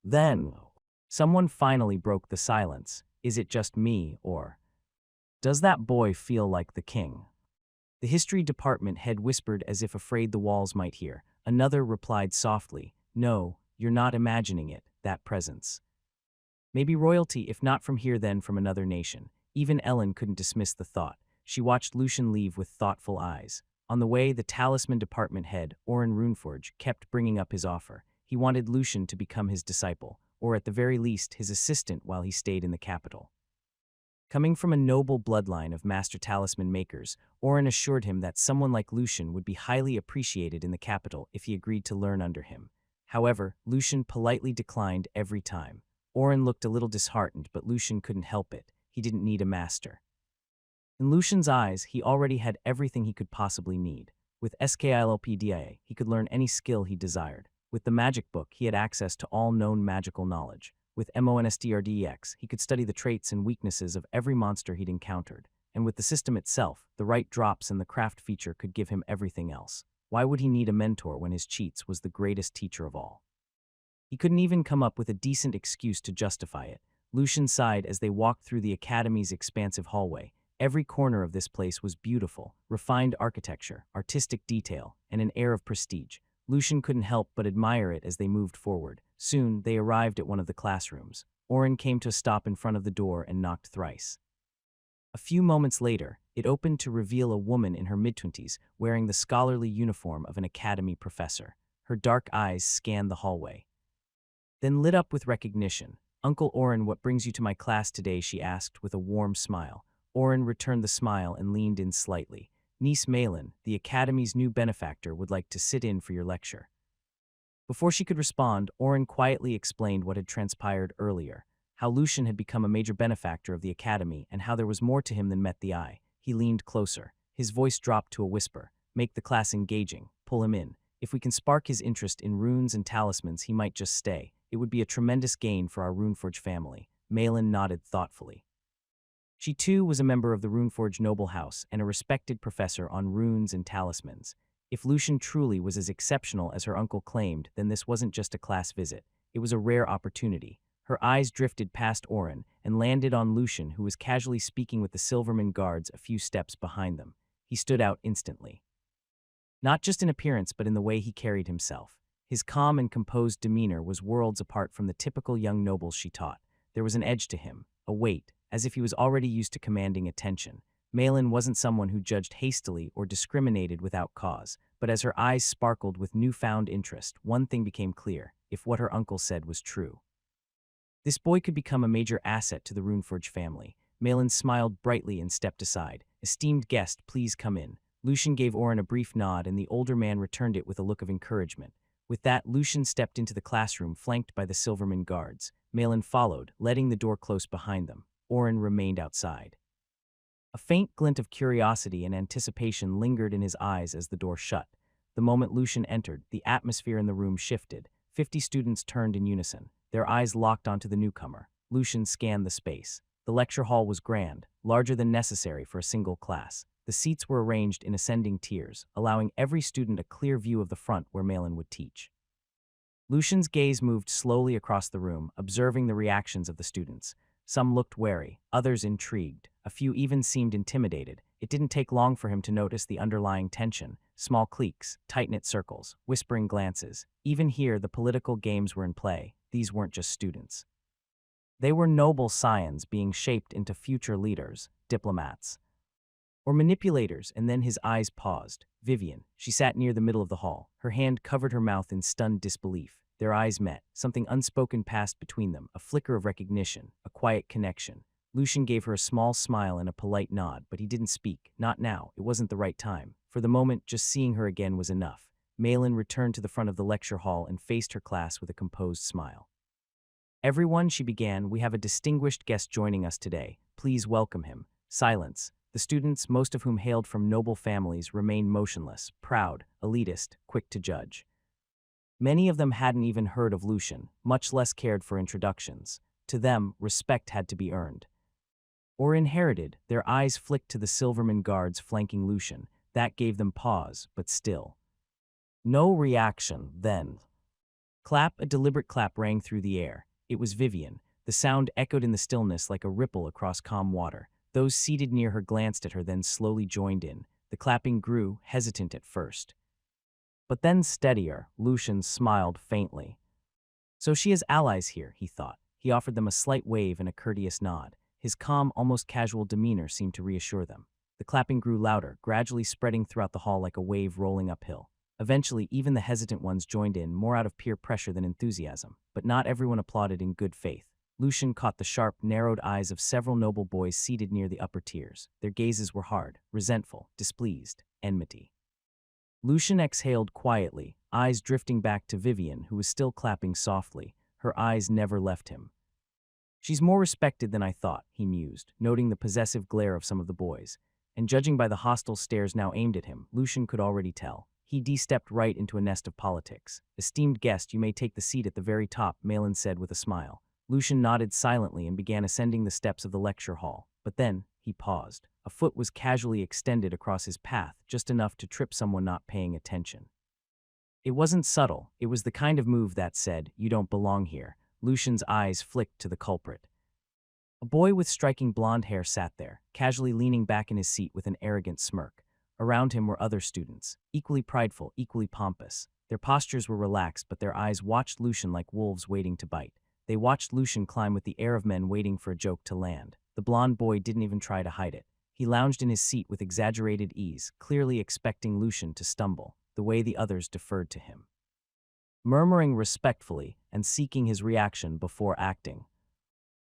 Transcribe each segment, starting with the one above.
Then, someone finally broke the silence. Is it just me, or does that boy feel like the king? The history department head whispered as if afraid the walls might hear. Another replied softly, "No, you're not imagining it, that presence. Maybe royalty, if not from here then from another nation." Even Ellen couldn't dismiss the thought. She watched Lucian leave with thoughtful eyes. On the way, the talisman department head, Oren Runeforge, kept bringing up his offer. He wanted Lucian to become his disciple, or at the very least his assistant while he stayed in the capital. Coming from a noble bloodline of master talisman makers, Oren assured him that someone like Lucian would be highly appreciated in the capital if he agreed to learn under him. However, Lucian politely declined every time. Oren looked a little disheartened, but Lucian couldn't help it. He didn't need a master. In Lucian's eyes, he already had everything he could possibly need. With Skilpdia, he could learn any skill he desired. With the magic book, he had access to all known magical knowledge. With MONSTRDEX, he could study the traits and weaknesses of every monster he'd encountered. And with the system itself, the right drops and the craft feature could give him everything else. Why would he need a mentor when his cheats was the greatest teacher of all? He couldn't even come up with a decent excuse to justify it. Lucian sighed as they walked through the academy's expansive hallway. Every corner of this place was beautiful, refined architecture, artistic detail, and an air of prestige. Lucian couldn't help but admire it as they moved forward. Soon, they arrived at one of the classrooms. Oren came to a stop in front of the door and knocked thrice. A few moments later, it opened to reveal a woman in her mid-twenties wearing the scholarly uniform of an academy professor. Her dark eyes scanned the hallway, then lit up with recognition. "Uncle Oren, what brings you to my class today?" she asked with a warm smile. Oren returned the smile and leaned in slightly. "Niece Malin, the Academy's new benefactor, would like to sit in for your lecture." Before she could respond, Oren quietly explained what had transpired earlier, how Lucian had become a major benefactor of the Academy and how there was more to him than met the eye. He leaned closer. His voice dropped to a whisper. "Make the class engaging. Pull him in. If we can spark his interest in runes and talismans, he might just stay. It would be a tremendous gain for our Runeforge family." Malin nodded thoughtfully. She too was a member of the Runeforge noble house and a respected professor on runes and talismans. If Lucian truly was as exceptional as her uncle claimed, then this wasn't just a class visit. It was a rare opportunity. Her eyes drifted past Oren and landed on Lucian, who was casually speaking with the Silverman guards a few steps behind them. He stood out instantly. Not just in appearance, but in the way he carried himself. His calm and composed demeanor was worlds apart from the typical young nobles she taught. There was an edge to him, a weight, as if he was already used to commanding attention. Malin wasn't someone who judged hastily or discriminated without cause, but as her eyes sparkled with newfound interest, one thing became clear: if what her uncle said was true, this boy could become a major asset to the Runeforge family. Malin smiled brightly and stepped aside. "Esteemed guest, please come in." Lucian gave Oren a brief nod, and the older man returned it with a look of encouragement. With that, Lucian stepped into the classroom, flanked by the Silverman guards. Malin followed, letting the door close behind them. Oren remained outside. A faint glint of curiosity and anticipation lingered in his eyes as the door shut. The moment Lucian entered, the atmosphere in the room shifted. 50 students turned in unison, their eyes locked onto the newcomer. Lucian scanned the space. The lecture hall was grand, larger than necessary for a single class. The seats were arranged in ascending tiers, allowing every student a clear view of the front where Malin would teach. Lucian's gaze moved slowly across the room, observing the reactions of the students. Some looked wary, others intrigued, a few even seemed intimidated. It didn't take long for him to notice the underlying tension: small cliques, tight-knit circles, whispering glances. Even here, the political games were in play. These weren't just students. They were noble scions being shaped into future leaders, diplomats, or manipulators. And then his eyes paused. Vivian, she sat near the middle of the hall. Her hand covered her mouth in stunned disbelief. Their eyes met. Something unspoken passed between them, a flicker of recognition, a quiet connection. Lucian gave her a small smile and a polite nod, but he didn't speak. Not now. It wasn't the right time. For the moment, just seeing her again was enough. Malin returned to the front of the lecture hall and faced her class with a composed smile. "Everyone," she began, "we have a distinguished guest joining us today. Please welcome him." Silence. The students, most of whom hailed from noble families, remained motionless, proud, elitist, quick to judge. Many of them hadn't even heard of Lucian, much less cared for introductions. To them, respect had to be earned or inherited. Their eyes flicked to the Silverman guards flanking Lucian. That gave them pause, but still no reaction. Then Clap, a deliberate clap rang through the air. It was Vivian. The sound echoed in the stillness like a ripple across calm water. Those seated near her glanced at her, then slowly joined in. The clapping grew, hesitant at first, but then steadier. Lucian smiled faintly. So she has allies here, he thought. He offered them a slight wave and a courteous nod. His calm, almost casual demeanor seemed to reassure them. The clapping grew louder, gradually spreading throughout the hall like a wave rolling uphill. Eventually, even the hesitant ones joined in, more out of peer pressure than enthusiasm. But not everyone applauded in good faith. Lucian caught the sharp, narrowed eyes of several noble boys seated near the upper tiers. Their gazes were hard, resentful, displeased, enmity. Lucian exhaled quietly, eyes drifting back to Vivian, who was still clapping softly. Her eyes never left him. She's more respected than I thought, he mused, noting the possessive glare of some of the boys. And judging by the hostile stares now aimed at him, Lucian could already tell. He de-stepped right into a nest of politics. Esteemed guest, you may take the seat at the very top, Malin said with a smile. Lucian nodded silently and began ascending the steps of the lecture hall. But then, he paused. A foot was casually extended across his path, just enough to trip someone not paying attention. It wasn't subtle. It was the kind of move that said, "You don't belong here." Lucian's eyes flicked to the culprit. A boy with striking blonde hair sat there, casually leaning back in his seat with an arrogant smirk. Around him were other students, equally prideful, equally pompous. Their postures were relaxed, but their eyes watched Lucian like wolves waiting to bite. They watched Lucian climb with the air of men waiting for a joke to land. The blonde boy didn't even try to hide it. He lounged in his seat with exaggerated ease, clearly expecting Lucian to stumble, the way the others deferred to him, murmuring respectfully and seeking his reaction before acting.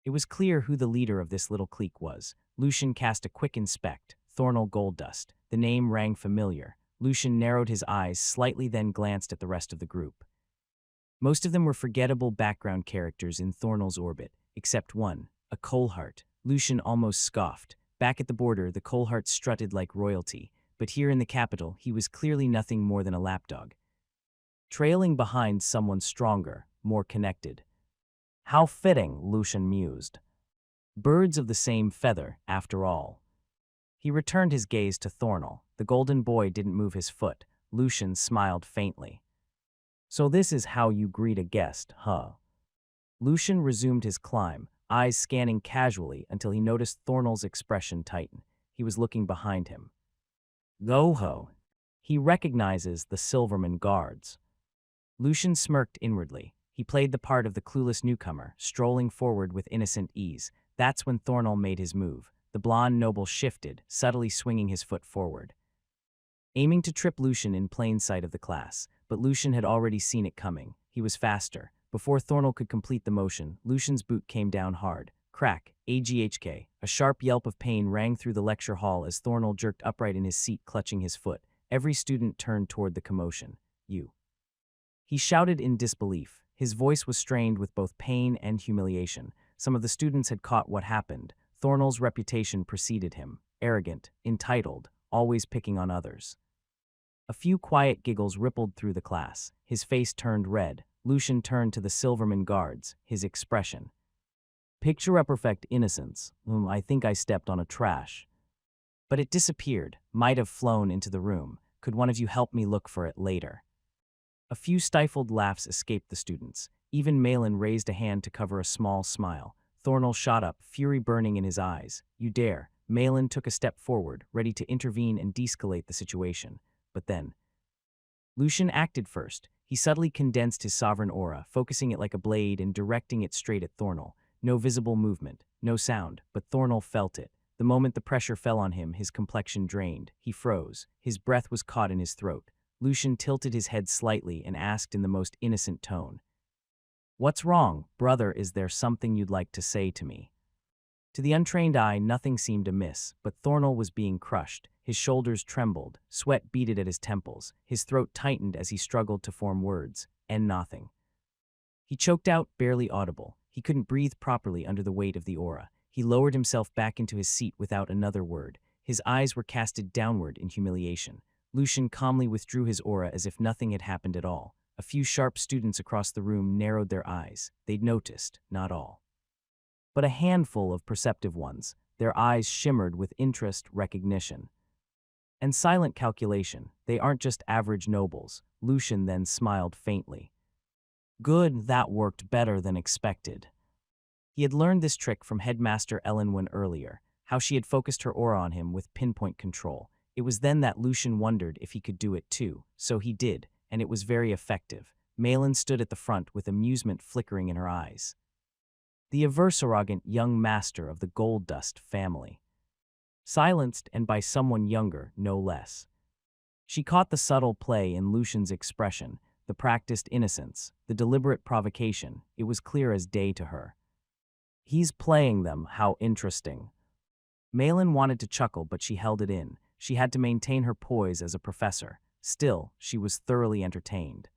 It was clear who the leader of this little clique was. Lucian cast a quick inspect. Thornal Goldust. The name rang familiar. Lucian narrowed his eyes slightly, then glanced at the rest of the group. Most of them were forgettable background characters in Thornal's orbit, except one, a Coalheart. Lucian almost scoffed. Back at the border, the Coalheart strutted like royalty, but here in the capital, he was clearly nothing more than a lapdog, trailing behind someone stronger, more connected. How fitting, Lucian mused. Birds of the same feather, after all. He returned his gaze to Thornal. The golden boy didn't move his foot. Lucian smiled faintly. So this is how you greet a guest, huh? Lucian resumed his climb, eyes scanning casually until he noticed Thornal's expression tighten. He was looking behind him. Go-ho. He recognizes the Silverman guards. Lucian smirked inwardly. He played the part of the clueless newcomer, strolling forward with innocent ease. That's when Thornal made his move. The blonde noble shifted, subtly swinging his foot forward, aiming to trip Lucian in plain sight of the class. But Lucian had already seen it coming. He was faster. Before Thornal could complete the motion, Lucian's boot came down hard. Crack, AGHK. A sharp yelp of pain rang through the lecture hall as Thornal jerked upright in his seat, clutching his foot. Every student turned toward the commotion. You. He shouted in disbelief. His voice was strained with both pain and humiliation. Some of the students had caught what happened. Thornal's reputation preceded him. Arrogant, entitled, always picking on others. A few quiet giggles rippled through the class. His face turned red. Lucian turned to the Silverman guards, his expression. Picture a perfect innocence. I think I stepped on a trash. But it disappeared, might have flown into the room. Could one of you help me look for it later? A few stifled laughs escaped the students. Even Malin raised a hand to cover a small smile. Thornal shot up, fury burning in his eyes. You dare. Malin took a step forward, ready to intervene and de-escalate the situation. But then, Lucian acted first. He subtly condensed his sovereign aura, focusing it like a blade and directing it straight at Thornal. No visible movement, no sound, but Thornal felt it. The moment the pressure fell on him, his complexion drained. He froze. His breath was caught in his throat. Lucian tilted his head slightly and asked in the most innocent tone, "What's wrong, brother? Is there something you'd like to say to me?" To the untrained eye, nothing seemed amiss, but Thornal was being crushed. His shoulders trembled, sweat beaded at his temples. His throat tightened as he struggled to form words, and nothing. He choked out, barely audible. He couldn't breathe properly under the weight of the aura. He lowered himself back into his seat without another word. His eyes were casted downward in humiliation. Lucian calmly withdrew his aura as if nothing had happened at all. A few sharp students across the room narrowed their eyes. They'd noticed, not all, but a handful of perceptive ones. Their eyes shimmered with interest, recognition, and silent calculation. They aren't just average nobles. Lucian then smiled faintly. Good, that worked better than expected. He had learned this trick from Headmaster Ellen earlier, how she had focused her aura on him with pinpoint control. It was then that Lucian wondered if he could do it too, so he did, and it was very effective. Malin stood at the front with amusement flickering in her eyes. The averse arrogant young master of the Goldust family. Silenced and by someone younger, no less. She caught the subtle play in Lucian's expression, the practiced innocence, the deliberate provocation. It was clear as day to her. He's playing them, how interesting. Malin wanted to chuckle, but she held it in. She had to maintain her poise as a professor. Still, she was thoroughly entertained.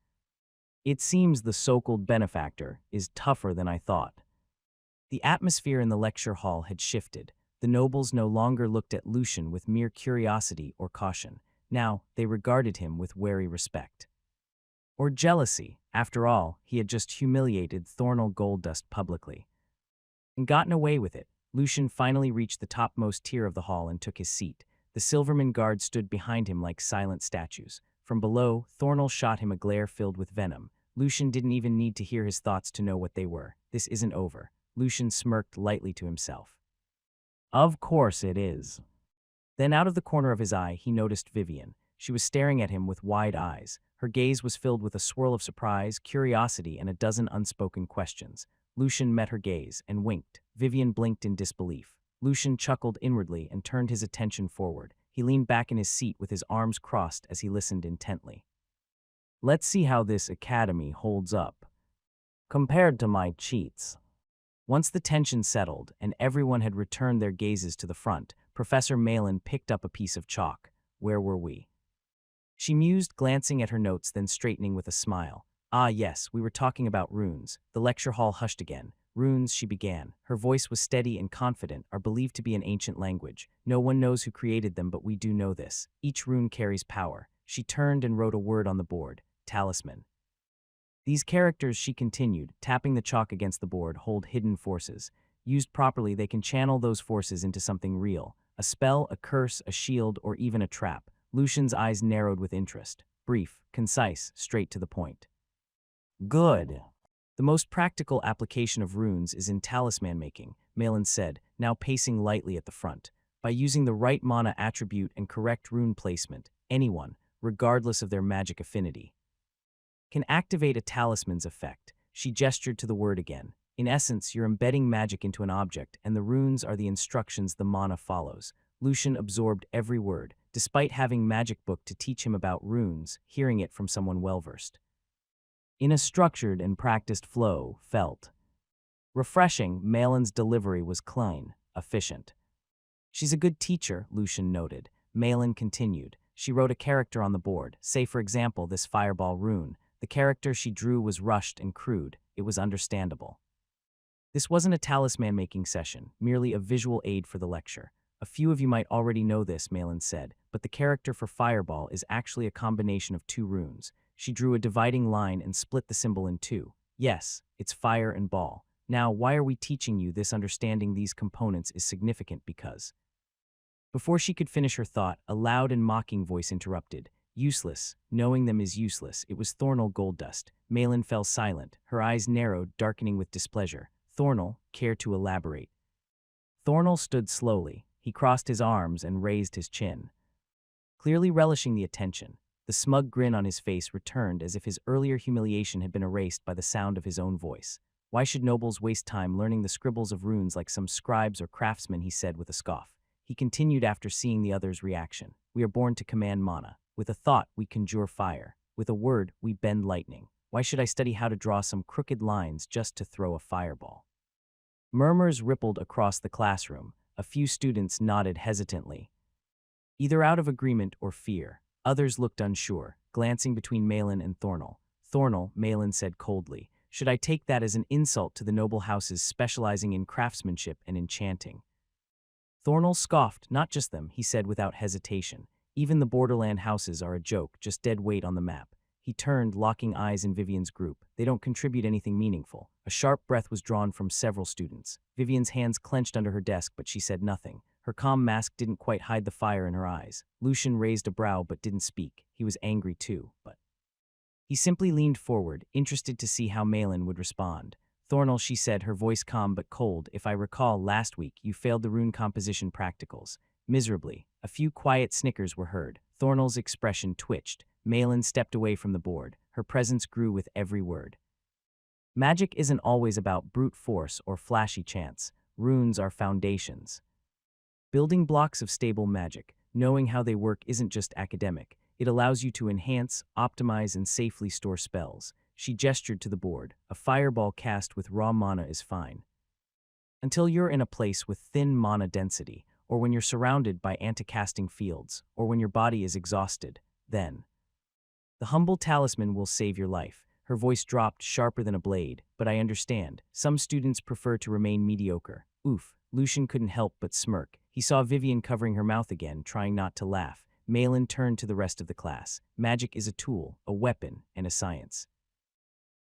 It seems the so-called benefactor is tougher than I thought. The atmosphere in the lecture hall had shifted. The nobles no longer looked at Lucian with mere curiosity or caution. Now, they regarded him with wary respect. Or jealousy. After all, he had just humiliated Thornell Goldust publicly. And gotten away with it. Lucian finally reached the topmost tier of the hall and took his seat. The Silverman guards stood behind him like silent statues. From below, Thornell shot him a glare filled with venom. Lucian didn't even need to hear his thoughts to know what they were. This isn't over. Lucian smirked lightly to himself. Of course it is. Then out of the corner of his eye, he noticed Vivian. She was staring at him with wide eyes. Her gaze was filled with a swirl of surprise, curiosity, and a dozen unspoken questions. Lucian met her gaze and winked. Vivian blinked in disbelief. Lucian chuckled inwardly and turned his attention forward. He leaned back in his seat with his arms crossed as he listened intently. Let's see how this academy holds up compared to my cheats. Once the tension settled and everyone had returned their gazes to the front, Professor Malin picked up a piece of chalk. Where were we? She mused, glancing at her notes, then straightening with a smile. Ah yes, we were talking about runes. The lecture hall hushed again. Runes, she began. Her voice was steady and confident, are believed to be an ancient language. No one knows who created them, but we do know this. Each rune carries power. She turned and wrote a word on the board. Talisman. These characters, she continued, tapping the chalk against the board, hold hidden forces. Used properly, they can channel those forces into something real. A spell, a curse, a shield, or even a trap. Lucian's eyes narrowed with interest. Brief, concise, straight to the point. Good. The most practical application of runes is in talisman making, Malin said, now pacing lightly at the front. By using the right mana attribute and correct rune placement, anyone, regardless of their magic affinity, can activate a talisman's effect. She gestured to the word again. In essence, you're embedding magic into an object, and the runes are the instructions the mana follows. Lucian absorbed every word, despite having magic book to teach him about runes, hearing it from someone well-versed. In a structured and practiced flow, felt refreshing. Malin's delivery was clean, efficient. She's a good teacher, Lucian noted. Malin continued. She wrote a character on the board. Say, for example, this fireball rune. The character she drew was rushed and crude. It was understandable. This wasn't a talisman-making session, merely a visual aid for the lecture. A few of you might already know this, Malin said, but the character for fireball is actually a combination of two runes. She drew a dividing line and split the symbol in two. Yes, it's fire and ball. Now, why are we teaching you this? Understanding these components is significant because... Before she could finish her thought, a loud and mocking voice interrupted. Useless. Knowing them is useless. It was Thornell Goldust. Malin fell silent. Her eyes narrowed, darkening with displeasure. Thornell, care to elaborate? Thornell stood slowly. He crossed his arms and raised his chin, clearly relishing the attention. The smug grin on his face returned as if his earlier humiliation had been erased by the sound of his own voice. Why should nobles waste time learning the scribbles of runes like some scribes or craftsmen, he said with a scoff. He continued after seeing the other's reaction. We are born to command mana. With a thought, we conjure fire. With a word, we bend lightning. Why should I study how to draw some crooked lines just to throw a fireball? Murmurs rippled across the classroom. A few students nodded hesitantly, either out of agreement or fear. Others looked unsure, glancing between Malin and Thornell. Thornell, Malin said coldly, should I take that as an insult to the noble houses specializing in craftsmanship and enchanting? Thornell scoffed. Not just them, he said without hesitation. Even the borderland houses are a joke, just dead weight on the map. He turned, locking eyes in Vivian's group. They don't contribute anything meaningful. A sharp breath was drawn from several students. Vivian's hands clenched under her desk, but she said nothing. Her calm mask didn't quite hide the fire in her eyes. Lucian raised a brow but didn't speak. He was angry too, but He simply leaned forward, interested to see how Malin would respond. Thornell, she said, her voice calm but cold, if I recall, last week you failed the rune composition practicals. Miserably. A few quiet snickers were heard. Thornell's expression twitched. Malin stepped away from the board. Her presence grew with every word. Magic isn't always about brute force or flashy chants. Runes are foundations. Building blocks of stable magic. Knowing how they work isn't just academic. It allows you to enhance, optimize, and safely store spells. She gestured to the board. A fireball cast with raw mana is fine. Until you're in a place with thin mana density, or when you're surrounded by anti-casting fields, or when your body is exhausted, then the humble talisman will save your life. Her voice dropped, sharper than a blade, but I understand. Some students prefer to remain mediocre. Oof. Lucian couldn't help but smirk. He saw Vivian covering her mouth again, trying not to laugh. Malin turned to the rest of the class. Magic is a tool, a weapon, and a science.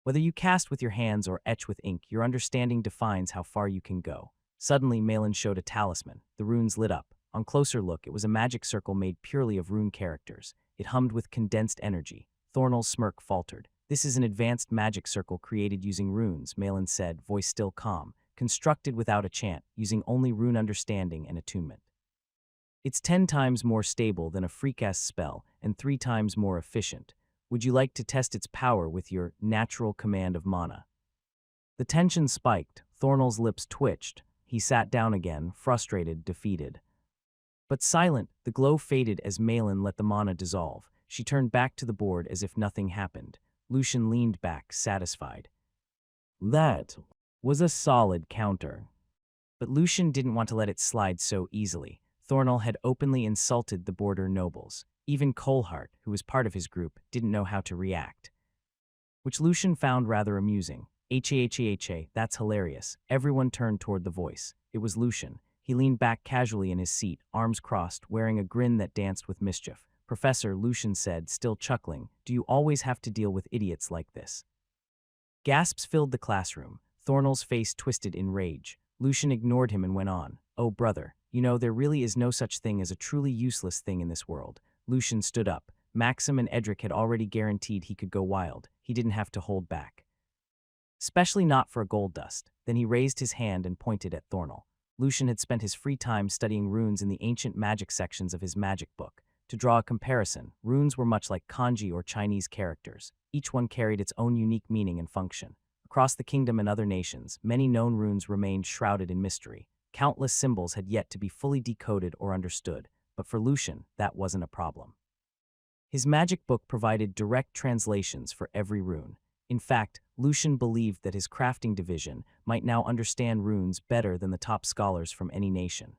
Whether you cast with your hands or etch with ink, your understanding defines how far you can go. Suddenly, Malin showed a talisman. The runes lit up. On closer look, it was a magic circle made purely of rune characters. It hummed with condensed energy. Thornell's smirk faltered. This is an advanced magic circle created using runes, Malin said, voice still calm. Constructed without a chant, using only rune understanding and attunement. It's 10 times more stable than a freecast spell and 3 times more efficient. Would you like to test its power with your natural command of mana? The tension spiked. Thornell's lips twitched. He sat down again, frustrated, defeated. But silent, the glow faded as Malin let the mana dissolve. She turned back to the board as if nothing happened. Lucian leaned back, satisfied. That was a solid counter. But Lucian didn't want to let it slide so easily. Thornell had openly insulted the border nobles. Even Colehart, who was part of his group, didn't know how to react. Which Lucian found rather amusing. H-A-H-A-H-A, that's hilarious. Everyone turned toward the voice. It was Lucian. He leaned back casually in his seat, arms crossed, wearing a grin that danced with mischief. Professor, Lucian said, still chuckling, do you always have to deal with idiots like this? Gasps filled the classroom. Thornell's face twisted in rage. Lucian ignored him and went on. Oh, brother, you know, there really is no such thing as a truly useless thing in this world. Lucian stood up. Maxim and Edric had already guaranteed he could go wild. He didn't have to hold back. Especially not for a Goldust. Then he raised his hand and pointed at Thornell. Lucian had spent his free time studying runes in the ancient magic sections of his magic book. To draw a comparison, runes were much like kanji or Chinese characters. Each one carried its own unique meaning and function. Across the kingdom and other nations, many known runes remained shrouded in mystery. Countless symbols had yet to be fully decoded or understood, but for Lucian, that wasn't a problem. His magic book provided direct translations for every rune. In fact, Lucian believed that his crafting division might now understand runes better than the top scholars from any nation.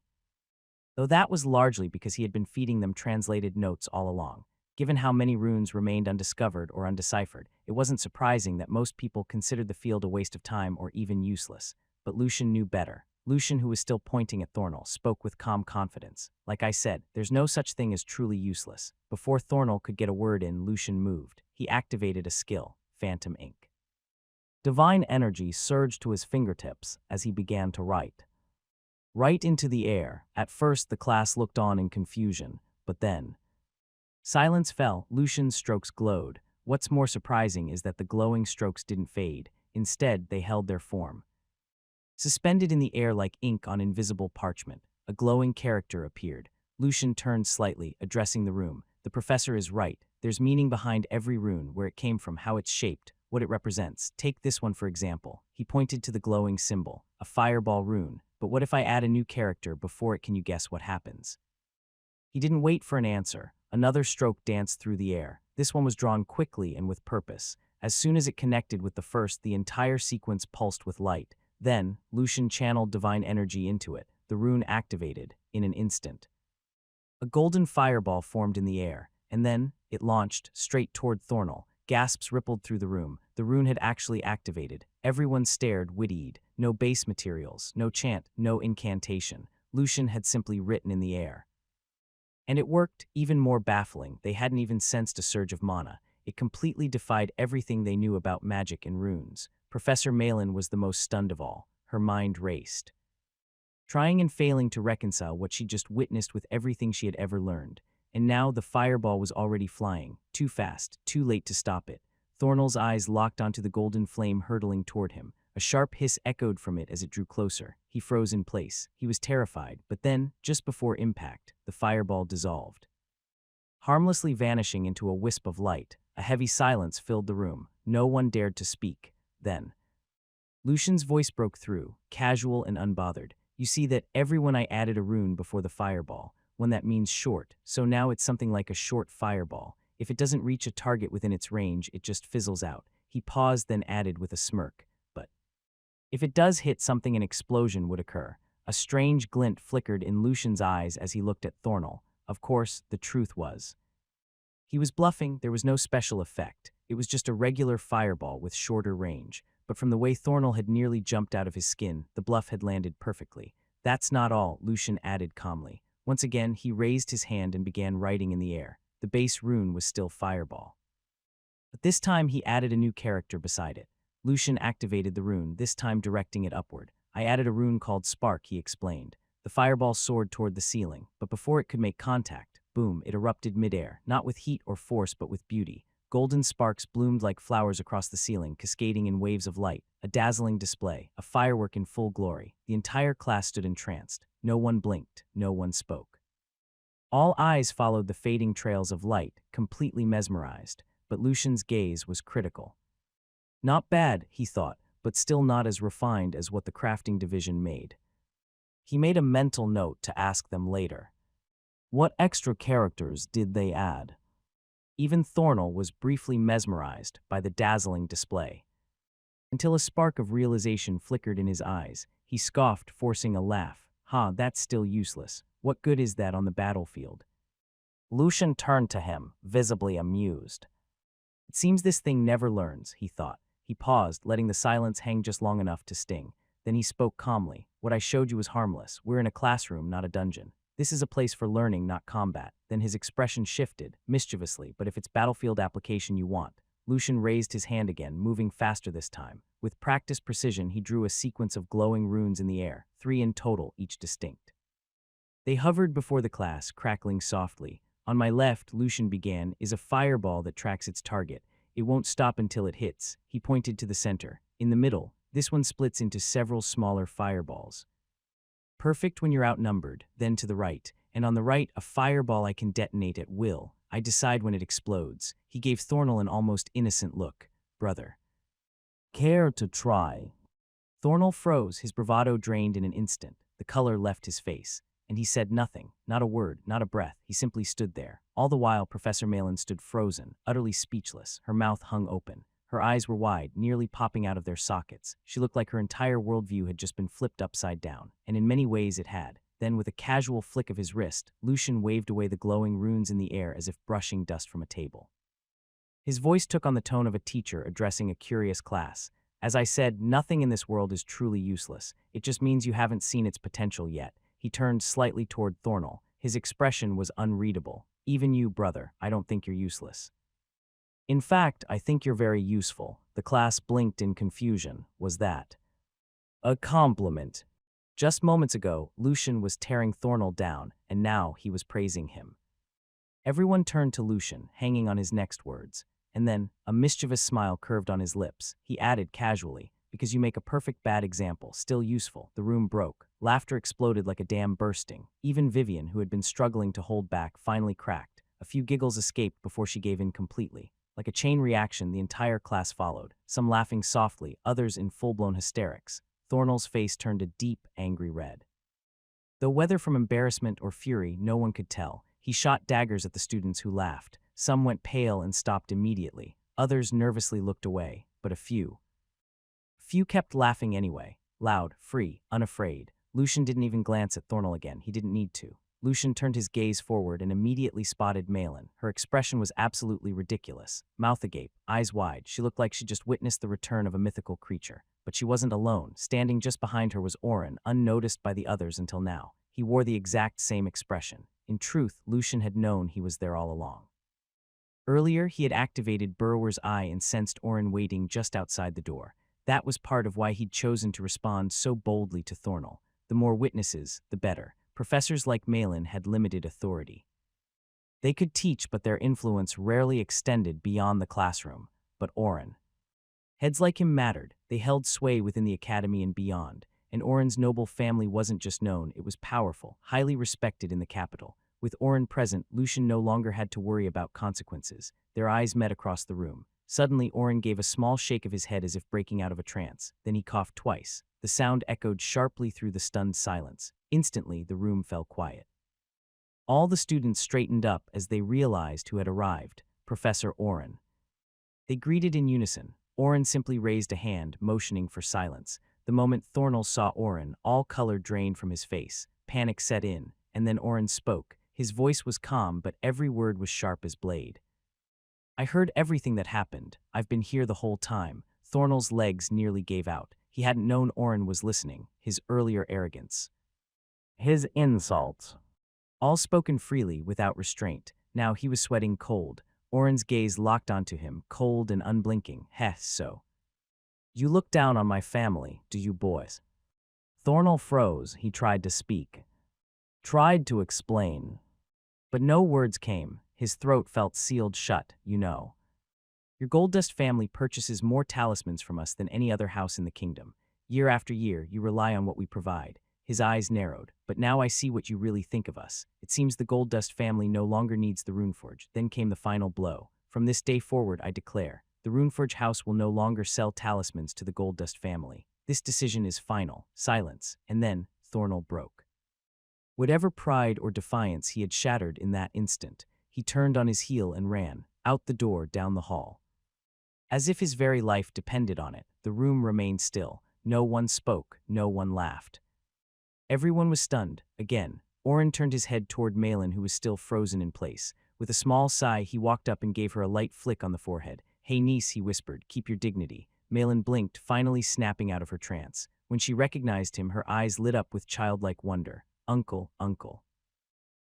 Though that was largely because he had been feeding them translated notes all along. Given how many runes remained undiscovered or undeciphered, it wasn't surprising that most people considered the field a waste of time or even useless. But Lucian knew better. Lucian, who was still pointing at Thornell, spoke with calm confidence. Like I said, there's no such thing as truly useless. Before Thornell could get a word in, Lucian moved. He activated a skill, Phantom Ink. Divine energy surged to his fingertips as he began to write. Right into the air. At first, the class looked on in confusion, but then silence fell. Lucian's strokes glowed. What's more surprising is that the glowing strokes didn't fade. Instead, they held their form. Suspended in the air like ink on invisible parchment, a glowing character appeared. Lucian turned slightly, addressing the room. The professor is right. There's meaning behind every rune, where it came from, how it's shaped, what it represents. Take this one for example. He pointed to the glowing symbol, a fireball rune. But what if I add a new character before it? Can you guess what happens? He didn't wait for an answer. Another stroke danced through the air. This one was drawn quickly and with purpose. As soon as it connected with the first, the entire sequence pulsed with light. Then, Lucian channeled divine energy into it. The rune activated, in an instant. A golden fireball formed in the air, and then it launched straight toward Thornell. Gasps rippled through the room. The rune had actually activated. Everyone stared, witty-eyed. No base materials, no chant, no incantation. Lucian had simply written in the air. And it worked. Even more baffling, they hadn't even sensed a surge of mana. It completely defied everything they knew about magic and runes. Professor Malin was the most stunned of all. Her mind raced, trying and failing to reconcile what she just witnessed with everything she had ever learned. And now the fireball was already flying, too fast, too late to stop it. Thornell's eyes locked onto the golden flame hurtling toward him. A sharp hiss echoed from it as it drew closer. He froze in place. He was terrified, but then, just before impact, the fireball dissolved. Harmlessly vanishing into a wisp of light, a heavy silence filled the room. No one dared to speak. Then, Lucian's voice broke through, casual and unbothered. You see that everyone I added a rune before the fireball, one that means short, so now it's something like a short fireball. If it doesn't reach a target within its range, it just fizzles out. He paused, then added with a smirk. But if it does hit something, an explosion would occur. A strange glint flickered in Lucian's eyes as he looked at Thornell. Of course, the truth was, he was bluffing. There was no special effect. It was just a regular fireball with shorter range. But from the way Thornell had nearly jumped out of his skin, the bluff had landed perfectly. That's not all, Lucian added calmly. Once again, he raised his hand and began writing in the air. The base rune was still fireball. But this time he added a new character beside it. Lucian activated the rune, this time directing it upward. I added a rune called Spark, he explained. The fireball soared toward the ceiling, but before it could make contact, boom, it erupted midair, not with heat or force but with beauty. Golden sparks bloomed like flowers across the ceiling, cascading in waves of light, a dazzling display, a firework in full glory. The entire class stood entranced. No one blinked, no one spoke. All eyes followed the fading trails of light, completely mesmerized, but Lucian's gaze was critical. Not bad, he thought, but still not as refined as what the crafting division made. He made a mental note to ask them later. What extra characters did they add? Even Thornell was briefly mesmerized by the dazzling display. Until a spark of realization flickered in his eyes, he scoffed, forcing a laugh. That's still useless. What good is that on the battlefield? Lucian turned to him, visibly amused. It seems this thing never learns, he thought. He paused, letting the silence hang just long enough to sting. Then he spoke calmly. What I showed you was harmless. We're in a classroom, not a dungeon. This is a place for learning, not combat. Then his expression shifted, mischievously, but if it's battlefield application you want. Lucian raised his hand again, moving faster this time. With practiced precision, he drew a sequence of glowing runes in the air, 3 in total, each distinct. They hovered before the class, crackling softly. On my left, Lucian began, is a fireball that tracks its target. It won't stop until it hits. He pointed to the center. In the middle, this one splits into several smaller fireballs. Perfect when you're outnumbered, then to the right. And on the right, a fireball I can detonate at will. I decide when it explodes. He gave Thornell an almost innocent look. Brother. Care to try? Thornell froze, his bravado drained in an instant. The color left his face. And he said nothing, not a word, not a breath. He simply stood there. All the while, Professor Malin stood frozen, utterly speechless. Her mouth hung open. Her eyes were wide, nearly popping out of their sockets. She looked like her entire worldview had just been flipped upside down, and in many ways it had. Then, with a casual flick of his wrist, Lucian waved away the glowing runes in the air as if brushing dust from a table. His voice took on the tone of a teacher addressing a curious class. As I said, nothing in this world is truly useless. It just means you haven't seen its potential yet. He turned slightly toward Thornell. His expression was unreadable. Even you, brother, I don't think you're useless. In fact, I think you're very useful. The class blinked in confusion. Was that a compliment? Just moments ago, Lucian was tearing Thornell down, and now he was praising him. Everyone turned to Lucian, hanging on his next words. And then, a mischievous smile curved on his lips. He added casually, because you make a perfect bad example, still useful. The room broke. Laughter exploded like a dam bursting. Even Vivian, who had been struggling to hold back, finally cracked. A few giggles escaped before she gave in completely. Like a chain reaction, the entire class followed, some laughing softly, others in full-blown hysterics. Thornell's face turned a deep, angry red. Though whether from embarrassment or fury, no one could tell. He shot daggers at the students who laughed. Some went pale and stopped immediately. Others nervously looked away, but a few kept laughing anyway, loud, free, unafraid. Lucian didn't even glance at Thornell again. He didn't need to. Lucian turned his gaze forward and immediately spotted Malin. Her expression was absolutely ridiculous. Mouth agape, eyes wide, she looked like she just witnessed the return of a mythical creature. But she wasn't alone. Standing just behind her was Oren, unnoticed by the others until now. He wore the exact same expression. In truth, Lucian had known he was there all along. Earlier, he had activated Burrower's eye and sensed Oren waiting just outside the door. That was part of why he'd chosen to respond so boldly to Thornell. The more witnesses, the better. Professors like Malin had limited authority. They could teach, but their influence rarely extended beyond the classroom. but Oren. Heads like him mattered. They held sway within the academy and beyond. And Oren's noble family wasn't just known, it was powerful, highly respected in the capital. With Oren present, Lucian no longer had to worry about consequences. Their eyes met across the room. Suddenly, Oren gave a small shake of his head as if breaking out of a trance. Then he coughed twice. The sound echoed sharply through the stunned silence. Instantly, the room fell quiet. All the students straightened up as they realized who had arrived, Professor Oren. They greeted in unison. Oren simply raised a hand, motioning for silence. The moment Thornell saw Oren, all color drained from his face. Panic set in, and then Oren spoke. His voice was calm, but every word was sharp as blade. I heard everything that happened. I've been here the whole time. Thornell's legs nearly gave out. He hadn't known Oren was listening. His earlier arrogance. His insults. All spoken freely, without restraint. Now he was sweating cold. Oren's gaze locked onto him, cold and unblinking. Heh, so. You look down on my family, do you boys? Thornell froze. He tried to speak. Tried to explain. But no words came. His throat felt sealed shut, you know. Your Goldust family purchases more talismans from us than any other house in the kingdom. Year after year, you rely on what we provide. His eyes narrowed. But now I see what you really think of us. It seems the Goldust family no longer needs the Runeforge. Then came the final blow. From this day forward, I declare, the Runeforge house will no longer sell talismans to the Goldust family. This decision is final. Silence. And then, Thornell broke. Whatever pride or defiance he had shattered in that instant, he turned on his heel and ran, out the door, down the hall. As if his very life depended on it, the room remained still. No one spoke, no one laughed. Everyone was stunned. Again, Oren turned his head toward Malin, who was still frozen in place. With a small sigh, he walked up and gave her a light flick on the forehead. Hey niece, he whispered, keep your dignity. Malin blinked, finally snapping out of her trance. When she recognized him, her eyes lit up with childlike wonder. Uncle, uncle.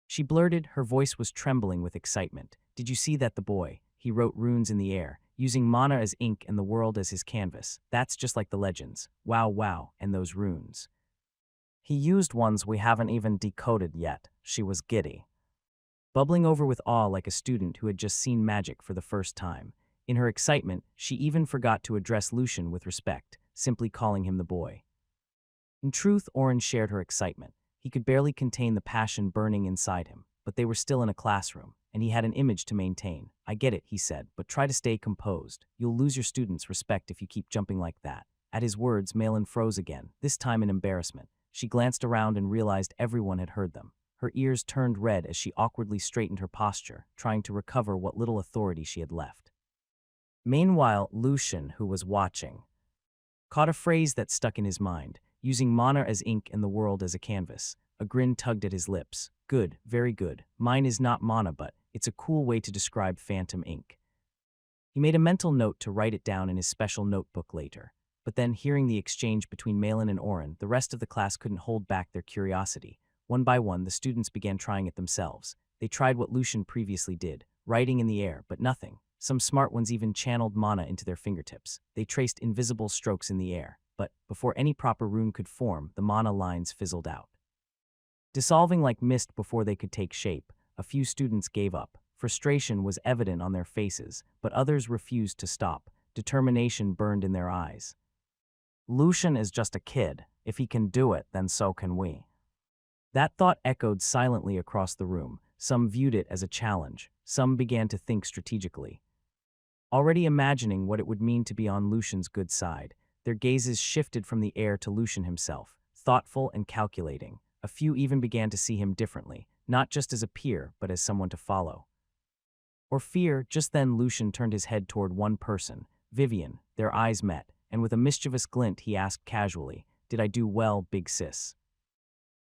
She blurted, her voice was trembling with excitement. Did you see that the boy? He wrote runes in the air, using mana as ink and the world as his canvas. That's just like the legends. Wow, wow, and those runes. He used ones we haven't even decoded yet. She was giddy, bubbling over with awe like a student who had just seen magic for the first time. In her excitement, she even forgot to address Lucian with respect, simply calling him the boy. In truth, Oren shared her excitement. He could barely contain the passion burning inside him, but they were still in a classroom, and he had an image to maintain. I get it, he said, but try to stay composed. You'll lose your students' respect if you keep jumping like that. At his words, Malin froze again, this time in embarrassment. She glanced around and realized everyone had heard them. Her ears turned red as she awkwardly straightened her posture, trying to recover what little authority she had left. Meanwhile, Lucian, who was watching, caught a phrase that stuck in his mind. Using mana as ink and the world as a canvas. A grin tugged at his lips. Good, very good. Mine is not mana, but it's a cool way to describe phantom ink. He made a mental note to write it down in his special notebook later. But then, hearing the exchange between Malin and Oren, the rest of the class couldn't hold back their curiosity. One by one, the students began trying it themselves. They tried what Lucian previously did, writing in the air, but nothing. Some smart ones even channeled mana into their fingertips. They traced invisible strokes in the air. But before any proper rune could form, the mana lines fizzled out. Dissolving like mist before they could take shape, a few students gave up. Frustration was evident on their faces, but others refused to stop. Determination burned in their eyes. Lucian is just a kid. If he can do it, then so can we. That thought echoed silently across the room. Some viewed it as a challenge. Some began to think strategically. Already imagining what it would mean to be on Lucian's good side, their gazes shifted from the air to Lucian himself, thoughtful and calculating. A few even began to see him differently, not just as a peer, but as someone to follow. Or fear. Just then Lucian turned his head toward one person, Vivian. Their eyes met, and with a mischievous glint he asked casually, "Did I do well, big sis?"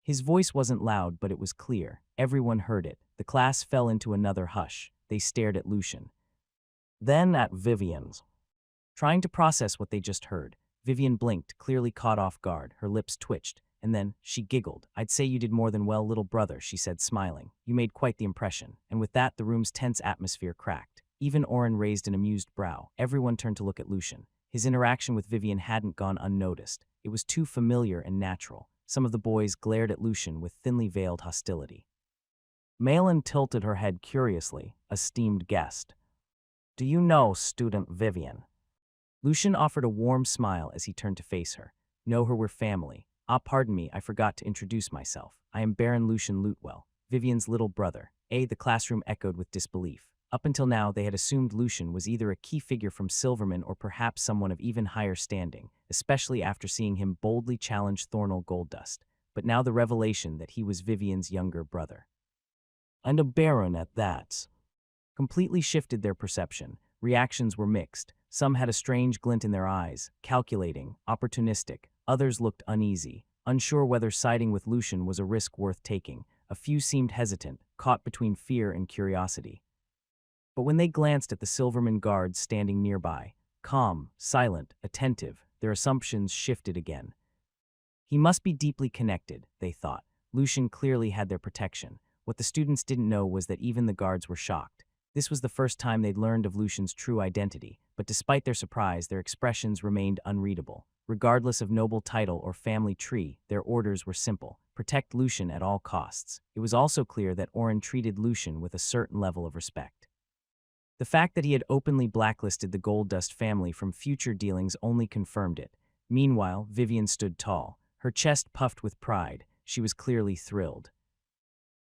His voice wasn't loud, but it was clear. Everyone heard it. The class fell into another hush. They stared at Lucian. Then at Vivian's. Trying to process what they just heard, Vivian blinked, clearly caught off guard. Her lips twitched, and then she giggled. "I'd say you did more than well, little brother," she said, smiling. "You made quite the impression." And with that, the room's tense atmosphere cracked. Even Oren raised an amused brow. Everyone turned to look at Lucian. His interaction with Vivian hadn't gone unnoticed. It was too familiar and natural. Some of the boys glared at Lucian with thinly veiled hostility. Malin tilted her head curiously, esteemed guest. Do you know student Vivian? Lucian offered a warm smile as he turned to face her. Know her, we're family. Ah, pardon me, I forgot to introduce myself. I am Baron Lucian Lutewell, Vivian's little brother. The classroom echoed with disbelief. Up until now, they had assumed Lucian was either a key figure from Silverman or perhaps someone of even higher standing, especially after seeing him boldly challenge Thornell Goldust. But now the revelation that he was Vivian's younger brother. And a baron at that. Completely shifted their perception. Reactions were mixed. Some had a strange glint in their eyes, calculating, opportunistic. Others looked uneasy, unsure whether siding with Lucian was a risk worth taking. A few seemed hesitant, caught between fear and curiosity. But when they glanced at the Silverman guards standing nearby, calm, silent, attentive, their assumptions shifted again. He must be deeply connected, they thought. Lucian clearly had their protection. What the students didn't know was that even the guards were shocked. This was the first time they'd learned of Lucian's true identity, but despite their surprise, their expressions remained unreadable. Regardless of noble title or family tree, their orders were simple: protect Lucian at all costs. It was also clear that Oren treated Lucian with a certain level of respect. The fact that he had openly blacklisted the Goldust family from future dealings only confirmed it. Meanwhile, Vivian stood tall, her chest puffed with pride. She was clearly thrilled.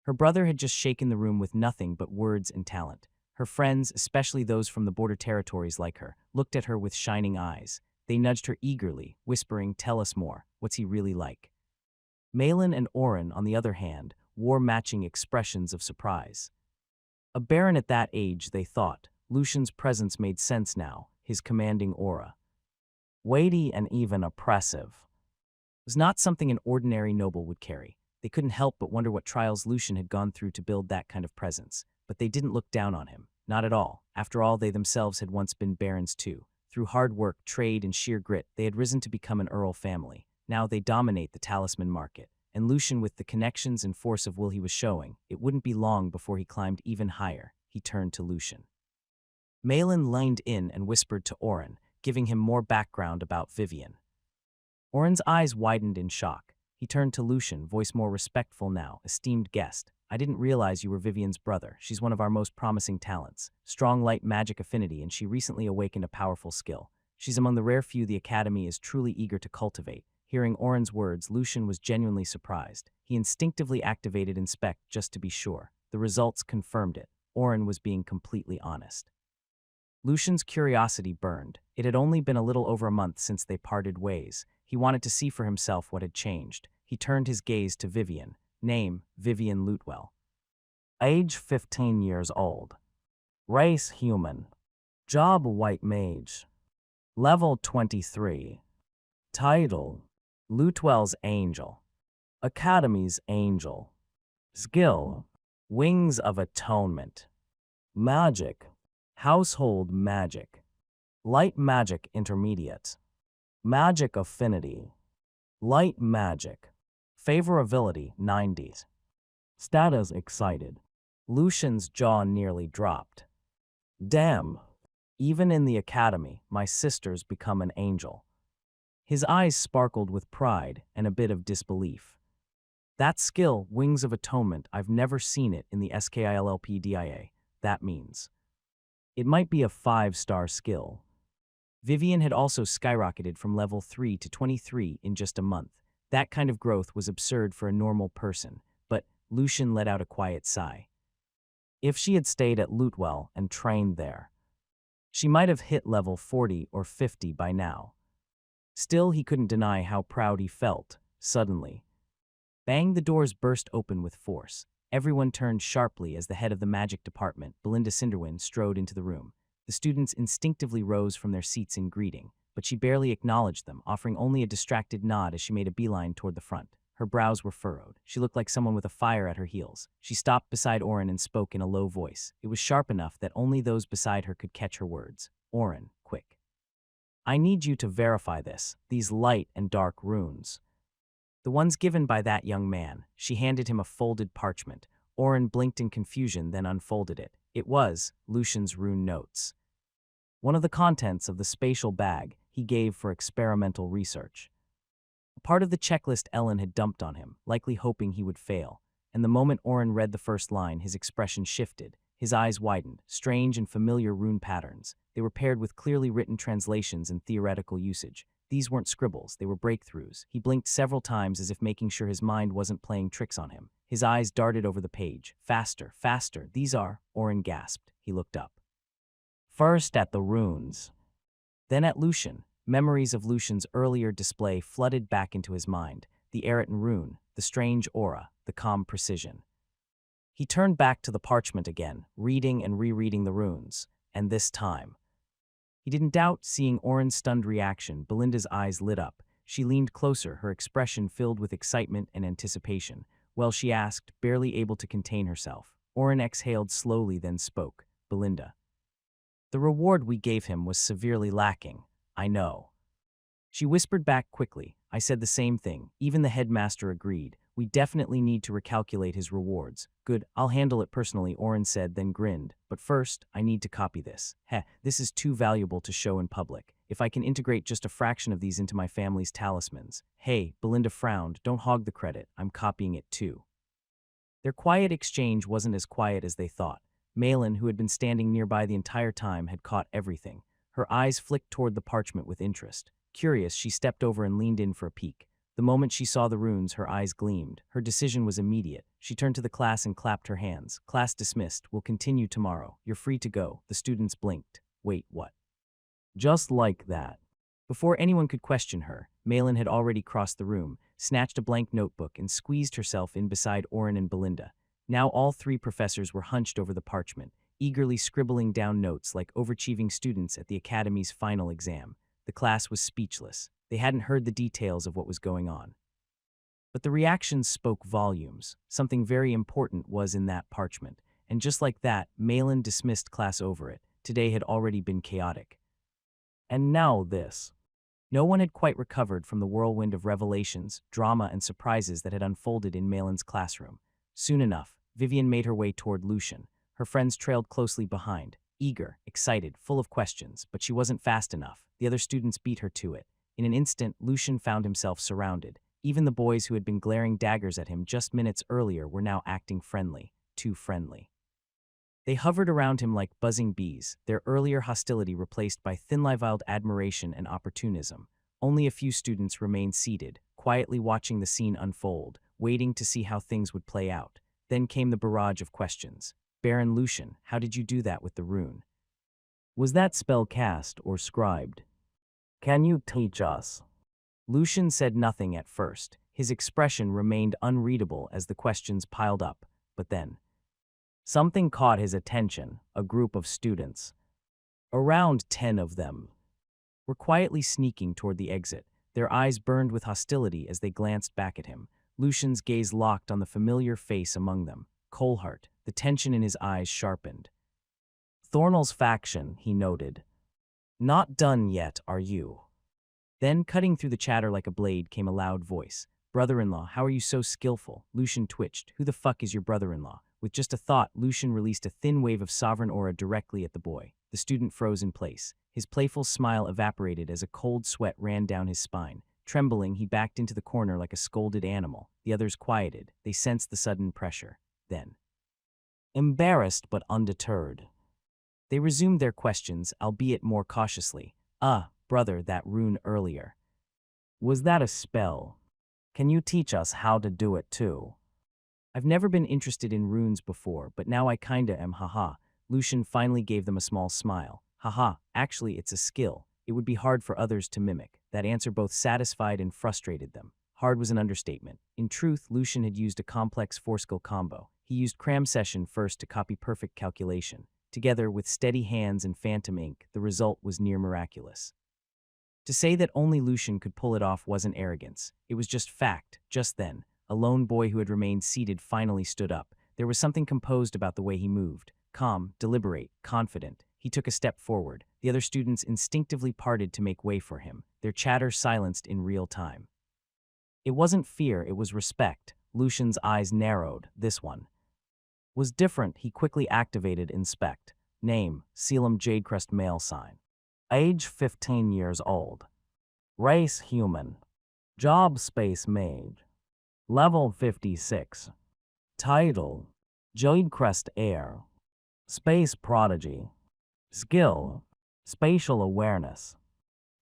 Her brother had just shaken the room with nothing but words and talent. Her friends, especially those from the border territories like her, looked at her with shining eyes. They nudged her eagerly, whispering, "Tell us more. What's he really like?" Malin and Oren, on the other hand, wore matching expressions of surprise. A baron at that age, they thought. Lucian's presence made sense now, his commanding aura. Weighty and even oppressive. It was not something an ordinary noble would carry. They couldn't help but wonder what trials Lucian had gone through to build that kind of presence. But they didn't look down on him. Not at all. After all, they themselves had once been barons too. Through hard work, trade, and sheer grit, they had risen to become an earl family. Now they dominate the talisman market. And Lucian, with the connections and force of will he was showing, it wouldn't be long before he climbed even higher. He turned to Lucian. Malin leaned in and whispered to Oren, giving him more background about Vivian. Oren's eyes widened in shock. He turned to Lucian, voice more respectful now. "Esteemed guest, I didn't realize you were Vivian's brother. She's one of our most promising talents. Strong light magic affinity, and she recently awakened a powerful skill. She's among the rare few the Academy is truly eager to cultivate." Hearing Oren's words, Lucian was genuinely surprised. He instinctively activated Inspect just to be sure. The results confirmed it. Oren was being completely honest. Lucian's curiosity burned. It had only been a little over a month since they parted ways. He wanted to see for himself what had changed. He turned his gaze to Vivian. Name, Vivian Lutewell. Age 15 years old. Race human. Job white mage. Level 23. Title, Lutewell's Angel. Academy's Angel. Skill, Wings of Atonement. Magic, Household Magic. Light Magic Intermediate. Magic Affinity. Light Magic. Favorability 90s. Status excited. Lucian's jaw nearly dropped. Damn. Even in the Academy, my sister's become an angel. His eyes sparkled with pride and a bit of disbelief. That skill, Wings of Atonement, I've never seen it in the SKILLPDIA. That means it might be a 5-star skill. Vivian had also skyrocketed from level 3 to 23 in just a month. That kind of growth was absurd for a normal person, but Lucian let out a quiet sigh. If she had stayed at Lutewell and trained there, she might have hit level 40 or 50 by now. Still, he couldn't deny how proud he felt. Suddenly, bang, the doors burst open with force. Everyone turned sharply as the head of the magic department, Belinda Cinderwin, strode into the room. The students instinctively rose from their seats in greeting, but she barely acknowledged them, offering only a distracted nod as she made a beeline toward the front. Her brows were furrowed. She looked like someone with a fire at her heels. She stopped beside Oren and spoke in a low voice. It was sharp enough that only those beside her could catch her words. "Oren, quick. I need you to verify this, these light and dark runes." The ones given by that young man. She handed him a folded parchment. Oren blinked in confusion, then unfolded it. It was Lucian's rune notes. One of the contents of the spatial bag he gave for experimental research. A part of the checklist Ellen had dumped on him, likely hoping he would fail. And the moment Oren read the first line, his expression shifted. His eyes widened. Strange and familiar rune patterns. They were paired with clearly written translations and theoretical usage. These weren't scribbles, they were breakthroughs. He blinked several times as if making sure his mind wasn't playing tricks on him. His eyes darted over the page. Faster, faster, these are, Oren gasped. He looked up. First at the runes, then at Lucian. Memories of Lucian's earlier display flooded back into his mind. The Eritan rune, the strange aura, the calm precision. He turned back to the parchment again, reading and rereading the runes, and this time. He didn't doubt seeing Oren's stunned reaction. Belinda's eyes lit up. She leaned closer, her expression filled with excitement and anticipation. Well, she asked, barely able to contain herself. Oren exhaled slowly, then spoke. Belinda. The reward we gave him was severely lacking. I know. She whispered back quickly. I said the same thing. Even the headmaster agreed. We definitely need to recalculate his rewards. Good, I'll handle it personally, Oren said, then grinned. But first, I need to copy this. This is too valuable to show in public. If I can integrate just a fraction of these into my family's talismans. Hey, Belinda frowned. Don't hog the credit. I'm copying it too. Their quiet exchange wasn't as quiet as they thought. Malin, who had been standing nearby the entire time, had caught everything. Her eyes flicked toward the parchment with interest. Curious, she stepped over and leaned in for a peek. The moment she saw the runes, her eyes gleamed. Her decision was immediate. She turned to the class and clapped her hands. Class dismissed. We'll continue tomorrow. You're free to go. The students blinked. Wait, what? Just like that. Before anyone could question her, Malin had already crossed the room, snatched a blank notebook, and squeezed herself in beside Oren and Belinda. Now all three professors were hunched over the parchment, eagerly scribbling down notes like overachieving students at the academy's final exam. The class was speechless. They hadn't heard the details of what was going on. But the reactions spoke volumes. Something very important was in that parchment. And just like that, Malin dismissed class over it. Today had already been chaotic. And now this. No one had quite recovered from the whirlwind of revelations, drama, and surprises that had unfolded in Malin's classroom. Soon enough, Vivian made her way toward Lucian. Her friends trailed closely behind, eager, excited, full of questions, but she wasn't fast enough. The other students beat her to it. In an instant, Lucian found himself surrounded. Even the boys who had been glaring daggers at him just minutes earlier were now acting friendly, too friendly. They hovered around him like buzzing bees, their earlier hostility replaced by thin-lived admiration and opportunism. Only a few students remained seated, quietly watching the scene unfold, waiting to see how things would play out. Then came the barrage of questions. Baron Lucian, how did you do that with the rune? Was that spell cast or scribed? Can you teach us? Lucian said nothing at first. His expression remained unreadable as the questions piled up, but then something caught his attention. A group of students, around 10 of them, were quietly sneaking toward the exit. Their eyes burned with hostility as they glanced back at him. Lucian's gaze locked on the familiar face among them, Coalheart. The tension in his eyes sharpened. Thornell's faction, he noted. Not done yet, are you? Then, cutting through the chatter like a blade, came a loud voice. Brother-in-law, how are you so skillful? Lucian twitched. Who the fuck is your brother-in-law? With just a thought, Lucian released a thin wave of sovereign aura directly at the boy. The student froze in place. His playful smile evaporated as a cold sweat ran down his spine. Trembling, he backed into the corner like a scolded animal. The others quieted. They sensed the sudden pressure. Then, embarrassed but undeterred, they resumed their questions, albeit more cautiously. Brother, that rune earlier. Was that a spell? Can you teach us how to do it too? I've never been interested in runes before, but now I kinda am, haha. Lucian finally gave them a small smile. Haha, actually it's a skill. It would be hard for others to mimic. That answer both satisfied and frustrated them. Hard was an understatement. In truth, Lucian had used a complex four-skill combo. He used cram session first to copy perfect calculation. Together, with steady hands and phantom ink, the result was near miraculous. To say that only Lucian could pull it off wasn't arrogance. It was just fact. Just then, a lone boy who had remained seated finally stood up. There was something composed about the way he moved. Calm, deliberate, confident. He took a step forward. The other students instinctively parted to make way for him, their chatter silenced in real time. It wasn't fear, it was respect. Lucian's eyes narrowed. This one was different. He quickly activated Inspect. Name, Selim Jadecrest male sign. Age 15 years old. Race human. Job space mage. Level 56. Title, Jadecrest heir. Space prodigy. Skill. Spatial awareness.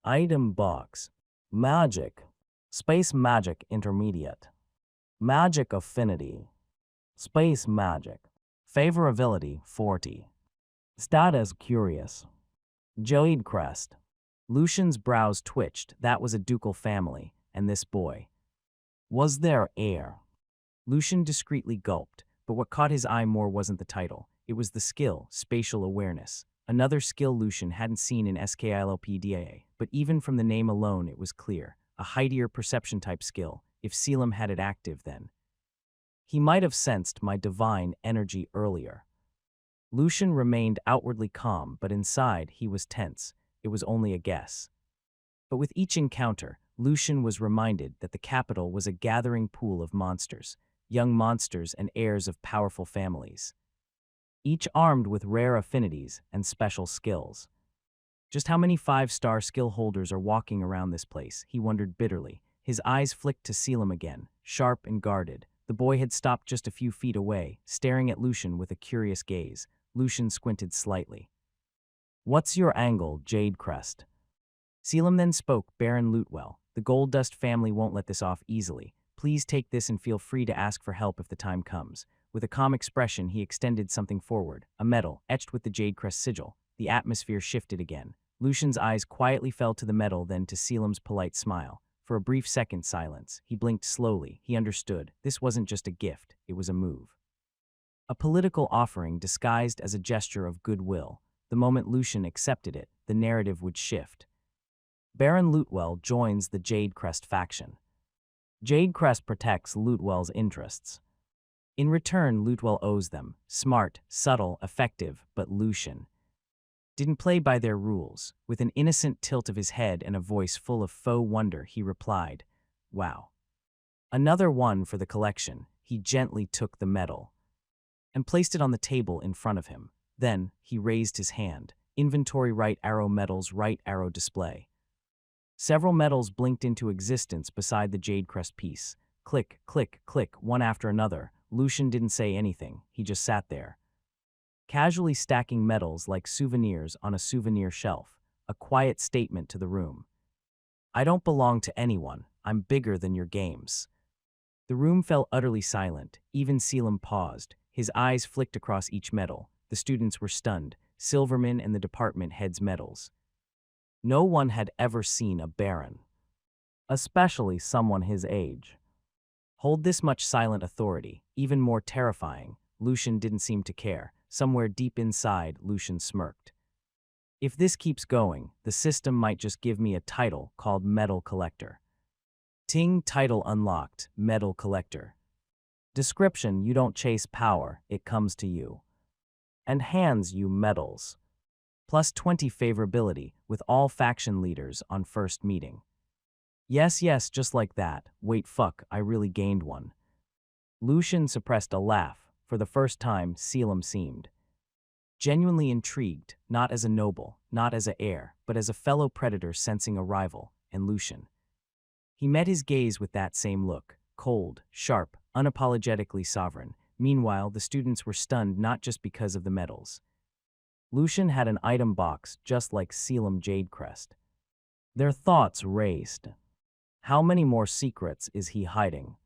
Item box. Magic. Space magic intermediate. Magic affinity. Space magic. Favorability 40. Status curious. Jade crest. Lucian's brows twitched. That was a ducal family, and this boy was their heir. Lucian discreetly gulped, but what caught his eye more wasn't the title. It was the skill, spatial awareness. Another skill Lucian hadn't seen in SKILPDAA, but even from the name alone it was clear. A heightier perception-type skill. If Selim had it active then, he might have sensed my divine energy earlier. Lucian remained outwardly calm, but inside he was tense. It was only a guess. But with each encounter, Lucian was reminded that the capital was a gathering pool of monsters, young monsters and heirs of powerful families, each armed with rare affinities and special skills. Just how many 5-star skill holders are walking around this place, he wondered bitterly. His eyes flicked to Selim again, sharp and guarded. The boy had stopped just a few feet away, staring at Lucian with a curious gaze. Lucian squinted slightly. "What's your angle, Jade Crest?" Selim then spoke. "Baron Lutewell, the Goldust family won't let this off easily. Please take this and feel free to ask for help if the time comes." With a calm expression, he extended something forward, a medal, etched with the Jade Crest sigil. The atmosphere shifted again. Lucian's eyes quietly fell to the medal, then to Selim's polite smile. For a brief second, silence. He blinked slowly. He understood. This wasn't just a gift, it was a move. A political offering disguised as a gesture of goodwill. The moment Lucian accepted it, the narrative would shift. Baron Lutewell joins the Jade Crest faction. Jade Crest protects Lutewell's interests. In return, Lutewell owes them. Smart, subtle, effective, but Lucian didn't play by their rules. With an innocent tilt of his head and a voice full of faux wonder, he replied, "Wow. Another one for the collection." He gently took the medal and placed it on the table in front of him. Then, he raised his hand. Inventory: right arrow medals, right arrow display. Several medals blinked into existence beside the Jade Crest piece. Click, click, click, one after another. Lucian didn't say anything. He just sat there, casually stacking medals like souvenirs on a souvenir shelf, a quiet statement to the room. "I don't belong to anyone. I'm bigger than your games." The room fell utterly silent. Even Selim paused. His eyes flicked across each medal. The students were stunned. Silverman and the department heads' medals. No one had ever seen a baron, especially someone his age, hold this much silent authority. Even more terrifying, Lucian didn't seem to care. Somewhere deep inside, Lucian smirked. "If this keeps going, the system might just give me a title called Medal Collector." Ting, title unlocked, Medal Collector. Description: you don't chase power, it comes to you and hands you medals. Plus 20 favorability with all faction leaders on first meeting. Yes, just like that. Wait, fuck, I really gained one. Lucian suppressed a laugh. For the first time, Selim seemed genuinely intrigued, not as a noble, not as an heir, but as a fellow predator sensing a rival. And Lucian, he met his gaze with that same look, cold, sharp, unapologetically sovereign. Meanwhile, the students were stunned not just because of the medals. Lucian had an item box just like Selim Jade Crest. Their thoughts raced. How many more secrets is he hiding?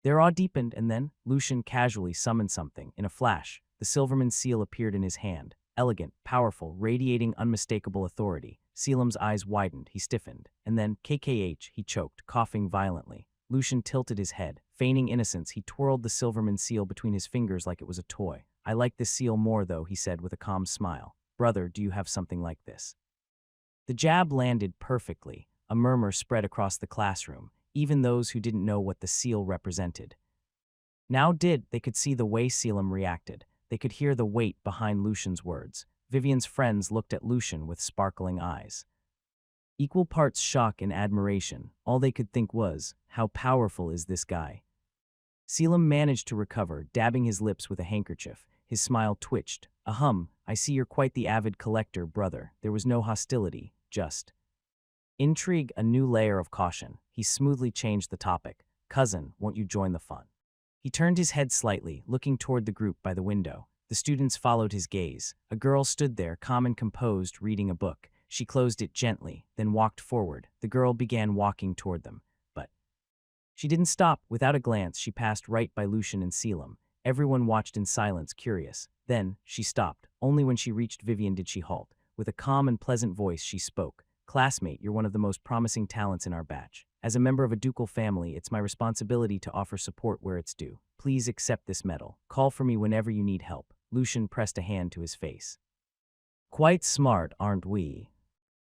Their awe deepened, and then Lucian casually summoned something. In a flash, the Silverman seal appeared in his hand. Elegant, powerful, radiating unmistakable authority. Selim's eyes widened. He stiffened. And then, KKH, he choked, coughing violently. Lucian tilted his head. Feigning innocence, he twirled the Silverman seal between his fingers like it was a toy. "I like this seal more, though," he said with a calm smile. "Brother, do you have something like this?" The jab landed perfectly. A murmur spread across the classroom. Even those who didn't know what the seal represented now did. They could see the way Selim reacted. They could hear the weight behind Lucian's words. Vivian's friends looked at Lucian with sparkling eyes, equal parts shock and admiration. All they could think was, how powerful is this guy? Selim managed to recover, dabbing his lips with a handkerchief. His smile twitched. "Ahem, I see you're quite the avid collector, brother." There was no hostility, just intrigue, a new layer of caution. He smoothly changed the topic. "Cousin, won't you join the fun?" He turned his head slightly, looking toward the group by the window. The students followed his gaze. A girl stood there, calm and composed, reading a book. She closed it gently, then walked forward. The girl began walking toward them. But she didn't stop. Without a glance, she passed right by Lucian and Selim. Everyone watched in silence, curious. Then she stopped. Only when she reached Vivian did she halt. With a calm and pleasant voice, she spoke. "Classmate, you're one of the most promising talents in our batch. As a member of a ducal family, it's my responsibility to offer support where it's due. Please accept this medal. Call for me whenever you need help." Lucian pressed a hand to his face. "Quite smart, aren't we?"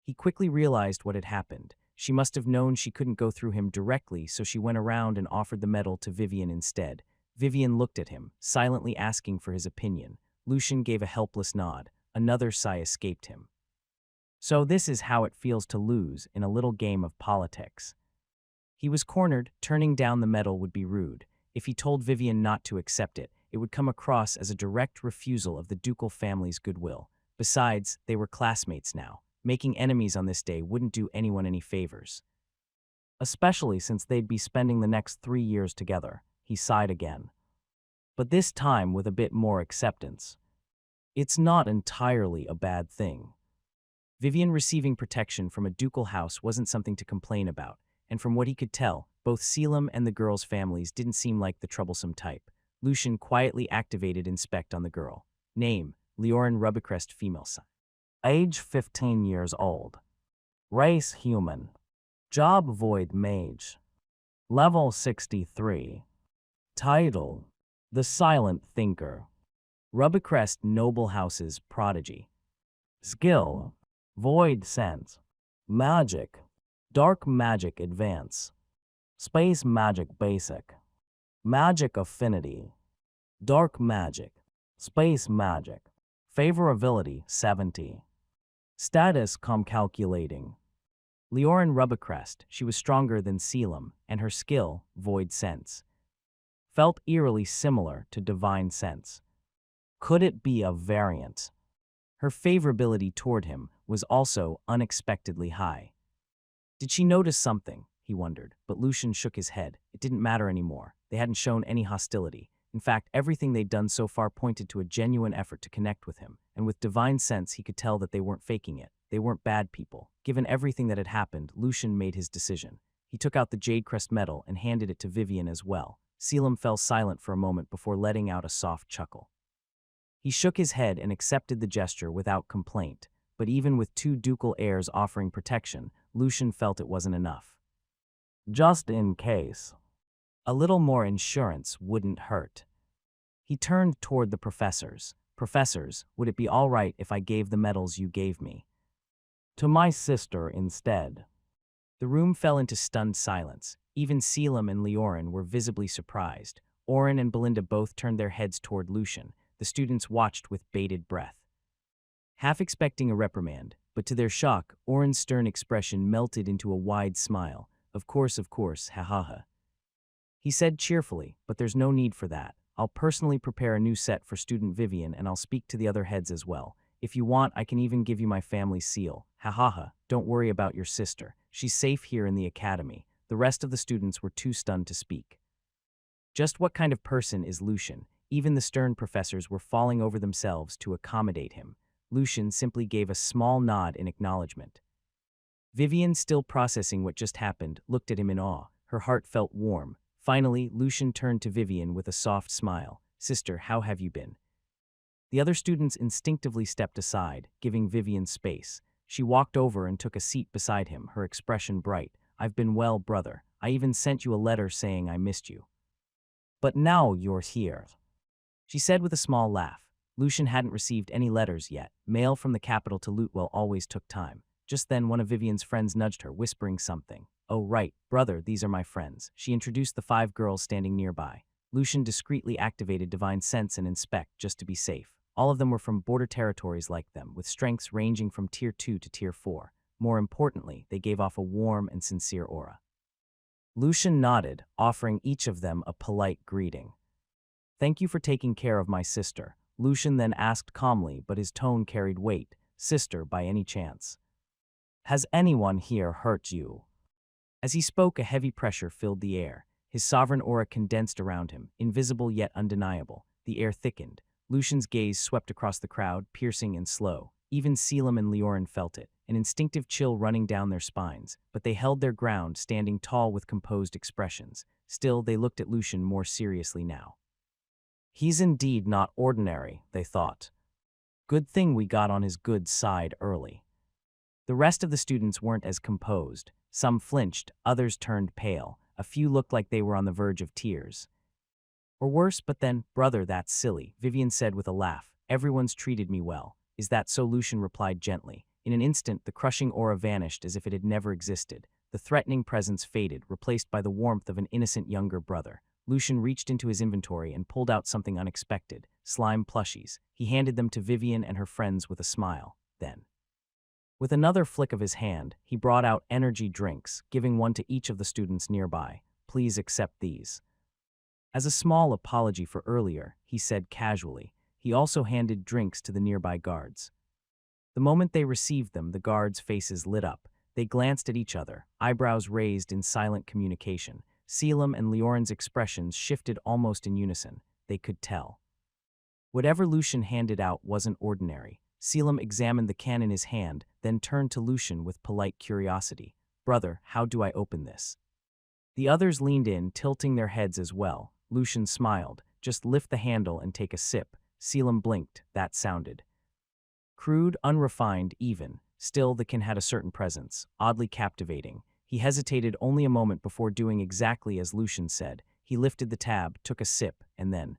He quickly realized what had happened. She must have known she couldn't go through him directly, so she went around and offered the medal to Vivian instead. Vivian looked at him, silently asking for his opinion. Lucian gave a helpless nod. Another sigh escaped him. So this is how it feels to lose in a little game of politics. He was cornered. Turning down the medal would be rude. If he told Vivian not to accept it, it would come across as a direct refusal of the ducal family's goodwill. Besides, they were classmates now. Making enemies on this day wouldn't do anyone any favors. Especially since they'd be spending the next 3 years together. He sighed again. But this time with a bit more acceptance. It's not entirely a bad thing. Vivian receiving protection from a ducal house wasn't something to complain about, and from what he could tell, both Selim and the girls' families didn't seem like the troublesome type. Lucian quietly activated Inspect on the girl. Name, Leorin Rubicrest, female sign. Age 15 years old. Race human. Job void mage. Level 63. Title, The Silent Thinker. Rubicrest Noble House's prodigy. Skill, Void Sense. Magic, Dark Magic Advance. Space Magic Basic. Magic Affinity. Dark Magic. Space Magic. Favorability 70. Status calculating. Leorin Rubicrest, she was stronger than Selim, and her skill, Void Sense, felt eerily similar to Divine Sense. Could it be a variant? Her favorability toward him was also unexpectedly high. Did she notice something? He wondered, but Lucian shook his head. It didn't matter anymore. They hadn't shown any hostility. In fact, everything they'd done so far pointed to a genuine effort to connect with him, and with Divine Sense he could tell that they weren't faking it. They weren't bad people. Given everything that had happened, Lucian made his decision. He took out the Jade Crest medal and handed it to Vivian as well. Selim fell silent for a moment before letting out a soft chuckle. He shook his head and accepted the gesture without complaint, but even with 2 ducal heirs offering protection, Lucian felt it wasn't enough. Just in case. A little more insurance wouldn't hurt. He turned toward the professors. Professors, would it be all right if I gave the medals you gave me to my sister instead? The room fell into stunned silence. Even Selim and Leorin were visibly surprised. Orin and Belinda both turned their heads toward Lucian. The students watched with bated breath, half expecting a reprimand, but to their shock, Orin's stern expression melted into a wide smile. Of course, ha ha ha. He said cheerfully, but there's no need for that. I'll personally prepare a new set for student Vivian and I'll speak to the other heads as well. If you want, I can even give you my family's seal. Ha ha ha. Don't worry about your sister. She's safe here in the academy. The rest of the students were too stunned to speak. Just what kind of person is Lucian? Even the stern professors were falling over themselves to accommodate him. Lucian simply gave a small nod in acknowledgement. Vivian, still processing what just happened, looked at him in awe. Her heart felt warm. Finally, Lucian turned to Vivian with a soft smile. Sister, how have you been? The other students instinctively stepped aside, giving Vivian space. She walked over and took a seat beside him, her expression bright. I've been well, brother. I even sent you a letter saying I missed you. But now you're here, she said with a small laugh. Lucian hadn't received any letters yet. Mail from the capital to Lutewell always took time. Just then, one of Vivian's friends nudged her, whispering something. Oh, right, brother, these are my friends. She introduced the 5 girls standing nearby. Lucian discreetly activated Divine Sense and Inspect just to be safe. All of them were from border territories like them, with strengths ranging from Tier 2 to Tier 4. More importantly, they gave off a warm and sincere aura. Lucian nodded, offering each of them a polite greeting. Thank you for taking care of my sister. Lucian then asked calmly, but his tone carried weight. Sister, by any chance, has anyone here hurt you? As he spoke, a heavy pressure filled the air. His sovereign aura condensed around him, invisible yet undeniable. The air thickened. Lucian's gaze swept across the crowd, piercing and slow. Even Selim and Leorin felt it, an instinctive chill running down their spines, but they held their ground, standing tall with composed expressions. Still, they looked at Lucian more seriously now. He's indeed not ordinary, they thought. Good thing we got on his good side early. The rest of the students weren't as composed. Some flinched, others turned pale. A few looked like they were on the verge of tears. Or worse, but then, brother, that's silly, Vivian said with a laugh. Everyone's treated me well. Is that so? Lucian replied gently. In an instant, the crushing aura vanished as if it had never existed. The threatening presence faded, replaced by the warmth of an innocent younger brother. Lucian reached into his inventory and pulled out something unexpected, slime plushies. He handed them to Vivian and her friends with a smile. Then, with another flick of his hand, he brought out energy drinks, giving one to each of the students nearby. Please accept these. As a small apology for earlier, he said casually. He also handed drinks to the nearby guards. The moment they received them, the guards' faces lit up. They glanced at each other, eyebrows raised in silent communication. Selim and Leorin's expressions shifted almost in unison. They could tell. Whatever Lucian handed out wasn't ordinary. Selim examined the can in his hand, then turned to Lucian with polite curiosity. Brother, how do I open this? The others leaned in, tilting their heads as well. Lucian smiled. Just lift the handle and take a sip. Selim blinked. That sounded crude, unrefined, even. Still, the can had a certain presence, oddly captivating. He hesitated only a moment before doing exactly as Lucian said. He lifted the tab, took a sip, and then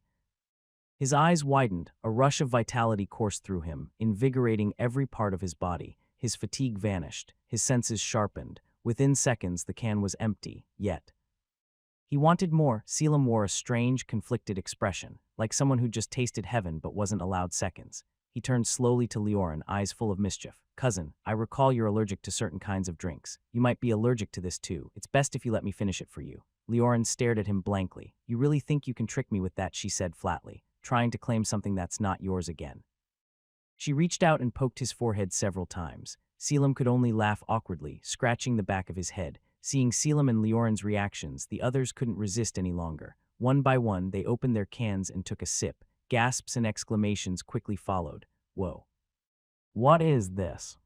his eyes widened. A rush of vitality coursed through him, invigorating every part of his body. His fatigue vanished, his senses sharpened. Within seconds, the can was empty, yet he wanted more. Selim wore a strange, conflicted expression, like someone who just tasted heaven but wasn't allowed seconds. He turned slowly to Leorin, eyes full of mischief. Cousin, I recall you're allergic to certain kinds of drinks. You might be allergic to this too. It's best if you let me finish it for you. Leorin stared at him blankly. You really think you can trick me with that? She said flatly, trying to claim something that's not yours again. She reached out and poked his forehead several times. Selim could only laugh awkwardly, scratching the back of his head. Seeing Selim and Leorin's reactions, the others couldn't resist any longer. One by one, they opened their cans and took a sip. Gasps and exclamations quickly followed. Whoa. What is this?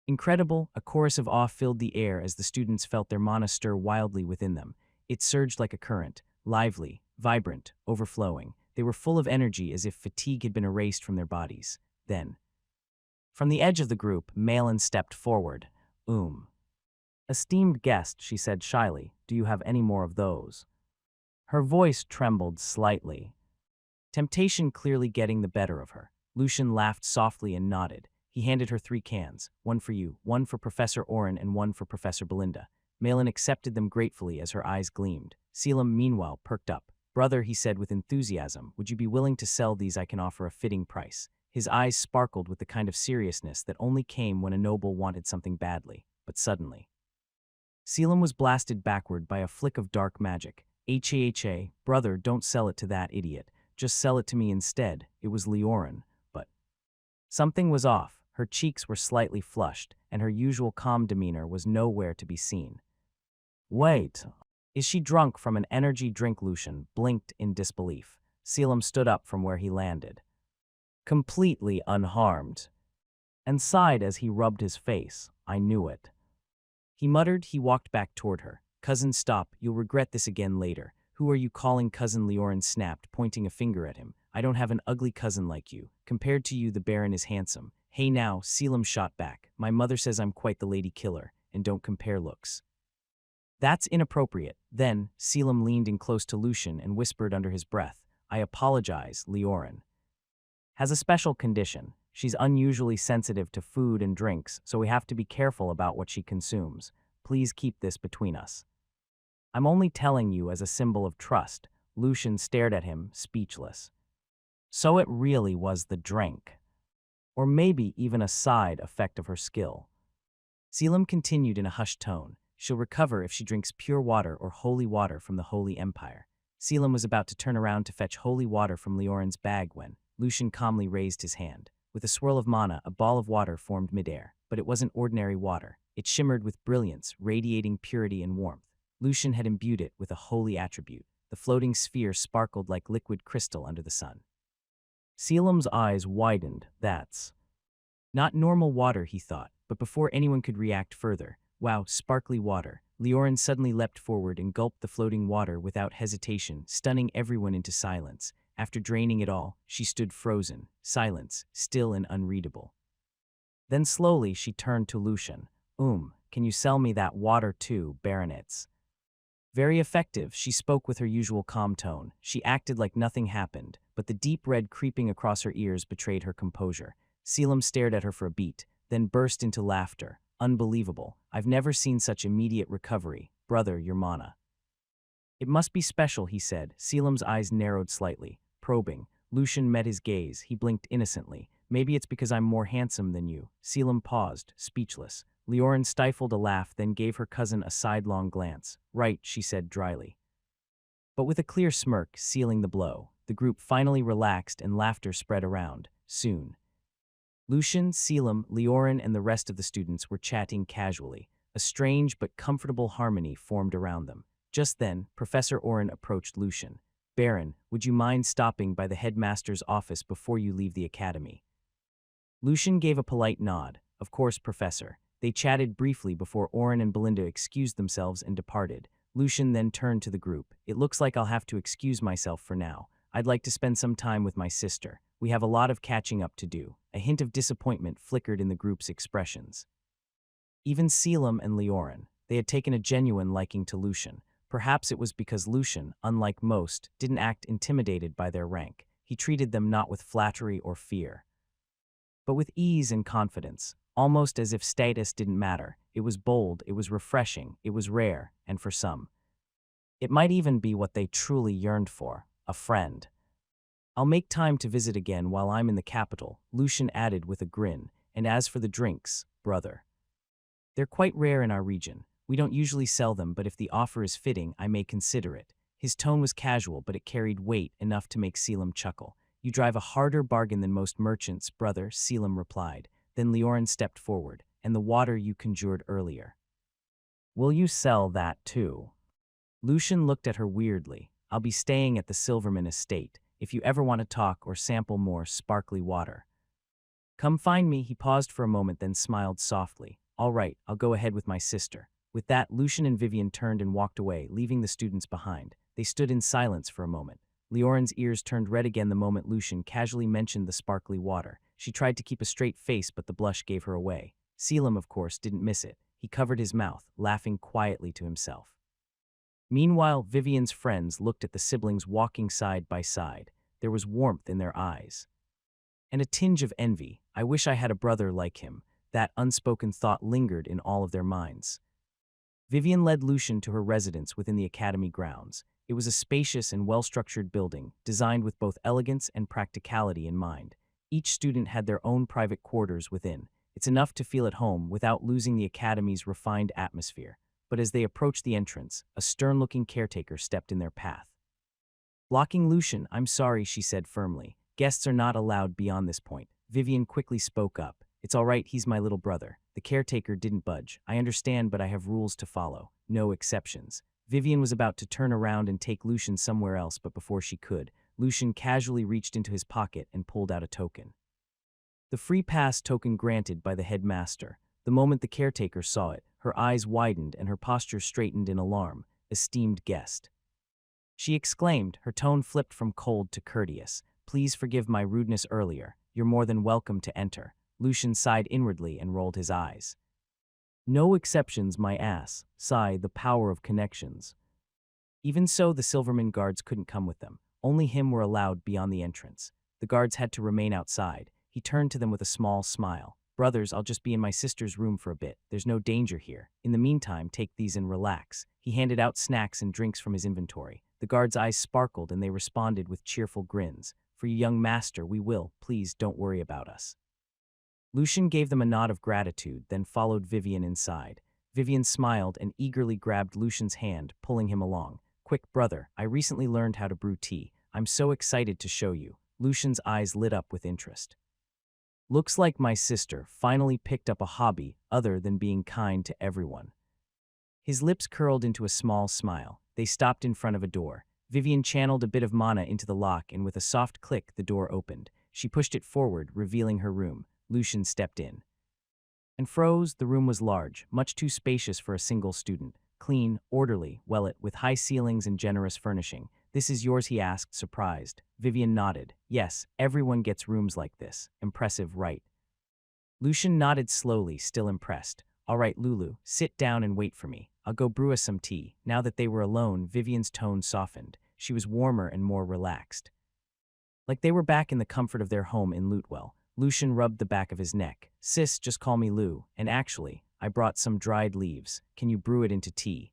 Incredible, a chorus of awe filled the air as the students felt their mana stir wildly within them. It surged like a current, lively, vibrant, overflowing. They were full of energy as if fatigue had been erased from their bodies. Then, from the edge of the group, Malin stepped forward. Esteemed guest, she said shyly, do you have any more of those? Her voice trembled slightly, temptation clearly getting the better of her. Lucian laughed softly and nodded. He handed her 3 cans, one for you, one for Professor Oren, and one for Professor Belinda. Malin accepted them gratefully as her eyes gleamed. Selim, meanwhile, perked up. Brother, he said with enthusiasm, would you be willing to sell these? I can offer a fitting price. His eyes sparkled with the kind of seriousness that only came when a noble wanted something badly. But suddenly, Selim was blasted backward by a flick of dark magic. Ha, brother, don't sell it to that idiot. Just sell it to me instead. It was Leorin, but something was off. Her cheeks were slightly flushed, and her usual calm demeanor was nowhere to be seen. Wait, is she drunk from an energy drink? Lucian blinked in disbelief. Selim stood up from where he landed, completely unharmed, and sighed as he rubbed his face. I knew it. He muttered. He walked back toward her. Cousin, stop. You'll regret this again later. Who are you calling cousin? Leorin snapped, pointing a finger at him. I don't have an ugly cousin like you. Compared to you, the Baron is handsome. Hey now, Selim shot back. My mother says I'm quite the lady killer, and don't compare looks. That's inappropriate. Then, Selim leaned in close to Lucian and whispered under his breath, I apologize, Leorin has a special condition. She's unusually sensitive to food and drinks, so we have to be careful about what she consumes. Please keep this between us. I'm only telling you as a symbol of trust. Lucian stared at him, speechless. So it really was the drink. Or maybe even a side effect of her skill. Selim continued in a hushed tone. She'll recover if she drinks pure water or holy water from the Holy Empire. Selim was about to turn around to fetch holy water from Leorin's bag when Lucian calmly raised his hand. With a swirl of mana, a ball of water formed midair, but it wasn't ordinary water. It shimmered with brilliance, radiating purity and warmth. Lucian had imbued it with a holy attribute. The floating sphere sparkled like liquid crystal under the sun. Selim's eyes widened. That's not normal water, he thought, but before anyone could react further, wow, sparkly water. Leorin suddenly leapt forward and gulped the floating water without hesitation, stunning everyone into silence. After draining it all, she stood frozen, silence, still and unreadable. Then slowly she turned to Lucian. Can you sell me that water too, baronets? Very effective, she spoke with her usual calm tone. She acted like nothing happened, but the deep red creeping across her ears betrayed her composure. Selim stared at her for a beat, then burst into laughter. Unbelievable. I've never seen such immediate recovery. Brother, your mana. It must be special, he said. Selim's eyes narrowed slightly, probing. Lucian met his gaze. He blinked innocently. Maybe it's because I'm more handsome than you. Selim paused, speechless. Leorin stifled a laugh, then gave her cousin a sidelong glance. Right, she said dryly. But with a clear smirk, sealing the blow. The group finally relaxed and laughter spread around. Soon, Lucian, Selim, Leorin, and the rest of the students were chatting casually. A strange but comfortable harmony formed around them. Just then, Professor Oren approached Lucian. Baron, would you mind stopping by the headmaster's office before you leave the academy? Lucian gave a polite nod. Of course, Professor. They chatted briefly before Oren and Belinda excused themselves and departed. Lucian then turned to the group. It looks like I'll have to excuse myself for now. I'd like to spend some time with my sister. We have a lot of catching up to do. A hint of disappointment flickered in the group's expressions. Even Selim and Leorin, they had taken a genuine liking to Lucian. Perhaps it was because Lucian, unlike most, didn't act intimidated by their rank. He treated them not with flattery or fear, but with ease and confidence, almost as if status didn't matter. It was bold, it was refreshing, it was rare, and for some, it might even be what they truly yearned for, a friend. I'll make time to visit again while I'm in the capital, Lucian added with a grin, and as for the drinks, brother, they're quite rare in our region. We don't usually sell them, but if the offer is fitting, I may consider it. His tone was casual, but it carried weight enough to make Selim chuckle. You drive a harder bargain than most merchants, brother, Selim replied. Then Leorin stepped forward. And the water you conjured earlier. Will you sell that too? Lucian looked at her weirdly. I'll be staying at the Silverman estate, if you ever want to talk or sample more sparkly water. Come find me, he paused for a moment then smiled softly. All right, I'll go ahead with my sister. With that, Lucian and Vivian turned and walked away, leaving the students behind. They stood in silence for a moment. Leorin's ears turned red again the moment Lucian casually mentioned the sparkly water. She tried to keep a straight face, but the blush gave her away. Selim, of course, didn't miss it. He covered his mouth, laughing quietly to himself. Meanwhile, Vivian's friends looked at the siblings walking side by side. There was warmth in their eyes, and a tinge of envy. I wish I had a brother like him. That unspoken thought lingered in all of their minds. Vivian led Lucian to her residence within the academy grounds. It was a spacious and well-structured building, designed with both elegance and practicality in mind. Each student had their own private quarters within. It's enough to feel at home without losing the academy's refined atmosphere. But as they approached the entrance, a stern-looking caretaker stepped in their path. Blocking Lucian, I'm sorry, she said firmly. Guests are not allowed beyond this point. Vivian quickly spoke up. It's all right, he's my little brother. The caretaker didn't budge. I understand, but I have rules to follow. No exceptions. Vivian was about to turn around and take Lucian somewhere else, but before she could, Lucian casually reached into his pocket and pulled out a token. The free pass token granted by the headmaster. The moment the caretaker saw it, her eyes widened and her posture straightened in alarm. Esteemed guest, she exclaimed, her tone flipped from cold to courteous. Please forgive my rudeness earlier. You're more than welcome to enter. Lucian sighed inwardly and rolled his eyes. No exceptions, my ass. Sigh, the power of connections. Even so, the Silverman guards couldn't come with them. Only him were allowed beyond the entrance. The guards had to remain outside. He turned to them with a small smile. Brothers, I'll just be in my sister's room for a bit. There's no danger here. In the meantime, take these and relax. He handed out snacks and drinks from his inventory. The guards' eyes sparkled and they responded with cheerful grins. For you, young master, we will. Please don't worry about us. Lucian gave them a nod of gratitude, then followed Vivian inside. Vivian smiled and eagerly grabbed Lucian's hand, pulling him along. Quick, brother, I recently learned how to brew tea. I'm so excited to show you. Lucian's eyes lit up with interest. Looks like my sister finally picked up a hobby other than being kind to everyone. His lips curled into a small smile. They stopped in front of a door. Vivian channeled a bit of mana into the lock and with a soft click the door opened. She pushed it forward, revealing her room. Lucian stepped in and froze. The room was large, much too spacious for a single student. Clean, orderly, well-lit, with high ceilings and generous furnishing. "This is yours?" he asked, surprised. Vivian nodded. "Yes, everyone gets rooms like this. Impressive, right?" Lucian nodded slowly, still impressed. "All right, Lulu, sit down and wait for me. I'll go brew us some tea." Now that they were alone, Vivian's tone softened. She was warmer and more relaxed, like they were back in the comfort of their home in Lutewell. Lucian rubbed the back of his neck. "Sis, just call me Lou. And actually, I brought some dried leaves. Can you brew it into tea?"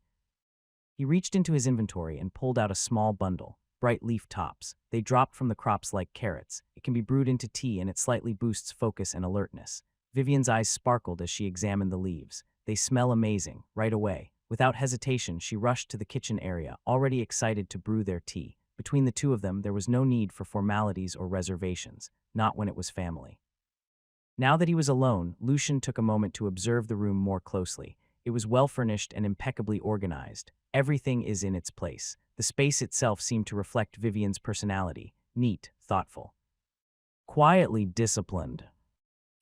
He reached into his inventory and pulled out a small bundle. Bright leaf tops. They dropped from the crops like carrots. It can be brewed into tea and it slightly boosts focus and alertness. Vivian's eyes sparkled as she examined the leaves. "They smell amazing." Right away, without hesitation, she rushed to the kitchen area, already excited to brew their tea. Between the two of them, there was no need for formalities or reservations, not when it was family. Now that he was alone, Lucian took a moment to observe the room more closely. It was well-furnished and impeccably organized. Everything is in its place. The space itself seemed to reflect Vivian's personality. Neat, thoughtful, quietly disciplined.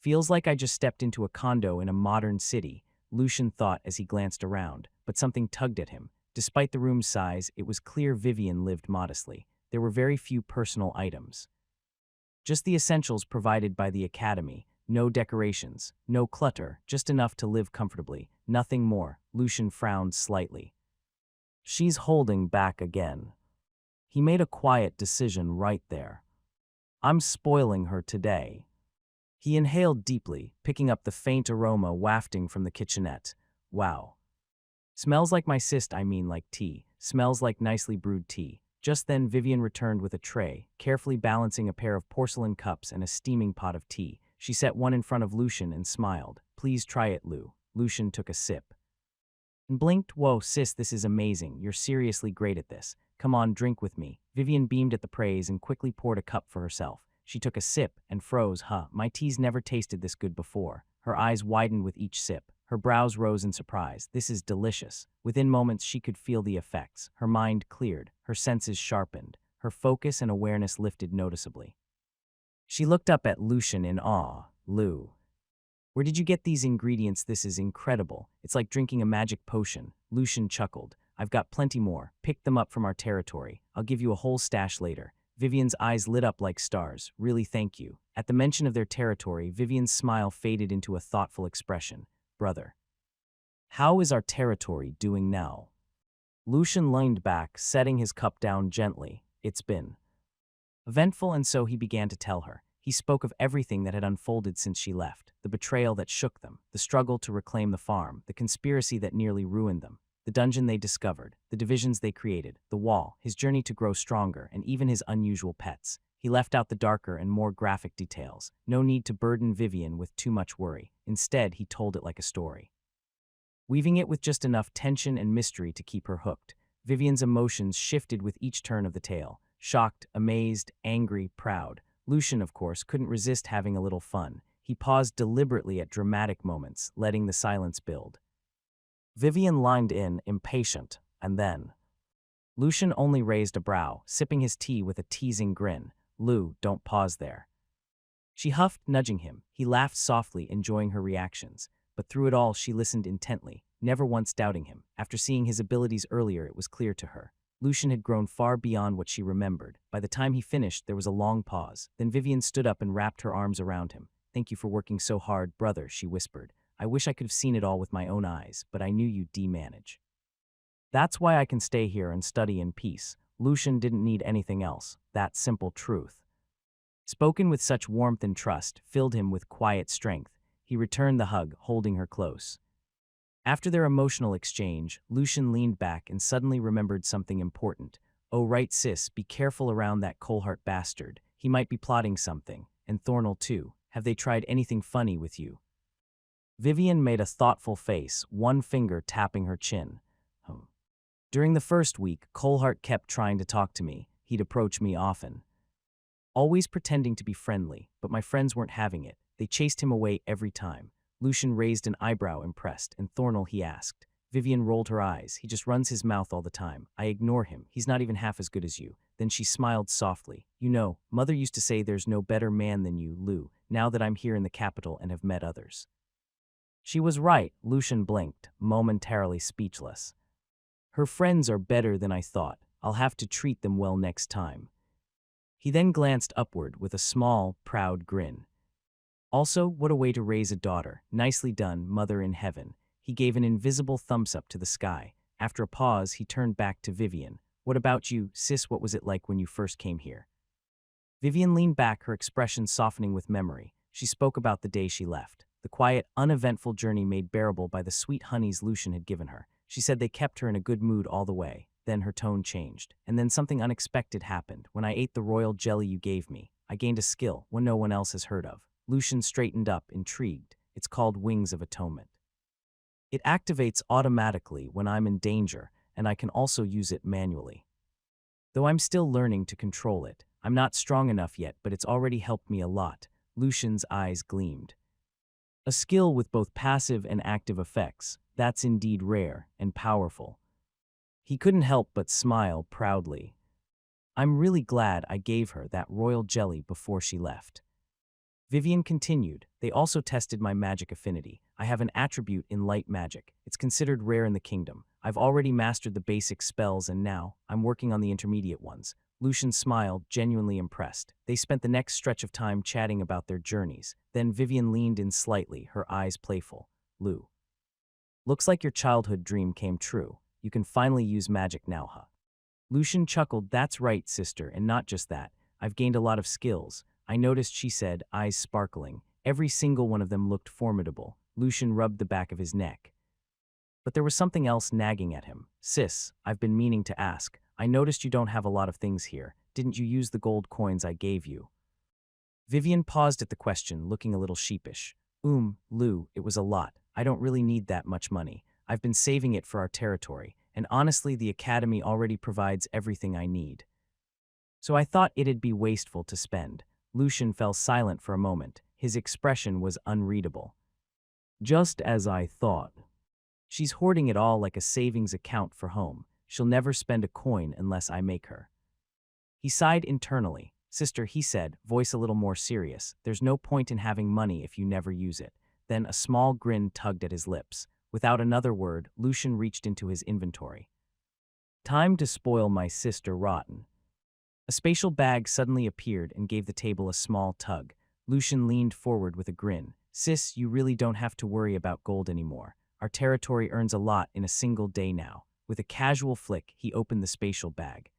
"Feels like I just stepped into a condo in a modern city," Lucian thought as he glanced around, but something tugged at him. Despite the room's size, it was clear Vivian lived modestly. There were very few personal items, just the essentials provided by the academy. No decorations, no clutter, just enough to live comfortably. Nothing more. Lucian frowned slightly. "She's holding back again." He made a quiet decision right there. "I'm spoiling her today." He inhaled deeply, picking up the faint aroma wafting from the kitchenette. "Wow. Smells like my like tea. Smells like nicely brewed tea." Just then Vivian returned with a tray, carefully balancing a pair of porcelain cups and a steaming pot of tea. She set one in front of Lucian and smiled. "Please try it, Lou." Lucian took a sip and blinked. "Whoa, sis, this is amazing. You're seriously great at this. Come on, drink with me." Vivian beamed at the praise and quickly poured a cup for herself. She took a sip and froze. My tea's never tasted this good before." Her eyes widened with each sip. Her brows rose in surprise. "This is delicious." Within moments, she could feel the effects. Her mind cleared, her senses sharpened, her focus and awareness lifted noticeably. She looked up at Lucian in awe. "Lou, where did you get these ingredients? This is incredible. It's like drinking a magic potion." Lucian chuckled. "I've got plenty more. Picked them up from our territory. I'll give you a whole stash later." Vivian's eyes lit up like stars. "Really, thank you." At the mention of their territory, Vivian's smile faded into a thoughtful expression. "Brother, how is our territory doing now?" Lucian leaned back, setting his cup down gently. "It's been eventful," and so he began to tell her. He spoke of everything that had unfolded since she left, the betrayal that shook them, the struggle to reclaim the farm, the conspiracy that nearly ruined them, the dungeon they discovered, the divisions they created, the wall, his journey to grow stronger, and even his unusual pets. He left out the darker and more graphic details. No need to burden Vivian with too much worry. Instead, he told it like a story, weaving it with just enough tension and mystery to keep her hooked. Vivian's emotions shifted with each turn of the tale. Shocked, amazed, angry, proud. Lucian, of course, couldn't resist having a little fun. He paused deliberately at dramatic moments, letting the silence build. Vivian lined in, impatient, and then Lucian only raised a brow, sipping his tea with a teasing grin. "Lou, don't pause there." She huffed, nudging him. He laughed softly, enjoying her reactions. But through it all, she listened intently, never once doubting him. After seeing his abilities earlier, it was clear to her. Lucian had grown far beyond what she remembered. By the time he finished, there was a long pause. Then Vivian stood up and wrapped her arms around him. "Thank you for working so hard, brother," she whispered. "I wish I could have seen it all with my own eyes, but I knew you'd manage. That's why I can stay here and study in peace." Lucian didn't need anything else. That simple truth, spoken with such warmth and trust, filled him with quiet strength. He returned the hug, holding her close. After their emotional exchange, Lucian leaned back and suddenly remembered something important. "Oh right, sis, be careful around that Coalheart bastard. He might be plotting something. And Thornell too. Have they tried anything funny with you?" Vivian made a thoughtful face, one finger tapping her chin. "During the first week, Coalheart kept trying to talk to me. He'd approach me often, always pretending to be friendly, but my friends weren't having it. They chased him away every time." Lucian raised an eyebrow, impressed. "And Thornell?" he asked. Vivian rolled her eyes. He just runs his mouth all the time. I ignore him. He's not even half as good as you. Then she smiled softly. You know, Mother used to say there's no better man than you, Lu, now that I'm here in the capital and have met others. She was right, Lucian blinked, momentarily speechless. Her friends are better than I thought. I'll have to treat them well next time. He then glanced upward with a small, proud grin. Also, what a way to raise a daughter. Nicely done, Mother in heaven. He gave an invisible thumbs up to the sky. After a pause, he turned back to Vivian. What about you, sis? What was it like when you first came here? Vivian leaned back, her expression softening with memory. She spoke about the day she left. The quiet, uneventful journey made bearable by the sweet honeys Lucian had given her. She said they kept her in a good mood all the way. Then her tone changed. And then something unexpected happened. When I ate the royal jelly you gave me, I gained a skill one no one else has heard of. Lucian straightened up, intrigued. It's called Wings of Atonement. It activates automatically when I'm in danger, and I can also use it manually. Though I'm still learning to control it, I'm not strong enough yet, but it's already helped me a lot. Lucian's eyes gleamed. A skill with both passive and active effects, that's indeed rare and powerful. He couldn't help but smile proudly. I'm really glad I gave her that royal jelly before she left. Vivian continued, they also tested my magic affinity. I have an attribute in light magic. It's considered rare in the kingdom. I've already mastered the basic spells and now I'm working on the intermediate ones. Lucian smiled, genuinely impressed. They spent the next stretch of time chatting about their journeys. Then Vivian leaned in slightly, her eyes playful. Lu. Looks like your childhood dream came true. You can finally use magic now, huh? Lucian chuckled, that's right, sister, and not just that. I've gained a lot of skills. I noticed, she said, eyes sparkling. Every single one of them looked formidable. Lucian rubbed the back of his neck. But there was something else nagging at him. Sis, I've been meaning to ask. I noticed you don't have a lot of things here. Didn't you use the gold coins I gave you? Vivian paused at the question, looking a little sheepish. Lu, it was a lot. I don't really need that much money. I've been saving it for our territory, and honestly, the academy already provides everything I need. So I thought it'd be wasteful to spend. Lucian fell silent for a moment. His expression was unreadable. Just as I thought. She's hoarding it all like a savings account for home. She'll never spend a coin unless I make her. He sighed internally. Sister, he said, voice a little more serious, there's no point in having money if you never use it. Then a small grin tugged at his lips. Without another word, Lucian reached into his inventory. Time to spoil my sister rotten. A spatial bag suddenly appeared and gave the table a small tug. Lucian leaned forward with a grin. Sis, you really don't have to worry about gold anymore. Our territory earns a lot in a single day now. With a casual flick, he opened the spatial bag.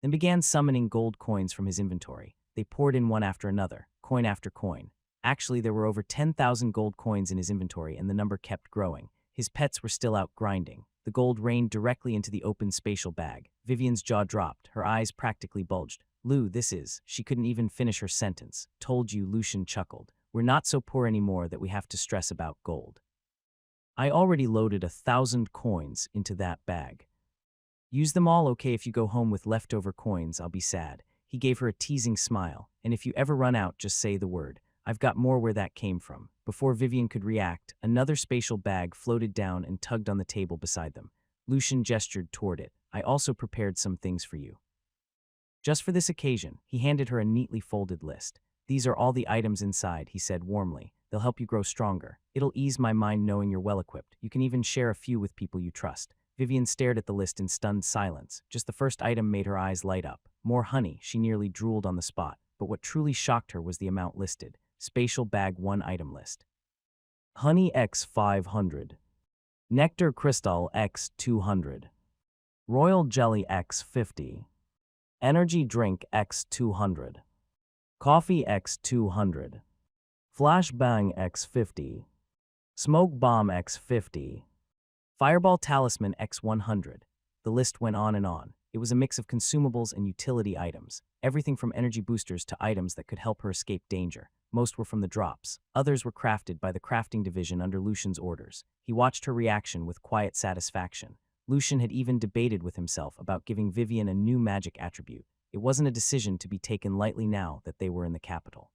Then began summoning gold coins from his inventory. They poured in one after another, coin after coin. Actually, there were over 10,000 gold coins in his inventory, and the number kept growing. His pets were still out grinding. The gold rained directly into the open spatial bag. Vivian's jaw dropped. Her eyes practically bulged. Lu, this is... She couldn't even finish her sentence. Told you, Lucian chuckled. We're not so poor anymore that we have to stress about gold. I already loaded 1,000 coins into that bag. Use them all, okay? If you go home with leftover coins, I'll be sad. He gave her a teasing smile. And if you ever run out, just say the word. I've got more where that came from. Before Vivian could react, another spatial bag floated down and tugged on the table beside them. Lucian gestured toward it. I also prepared some things for you. Just for this occasion, he handed her a neatly folded list. These are all the items inside, he said warmly. They'll help you grow stronger. It'll ease my mind knowing you're well-equipped. You can even share a few with people you trust. Vivian stared at the list in stunned silence. Just the first item made her eyes light up. More honey, she nearly drooled on the spot. But what truly shocked her was the amount listed. Spatial bag 1 item list. Honey X 500. Nectar Crystal X 200. Royal Jelly X 50. Energy Drink X 200. Coffee X 200. Flashbang X 50. Smoke Bomb X 50. Fireball Talisman X 100. The list went on and on. It was a mix of consumables and utility items, everything from energy boosters to items that could help her escape danger. Most were from the drops. Others were crafted by the crafting division under Lucian's orders. He watched her reaction with quiet satisfaction. Lucian had even debated with himself about giving Vivian a new magic attribute. It wasn't a decision to be taken lightly now that they were in the capital.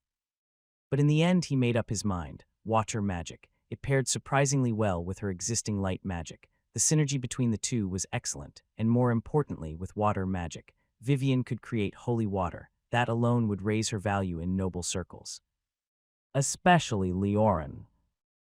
But in the end, he made up his mind. Watcher magic. It paired surprisingly well with her existing light magic. The synergy between the two was excellent, and more importantly, with water magic, Vivian could create holy water. That alone would raise her value in noble circles. Especially Leorin.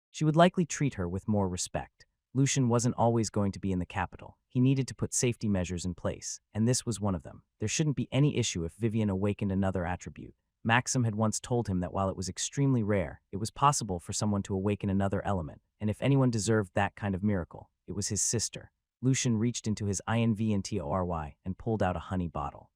She would likely treat her with more respect. Lucian wasn't always going to be in the capital. He needed to put safety measures in place, and this was one of them. There shouldn't be any issue if Vivian awakened another attribute. Maxim had once told him that while it was extremely rare, it was possible for someone to awaken another element, and if anyone deserved that kind of miracle, it was his sister. Lucian reached into his inventory and pulled out a honey bottle.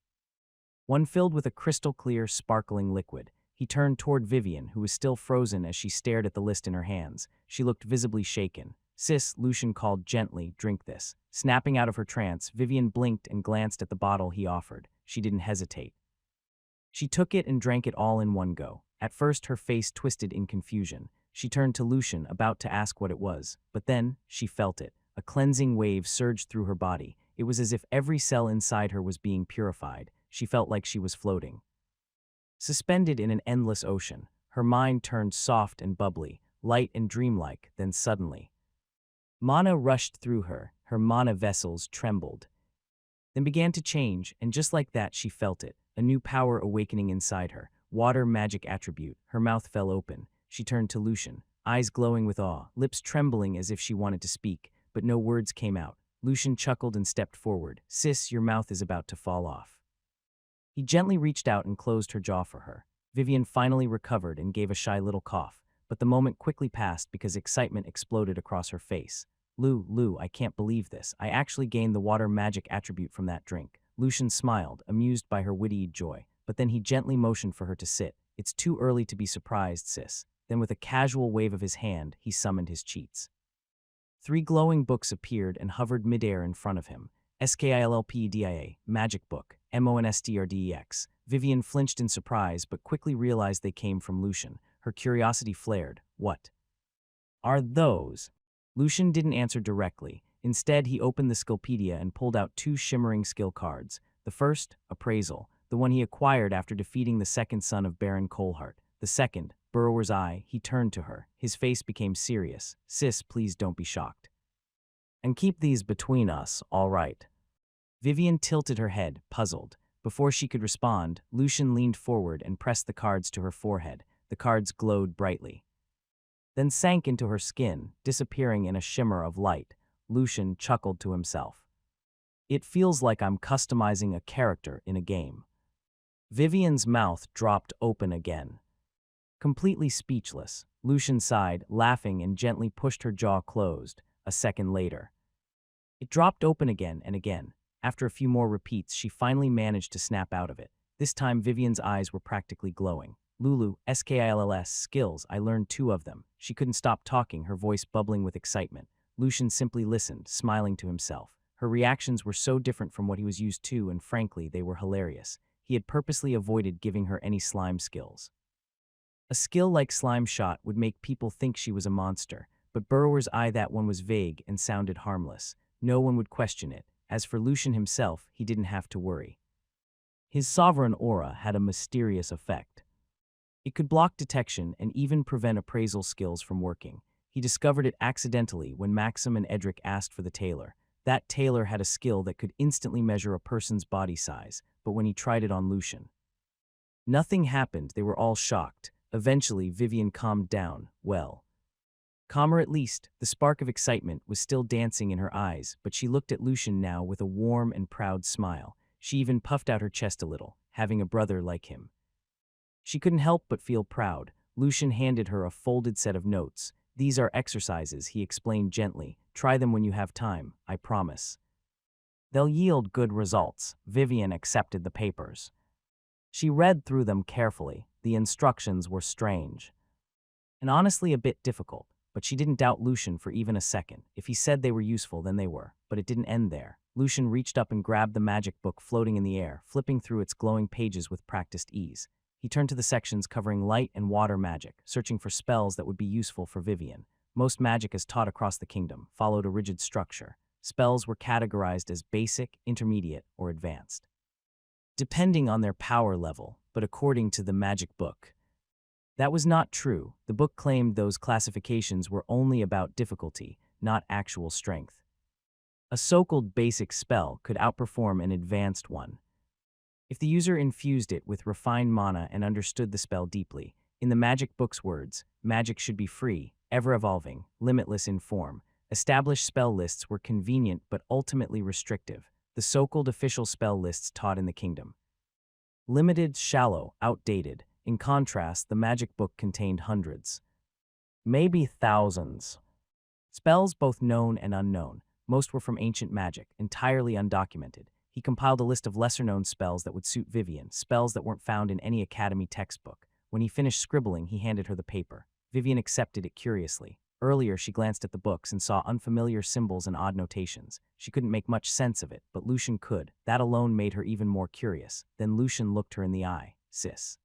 One filled with a crystal-clear, sparkling liquid. He turned toward Vivian, who was still frozen as she stared at the list in her hands. She looked visibly shaken. "Sis," Lucian called gently, "drink this." Snapping out of her trance, Vivian blinked and glanced at the bottle he offered. She didn't hesitate. She took it and drank it all in one go. At first, her face twisted in confusion. She turned to Lucian, about to ask what it was, but then she felt it. A cleansing wave surged through her body. It was as if every cell inside her was being purified. She felt like she was floating, suspended in an endless ocean. Her mind turned soft and bubbly, light and dreamlike, then suddenly, mana rushed through her. Her mana vessels trembled, then began to change, and just like that she felt it, a new power awakening inside her. Water magic attribute. Her mouth fell open. She turned to Lucian, eyes glowing with awe, lips trembling as if she wanted to speak, but no words came out. Lucian chuckled and stepped forward. "Sis, your mouth is about to fall off." He gently reached out and closed her jaw for her. Vivian finally recovered and gave a shy little cough, but the moment quickly passed because excitement exploded across her face. Lou, I can't believe this. I actually gained the water magic attribute from that drink." Lucian smiled, amused by her witty joy, but then he gently motioned for her to sit. "It's too early to be surprised, sis." Then with a casual wave of his hand, he summoned his cheats. 3 glowing books appeared and hovered midair in front of him. Skillpdia, Magic Book, Monstrex. Vivian flinched in surprise but quickly realized they came from Lucian. Her curiosity flared. "What are those?" Lucian didn't answer directly. Instead, he opened the Skillpedia and pulled out 2 shimmering skill cards. The first, Appraisal, the one he acquired after defeating the second son of Baron Coalheart. The second, Burrower's Eye. He turned to her. His face became serious. "Sis, please don't be shocked. And keep these between us, all right?" Vivian tilted her head, puzzled. Before she could respond, Lucian leaned forward and pressed the cards to her forehead. The cards glowed brightly, then sank into her skin, disappearing in a shimmer of light. Lucian chuckled to himself. "It feels like I'm customizing a character in a game." Vivian's mouth dropped open again. Completely speechless, Lucian sighed, laughing, and gently pushed her jaw closed. A second later, it dropped open again and again. After a few more repeats, she finally managed to snap out of it. This time, Vivian's eyes were practically glowing. "Lulu, skills, skills, I learned 2 of them." She couldn't stop talking, her voice bubbling with excitement. Lucian simply listened, smiling to himself. Her reactions were so different from what he was used to, and frankly, they were hilarious. He had purposely avoided giving her any slime skills. A skill like Slime Shot would make people think she was a monster, but Burrower's Eye, that one was vague and sounded harmless. No one would question it. As for Lucian himself, he didn't have to worry. His Sovereign Aura had a mysterious effect. It could block detection and even prevent appraisal skills from working. He discovered it accidentally when Maxim and Edric asked for the tailor. That tailor had a skill that could instantly measure a person's body size, but when he tried it on Lucian, nothing happened. They were all shocked. Eventually, Vivian calmed down. Well, calmer at least. The spark of excitement was still dancing in her eyes, but she looked at Lucian now with a warm and proud smile. She even puffed out her chest a little, having a brother like him. She couldn't help but feel proud. Lucian handed her a folded set of notes. "These are exercises," he explained gently. "Try them when you have time, I promise. They'll yield good results." Vivian accepted the papers. She read through them carefully. The instructions were strange, and honestly a bit difficult, but she didn't doubt Lucian for even a second. If he said they were useful, then they were. But it didn't end there. Lucian reached up and grabbed the magic book floating in the air, flipping through its glowing pages with practiced ease. He turned to the sections covering light and water magic, searching for spells that would be useful for Vivian. Most magic as taught across the kingdom followed a rigid structure. Spells were categorized as basic, intermediate, or advanced, depending on their power level, but according to the magic book, that was not true. The book claimed those classifications were only about difficulty, not actual strength. A so-called basic spell could outperform an advanced one if the user infused it with refined mana and understood the spell deeply. In the magic book's words, magic should be free, ever-evolving, limitless in form. Established spell lists were convenient but ultimately restrictive, the so-called official spell lists taught in the kingdom. Limited, shallow, outdated. In contrast, the magic book contained hundreds, maybe thousands. Spells both known and unknown. Most were from ancient magic, entirely undocumented. He compiled a list of lesser-known spells that would suit Vivian, spells that weren't found in any academy textbook. When he finished scribbling, he handed her the paper. Vivian accepted it curiously. Earlier, she glanced at the books and saw unfamiliar symbols and odd notations. She couldn't make much sense of it, but Lucian could. That alone made her even more curious. Then Lucian looked her in the eye. Sis,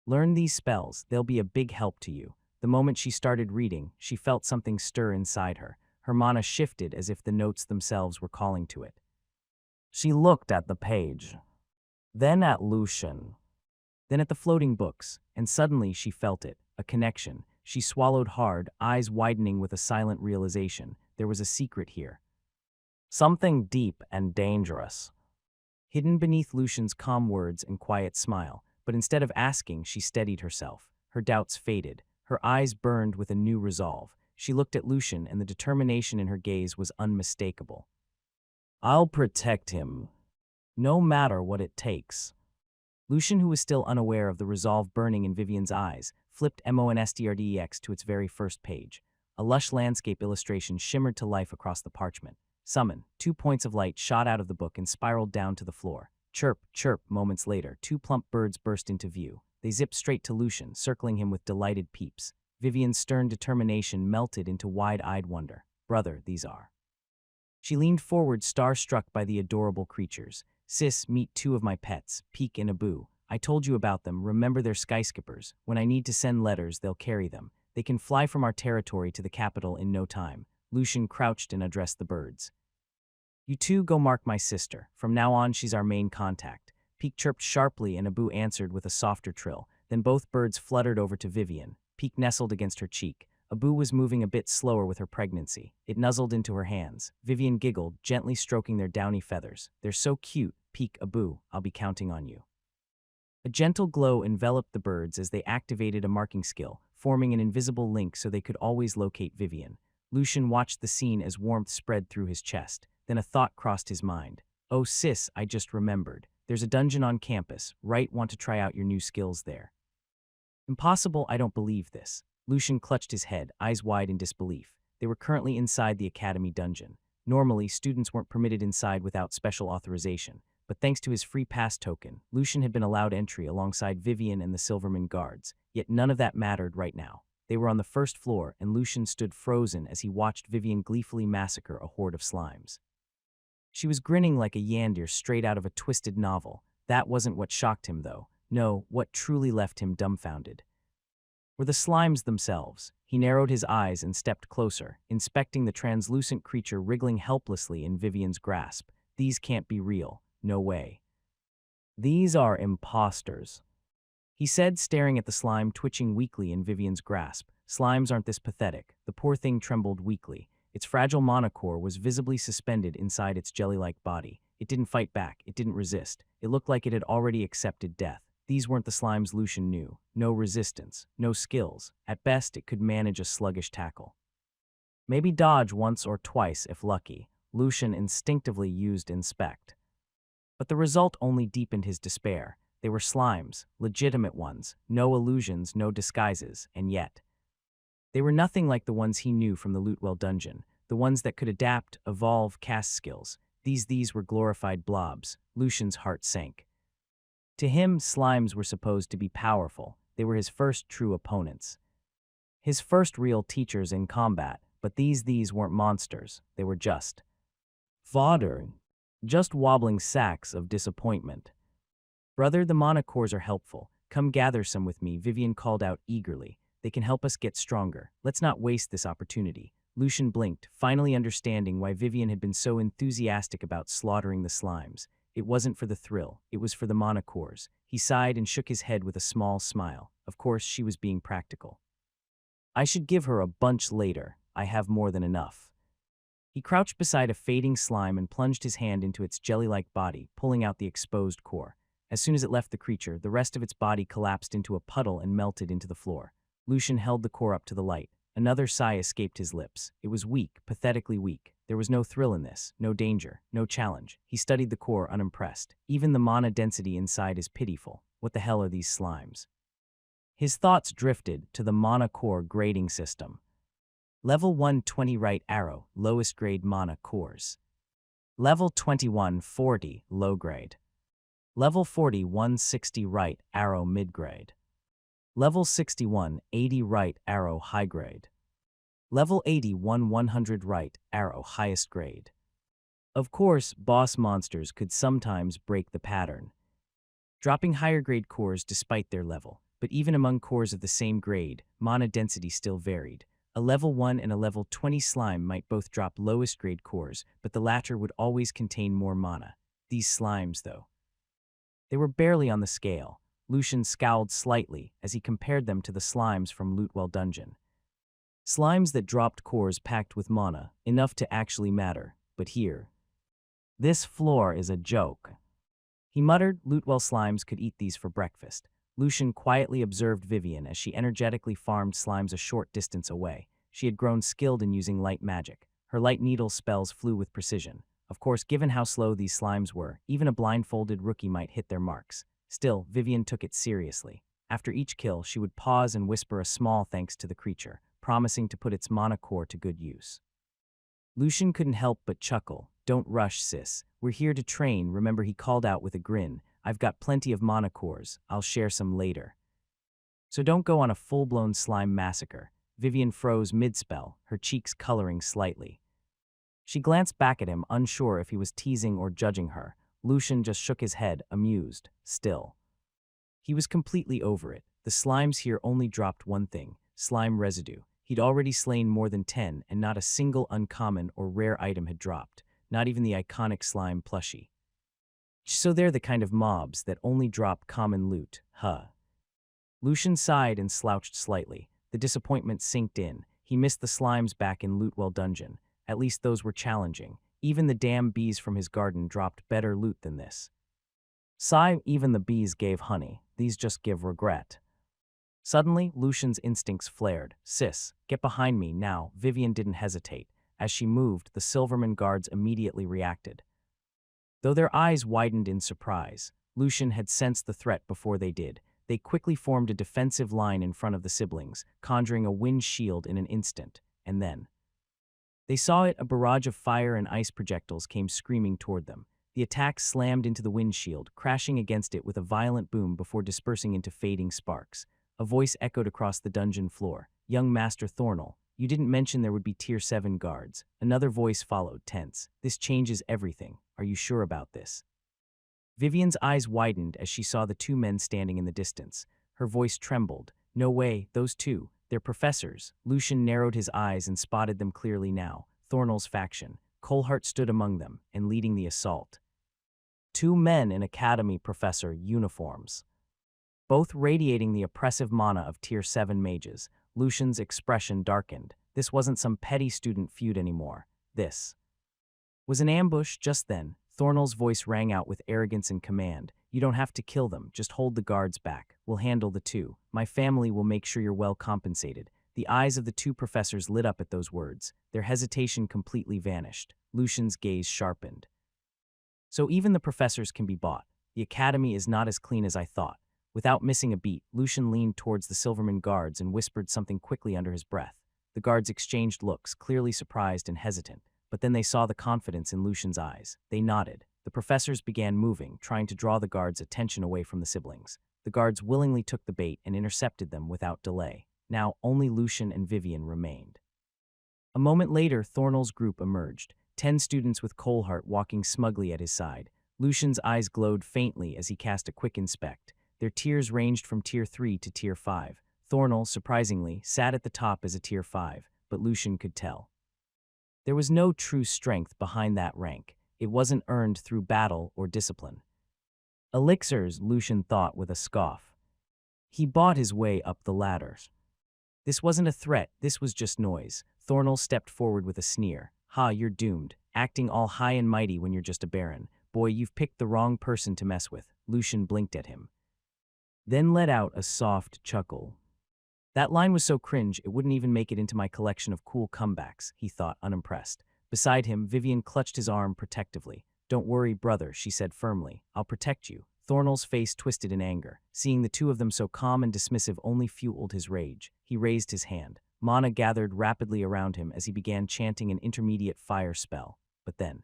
learn these spells. They'll be a big help to you. The moment she started reading, she felt something stir inside her. Her mana shifted as if the notes themselves were calling to it. She looked at the page, then at Lucian, then at the floating books, and suddenly she felt it, a connection. She swallowed hard, eyes widening with a silent realization. There was a secret here. Something deep and dangerous. Hidden beneath Lucian's calm words and quiet smile, but instead of asking, she steadied herself. Her doubts faded. Her eyes burned with a new resolve. She looked at Lucian, and the determination in her gaze was unmistakable. I'll protect him, no matter what it takes. Lucian, who was still unaware of the resolve burning in Vivian's eyes, flipped MONSTRDEX to its very first page. A lush landscape illustration shimmered to life across the parchment. Summon. 2 points of light shot out of the book and spiraled down to the floor. Chirp, chirp. Moments later, 2 plump birds burst into view. They zipped straight to Lucian, circling him with delighted peeps. Vivian's stern determination melted into wide-eyed wonder. Brother, these are. She leaned forward, star-struck by the adorable creatures. Sis, meet 2 of my pets, Peek and Abu. I told you about them. Remember, they're skyskippers. When I need to send letters, they'll carry them. They can fly from our territory to the capital in no time. Lucian crouched and addressed the birds. You 2 go mark my sister. From now on, she's our main contact. Peek chirped sharply and Abu answered with a softer trill. Then both birds fluttered over to Vivian. Peek nestled against her cheek. Abu was moving a bit slower with her pregnancy. It nuzzled into her hands. Vivian giggled, gently stroking their downy feathers. They're so cute. Peek, Abu, I'll be counting on you. A gentle glow enveloped the birds as they activated a marking skill, forming an invisible link so they could always locate Vivian. Lucian watched the scene as warmth spread through his chest. Then a thought crossed his mind. Oh sis, I just remembered. There's a dungeon on campus, right? Want to try out your new skills there? Impossible, I don't believe this. Lucian clutched his head, eyes wide in disbelief. They were currently inside the academy dungeon. Normally, students weren't permitted inside without special authorization, but thanks to his free pass token, Lucian had been allowed entry alongside Vivian and the Silverman guards. Yet none of that mattered right now. They were on the first floor, and Lucian stood frozen as he watched Vivian gleefully massacre a horde of slimes. She was grinning like a yandir straight out of a twisted novel. That wasn't what shocked him, though. No, what truly left him dumbfounded were the slimes themselves. He narrowed his eyes and stepped closer, inspecting the translucent creature wriggling helplessly in Vivian's grasp. These can't be real. No way. These are imposters, he said, staring at the slime twitching weakly in Vivian's grasp. Slimes aren't this pathetic. The poor thing trembled weakly. Its fragile mana core was visibly suspended inside its jelly-like body. It didn't fight back. It didn't resist. It looked like it had already accepted death. These weren't the slimes Lucian knew. No resistance, no skills. At best, it could manage a sluggish tackle. Maybe dodge once or twice if lucky. Lucian instinctively used inspect. But the result only deepened his despair. They were slimes, legitimate ones, no illusions, no disguises, and yet they were nothing like the ones he knew from the Lootwell dungeon, the ones that could adapt, evolve, cast skills. These were glorified blobs. Lucian's heart sank. To him, slimes were supposed to be powerful. They were his first true opponents, his first real teachers in combat, but these weren't monsters. They were just fodder, just wobbling sacks of disappointment. Brother, the mana cores are helpful. Come gather some with me, Vivian called out eagerly. They can help us get stronger. Let's not waste this opportunity. Lucian blinked, finally understanding why Vivian had been so enthusiastic about slaughtering the slimes. It wasn't for the thrill, it was for the mana cores. He sighed and shook his head with a small smile. Of course, she was being practical. I should give her a bunch later. I have more than enough. He crouched beside a fading slime and plunged his hand into its jelly-like body, pulling out the exposed core. As soon as it left the creature, the rest of its body collapsed into a puddle and melted into the floor. Lucian held the core up to the light. Another sigh escaped his lips. It was weak, pathetically weak. There was no thrill in this, no danger, no challenge. He studied the core unimpressed. Even the mana density inside is pitiful. What the hell are these slimes? His thoughts drifted to the mana core grading system. Level 1 20 right arrow, lowest grade mana cores. Level 21 40 low grade. Level 40 160 right arrow mid grade. Level 61 80 right arrow high grade. Level 81 100 right arrow highest grade. Of course, boss monsters could sometimes break the pattern, dropping higher grade cores despite their level, but even among cores of the same grade, mana density still varied. A level 1 and a level 20 slime might both drop lowest grade cores, but the latter would always contain more mana. These slimes, though, they were barely on the scale. Lucian scowled slightly as he compared them to the slimes from Lootwell Dungeon. Slimes that dropped cores packed with mana, enough to actually matter, but here, this floor is a joke. He muttered Lootwell slimes could eat these for breakfast. Lucian quietly observed Vivian as she energetically farmed slimes a short distance away. She had grown skilled in using light magic. Her light needle spells flew with precision. Of course, given how slow these slimes were, even a blindfolded rookie might hit their marks. Still, Vivian took it seriously. After each kill, she would pause and whisper a small thanks to the creature, promising to put its mana core to good use. Lucian couldn't help but chuckle. Don't rush, sis. We're here to train, remember, he called out with a grin. I've got plenty of mana cores. I'll share some later. So don't go on a full-blown slime massacre. Vivian froze mid-spell, her cheeks coloring slightly. She glanced back at him, unsure if he was teasing or judging her. Lucian just shook his head, amused, still. He was completely over it. The slimes here only dropped one thing, slime residue. He'd already slain more than 10, and not a single uncommon or rare item had dropped, not even the iconic slime plushie. So they're the kind of mobs that only drop common loot, huh? Lucian sighed and slouched slightly. The disappointment sinked in. He missed the slimes back in Lootwell Dungeon. At least those were challenging. Even the damn bees from his garden dropped better loot than this. Sigh, even the bees gave honey. These just give regret. Suddenly, Lucian's instincts flared. Sis, get behind me now. Vivian didn't hesitate. As she moved, the Silverman guards immediately reacted. Though their eyes widened in surprise, Lucian had sensed the threat before they did. They quickly formed a defensive line in front of the siblings, conjuring a wind shield in an instant, and then they saw it. A barrage of fire and ice projectiles came screaming toward them. The attack slammed into the windshield, crashing against it with a violent boom before dispersing into fading sparks. A voice echoed across the dungeon floor. Young Master Thornell, you didn't mention there would be Tier 7 guards. Another voice followed, tense. This changes everything. Are you sure about this? Vivian's eyes widened as she saw the two men standing in the distance. Her voice trembled. No way, those two. They're professors. Lucian narrowed his eyes and spotted them clearly now. Thornell's faction. Colehart stood among them and leading the assault. Two men in academy professor uniforms, both radiating the oppressive mana of Tier 7 mages. Lucian's expression darkened. This wasn't some petty student feud anymore. This was an ambush. Just then, Thornell's voice rang out with arrogance and command. You don't have to kill them, just hold the guards back. We'll handle the two. My family will make sure you're well compensated. The eyes of the two professors lit up at those words. Their hesitation completely vanished. Lucian's gaze sharpened. So even the professors can be bought. The academy is not as clean as I thought. Without missing a beat, Lucian leaned towards the Silverman guards and whispered something quickly under his breath. The guards exchanged looks, clearly surprised and hesitant, but then they saw the confidence in Lucian's eyes. They nodded. The professors began moving, trying to draw the guards' attention away from the siblings. The guards willingly took the bait and intercepted them without delay. Now, only Lucian and Vivian remained. A moment later, Thornell's group emerged, 10 students with Colehart walking smugly at his side. Lucian's eyes glowed faintly as he cast a quick inspect. Their tiers ranged from Tier 3 to Tier 5. Thornell, surprisingly, sat at the top as a Tier 5, but Lucian could tell there was no true strength behind that rank. It wasn't earned through battle or discipline. Elixirs, Lucian thought with a scoff. He bought his way up the ladders. This wasn't a threat, this was just noise. Thornell stepped forward with a sneer. Ha, you're doomed. Acting all high and mighty when you're just a baron. Boy, you've picked the wrong person to mess with. Lucian blinked at him, then let out a soft chuckle. That line was so cringe it wouldn't even make it into my collection of cool comebacks, he thought, unimpressed. Beside him, Vivian clutched his arm protectively. Don't worry, brother, she said firmly. I'll protect you. Thornell's face twisted in anger. Seeing the two of them so calm and dismissive only fueled his rage. He raised his hand. Mana gathered rapidly around him as he began chanting an intermediate fire spell. But then,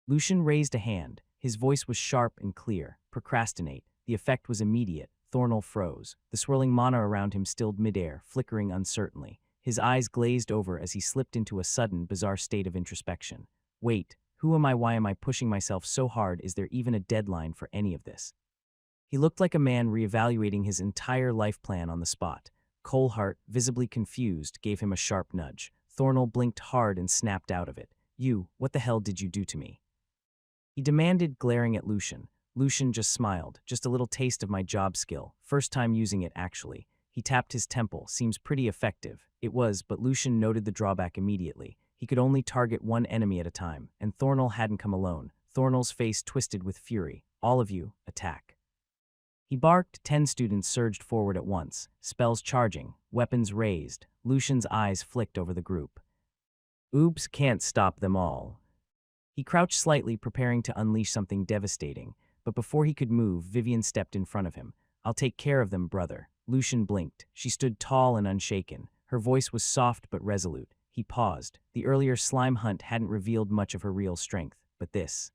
Lucian raised a hand. His voice was sharp and clear. Procrastinate. The effect was immediate. Thornell froze. The swirling mana around him stilled midair, flickering uncertainly. His eyes glazed over as he slipped into a sudden, bizarre state of introspection. Wait, who am I? Why am I pushing myself so hard? Is there even a deadline for any of this? He looked like a man reevaluating his entire life plan on the spot. Coalheart, visibly confused, gave him a sharp nudge. Thornell blinked hard and snapped out of it. You, what the hell did you do to me? He demanded, glaring at Lucian. Lucian just smiled. Just a little taste of my job skill. First time using it, actually. He tapped his temple. Seems pretty effective. It was, but Lucian noted the drawback immediately. He could only target one enemy at a time, and Thornell hadn't come alone. Thornell's face twisted with fury. All of you, attack. He barked. 10 students surged forward at once, spells charging, weapons raised. Lucian's eyes flicked over the group. Oops, can't stop them all. He crouched slightly, preparing to unleash something devastating. But before he could move, Vivian stepped in front of him. I'll take care of them, brother. Lucian blinked. She stood tall and unshaken. Her voice was soft but resolute. He paused. The earlier slime hunt hadn't revealed much of her real strength, but this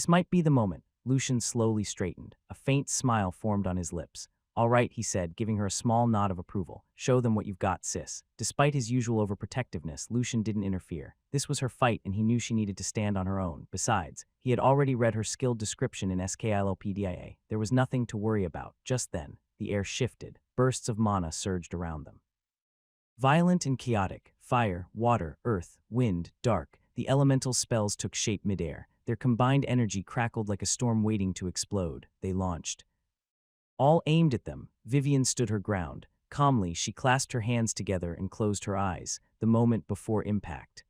might be the moment. Lucian slowly straightened. A faint smile formed on his lips. All right, he said, giving her a small nod of approval. Show them what you've got, sis. Despite his usual overprotectiveness, Lucian didn't interfere. This was her fight, and he knew she needed to stand on her own. Besides, he had already read her skilled description in Skilpdia. There was nothing to worry about. Just then, the air shifted. Bursts of mana surged around them. Violent and chaotic. Fire, water, earth, wind, dark. The elemental spells took shape midair. Their combined energy crackled like a storm waiting to explode. They launched. All aimed at them. Vivian stood her ground. Calmly, she clasped her hands together and closed her eyes, the moment before impact.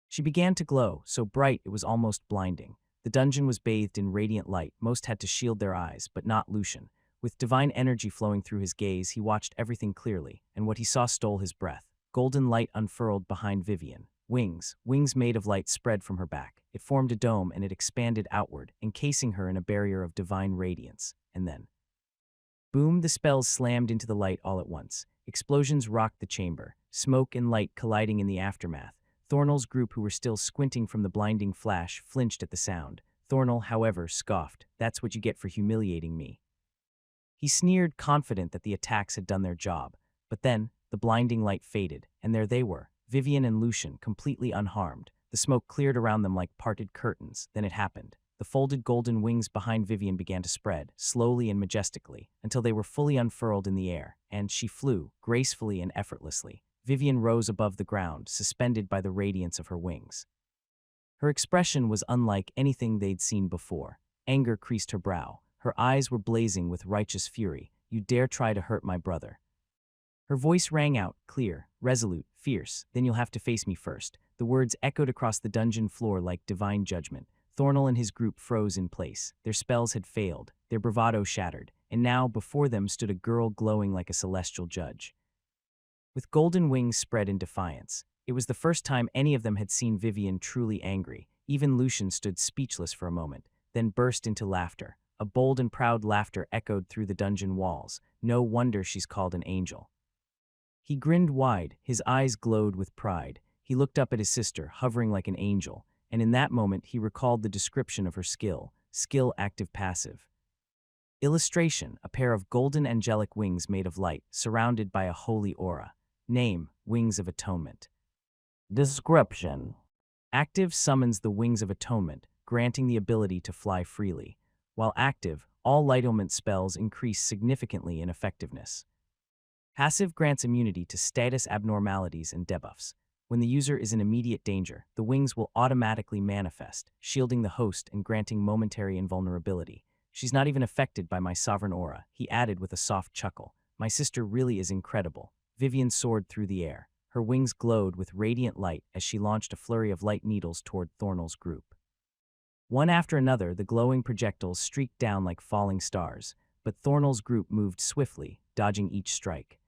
She began to glow, so bright it was almost blinding. The dungeon was bathed in radiant light. Most had to shield their eyes, but not Lucian. With divine energy flowing through his gaze, he watched everything clearly, and what he saw stole his breath. Golden light unfurled behind Vivian. Wings made of light spread from her back. It formed a dome and it expanded outward, encasing her in a barrier of divine radiance. And then, boom, the spells slammed into the light all at once. Explosions rocked the chamber, smoke and light colliding in the aftermath. Thornell's group, who were still squinting from the blinding flash, flinched at the sound. Thornell, however, scoffed. That's what you get for humiliating me. He sneered, confident that the attacks had done their job. But then, the blinding light faded, and there they were, Vivian and Lucian, completely unharmed. The smoke cleared around them like parted curtains. Then it happened. The folded golden wings behind Vivian began to spread, slowly and majestically, until they were fully unfurled in the air, and she flew, gracefully and effortlessly. Vivian rose above the ground, suspended by the radiance of her wings. Her expression was unlike anything they'd seen before. Anger creased her brow. Her eyes were blazing with righteous fury. You dare try to hurt my brother. Her voice rang out, clear, resolute, fierce. Then you'll have to face me first. The words echoed across the dungeon floor like divine judgment. Thornell and his group froze in place. Their spells had failed, their bravado shattered, and now before them stood a girl glowing like a celestial judge, with golden wings spread in defiance. It was the first time any of them had seen Vivian truly angry. Even Lucian stood speechless for a moment, then burst into laughter. A bold and proud laughter echoed through the dungeon walls. No wonder she's called an angel. He grinned wide, his eyes glowed with pride. He looked up at his sister, hovering like an angel, and in that moment he recalled the description of her skill active passive. Illustration, a pair of golden angelic wings made of light, surrounded by a holy aura. Name, Wings of Atonement. Description. Active summons the Wings of Atonement, granting the ability to fly freely. While active, all light element spells increase significantly in effectiveness. Passive grants immunity to status abnormalities and debuffs. When the user is in immediate danger, the wings will automatically manifest, shielding the host and granting momentary invulnerability. She's not even affected by my sovereign aura, he added with a soft chuckle. My sister really is incredible. Vivian soared through the air. Her wings glowed with radiant light as she launched a flurry of light needles toward Thornell's group. One after another, the glowing projectiles streaked down like falling stars, but Thornell's group moved swiftly, dodging each strike.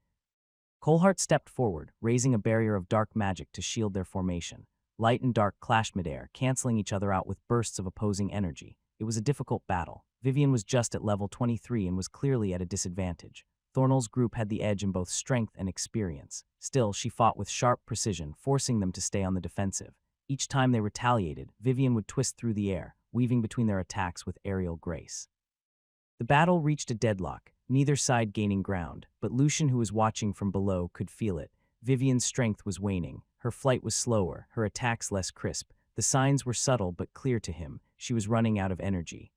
Coalheart stepped forward, raising a barrier of dark magic to shield their formation. Light and dark clashed midair, canceling each other out with bursts of opposing energy. It was a difficult battle. Vivian was just at level 23 and was clearly at a disadvantage. Thornell's group had the edge in both strength and experience. Still, she fought with sharp precision, forcing them to stay on the defensive. Each time they retaliated, Vivian would twist through the air, weaving between their attacks with aerial grace. The battle reached a deadlock, neither side gaining ground, but Lucian, who was watching from below, could feel it. Vivian's strength was waning. Her flight was slower, her attacks less crisp. The signs were subtle but clear to him. She was running out of energy.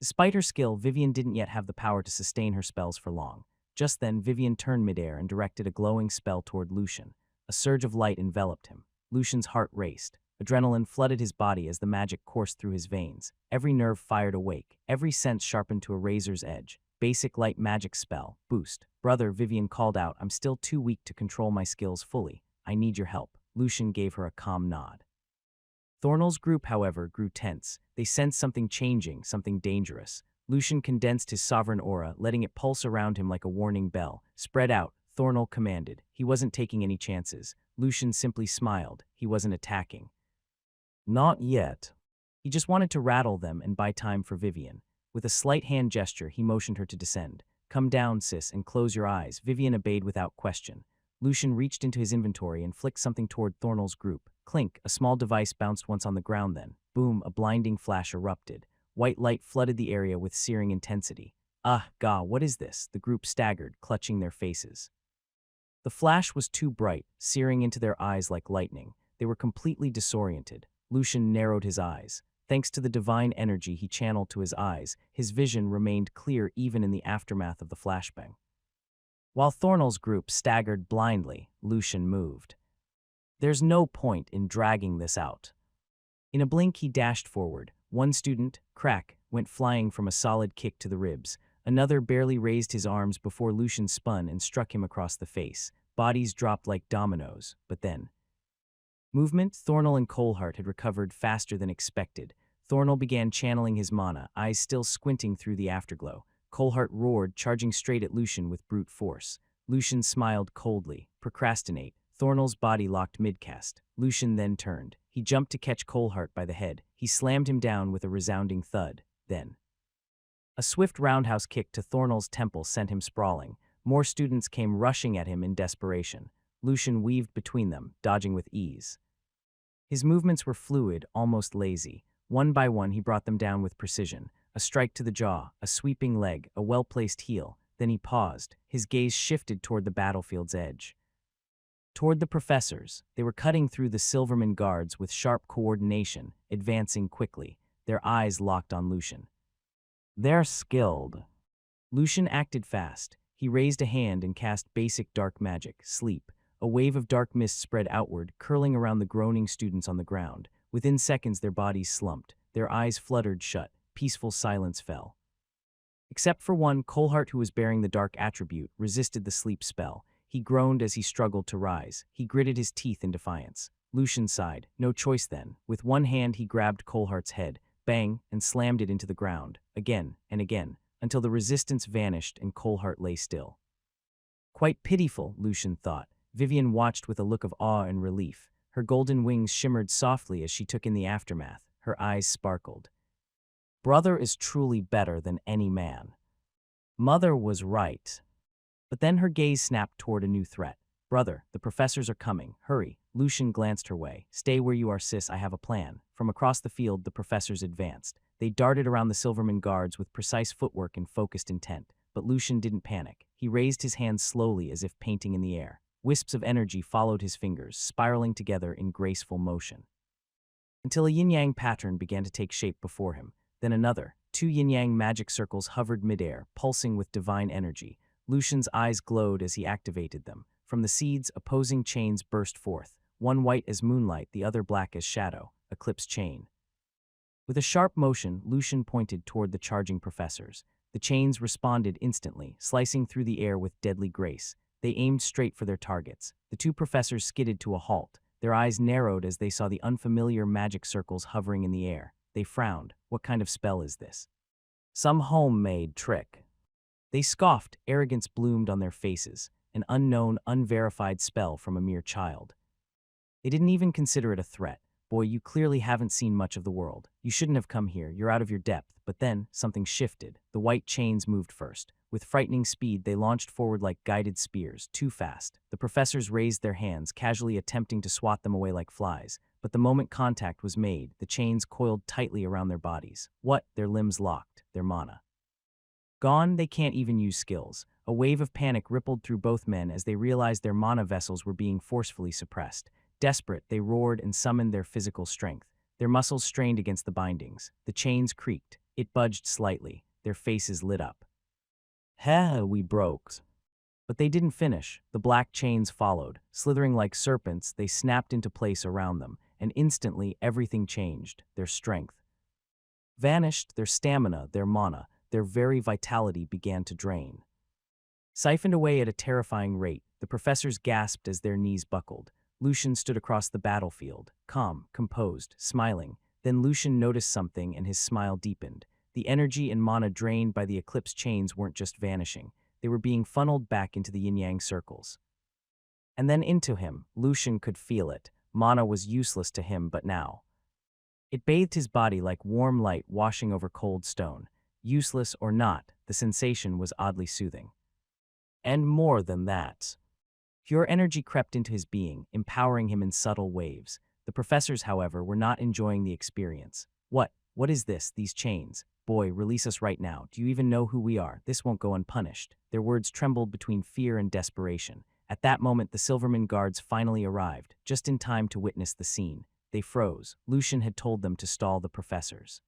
Despite her skill, Vivian didn't yet have the power to sustain her spells for long. Just then, Vivian turned midair and directed a glowing spell toward Lucian. A surge of light enveloped him. Lucian's heart raced. Adrenaline flooded his body as the magic coursed through his veins. Every nerve fired awake, every sense sharpened to a razor's edge. Basic light magic spell. Boost. Brother, Vivian called out, I'm still too weak to control my skills fully. I need your help. Lucian gave her a calm nod. Thornell's group, however, grew tense. They sensed something changing, something dangerous. Lucian condensed his sovereign aura, letting it pulse around him like a warning bell. Spread out, Thornell commanded. He wasn't taking any chances. Lucian simply smiled. He wasn't attacking. Not yet. He just wanted to rattle them and buy time for Vivian. With a slight hand gesture, he motioned her to descend. Come down, sis, and close your eyes. Vivian obeyed without question. Lucian reached into his inventory and flicked something toward Thornell's group. Clink, a small device bounced once on the ground then. Boom, a blinding flash erupted. White light flooded the area with searing intensity. Ah, gah, what is this? The group staggered, clutching their faces. The flash was too bright, searing into their eyes like lightning. They were completely disoriented. Lucian narrowed his eyes. Thanks to the divine energy he channeled to his eyes, his vision remained clear even in the aftermath of the flashbang. While Thornell's group staggered blindly, Lucian moved. There's no point in dragging this out. In a blink, he dashed forward. One student, Crack, went flying from a solid kick to the ribs. Another barely raised his arms before Lucian spun and struck him across the face. Bodies dropped like dominoes, but then... Movement. Thornell and Coalheart had recovered faster than expected. Thornell began channeling his mana, eyes still squinting through the afterglow. Coalheart roared, charging straight at Lucian with brute force. Lucian smiled coldly. Procrastinate. Thornell's body locked midcast. Lucian then turned. He jumped to catch Coalheart by the head. He slammed him down with a resounding thud. Then, a swift roundhouse kick to Thornell's temple sent him sprawling. More students came rushing at him in desperation. Lucian weaved between them, dodging with ease. His movements were fluid, almost lazy. One by one, he brought them down with precision. A strike to the jaw, a sweeping leg, a well-placed heel. Then he paused. His gaze shifted toward the battlefield's edge. Toward the professors. They were cutting through the Silverman guards with sharp coordination, advancing quickly. Their eyes locked on Lucian. They're skilled. Lucian acted fast. He raised a hand and cast basic dark magic, Sleep. A wave of dark mist spread outward, curling around the groaning students on the ground. Within seconds, their bodies slumped. Their eyes fluttered shut. Peaceful silence fell. Except for one, Coalheart, who was bearing the dark attribute, resisted the sleep spell. He groaned as he struggled to rise. He gritted his teeth in defiance. Lucian sighed. No choice then. With one hand, he grabbed Coalheart's head, bang, and slammed it into the ground, again and again, until the resistance vanished and Coalheart lay still. Quite pitiful, Lucian thought. Vivian watched with a look of awe and relief. Her golden wings shimmered softly as she took in the aftermath. Her eyes sparkled. Brother is truly better than any man. Mother was right. But then her gaze snapped toward a new threat. Brother, the professors are coming. Hurry. Lucian glanced her way. Stay where you are, sis. I have a plan. From across the field, the professors advanced. They darted around the Silverman guards with precise footwork and focused intent. But Lucian didn't panic. He raised his hands slowly as if painting in the air. Wisps of energy followed his fingers, spiraling together in graceful motion. Until a yin-yang pattern began to take shape before him. Then another. 2 yin-yang magic circles hovered midair, pulsing with divine energy. Lucian's eyes glowed as he activated them. From the seeds, opposing chains burst forth. One white as moonlight, the other black as shadow, eclipse chain. With a sharp motion, Lucian pointed toward the charging professors. The chains responded instantly, slicing through the air with deadly grace. They aimed straight for their targets. The two professors skidded to a halt. Their eyes narrowed as they saw the unfamiliar magic circles hovering in the air. They frowned. What kind of spell is this? Some homemade trick. They scoffed. Arrogance bloomed on their faces. An unknown, unverified spell from a mere child. They didn't even consider it a threat. Boy, you clearly haven't seen much of the world. You shouldn't have come here. You're out of your depth. But then, something shifted. The white chains moved first. With frightening speed, they launched forward like guided spears, too fast. The professors raised their hands, casually attempting to swat them away like flies. But the moment contact was made, the chains coiled tightly around their bodies. What? Their limbs locked. Their mana gone. They can't even use skills. A wave of panic rippled through both men as they realized their mana vessels were being forcefully suppressed. Desperate, they roared and summoned their physical strength. Their muscles strained against the bindings. The chains creaked. It budged slightly. Their faces lit up. We broke. But they didn't finish. The black chains followed. Slithering like serpents, they snapped into place around them, and instantly everything changed. Their strength vanished, their stamina, their mana, their very vitality began to drain. Siphoned away at a terrifying rate, the professors gasped as their knees buckled. Lucian stood across the battlefield, calm, composed, smiling. Then Lucian noticed something and his smile deepened. The energy and mana drained by the eclipse chains weren't just vanishing. They were being funneled back into the yin-yang circles. And then into him. Lucian could feel it. Mana was useless to him, but now it bathed his body like warm light washing over cold stone. Useless or not, the sensation was oddly soothing. And more than that, pure energy crept into his being, empowering him in subtle waves. The professors, however, were not enjoying the experience. What is this, these chains? Boy, release us right now. Do you even know who we are? This won't go unpunished. Their words trembled between fear and desperation. At that moment, the Silverman guards finally arrived, just in time to witness the scene. They froze. Lucian had told them to stall the professors.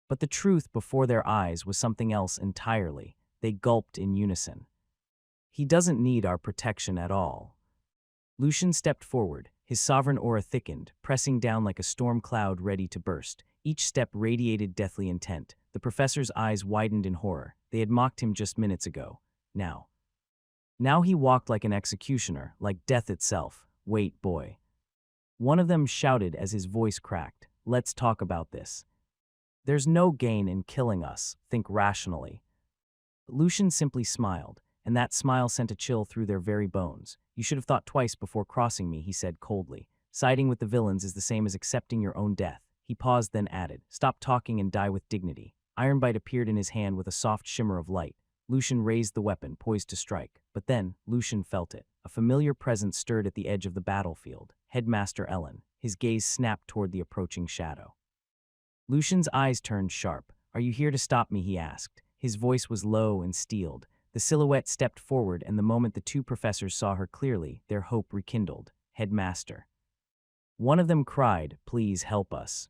But the truth before their eyes was something else entirely. They gulped in unison. He doesn't need our protection at all. Lucian stepped forward. His sovereign aura thickened, pressing down like a storm cloud ready to burst. Each step radiated deathly intent. The professor's eyes widened in horror. They had mocked him just minutes ago. Now he walked like an executioner, like death itself. Wait, boy. One of them shouted as his voice cracked. Let's talk about this. There's no gain in killing us. Think rationally. Lucian simply smiled, and that smile sent a chill through their very bones. You should have thought twice before crossing me, he said coldly. Siding with the villains is the same as accepting your own death. He paused, then added, stop talking and die with dignity. Ironbite appeared in his hand with a soft shimmer of light. Lucian raised the weapon, poised to strike. But then, Lucian felt it. A familiar presence stirred at the edge of the battlefield. Headmaster Ellen. His gaze snapped toward the approaching shadow. Lucian's eyes turned sharp. Are you here to stop me? He asked. His voice was low and steeled. The silhouette stepped forward, and the moment the two professors saw her clearly, their hope rekindled. Headmaster. One of them cried, please help us.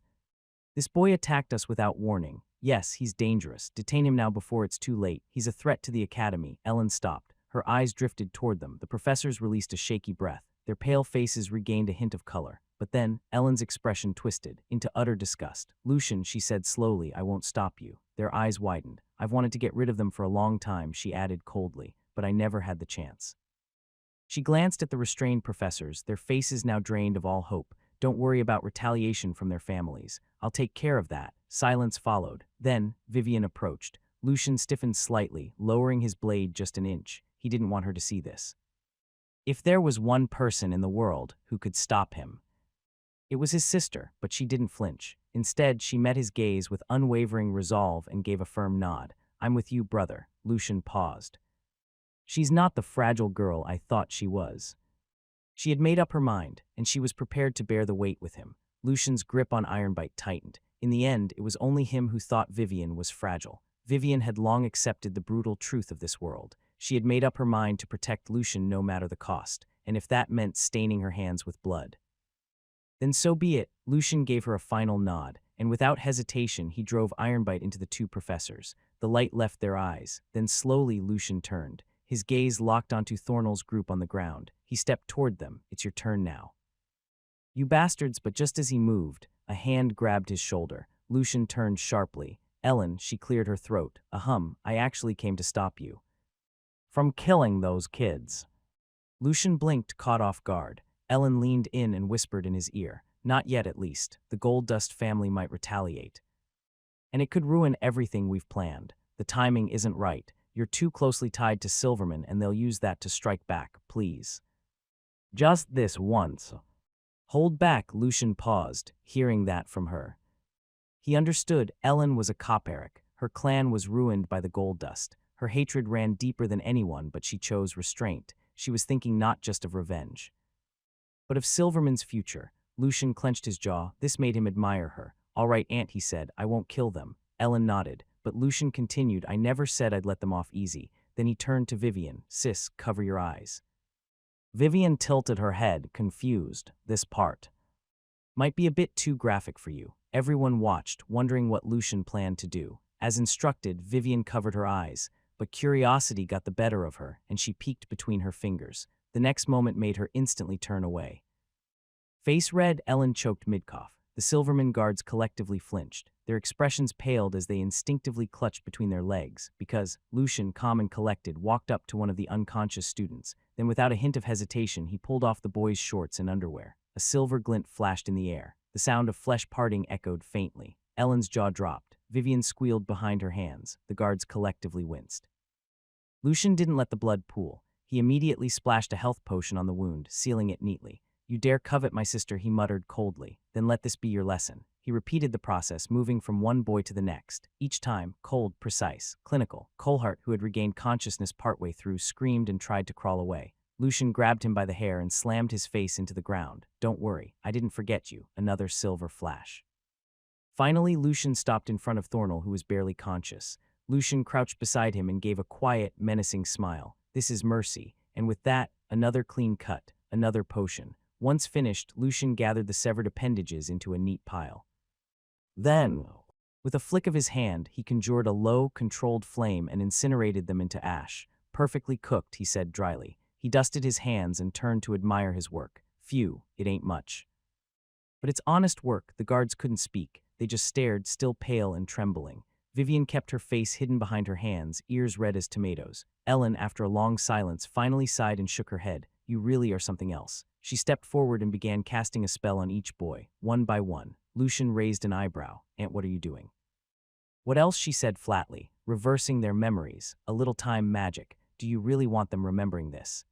This boy attacked us without warning. Yes, he's dangerous. Detain him now before it's too late. He's a threat to the academy. Ellen stopped. Her eyes drifted toward them. The professors released a shaky breath. Their pale faces regained a hint of color. But then, Ellen's expression twisted into utter disgust. Lucian, she said slowly, I won't stop you. Their eyes widened. I've wanted to get rid of them for a long time, she added coldly, but I never had the chance. She glanced at the restrained professors, their faces now drained of all hope. Don't worry about retaliation from their families. I'll take care of that. Silence followed. Then, Vivian approached. Lucian stiffened slightly, lowering his blade just an inch. He didn't want her to see this. If there was one person in the world who could stop him, it was his sister, but she didn't flinch. Instead, she met his gaze with unwavering resolve and gave a firm nod. I'm with you, brother. Lucian paused. She's not the fragile girl I thought she was. She had made up her mind, and she was prepared to bear the weight with him. Lucian's grip on Ironbite tightened. In the end, it was only him who thought Vivian was fragile. Vivian had long accepted the brutal truth of this world. She had made up her mind to protect Lucian no matter the cost, and if that meant staining her hands with blood, then so be it. Lucian gave her a final nod, and without hesitation he drove Ironbite into the two professors. The light left their eyes. Then slowly Lucian turned. His gaze locked onto Thornell's group on the ground. He stepped toward them. It's your turn now. You bastards, but just as he moved, a hand grabbed his shoulder. Lucian turned sharply. Ellen, she cleared her throat. I actually came to stop you from killing those kids. Lucian blinked, caught off guard. Ellen leaned in and whispered in his ear, "Not yet, at least. The Goldust family might retaliate. And it could ruin everything we've planned. The timing isn't right. You're too closely tied to Silverman, and they'll use that to strike back. Please. Just this once." Hold back, Lucian paused, hearing that from her. He understood. Ellen was a Coperic. Her clan was ruined by the Goldust. Her hatred ran deeper than anyone, but she chose restraint. She was thinking not just of revenge, but of Silverman's future. Lucian clenched his jaw. This made him admire her. "All right, Aunt," he said. "I won't kill them." Ellen nodded, but Lucian continued, "I never said I'd let them off easy." Then he turned to Vivian. "Sis, cover your eyes." Vivian tilted her head, confused. "This part might be a bit too graphic for you." Everyone watched, wondering what Lucian planned to do. As instructed, Vivian covered her eyes, but curiosity got the better of her, and she peeked between her fingers. The next moment made her instantly turn away. Face red, Ellen choked mid-cough. The Silverman guards collectively flinched. Their expressions paled as they instinctively clutched between their legs, because Lucian, calm and collected, walked up to one of the unconscious students. Then, without a hint of hesitation, he pulled off the boy's shorts and underwear. A silver glint flashed in the air. The sound of flesh parting echoed faintly. Ellen's jaw dropped. Vivian squealed behind her hands. The guards collectively winced. Lucian didn't let the blood pool. He immediately splashed a health potion on the wound, sealing it neatly. "You dare covet my sister," he muttered coldly. "Then let this be your lesson." He repeated the process, moving from one boy to the next. Each time, cold, precise, clinical. Colhart, who had regained consciousness partway through, screamed and tried to crawl away. Lucian grabbed him by the hair and slammed his face into the ground. "Don't worry, I didn't forget you." Another silver flash. Finally, Lucian stopped in front of Thornell, who was barely conscious. Lucian crouched beside him and gave a quiet, menacing smile. "This is mercy." And with that, another clean cut, another potion. Once finished, Lucian gathered the severed appendages into a neat pile. Then, with a flick of his hand, he conjured a low, controlled flame and incinerated them into ash. "Perfectly cooked," he said dryly. He dusted his hands and turned to admire his work. "Phew, it ain't much. But it's honest work." The guards couldn't speak. They just stared, still pale and trembling. Vivian kept her face hidden behind her hands, ears red as tomatoes. Ellen, after a long silence, finally sighed and shook her head. "You really are something else." She stepped forward and began casting a spell on each boy, one by one. Lucian raised an eyebrow. "Aunt, what are you doing?" "What else?" she said flatly. "Reversing their memories. A little time magic. Do you really want them remembering this?"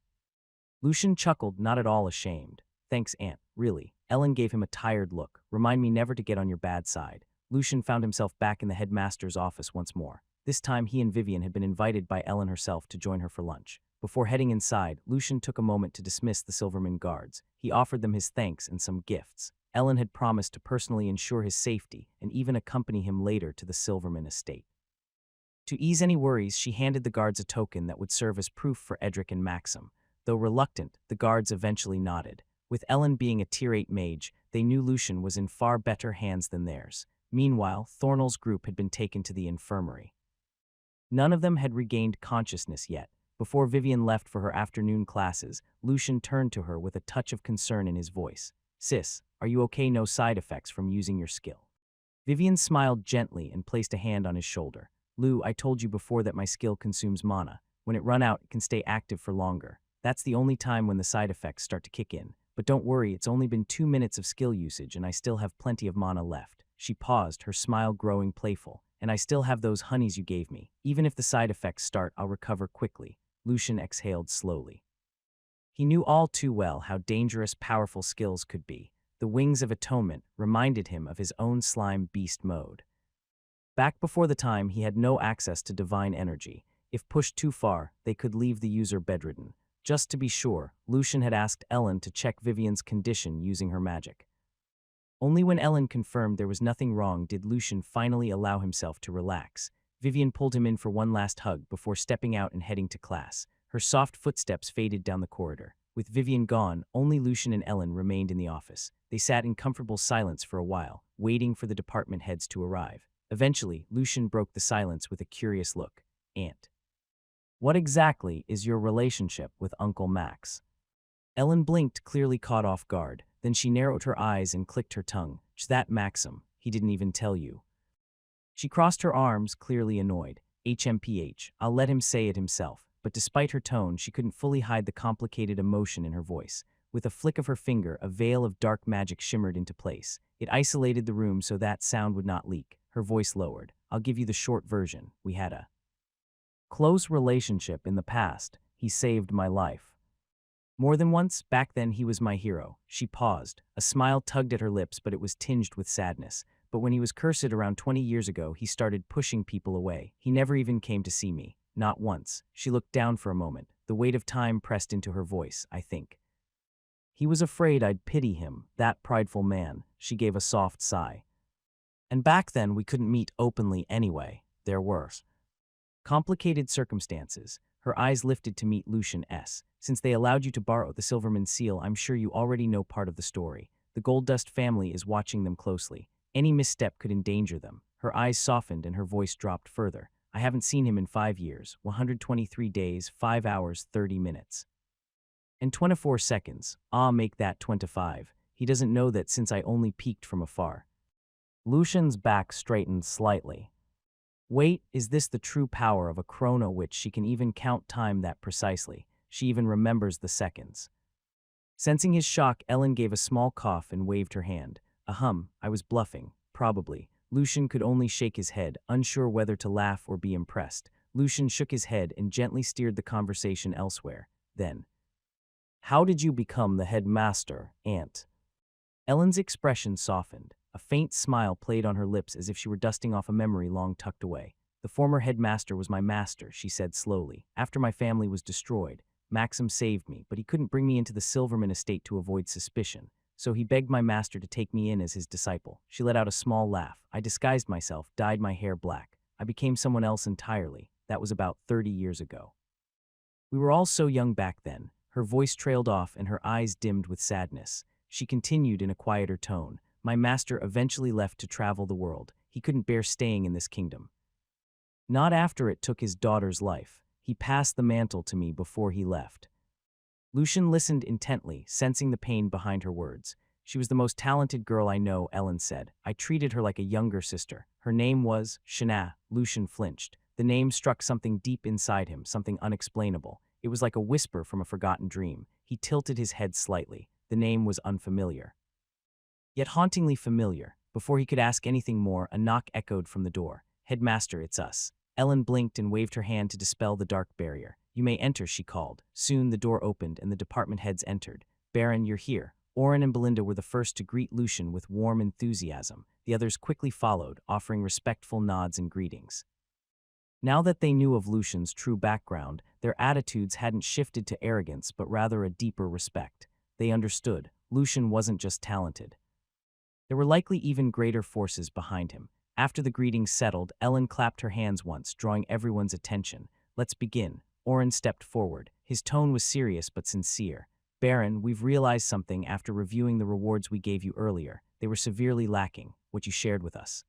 Lucian chuckled, not at all ashamed. "Thanks, Aunt, really." Ellen gave him a tired look. "Remind me never to get on your bad side." Lucian found himself back in the headmaster's office once more. This time he and Vivian had been invited by Ellen herself to join her for lunch. Before heading inside, Lucian took a moment to dismiss the Silverman guards. He offered them his thanks and some gifts. Ellen had promised to personally ensure his safety and even accompany him later to the Silverman estate. To ease any worries, she handed the guards a token that would serve as proof for Edric and Maxim. Though reluctant, the guards eventually nodded. With Ellen being a Tier 8 mage, they knew Lucian was in far better hands than theirs. Meanwhile, Thornell's group had been taken to the infirmary. None of them had regained consciousness yet. Before Vivian left for her afternoon classes, Lucian turned to her with a touch of concern in his voice. "Sis, are you okay? No side effects from using your skill?" Vivian smiled gently and placed a hand on his shoulder. "Lou, I told you before that my skill consumes mana. When it runs out, it can stay active for longer. That's the only time when the side effects start to kick in. But don't worry, it's only been 2 minutes of skill usage and I still have plenty of mana left." She paused, her smile growing playful. "And I still have those honeys you gave me. Even if the side effects start, I'll recover quickly." Lucian exhaled slowly. He knew all too well how dangerous powerful skills could be. The Wings of Atonement reminded him of his own slime beast mode. Back before the time, he had no access to divine energy. If pushed too far, they could leave the user bedridden. Just to be sure, Lucian had asked Ellen to check Vivian's condition using her magic. Only when Ellen confirmed there was nothing wrong did Lucian finally allow himself to relax. Vivian pulled him in for one last hug before stepping out and heading to class. Her soft footsteps faded down the corridor. With Vivian gone, only Lucian and Ellen remained in the office. They sat in comfortable silence for a while, waiting for the department heads to arrive. Eventually, Lucian broke the silence with a curious look. "Aunt, what exactly is your relationship with Uncle Max?" Ellen blinked, clearly caught off guard. Then she narrowed her eyes and clicked her tongue. "That Maxim, he didn't even tell you." She crossed her arms, clearly annoyed. "HMPH, I'll let him say it himself. but despite her tone, she couldn't fully hide the complicated emotion in her voice. With a flick of her finger, a veil of dark magic shimmered into place. It isolated the room so that sound would not leak. Her voice lowered. I'll give you the short version. We had a close relationship in the past. He saved my life. More than once, back then he was my hero. She paused. A smile tugged at her lips, but it was tinged with sadness. But when he was cursed around 20 years ago, he started pushing people away. He never even came to see me. Not once. She looked down for a moment. The weight of time pressed into her voice, I think. He was afraid I'd pity him, that prideful man. She gave a soft sigh. And back then we couldn't meet openly anyway. There were complicated circumstances. Her eyes lifted to meet Lucian S. Since they allowed you to borrow the Silverman seal, I'm sure you already know part of the story. The Goldust family is watching them closely. Any misstep could endanger them. Her eyes softened and her voice dropped further. I haven't seen him in 5 years, 123 days, 5 hours, 30 minutes. And 24 seconds. Make that 25. He doesn't know that since I only peeked from afar. Lucian's back straightened slightly. Wait, is this the true power of a chrono witch? She can even count time that precisely. She even remembers the seconds. Sensing his shock, Ellen gave a small cough and waved her hand. I was bluffing, probably. Lucian could only shake his head, unsure whether to laugh or be impressed. Lucian shook his head and gently steered the conversation elsewhere. Then, how did you become the headmaster, Aunt? Ellen's expression softened. A faint smile played on her lips as if she were dusting off a memory long tucked away. The former headmaster was my master, she said slowly. After my family was destroyed, Maxim saved me, but he couldn't bring me into the Silverman estate to avoid suspicion. So he begged my master to take me in as his disciple. She let out a small laugh. I disguised myself, dyed my hair black. I became someone else entirely. That was about 30 years ago. We were all so young back then. Her voice trailed off and her eyes dimmed with sadness. She continued in a quieter tone. My master eventually left to travel the world. He couldn't bear staying in this kingdom. Not after it took his daughter's life. He passed the mantle to me before he left. Lucian listened intently, sensing the pain behind her words. She was the most talented girl I know, Ellen said. I treated her like a younger sister. Her name was Shana. Lucian flinched. The name struck something deep inside him, something unexplainable. It was like a whisper from a forgotten dream. He tilted his head slightly. The name was unfamiliar, yet hauntingly familiar. Before he could ask anything more, a knock echoed from the door. Headmaster, it's us. Ellen blinked and waved her hand to dispel the dark barrier. You may enter, she called. Soon the door opened and the department heads entered. Baron, you're here. Oren and Belinda were the first to greet Lucian with warm enthusiasm. The others quickly followed, offering respectful nods and greetings. Now that they knew of Lucian's true background, their attitudes hadn't shifted to arrogance but rather a deeper respect. They understood. Lucian wasn't just talented. There were likely even greater forces behind him. After the greetings settled, Ellen clapped her hands once, drawing everyone's attention. Let's begin. Oren stepped forward. His tone was serious but sincere. Baron, we've realized something after reviewing the rewards we gave you earlier. They were severely lacking, what you shared with us.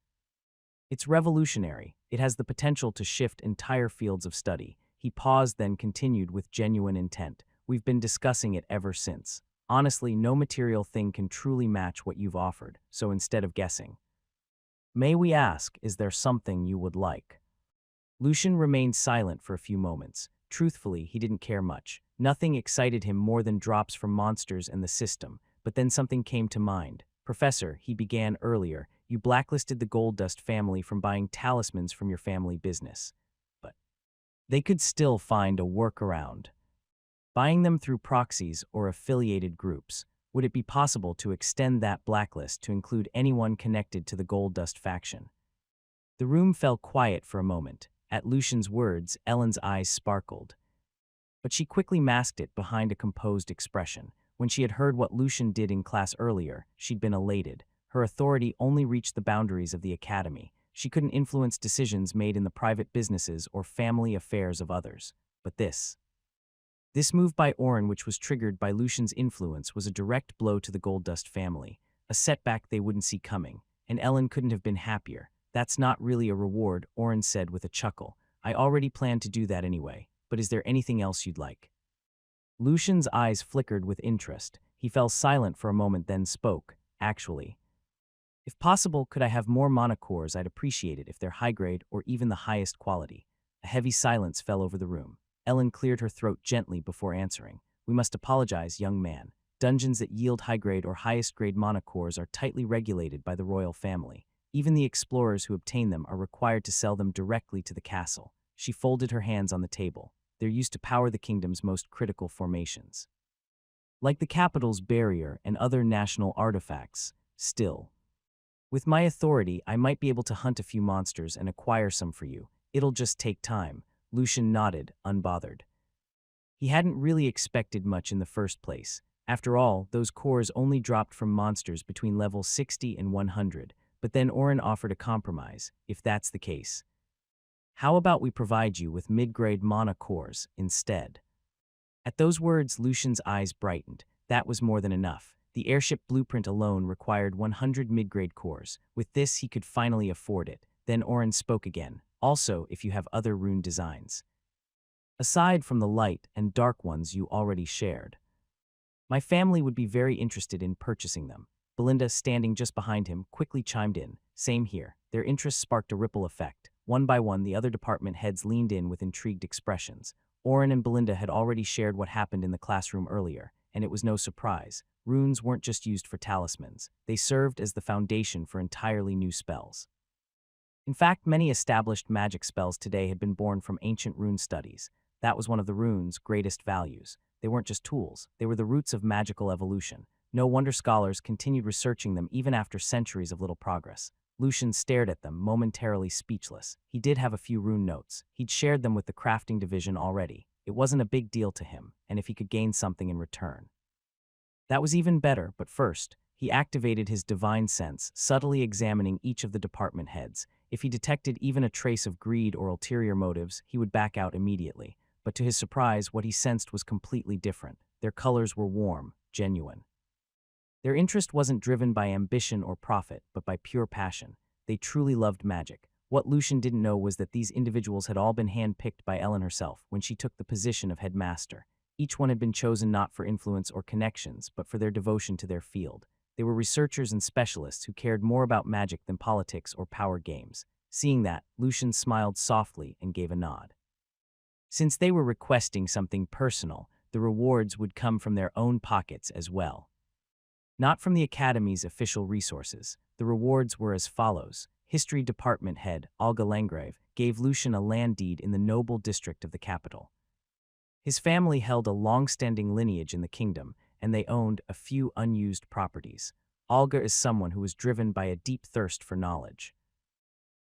It's revolutionary. It has the potential to shift entire fields of study. He paused, then continued with genuine intent. We've been discussing it ever since. Honestly, no material thing can truly match what you've offered, so instead of guessing, may we ask, is there something you would like? Lucian remained silent for a few moments. Truthfully, he didn't care much. Nothing excited him more than drops from monsters and the system, but then something came to mind. Professor, he began earlier, you blacklisted the Goldust family from buying talismans from your family business. But they could still find a workaround. Buying them through proxies or affiliated groups. Would it be possible to extend that blacklist to include anyone connected to the Goldust faction? The room fell quiet for a moment. At Lucian's words, Ellen's eyes sparkled. But she quickly masked it behind a composed expression. When she had heard what Lucian did in class earlier, she'd been elated. Her authority only reached the boundaries of the academy. She couldn't influence decisions made in the private businesses or family affairs of others. But this move by Oren, which was triggered by Lucian's influence, was a direct blow to the Goldust family, a setback they wouldn't see coming, and Ellen couldn't have been happier. That's not really a reward, Oren said with a chuckle. I already planned to do that anyway, but is there anything else you'd like? Lucian's eyes flickered with interest. He fell silent for a moment, then spoke. Actually, if possible, could I have more monocores? I'd appreciate it if they're high grade or even the highest quality. A heavy silence fell over the room. Ellen cleared her throat gently before answering. We must apologize, young man. Dungeons that yield high-grade or highest-grade monocores are tightly regulated by the royal family. Even the explorers who obtain them are required to sell them directly to the castle. She folded her hands on the table. They're used to power the kingdom's most critical formations. Like the capital's barrier and other national artifacts, still. With my authority, I might be able to hunt a few monsters and acquire some for you. It'll just take time. Lucian nodded, unbothered. He hadn't really expected much in the first place. After all, those cores only dropped from monsters between level 60 and 100, but then Oren offered a compromise, if that's the case. How about we provide you with mid-grade mana cores instead? At those words, Lucian's eyes brightened. That was more than enough. The airship blueprint alone required 100 mid-grade cores. With this, he could finally afford it. Then Oren spoke again. Also, if you have other rune designs. Aside from the light and dark ones you already shared. My family would be very interested in purchasing them. Belinda, standing just behind him, quickly chimed in. Same here. Their interest sparked a ripple effect. One by one, the other department heads leaned in with intrigued expressions. Oren and Belinda had already shared what happened in the classroom earlier, and it was no surprise. Runes weren't just used for talismans. They served as the foundation for entirely new spells. In fact, many established magic spells today had been born from ancient rune studies. That was one of the runes' greatest values. They weren't just tools, they were the roots of magical evolution. No wonder scholars continued researching them even after centuries of little progress. Lucian stared at them, momentarily speechless. He did have a few rune notes. He'd shared them with the crafting division already. It wasn't a big deal to him, and if he could gain something in return. That was even better, but first, he activated his divine sense, subtly examining each of the department heads. If he detected even a trace of greed or ulterior motives, he would back out immediately. But to his surprise, what he sensed was completely different. Their colors were warm, genuine. Their interest wasn't driven by ambition or profit, but by pure passion. They truly loved magic. What Lucian didn't know was that these individuals had all been handpicked by Ellen herself when she took the position of headmaster. Each one had been chosen not for influence or connections, but for their devotion to their field. They were researchers and specialists who cared more about magic than politics or power games. Seeing that, Lucian smiled softly and gave a nod. Since they were requesting something personal, the rewards would come from their own pockets as well. Not from the Academy's official resources. The rewards were as follows. History Department Head Olga Landgrave gave Lucian a land deed in the noble district of the capital. His family held a long-standing lineage in the kingdom, and they owned a few unused properties. Olga is someone who was driven by a deep thirst for knowledge,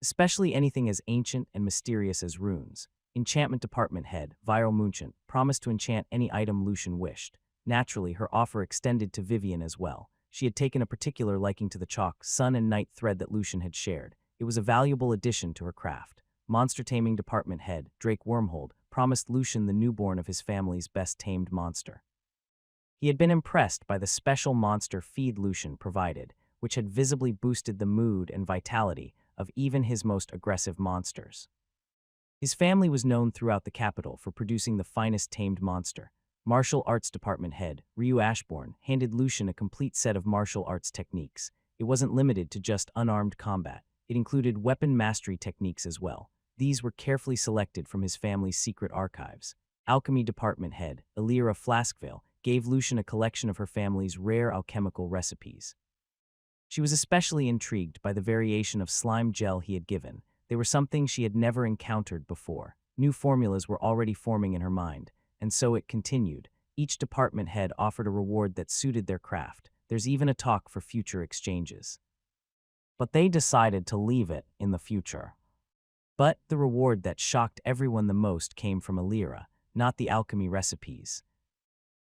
especially anything as ancient and mysterious as runes. Enchantment Department Head Viral Munchant promised to enchant any item Lucian wished. Naturally, her offer extended to Vivian as well. She had taken a particular liking to the chalk, sun and night thread that Lucian had shared. It was a valuable addition to her craft. Monster Taming Department Head Drake Wormhold promised Lucian the newborn of his family's best tamed monster. He had been impressed by the special monster feed Lucian provided, which had visibly boosted the mood and vitality of even his most aggressive monsters. His family was known throughout the capital for producing the finest tamed monster. Martial Arts Department Head Ryu Ashbourne handed Lucian a complete set of martial arts techniques. It wasn't limited to just unarmed combat. It included weapon mastery techniques as well. These were carefully selected from his family's secret archives. Alchemy Department Head Elira Flaskvale gave Lucian a collection of her family's rare alchemical recipes. She was especially intrigued by the variation of slime gel he had given. They were something she had never encountered before. New formulas were already forming in her mind. And so it continued. Each department head offered a reward that suited their craft. There's even a talk for future exchanges. But they decided to leave it in the future. But the reward that shocked everyone the most came from Elira, not the alchemy recipes.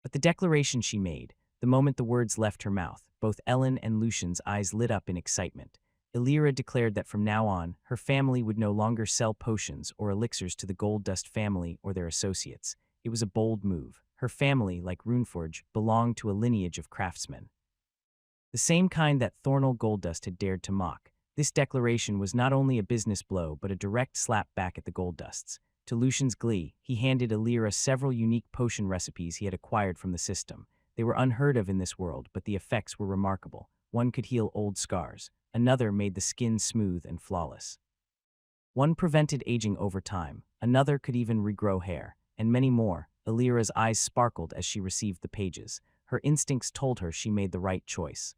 But the declaration she made, the moment the words left her mouth, both Ellen and Lucian's eyes lit up in excitement. Elira declared that from now on, her family would no longer sell potions or elixirs to the Goldust family or their associates. It was a bold move. Her family, like Runeforge, belonged to a lineage of craftsmen. The same kind that Thornell Goldust had dared to mock. This declaration was not only a business blow, but a direct slap back at the Goldusts. To Lucian's glee, he handed Elira several unique potion recipes he had acquired from the system. They were unheard of in this world, but the effects were remarkable. One could heal old scars. Another made the skin smooth and flawless. One prevented aging over time. Another could even regrow hair. and many more. Alira's eyes sparkled as she received the pages. Her instincts told her she made the right choice.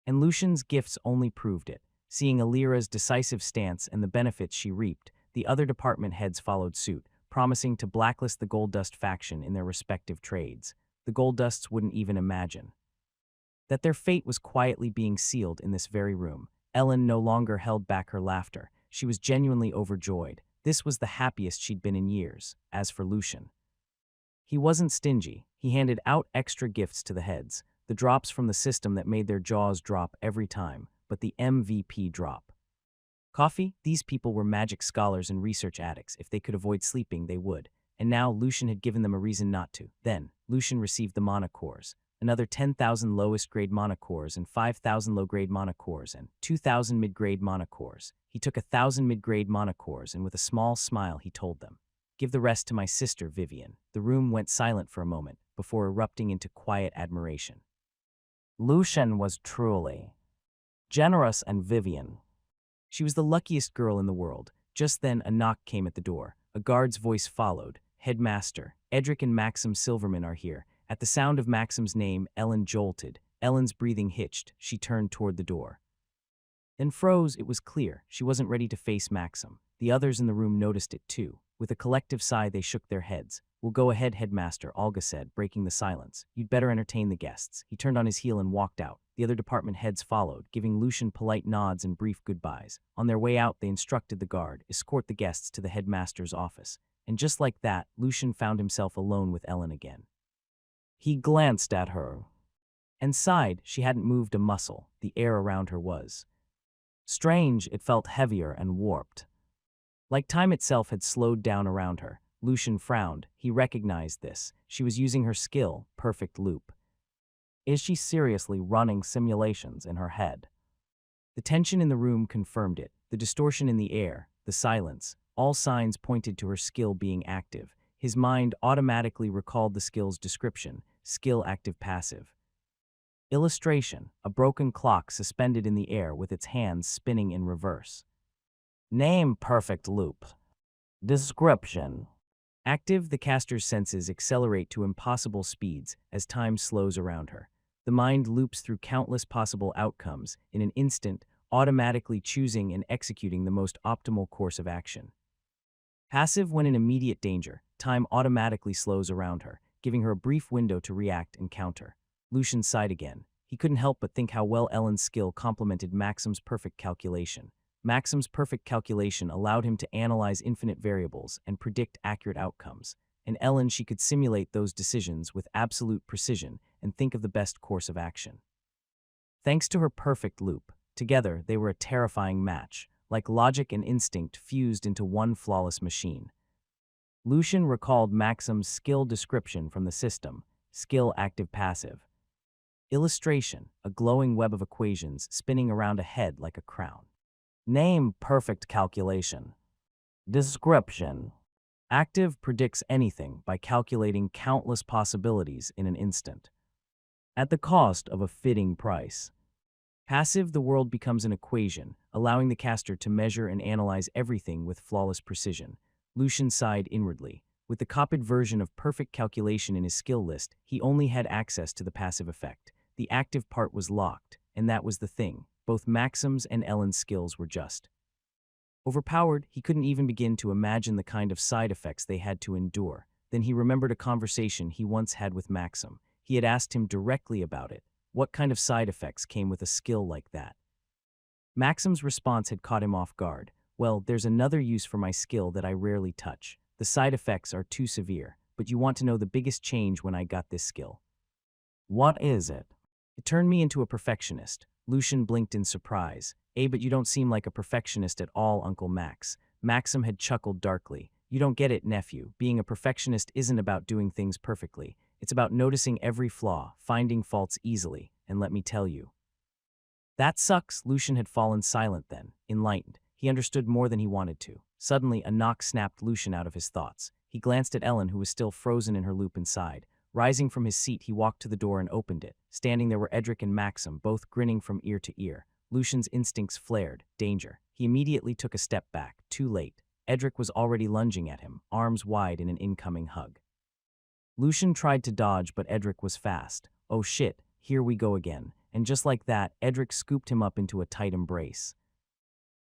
And Lucian's gifts only proved it. Seeing Alira's decisive stance and the benefits she reaped, the other department heads followed suit, promising to blacklist the Goldust faction in their respective trades. The Goldusts wouldn't even imagine that their fate was quietly being sealed in this very room. Ellen no longer held back her laughter. She was genuinely overjoyed. This was the happiest she'd been in years. As for Lucian, he wasn't stingy. He handed out extra gifts to the heads, the drops from the system that made their jaws drop every time, but the MVP drop. Coffee? These people were magic scholars and research addicts. If they could avoid sleeping, they would. And now Lucian had given them a reason not to. Then, Lucian received the mana cores. Another 10,000 lowest-grade mana cores and 5,000 low-grade mana cores and 2,000 mid-grade mana cores. He took 1,000 mid-grade mana cores and with a small smile he told them, "Give the rest to my sister, Vivian." The room went silent for a moment before erupting into quiet admiration. Lucian was truly generous, and Vivian, she was the luckiest girl in the world. Just then a knock came at the door. A guard's voice followed. "Headmaster, Edric and Maxim Silverman are here." At the sound of Maxim's name, Ellen jolted. Ellen's breathing hitched. She turned toward the door, then froze. It was clear she wasn't ready to face Maxim. The others in the room noticed it too. With a collective sigh, they shook their heads. "We'll go ahead, Headmaster," Olga said, breaking the silence. "You'd better entertain the guests." He turned on his heel and walked out. The other department heads followed, giving Lucian polite nods and brief goodbyes. On their way out, they instructed the guard, "Escort the guests to the headmaster's office." And just like that, Lucian found himself alone with Ellen again. He glanced at her and sighed. She hadn't moved a muscle. The air around her was strange. It felt heavier and warped, like time itself had slowed down around her. Lucian frowned. He recognized this. She was using her skill, Perfect Loop. Is she seriously running simulations in her head? The tension in the room confirmed it. The distortion in the air, the silence, all signs pointed to her skill being active. His mind automatically recalled the skill's description: skill active passive. Illustration: a broken clock suspended in the air with its hands spinning in reverse. Name: Perfect Loop. Description: active. The caster's senses accelerate to impossible speeds as time slows around her. The mind loops through countless possible outcomes in an instant, automatically choosing and executing the most optimal course of action. Passive: when in immediate danger, time automatically slows around her, giving her a brief window to react and counter. Lucian sighed again. He couldn't help but think how well Ellen's skill complemented Maxim's perfect calculation. Maxim's perfect calculation allowed him to analyze infinite variables and predict accurate outcomes. In Ellen, she could simulate those decisions with absolute precision and think of the best course of action. Thanks to her perfect loop, together they were a terrifying match, like logic and instinct fused into one flawless machine. Lucian recalled Maxim's skill description from the system: skill active passive. Illustration: a glowing web of equations spinning around a head like a crown. Name: Perfect Calculation. Description: active predicts anything by calculating countless possibilities in an instant, at the cost of a fitting price. Passive: the world becomes an equation, allowing the caster to measure and analyze everything with flawless precision. Lucian sighed inwardly. With the copied version of perfect calculation in his skill list, he only had access to the passive effect. The active part was locked, and that was the thing. Both Maxim's and Ellen's skills were just overpowered. He couldn't even begin to imagine the kind of side effects they had to endure. Then he remembered a conversation he once had with Maxim. He had asked him directly about it. What kind of side effects came with a skill like that? Maxim's response had caught him off guard. "Well, there's another use for my skill that I rarely touch. The side effects are too severe, but you want to know the biggest change when I got this skill." "What is it?" "It turned me into a perfectionist." Lucian blinked in surprise. But you don't seem like a perfectionist at all, Uncle Max." Maxim had chuckled darkly. "You don't get it, nephew. Being a perfectionist isn't about doing things perfectly. It's about noticing every flaw, finding faults easily, and let me tell you." "That sucks." Lucian had fallen silent then, enlightened. He understood more than he wanted to. Suddenly, a knock snapped Lucian out of his thoughts. He glanced at Ellen, who was still frozen in her loop inside. Rising from his seat, he walked to the door and opened it. Standing there were Edric and Maxim, both grinning from ear to ear. Lucian's instincts flared. Danger. He immediately took a step back. Too late. Edric was already lunging at him, arms wide in an incoming hug. Lucian tried to dodge, but Edric was fast. Oh shit, here we go again. And just like that, Edric scooped him up into a tight embrace,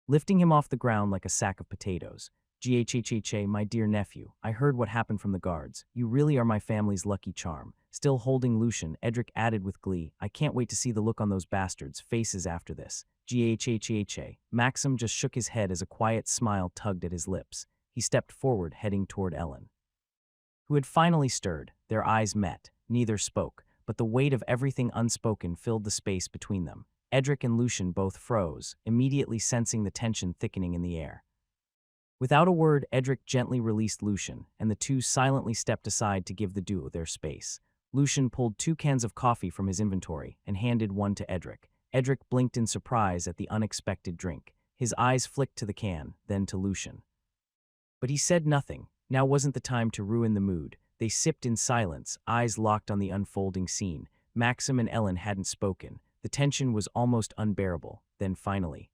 lifting him off the ground like a sack of potatoes. "Ghhha, my dear nephew, I heard what happened from the guards. You really are my family's lucky charm." Still holding Lucian, Edric added with glee, "I can't wait to see the look on those bastards' faces after this." "Ghhha. Maxim just shook his head as a quiet smile tugged at his lips. He stepped forward, heading toward Ellen, who had finally stirred. Their eyes met. Neither spoke, but the weight of everything unspoken filled the space between them. Edric and Lucian both froze, immediately sensing the tension thickening in the air. Without a word, Edric gently released Lucian, and the two silently stepped aside to give the duo their space. Lucian pulled 2 cans of coffee from his inventory and handed one to Edric. Edric blinked in surprise at the unexpected drink. His eyes flicked to the can, then to Lucian. But he said nothing. Now wasn't the time to ruin the mood. They sipped in silence, eyes locked on the unfolding scene. Maxim and Ellen hadn't spoken. The tension was almost unbearable. Then finally,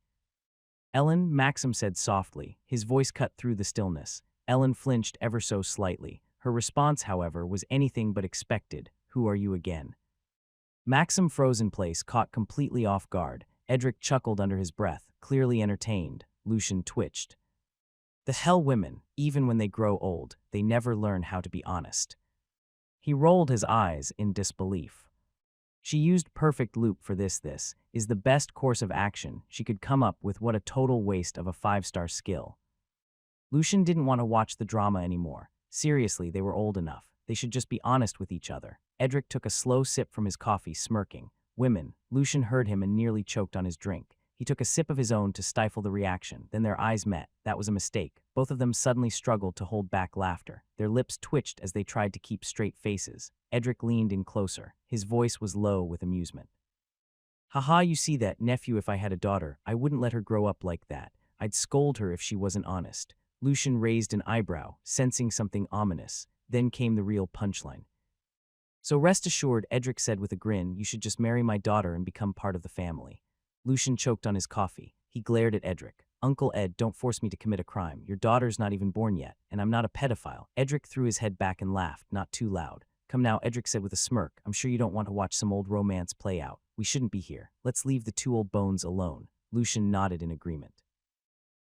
"Ellen," Maxim said softly. His voice cut through the stillness. Ellen flinched ever so slightly. Her response, however, was anything but expected. "Who are you again?" Maxim froze in place, caught completely off guard. Edric chuckled under his breath, clearly entertained. Lucian twitched. "The hell women, even when they grow old, they never learn how to be honest." He rolled his eyes in disbelief. She used perfect loop for this. This is the best course of action she could come up with. What a total waste of a 5-star skill. Lucian didn't want to watch the drama anymore. Seriously, they were old enough. They should just be honest with each other. Edric took a slow sip from his coffee, smirking. "Women." Lucian heard him and nearly choked on his drink. He took a sip of his own to stifle the reaction. Then their eyes met. That was a mistake. Both of them suddenly struggled to hold back laughter. Their lips twitched as they tried to keep straight faces. Edric leaned in closer. His voice was low with amusement. "Haha, you see that, nephew, if I had a daughter, I wouldn't let her grow up like that. I'd scold her if she wasn't honest." Lucian raised an eyebrow, sensing something ominous. Then came the real punchline. "So rest assured," Edric said with a grin, "you should just marry my daughter and become part of the family." Lucian choked on his coffee. He glared at Edric. "Uncle Ed, don't force me to commit a crime. Your daughter's not even born yet, and I'm not a pedophile." Edric threw his head back and laughed, not too loud. "Come now," Edric said with a smirk. "I'm sure you don't want to watch some old romance play out. We shouldn't be here. Let's leave the 2 old bones alone." Lucian nodded in agreement,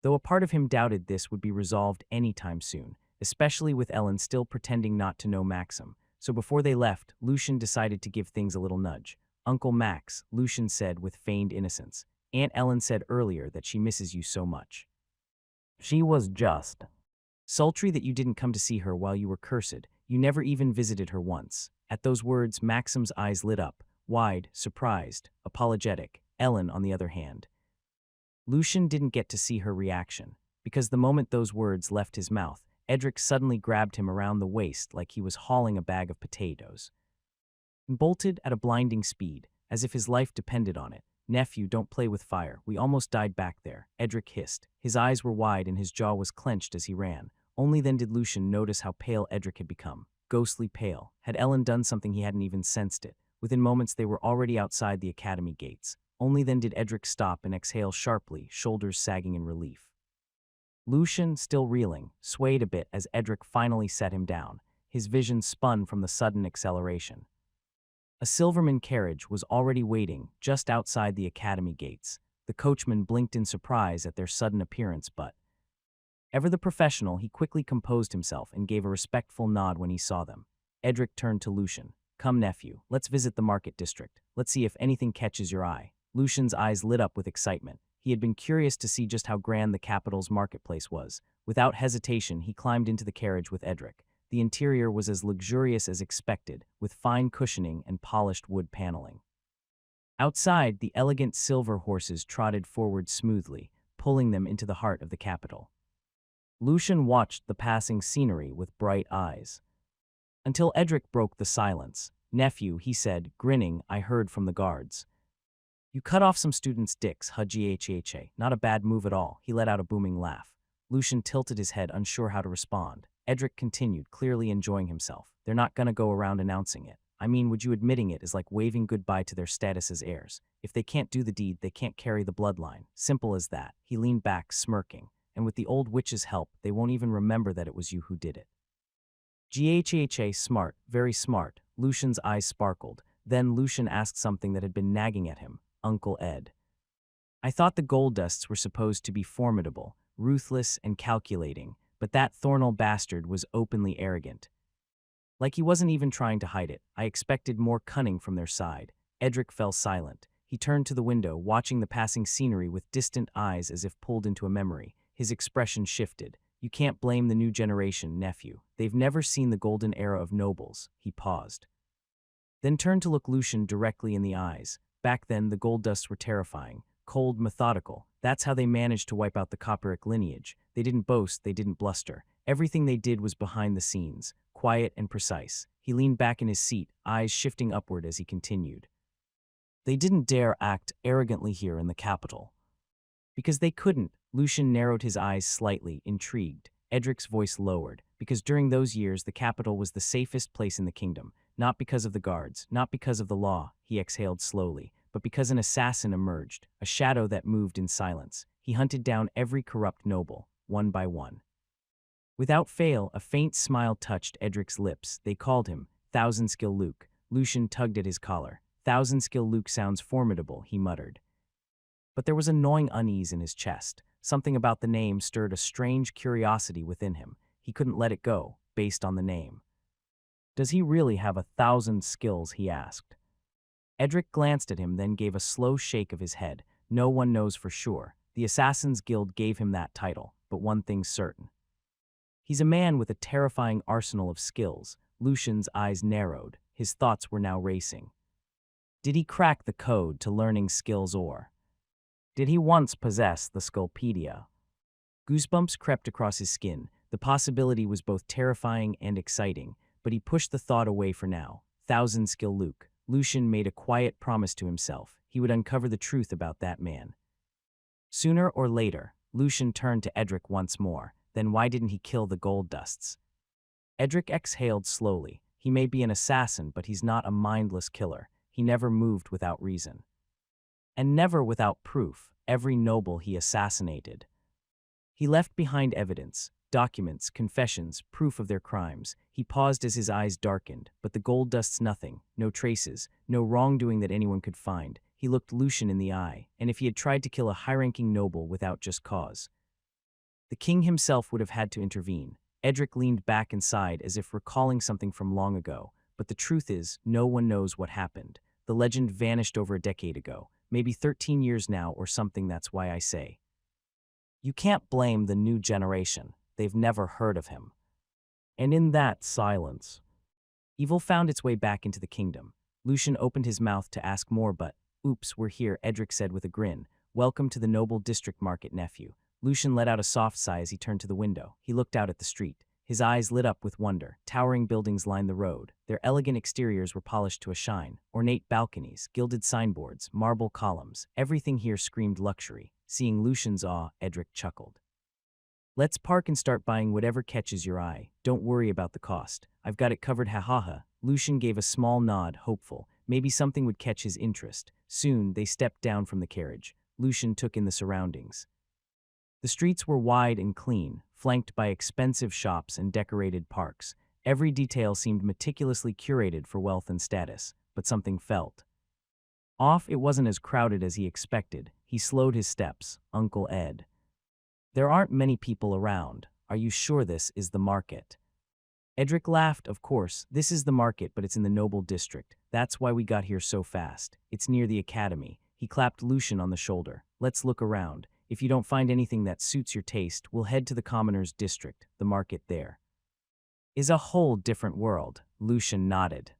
though a part of him doubted this would be resolved anytime soon, especially with Ellen still pretending not to know Maxim. So before they left, Lucian decided to give things a little nudge. "Uncle Max," Lucian said with feigned innocence, "Aunt Ellen said earlier that she misses you so much. She was just sultry that you didn't come to see her while you were cursed. You never even visited her once." At those words, Maxim's eyes lit up, wide, surprised, apologetic. Ellen, on the other hand, Lucian didn't get to see her reaction, because the moment those words left his mouth, Edric suddenly grabbed him around the waist like he was hauling a bag of potatoes, and bolted at a blinding speed, as if his life depended on it. "Nephew, don't play with fire. We almost died back there," Edric hissed. His eyes were wide and his jaw was clenched as he ran. Only then did Lucian notice how pale Edric had become. Ghostly pale. Had Ellen done something he hadn't even sensed it? Within moments they were already outside the academy gates. Only then did Edric stop and exhale sharply, shoulders sagging in relief. Lucian, still reeling, swayed a bit as Edric finally set him down. His vision spun from the sudden acceleration. A Silverman carriage was already waiting just outside the academy gates. The coachman blinked in surprise at their sudden appearance, but ever the professional, he quickly composed himself and gave a respectful nod when he saw them. Edric turned to Lucian. "Come, nephew, let's visit the market district. Let's see if anything catches your eye." Lucian's eyes lit up with excitement. He had been curious to see just how grand the capital's marketplace was. Without hesitation, he climbed into the carriage with Edric. The interior was as luxurious as expected, with fine cushioning and polished wood paneling. Outside, the elegant silver horses trotted forward smoothly, pulling them into the heart of the capital. Lucian watched the passing scenery with bright eyes, until Edric broke the silence. "Nephew," he said, grinning, "I heard from the guards. You cut off some students' dicks, Ghhha. Not a bad move at all." He let out a booming laugh. Lucian tilted his head, unsure how to respond. Edric continued, clearly enjoying himself. "They're not gonna go around announcing it. I mean, would you admitting it is like waving goodbye to their status as heirs. If they can't do the deed, they can't carry the bloodline. Simple as that." He leaned back, smirking. and with the old witch's help, they won't even remember that it was you who did it. Ghaha, smart, very smart. Lucian's eyes sparkled. Then Lucian asked something that had been nagging at him. Uncle Ed. I thought the Goldusts were supposed to be formidable, ruthless, and calculating, but that Thornell bastard was openly arrogant. Like he wasn't even trying to hide it. I expected more cunning from their side. Edric fell silent. He turned to the window, watching the passing scenery with distant eyes as if pulled into a memory. His expression shifted. You can't blame the new generation, nephew. They've never seen the golden era of nobles. He paused. Then turned to look Lucian directly in the eyes. Back then, the Goldusts were terrifying. Cold, methodical. That's how they managed to wipe out the Copperic lineage. They didn't boast, they didn't bluster. Everything they did was behind the scenes, quiet and precise. He leaned back in his seat, eyes shifting upward as he continued. They didn't dare act arrogantly here in the capital. Because they couldn't. Lucian narrowed his eyes slightly, intrigued. Edric's voice lowered. Because during those years, the capital was the safest place in the kingdom. Not because of the guards, not because of the law, he exhaled slowly, but because an assassin emerged, a shadow that moved in silence. He hunted down every corrupt noble, one by one. Without fail, a faint smile touched Edric's lips. They called him Thousand-Skill Luke. Lucian tugged at his collar. Thousand-Skill Luke sounds formidable, he muttered. But there was a gnawing unease in his chest. Something about the name stirred a strange curiosity within him. He couldn't let it go, based on the name. Does he really have 1,000 skills, he asked. Edric glanced at him, then gave a slow shake of his head. No one knows for sure. The Assassin's Guild gave him that title, but one thing's certain. He's a man with a terrifying arsenal of skills. Lucian's eyes narrowed. His thoughts were now racing. Did he crack the code to learning skills, or did he once possess the Skullpedia? Goosebumps crept across his skin. The possibility was both terrifying and exciting, but he pushed the thought away for now. Thousand-Skill Luke. Lucian made a quiet promise to himself. He would uncover the truth about that man. Sooner or later, Lucian turned to Edric once more. Then why didn't he kill the Goldusts? Edric exhaled slowly. He may be an assassin, but he's not a mindless killer. He never moved without reason. And never without proof. Every noble he assassinated. He left behind evidence, documents, confessions, proof of their crimes. He paused as his eyes darkened, but the Goldusts nothing, no traces, no wrongdoing that anyone could find. He looked Lucian in the eye, and if he had tried to kill a high-ranking noble without just cause, the king himself would have had to intervene. Edric leaned back and sighed as if recalling something from long ago, but the truth is, no one knows what happened. The legend vanished over a decade ago, maybe 13 years now or something. That's why I say, you can't blame the new generation. They've never heard of him. And in that silence, evil found its way back into the kingdom. Lucian opened his mouth to ask more, but, oops, we're here, Edric said with a grin. Welcome to the noble district market, nephew. Lucian let out a soft sigh as he turned to the window. He looked out at the street. His eyes lit up with wonder. Towering buildings lined the road. Their elegant exteriors were polished to a shine. Ornate balconies, gilded signboards, marble columns. Everything here screamed luxury. Seeing Lucian's awe, Edric chuckled. Let's park and start buying whatever catches your eye. Don't worry about the cost. I've got it covered, ha. Lucian gave a small nod, hopeful. Maybe something would catch his interest. Soon, they stepped down from the carriage. Lucian took in the surroundings. The streets were wide and clean, flanked by expensive shops and decorated parks. Every detail seemed meticulously curated for wealth and status, but something felt off. It wasn't as crowded as he expected. He slowed his steps. Uncle Ed. There aren't many people around. Are you sure this is the market? Edric laughed. Of course, this is the market, but it's in the noble district. That's why we got here so fast. It's near the academy. He clapped Lucian on the shoulder. Let's look around. If you don't find anything that suits your taste, we'll head to the commoners' district. The market there is a whole different world. Lucian nodded.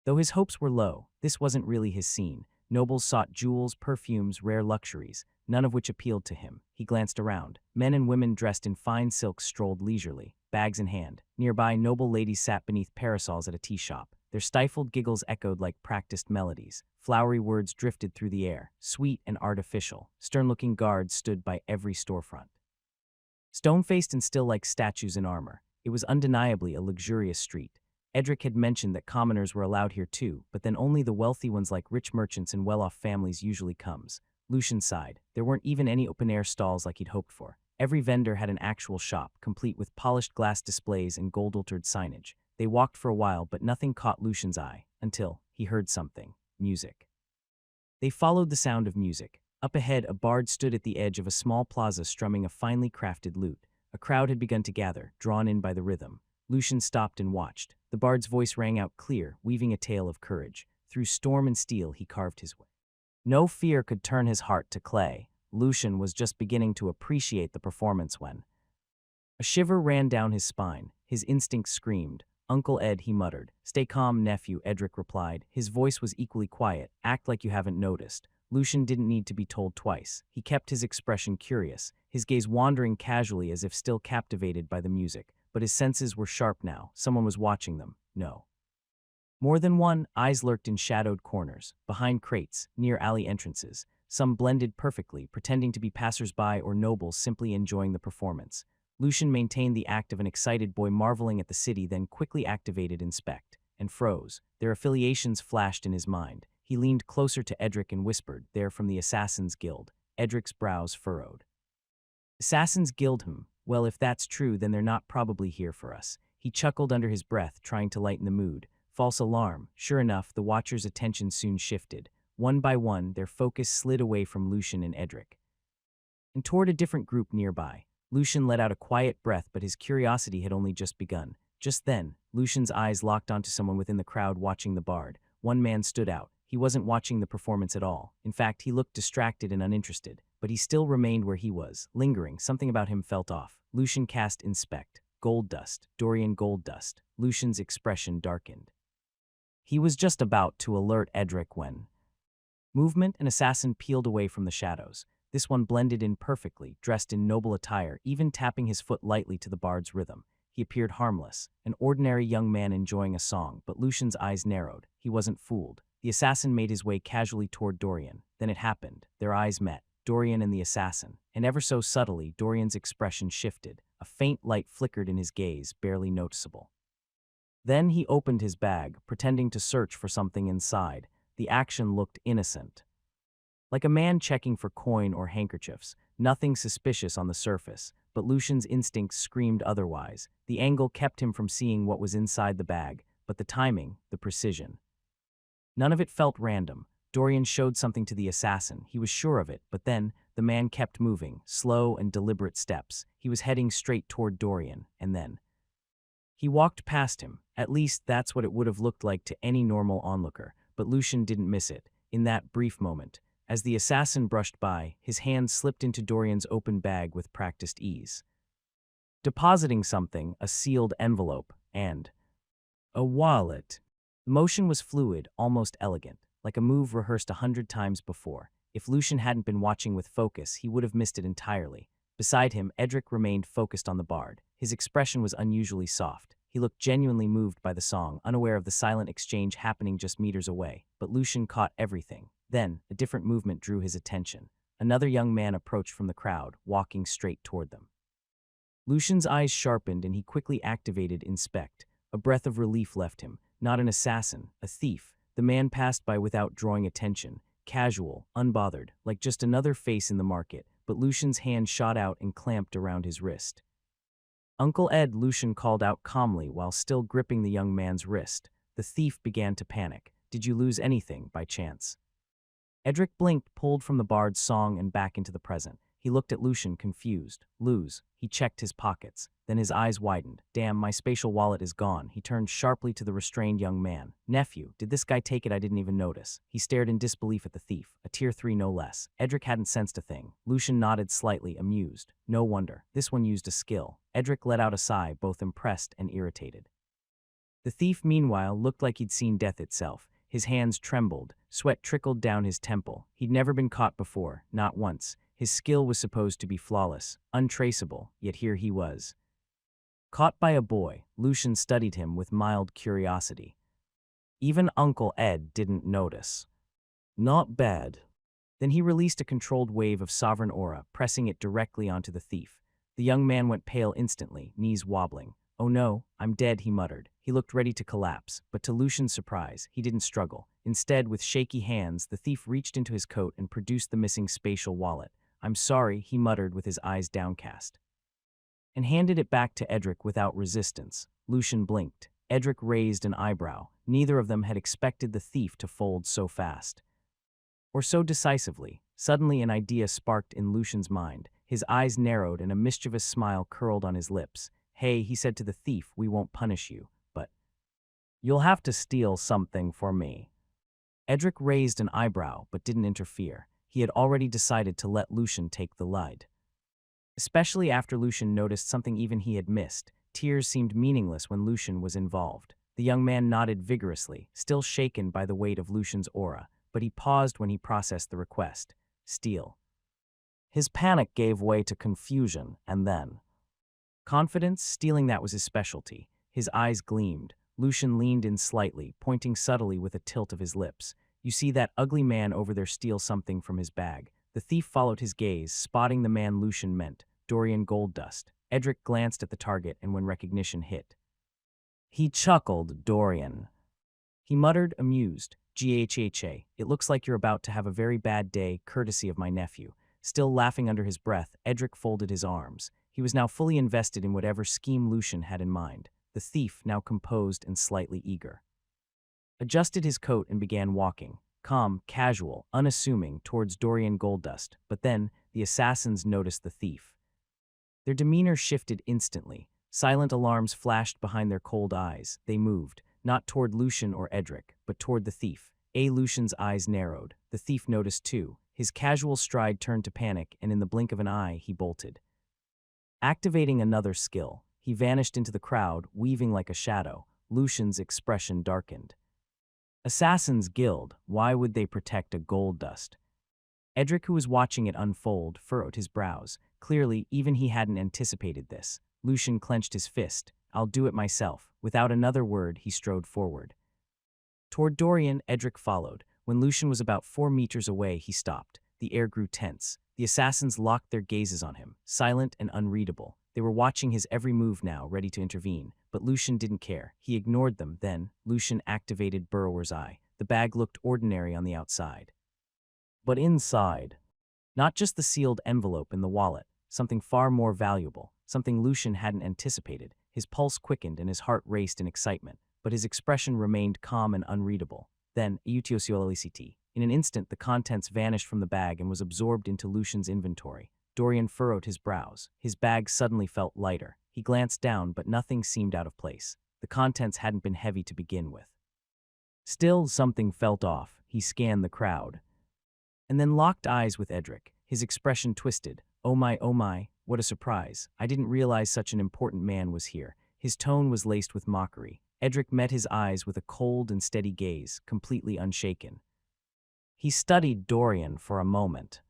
Though his hopes were low, this wasn't really his scene. Nobles sought jewels, perfumes, rare luxuries, none of which appealed to him. He glanced around. Men and women dressed in fine silks strolled leisurely, bags in hand. Nearby, noble ladies sat beneath parasols at a tea shop. Their stifled giggles echoed like practiced melodies. Flowery words drifted through the air, sweet and artificial. Stern-looking guards stood by every storefront, stone-faced and still like statues in armor. It was undeniably a luxurious street. Edric had mentioned that commoners were allowed here too, but then only the wealthy ones like rich merchants and well-off families usually comes. Lucian sighed. There weren't even any open-air stalls like he'd hoped for. Every vendor had an actual shop, complete with polished glass displays and gold-altered signage. They walked for a while, but nothing caught Lucian's eye, until he heard something. Music. They followed the sound of music. Up ahead, a bard stood at the edge of a small plaza strumming a finely crafted lute. A crowd had begun to gather, drawn in by the rhythm. Lucian stopped and watched. The bard's voice rang out clear, weaving a tale of courage. Through storm and steel, he carved his way. No fear could turn his heart to clay. Lucian was just beginning to appreciate the performance when a shiver ran down his spine. His instincts screamed. "Uncle Ed," he muttered. "Stay calm, nephew," Edric replied. His voice was equally quiet. "Act like you haven't noticed." Lucian didn't need to be told twice. He kept his expression curious, his gaze wandering casually as if still captivated by the music. But his senses were sharp now. Someone was watching them. No. More than one. Eyes lurked in shadowed corners, behind crates, near alley entrances. Some blended perfectly, pretending to be passers-by or nobles simply enjoying the performance. Lucian maintained the act of an excited boy marveling at the city, then quickly activated inspect, and froze. Their affiliations flashed in his mind. He leaned closer to Edric and whispered, "They're from the Assassin's Guild." Edric's brows furrowed. "Assassin's Guild, hmm? Well, if that's true, then they're not probably here for us." He chuckled under his breath, trying to lighten the mood. False alarm. Sure enough, the watchers' attention soon shifted. One by one, their focus slid away from Lucian and Edric, and toward a different group nearby. Lucian let out a quiet breath, but his curiosity had only just begun. Just then, Lucian's eyes locked onto someone within the crowd watching the bard. One man stood out. He wasn't watching the performance at all. In fact, he looked distracted and uninterested, but he still remained where he was, lingering. Something about him felt off. Lucian cast inspect. Goldust. Dorian Goldust. Lucian's expression darkened. He was just about to alert Edric when movement, an assassin peeled away from the shadows. This one blended in perfectly, dressed in noble attire, even tapping his foot lightly to the bard's rhythm. He appeared harmless, an ordinary young man enjoying a song, but Lucian's eyes narrowed. He wasn't fooled. The assassin made his way casually toward Dorian. Then it happened. Their eyes met, Dorian and the assassin, and ever so subtly, Dorian's expression shifted. A faint light flickered in his gaze, barely noticeable. Then he opened his bag, pretending to search for something inside. The action looked innocent, like a man checking for coin or handkerchiefs. Nothing suspicious on the surface, but Lucian's instincts screamed otherwise. The angle kept him from seeing what was inside the bag, but the timing, the precision. None of it felt random. Dorian showed something to the assassin. He was sure of it, but then the man kept moving, slow and deliberate steps. He was heading straight toward Dorian, and then he walked past him. At least that's what it would have looked like to any normal onlooker, but Lucian didn't miss it. In that brief moment, as the assassin brushed by, his hand slipped into Dorian's open bag with practiced ease, depositing something, a sealed envelope, and a wallet. The motion was fluid, almost elegant, like a move rehearsed 100 times before. If Lucian hadn't been watching with focus, he would have missed it entirely. Beside him, Edric remained focused on the bard. His expression was unusually soft. He looked genuinely moved by the song, unaware of the silent exchange happening just meters away. But Lucian caught everything. Then, a different movement drew his attention. Another young man approached from the crowd, walking straight toward them. Lucian's eyes sharpened and he quickly activated inspect. A breath of relief left him. Not an assassin, a thief. The man passed by without drawing attention. Casual, unbothered, like just another face in the market. But Lucian's hand shot out and clamped around his wrist. "Uncle Ed," Lucian called out calmly while still gripping the young man's wrist. The thief began to panic. "Did you lose anything, by chance?" Edric blinked, pulled from the bard's song and back into the present. He looked at Lucian, confused. "Lose." He checked his pockets. Then his eyes widened. "Damn, my spatial wallet is gone." He turned sharply to the restrained young man. "Nephew, did this guy take it? I didn't even notice." He stared in disbelief at the thief, a tier 3 no less. Edric hadn't sensed a thing. Lucian nodded slightly, amused. "No wonder. This one used a skill." Edric let out a sigh, both impressed and irritated. The thief, meanwhile, looked like he'd seen death itself. His hands trembled. Sweat trickled down his temple. He'd never been caught before, not once. His skill was supposed to be flawless, untraceable, yet here he was. Caught by a boy. Lucian studied him with mild curiosity. Even Uncle Ed didn't notice. "Not bad." Then he released a controlled wave of sovereign aura, pressing it directly onto the thief. The young man went pale instantly, knees wobbling. "Oh no, I'm dead," he muttered. He looked ready to collapse, but to Lucian's surprise, he didn't struggle. Instead, with shaky hands, the thief reached into his coat and produced the missing spatial wallet. I'm sorry, he muttered with his eyes downcast, and handed it back to Edric without resistance. Lucian blinked. Edric raised an eyebrow. Neither of them had expected the thief to fold so fast, or so decisively. Suddenly an idea sparked in Lucian's mind. His eyes narrowed and a mischievous smile curled on his lips. Hey, he said to the thief, we won't punish you, but you'll have to steal something for me. Edric raised an eyebrow but didn't interfere. He had already decided to let Lucian take the lead, especially after Lucian noticed something even he had missed. Tears seemed meaningless when Lucian was involved. The young man nodded vigorously, still shaken by the weight of Lucian's aura, but he paused when he processed the request. Steal. His panic gave way to confusion, and then confidence. Stealing, that was his specialty. His eyes gleamed. Lucian leaned in slightly, pointing subtly with a tilt of his lips. You see that ugly man over there steal something from his bag. The thief followed his gaze, spotting the man Lucian meant, Dorian Goldust. Edric glanced at the target, and when recognition hit, he chuckled. Dorian, he muttered, amused. Ghha, it looks like you're about to have a very bad day, courtesy of my nephew. Still laughing under his breath, Edric folded his arms. He was now fully invested in whatever scheme Lucian had in mind. The thief, now composed and slightly eager, adjusted his coat and began walking, calm, casual, unassuming, towards Dorian Goldust. But then, the assassins noticed the thief. Their demeanor shifted instantly. Silent alarms flashed behind their cold eyes. They moved, not toward Lucian or Edric, but toward the thief. Lucian's eyes narrowed. The thief noticed too. His casual stride turned to panic, and in the blink of an eye, he bolted. Activating another skill, he vanished into the crowd, weaving like a shadow. Lucian's expression darkened. Assassin's Guild, why would they protect a Goldust? Edric, who was watching it unfold, furrowed his brows. Clearly, even he hadn't anticipated this. Lucian clenched his fist. I'll do it myself. Without another word, he strode forward. Toward Dorian, Edric followed. When Lucian was about 4 meters away, he stopped. The air grew tense. The assassins locked their gazes on him, silent and unreadable. They were watching his every move now, ready to intervene. But Lucian didn't care. He ignored them. Then, Lucian activated Burrower's Eye. The bag looked ordinary on the outside, but inside, not just the sealed envelope in the wallet, something far more valuable, something Lucian hadn't anticipated. His pulse quickened and his heart raced in excitement, but his expression remained calm and unreadable. Then, in an instant, the contents vanished from the bag and was absorbed into Lucian's inventory. Dorian furrowed his brows. His bag suddenly felt lighter. He glanced down, but nothing seemed out of place. The contents hadn't been heavy to begin with. Still, something felt off. He scanned the crowd, and then locked eyes with Edric. His expression twisted. Oh my, what a surprise. I didn't realize such an important man was here. His tone was laced with mockery. Edric met his eyes with a cold and steady gaze, completely unshaken. He studied Dorian for a moment,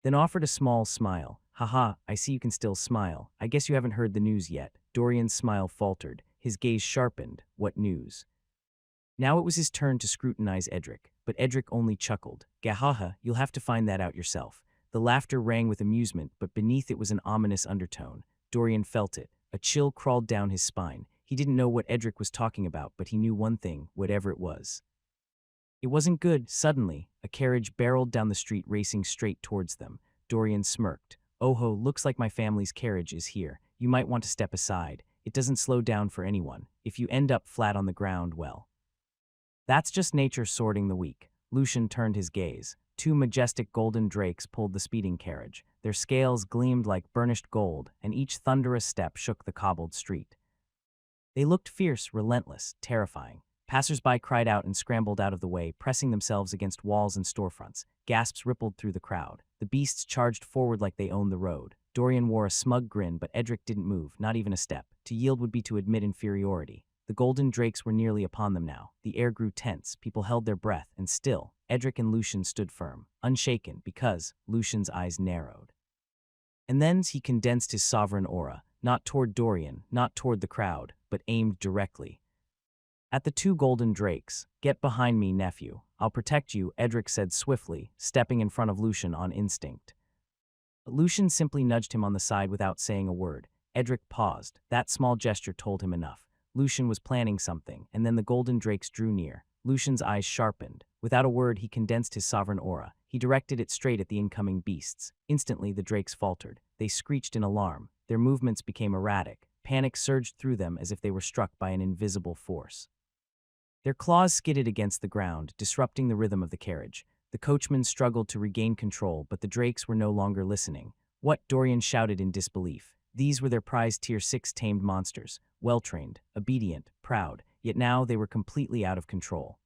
then offered a small smile. Haha, I see you can still smile. I guess you haven't heard the news yet. Dorian's smile faltered. His gaze sharpened. What news? Now it was his turn to scrutinize Edric, but Edric only chuckled. Gahaha, you'll have to find that out yourself. The laughter rang with amusement, but beneath it was an ominous undertone. Dorian felt it. A chill crawled down his spine. He didn't know what Edric was talking about, but he knew one thing, whatever it was, it wasn't good. Suddenly, a carriage barreled down the street, racing straight towards them. Dorian smirked. Oh-ho, looks like my family's carriage is here. You might want to step aside. It doesn't slow down for anyone. If you end up flat on the ground, well, that's just nature sorting the weak. Lucian turned his gaze. 2 majestic golden drakes pulled the speeding carriage. Their scales gleamed like burnished gold, and each thunderous step shook the cobbled street. They looked fierce, relentless, terrifying. Passers-by cried out and scrambled out of the way, pressing themselves against walls and storefronts. Gasps rippled through the crowd. The beasts charged forward like they owned the road. Dorian wore a smug grin, but Edric didn't move, not even a step. To yield would be to admit inferiority. The golden drakes were nearly upon them now. The air grew tense, people held their breath, and still, Edric and Lucian stood firm, unshaken, because Lucian's eyes narrowed. And then he condensed his sovereign aura, not toward Dorian, not toward the crowd, but aimed directly at the 2 golden drakes. Get behind me, nephew. I'll protect you, Edric said swiftly, stepping in front of Lucian on instinct. But Lucian simply nudged him on the side without saying a word. Edric paused. That small gesture told him enough. Lucian was planning something, and then the golden drakes drew near. Lucian's eyes sharpened. Without a word, he condensed his sovereign aura. He directed it straight at the incoming beasts. Instantly, the drakes faltered. They screeched in alarm. Their movements became erratic. Panic surged through them as if they were struck by an invisible force. Their claws skidded against the ground, disrupting the rhythm of the carriage. The coachman struggled to regain control, but the drakes were no longer listening. What? Dorian shouted in disbelief. These were their prized Tier 6 tamed monsters, well-trained, obedient, proud, yet now they were completely out of control.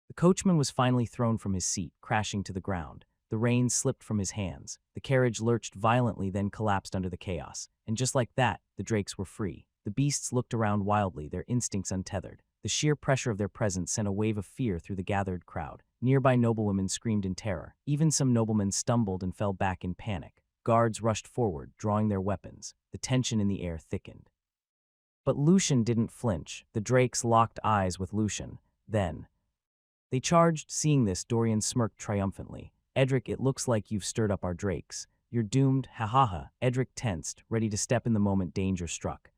The coachman was finally thrown from his seat, crashing to the ground. The reins slipped from his hands. The carriage lurched violently, then collapsed under the chaos. And just like that, the drakes were free. The beasts looked around wildly, their instincts untethered. The sheer pressure of their presence sent a wave of fear through the gathered crowd. Nearby noblewomen screamed in terror. Even some noblemen stumbled and fell back in panic. Guards rushed forward, drawing their weapons. The tension in the air thickened. But Lucian didn't flinch. The drakes locked eyes with Lucian. Then they charged. Seeing this, Dorian smirked triumphantly. Edric, it looks like you've stirred up our drakes. You're doomed, ha ha ha. Edric tensed, ready to step in the moment danger struck.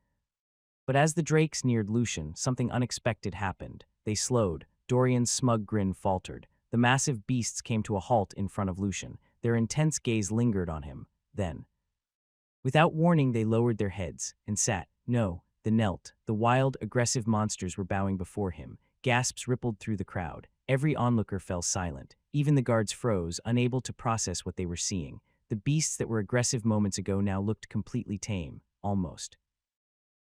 But as the drakes neared Lucian, something unexpected happened. They slowed. Dorian's smug grin faltered. The massive beasts came to a halt in front of Lucian. Their intense gaze lingered on him. Then, without warning, they lowered their heads and sat. No, they knelt. The wild, aggressive monsters were bowing before him. Gasps rippled through the crowd. Every onlooker fell silent. Even the guards froze, unable to process what they were seeing. The beasts that were aggressive moments ago now looked completely tame, almost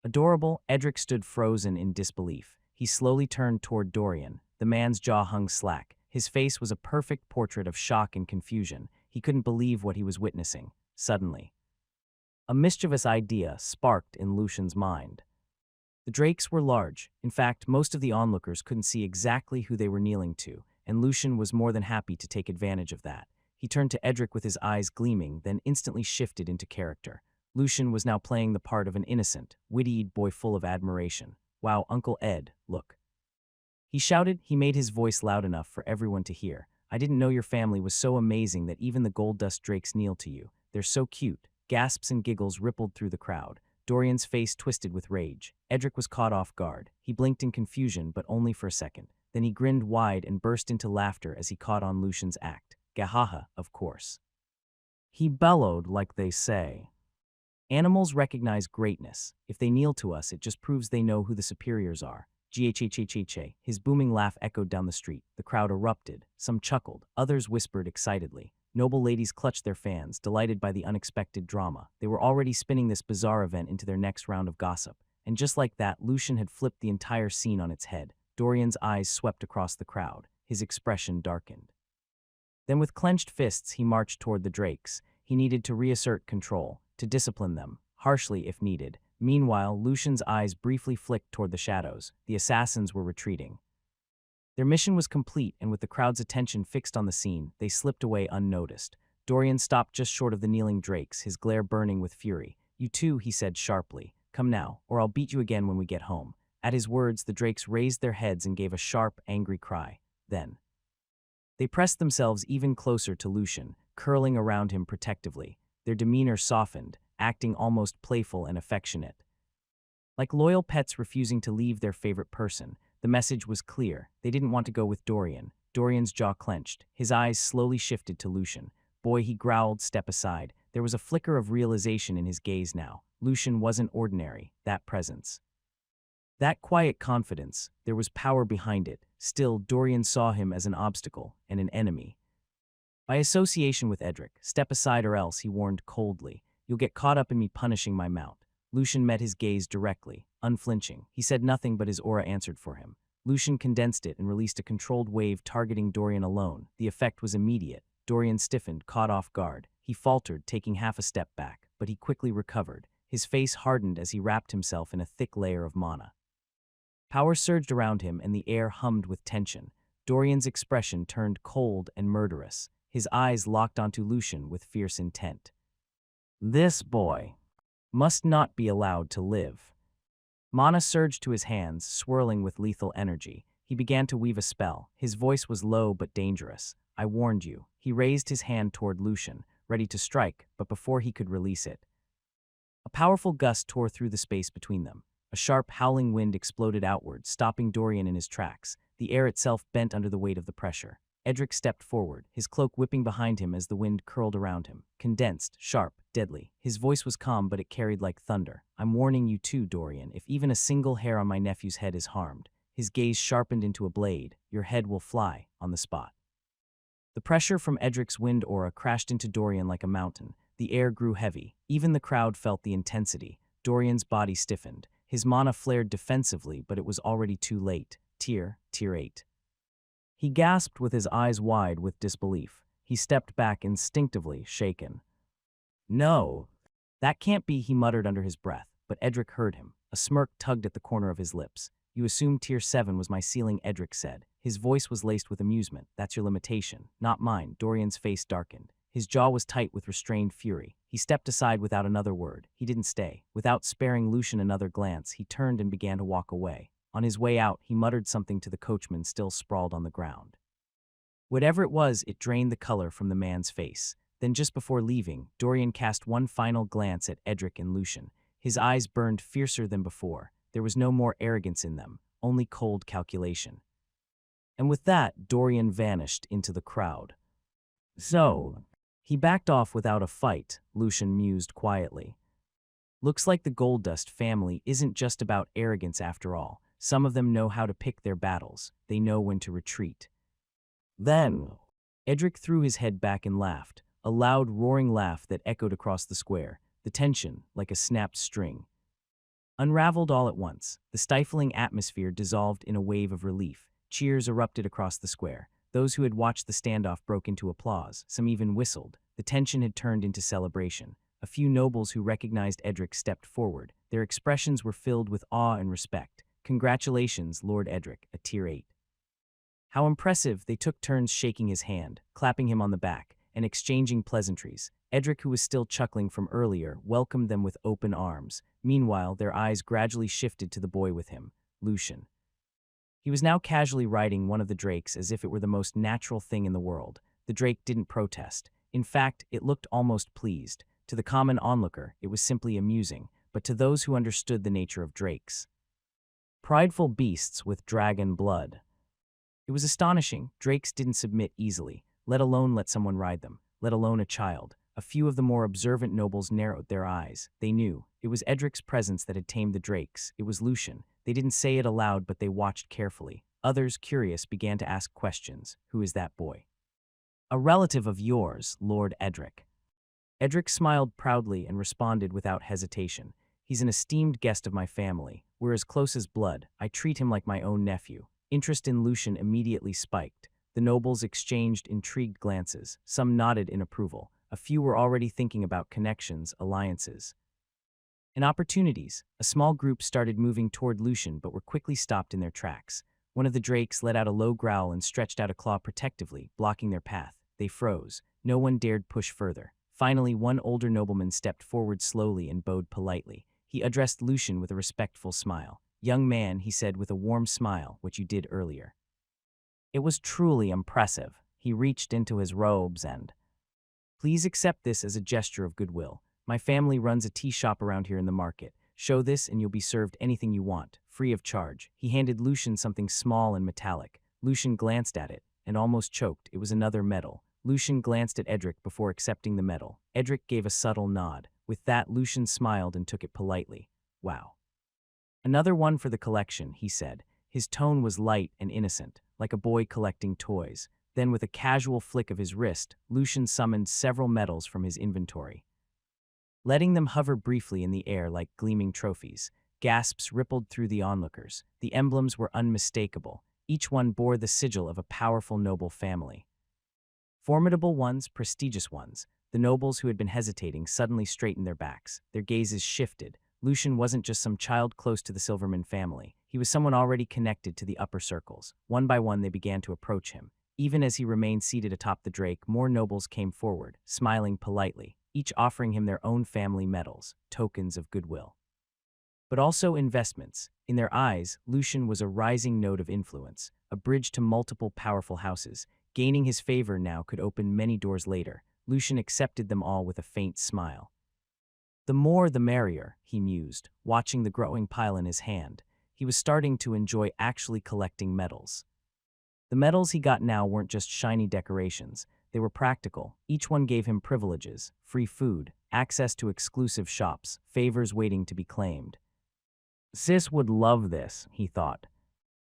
adorable. Edric stood frozen in disbelief. He slowly turned toward Dorian. The man's jaw hung slack. His face was a perfect portrait of shock and confusion. He couldn't believe what he was witnessing. Suddenly, a mischievous idea sparked in Lucian's mind. The drakes were large. In fact, most of the onlookers couldn't see exactly who they were kneeling to, and Lucian was more than happy to take advantage of that. He turned to Edric with his eyes gleaming, then instantly shifted into character. Lucian was now playing the part of an innocent, witty-eyed boy full of admiration. Wow, Uncle Ed, look. He shouted. He made his voice loud enough for everyone to hear. I didn't know your family was so amazing that even the Goldust drakes kneel to you. They're so cute. Gasps and giggles rippled through the crowd. Dorian's face twisted with rage. Edric was caught off guard. He blinked in confusion, but only for a second. Then he grinned wide and burst into laughter as he caught on Lucian's act. Gahaha, of course. He bellowed like they say. Animals recognize greatness. If they kneel to us, it just proves they know who the superiors are. Ghchchchchche. His booming laugh echoed down the street. The crowd erupted. Some chuckled. Others whispered excitedly. Noble ladies clutched their fans, delighted by the unexpected drama. They were already spinning this bizarre event into their next round of gossip. And just like that, Lucian had flipped the entire scene on its head. Dorian's eyes swept across the crowd. His expression darkened. Then with clenched fists, he marched toward the drakes. He needed to reassert control, to discipline them, harshly if needed. Meanwhile, Lucian's eyes briefly flicked toward the shadows. The assassins were retreating. Their mission was complete, and with the crowd's attention fixed on the scene, they slipped away unnoticed. Dorian stopped just short of the kneeling drakes, his glare burning with fury. You too, he said sharply. Come now, or I'll beat you again when we get home. At his words, the drakes raised their heads and gave a sharp, angry cry. Then they pressed themselves even closer to Lucian, curling around him protectively. Their demeanor softened, acting almost playful and affectionate. Like loyal pets refusing to leave their favorite person, the message was clear. They didn't want to go with Dorian. Dorian's jaw clenched. His eyes slowly shifted to Lucian. Boy, he growled, step aside. There was a flicker of realization in his gaze now. Lucian wasn't ordinary. That presence, that quiet confidence, there was power behind it. Still, Dorian saw him as an obstacle and an enemy. By association with Edric, step aside or else, he warned coldly. You'll get caught up in me punishing my mount. Lucian met his gaze directly, unflinching. He said nothing, but his aura answered for him. Lucian condensed it and released a controlled wave targeting Dorian alone. The effect was immediate. Dorian stiffened, caught off guard. He faltered, taking half a step back, but he quickly recovered. His face hardened as he wrapped himself in a thick layer of mana. Power surged around him and the air hummed with tension. Dorian's expression turned cold and murderous. His eyes locked onto Lucian with fierce intent. This boy must not be allowed to live. Mana surged to his hands, swirling with lethal energy. He began to weave a spell. His voice was low but dangerous. I warned you. He raised his hand toward Lucian, ready to strike, but before he could release it, a powerful gust tore through the space between them. A sharp, howling wind exploded outward, stopping Dorian in his tracks. The air itself bent under the weight of the pressure. Edric stepped forward, his cloak whipping behind him as the wind curled around him. Condensed, sharp, deadly. His voice was calm, but it carried like thunder. I'm warning you too, Dorian. If even a single hair on my nephew's head is harmed, his gaze sharpened into a blade, your head will fly on the spot. The pressure from Edric's wind aura crashed into Dorian like a mountain. The air grew heavy. Even the crowd felt the intensity. Dorian's body stiffened. His mana flared defensively, but it was already too late. Tier 8. He gasped with his eyes wide with disbelief. He stepped back instinctively, shaken. No, that can't be, he muttered under his breath, but Edric heard him. A smirk tugged at the corner of his lips. You assumed Tier 7 was my ceiling, Edric said. His voice was laced with amusement. That's your limitation, not mine. Dorian's face darkened. His jaw was tight with restrained fury. He stepped aside without another word. He didn't stay. Without sparing Lucian another glance, he turned and began to walk away. On his way out, he muttered something to the coachman still sprawled on the ground. Whatever it was, it drained the color from the man's face. Then just before leaving, Dorian cast one final glance at Edric and Lucian. His eyes burned fiercer than before. There was no more arrogance in them, only cold calculation. And with that, Dorian vanished into the crowd. So, he backed off without a fight, Lucian mused quietly. Looks like the Goldust family isn't just about arrogance after all. Some of them know how to pick their battles. They know when to retreat. Then, Edric threw his head back and laughed, a loud, roaring laugh that echoed across the square, the tension, like a snapped string, unraveled all at once. The stifling atmosphere dissolved in a wave of relief. Cheers erupted across the square. Those who had watched the standoff broke into applause. Some even whistled. The tension had turned into celebration. A few nobles who recognized Edric stepped forward. Their expressions were filled with awe and respect. Congratulations, Lord Edric, a Tier 8. How impressive. They took turns shaking his hand, clapping him on the back, and exchanging pleasantries. Edric, who was still chuckling from earlier, welcomed them with open arms. Meanwhile, their eyes gradually shifted to the boy with him, Lucian. He was now casually riding one of the drakes as if it were the most natural thing in the world. The drake didn't protest. In fact, it looked almost pleased. To the common onlooker, it was simply amusing, but to those who understood the nature of drakes, prideful beasts with dragon blood, it was astonishing. Drakes didn't submit easily, let alone let someone ride them, let alone a child. A few of the more observant nobles narrowed their eyes. They knew. It was Edric's presence that had tamed the drakes. It was Lucian. They didn't say it aloud, but they watched carefully. Others, curious, began to ask questions. Who is that boy? A relative of yours, Lord Edric. Edric smiled proudly and responded without hesitation. He's an esteemed guest of my family. We're as close as blood. I treat him like my own nephew. Interest in Lucian immediately spiked. The nobles exchanged intrigued glances. Some nodded in approval. A few were already thinking about connections, alliances, and opportunities. A small group started moving toward Lucian but were quickly stopped in their tracks. One of the drakes let out a low growl and stretched out a claw protectively, blocking their path. They froze. No one dared push further. Finally, one older nobleman stepped forward slowly and bowed politely. He addressed Lucian with a respectful smile. Young man, he said with a warm smile, what you did earlier. It was truly impressive. He reached into his robes and, please accept this as a gesture of goodwill. My family runs a tea shop around here in the market. Show this and you'll be served anything you want, free of charge. He handed Lucian something small and metallic. Lucian glanced at it and almost choked. It was another medal. Lucian glanced at Edric before accepting the medal. Edric gave a subtle nod. With that, Lucian smiled and took it politely. Wow. Another one for the collection, he said. His tone was light and innocent, like a boy collecting toys. Then, with a casual flick of his wrist, Lucian summoned several medals from his inventory, letting them hover briefly in the air like gleaming trophies. Gasps rippled through the onlookers. The emblems were unmistakable. Each one bore the sigil of a powerful noble family. Formidable ones, prestigious ones. The nobles who had been hesitating suddenly straightened their backs. Their gazes shifted. Lucian wasn't just some child close to the Silverman family. He was someone already connected to the upper circles. One by one, they began to approach him. Even as he remained seated atop the drake, more nobles came forward, smiling politely, each offering him their own family medals, tokens of goodwill. But also investments. In their eyes, Lucian was a rising node of influence, a bridge to multiple powerful houses. Gaining his favor now could open many doors later. Lucian accepted them all with a faint smile. The more the merrier, he mused, watching the growing pile in his hand. He was starting to enjoy actually collecting medals. The medals he got now weren't just shiny decorations. They were practical. Each one gave him privileges, free food, access to exclusive shops, favors waiting to be claimed. Sis would love this, he thought.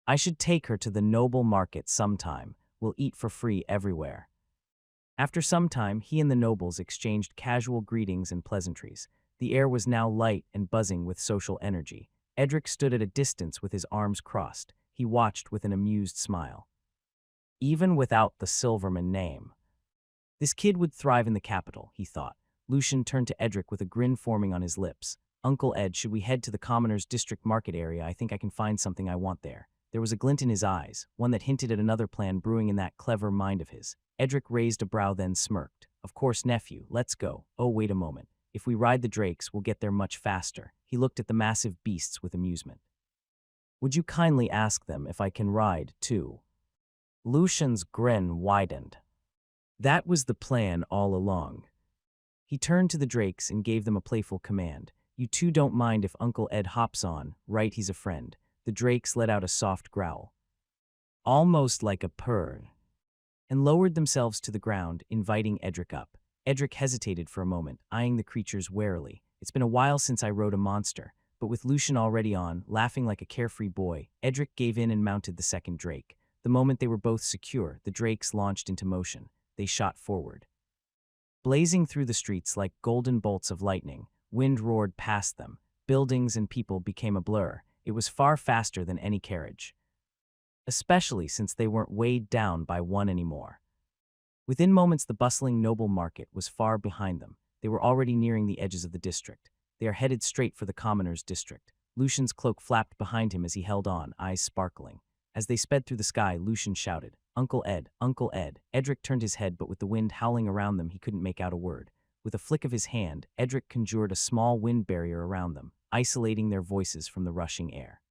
I should take her to the noble market sometime. We'll eat for free everywhere. After some time, he and the nobles exchanged casual greetings and pleasantries. The air was now light and buzzing with social energy. Edric stood at a distance with his arms crossed. He watched with an amused smile. Even without the Silverman name, this kid would thrive in the capital, he thought. Lucian turned to Edric with a grin forming on his lips. Uncle Ed, should we head to the Commoners' District Market area? I think I can find something I want there. There was a glint in his eyes, one that hinted at another plan brewing in that clever mind of his. Edric raised a brow then smirked. Of course, nephew, let's go. Oh, wait a moment. If we ride the drakes, we'll get there much faster. He looked at the massive beasts with amusement. Would you kindly ask them if I can ride, too? Lucian's grin widened. That was the plan all along. He turned to the drakes and gave them a playful command. You two don't mind if Uncle Ed hops on, right? He's a friend. The drakes let out a soft growl, almost like a purr, and lowered themselves to the ground, inviting Edric up. Edric hesitated for a moment, eyeing the creatures warily. It's been a while since I rode a monster, but with Lucian already on, laughing like a carefree boy, Edric gave in and mounted the second drake. The moment they were both secure, the drakes launched into motion. They shot forward. Blazing through the streets like golden bolts of lightning, wind roared past them. Buildings and people became a blur. It was far faster than any carriage, especially since they weren't weighed down by one anymore. Within moments, the bustling noble market was far behind them. They were already nearing the edges of the district. They are headed straight for the Commoners' District. Lucian's cloak flapped behind him as he held on, eyes sparkling. As they sped through the sky, Lucian shouted, Uncle Ed, Uncle Ed. Edric turned his head, but with the wind howling around them, he couldn't make out a word. With a flick of his hand, Edric conjured a small wind barrier around them, isolating their voices from the rushing air.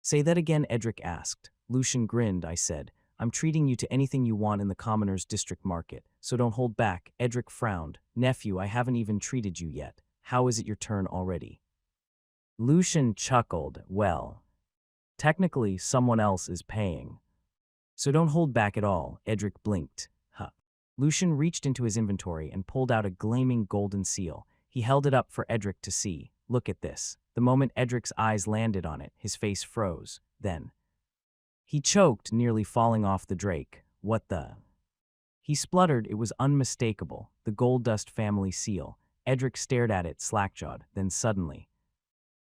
Say that again, Edric asked. Lucian grinned. I said, I'm treating you to anything you want in the Commoners' District Market, so don't hold back. Edric frowned. Nephew, I haven't even treated you yet. How is it your turn already? Lucian chuckled. Well, technically, someone else is paying. So don't hold back at all. Edric blinked. Huh. Lucian reached into his inventory and pulled out a gleaming golden seal. He held it up for Edric to see. Look at this. The moment Edric's eyes landed on it, his face froze. Then he choked, nearly falling off the drake. What the? He spluttered. It was unmistakable. The Goldust family seal. Edric stared at it, slack-jawed. Then suddenly,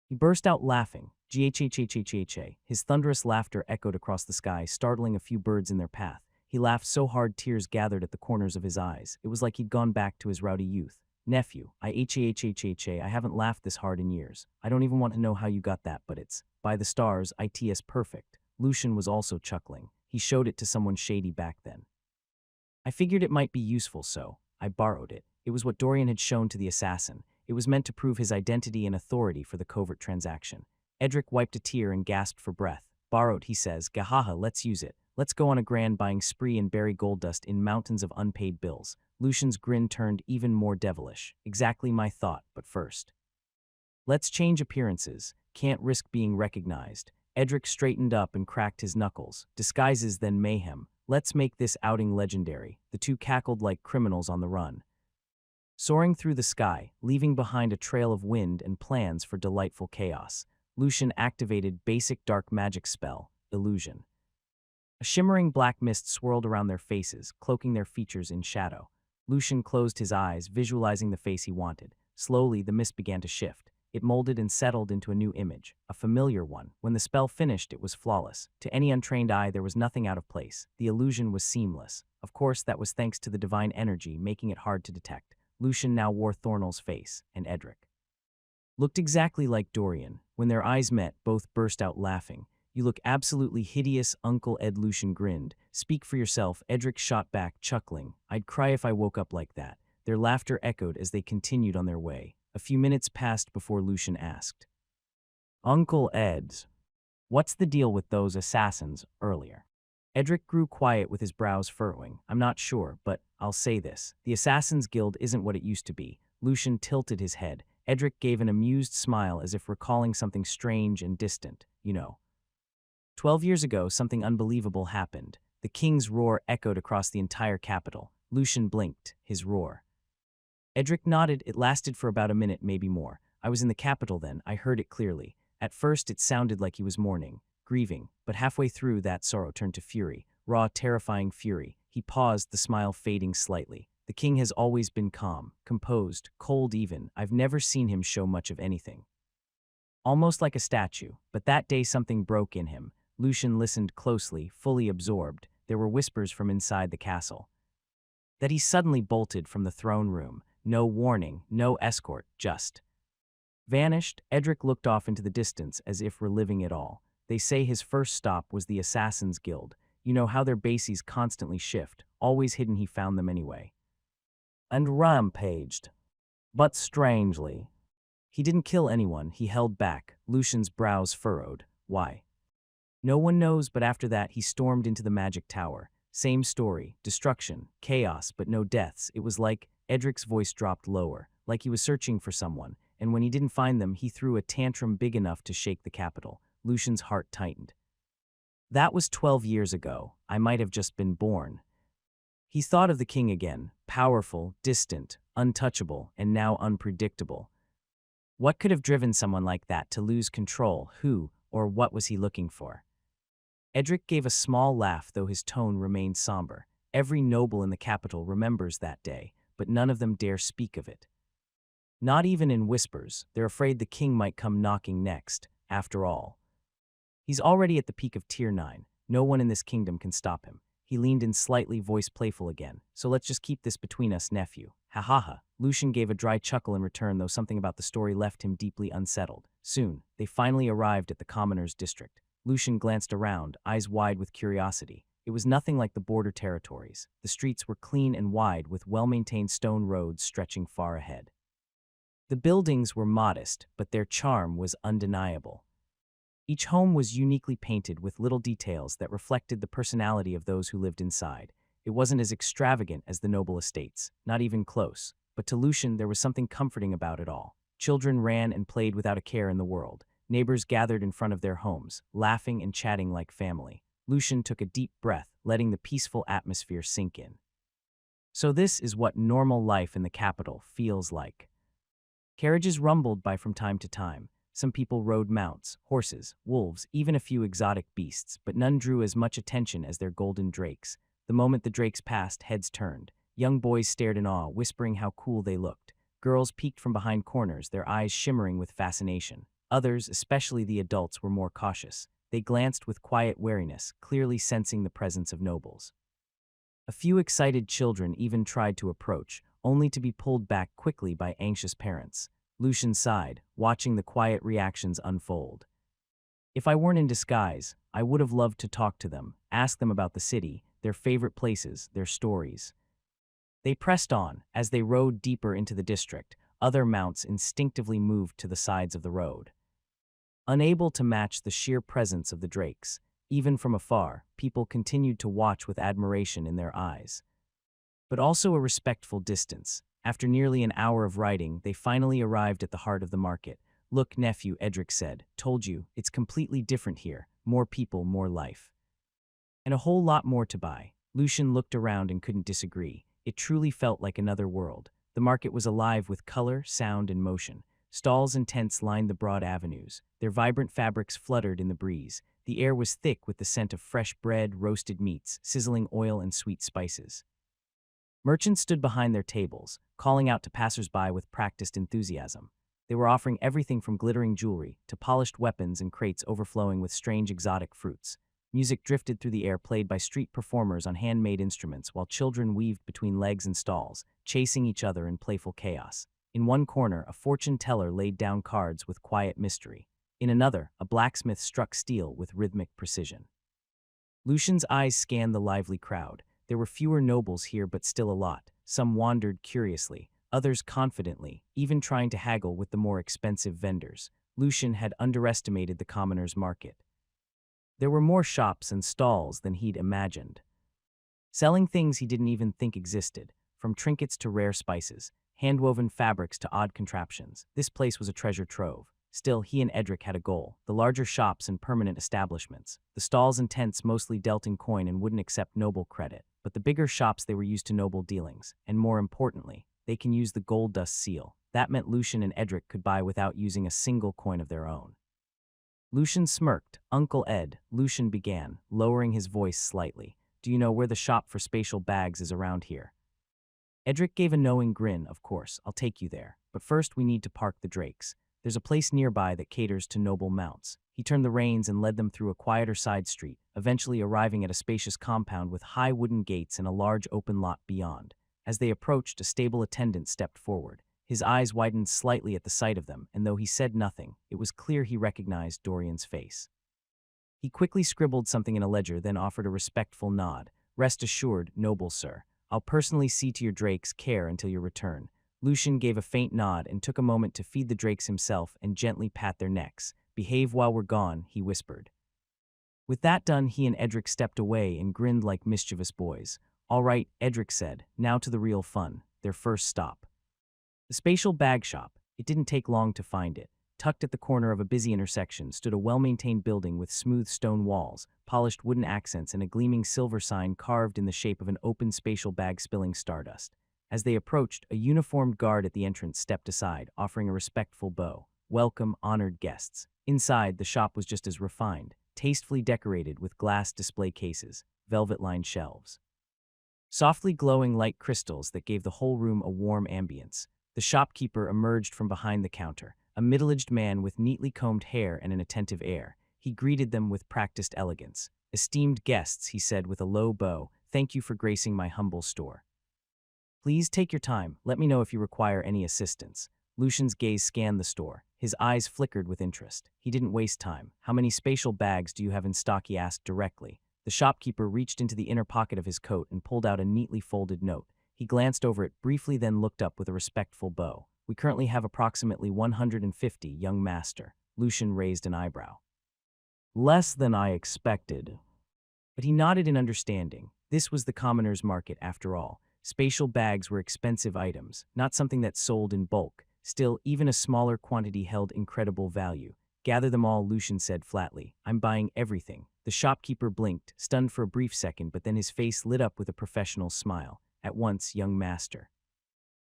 he burst out laughing. Ghhhhhhha. His thunderous laughter echoed across the sky, startling a few birds in their path. He laughed so hard tears gathered at the corners of his eyes. It was like he'd gone back to his rowdy youth. Nephew, I haven't laughed this hard in years. I don't even want to know how you got that, but it's, by the stars, it's perfect. Lucian was also chuckling. He showed it to someone shady back then. I figured it might be useful, so I borrowed it. It was what Dorian had shown to the assassin. It was meant to prove his identity and authority for the covert transaction. Edric wiped a tear and gasped for breath. Borrowed, he says. Gahaha, let's use it. Let's go on a grand buying spree and bury Goldust in mountains of unpaid bills. Lucian's grin turned even more devilish. Exactly my thought, but first, let's change appearances. Can't risk being recognized. Edric straightened up and cracked his knuckles. Disguises then mayhem. Let's make this outing legendary. The two cackled like criminals on the run, soaring through the sky, leaving behind a trail of wind and plans for delightful chaos. Lucian activated basic dark magic spell, Illusion. A shimmering black mist swirled around their faces, cloaking their features in shadow. Lucian closed his eyes, visualizing the face he wanted. Slowly, the mist began to shift. It molded and settled into a new image, a familiar one. When the spell finished, it was flawless. To any untrained eye, there was nothing out of place. The illusion was seamless. Of course, that was thanks to the divine energy, making it hard to detect. Lucian now wore Thornell's face, and Edric looked exactly like Dorian. When their eyes met, both burst out laughing. You look absolutely hideous, Uncle Ed. Lucian grinned. Speak for yourself. Edric shot back, chuckling. I'd cry if I woke up like that. Their laughter echoed as they continued on their way. A few minutes passed before Lucian asked, Uncle Ed, what's the deal with those assassins earlier? Edric grew quiet with his brows furrowing. I'm not sure, but I'll say this. The Assassin's Guild isn't what it used to be. Lucian tilted his head. Edric gave an amused smile as if recalling something strange and distant. You know, 12 years ago, something unbelievable happened. The king's roar echoed across the entire capital. Lucian blinked, his roar. Edric nodded. It lasted for about a minute, maybe more. I was in the capital then. I heard it clearly. At first, it sounded like he was mourning, grieving, but halfway through, that sorrow turned to fury, raw, terrifying fury. He paused, the smile fading slightly. The king has always been calm, composed, cold even. I've never seen him show much of anything. Almost like a statue, but that day something broke in him. Lucian listened closely, fully absorbed. There were whispers from inside the castle. That he suddenly bolted from the throne room. No warning, no escort, just vanished. Edric looked off into the distance as if reliving it all. They say his first stop was the Assassin's Guild. You know how their bases constantly shift. Always hidden, he found them anyway. And rampaged. But strangely, he didn't kill anyone. He held back. Lucian's brows furrowed. Why? No one knows, but after that he stormed into the magic tower. Same story, destruction, chaos, but no deaths. It was like Edric's voice dropped lower, like he was searching for someone, and when he didn't find them, he threw a tantrum big enough to shake the capital. Lucian's heart tightened. That was 12 years ago. I might have just been born. He thought of the king again, powerful, distant, untouchable, and now unpredictable. What could have driven someone like that to lose control? Who or what was he looking for? Edric gave a small laugh, though his tone remained somber. Every noble in the capital remembers that day, but none of them dare speak of it. Not even in whispers. They're afraid the king might come knocking next. After all, he's already at the peak of Tier 9. No one in this kingdom can stop him. He leaned in slightly, voice playful again. So let's just keep this between us, nephew. Ha ha ha. Lucian gave a dry chuckle in return, though something about the story left him deeply unsettled. Soon, they finally arrived at the commoners' district. Lucian glanced around, eyes wide with curiosity. It was nothing like the border territories. The streets were clean and wide, with well-maintained stone roads stretching far ahead. The buildings were modest, but their charm was undeniable. Each home was uniquely painted with little details that reflected the personality of those who lived inside. It wasn't as extravagant as the noble estates, not even close, but to Lucian there was something comforting about it all. Children ran and played without a care in the world. Neighbors gathered in front of their homes, laughing and chatting like family. Lucian took a deep breath, letting the peaceful atmosphere sink in. So this is what normal life in the capital feels like. Carriages rumbled by from time to time. Some people rode mounts, horses, wolves, even a few exotic beasts, but none drew as much attention as their golden drakes. The moment the drakes passed, heads turned. Young boys stared in awe, whispering how cool they looked. Girls peeked from behind corners, their eyes shimmering with fascination. Others, especially the adults, were more cautious. They glanced with quiet wariness, clearly sensing the presence of nobles. A few excited children even tried to approach, only to be pulled back quickly by anxious parents. Lucian sighed, watching the quiet reactions unfold. If I weren't in disguise, I would have loved to talk to them, ask them about the city, their favorite places, their stories. They pressed on. As they rode deeper into the district, other mounts instinctively moved to the sides of the road. Unable to match the sheer presence of the drakes, even from afar, people continued to watch with admiration in their eyes. But also a respectful distance. After nearly an hour of riding, they finally arrived at the heart of the market. Look, nephew, Edric said. Told you, it's completely different here. More people, more life. And a whole lot more to buy. Lucian looked around and couldn't disagree. It truly felt like another world. The market was alive with color, sound, and motion. Stalls and tents lined the broad avenues. Their vibrant fabrics fluttered in the breeze. The air was thick with the scent of fresh bread, roasted meats, sizzling oil, and sweet spices. Merchants stood behind their tables, calling out to passers-by with practiced enthusiasm. They were offering everything from glittering jewelry to polished weapons and crates overflowing with strange exotic fruits. Music drifted through the air, played by street performers on handmade instruments, while children weaved between legs and stalls, chasing each other in playful chaos. In one corner, a fortune teller laid down cards with quiet mystery. In another, a blacksmith struck steel with rhythmic precision. Lucian's eyes scanned the lively crowd. There were fewer nobles here, but still a lot. Some wandered curiously, others confidently, even trying to haggle with the more expensive vendors. Lucian had underestimated the commoners' market. There were more shops and stalls than he'd imagined, selling things he didn't even think existed, from trinkets to rare spices, handwoven fabrics to odd contraptions. This place was a treasure trove. Still, he and Edric had a goal: the larger shops and permanent establishments. The stalls and tents mostly dealt in coin and wouldn't accept noble credit, but the bigger shops, they were used to noble dealings, and more importantly, they can use the gold dust seal. That meant Lucian and Edric could buy without using a single coin of their own. Lucian smirked. Uncle Ed, Lucian began, lowering his voice slightly. Do you know where the shop for spatial bags is around here? Edric gave a knowing grin. Of course, I'll take you there. But first we need to park the drakes. There's a place nearby that caters to noble mounts. He turned the reins and led them through a quieter side street, eventually arriving at a spacious compound with high wooden gates and a large open lot beyond. As they approached, a stable attendant stepped forward. His eyes widened slightly at the sight of them, and though he said nothing, it was clear he recognized Dorian's face. He quickly scribbled something in a ledger, then offered a respectful nod. Rest assured, noble sir, I'll personally see to your drakes' care until your return. Lucian gave a faint nod and took a moment to feed the drakes himself and gently pat their necks. Behave while we're gone, he whispered. With that done, he and Edric stepped away and grinned like mischievous boys. All right, Edric said, now to the real fun, their first stop. The spatial bag shop. It didn't take long to find it. Tucked at the corner of a busy intersection stood a well-maintained building with smooth stone walls, polished wooden accents, and a gleaming silver sign carved in the shape of an open spatial bag spilling stardust. As they approached, a uniformed guard at the entrance stepped aside, offering a respectful bow. Welcome, honored guests. Inside, the shop was just as refined, tastefully decorated with glass display cases, velvet-lined shelves. Softly glowing light crystals that gave the whole room a warm ambience. The shopkeeper emerged from behind the counter, a middle-aged man with neatly combed hair and an attentive air. He greeted them with practiced elegance. Esteemed guests, he said with a low bow, thank you for gracing my humble store. Please take your time. Let me know if you require any assistance. Lucian's gaze scanned the store. His eyes flickered with interest. He didn't waste time. How many spatial bags do you have in stock? He asked directly. The shopkeeper reached into the inner pocket of his coat and pulled out a neatly folded note. He glanced over it briefly, then looked up with a respectful bow. We currently have approximately 150, young master. Lucian raised an eyebrow. Less than I expected. But he nodded in understanding. This was the commoner's market after all. Spatial bags were expensive items, not something that sold in bulk. Still, even a smaller quantity held incredible value. Gather them all, Lucian said flatly. I'm buying everything. The shopkeeper blinked, stunned for a brief second, but then his face lit up with a professional smile. At once, young master.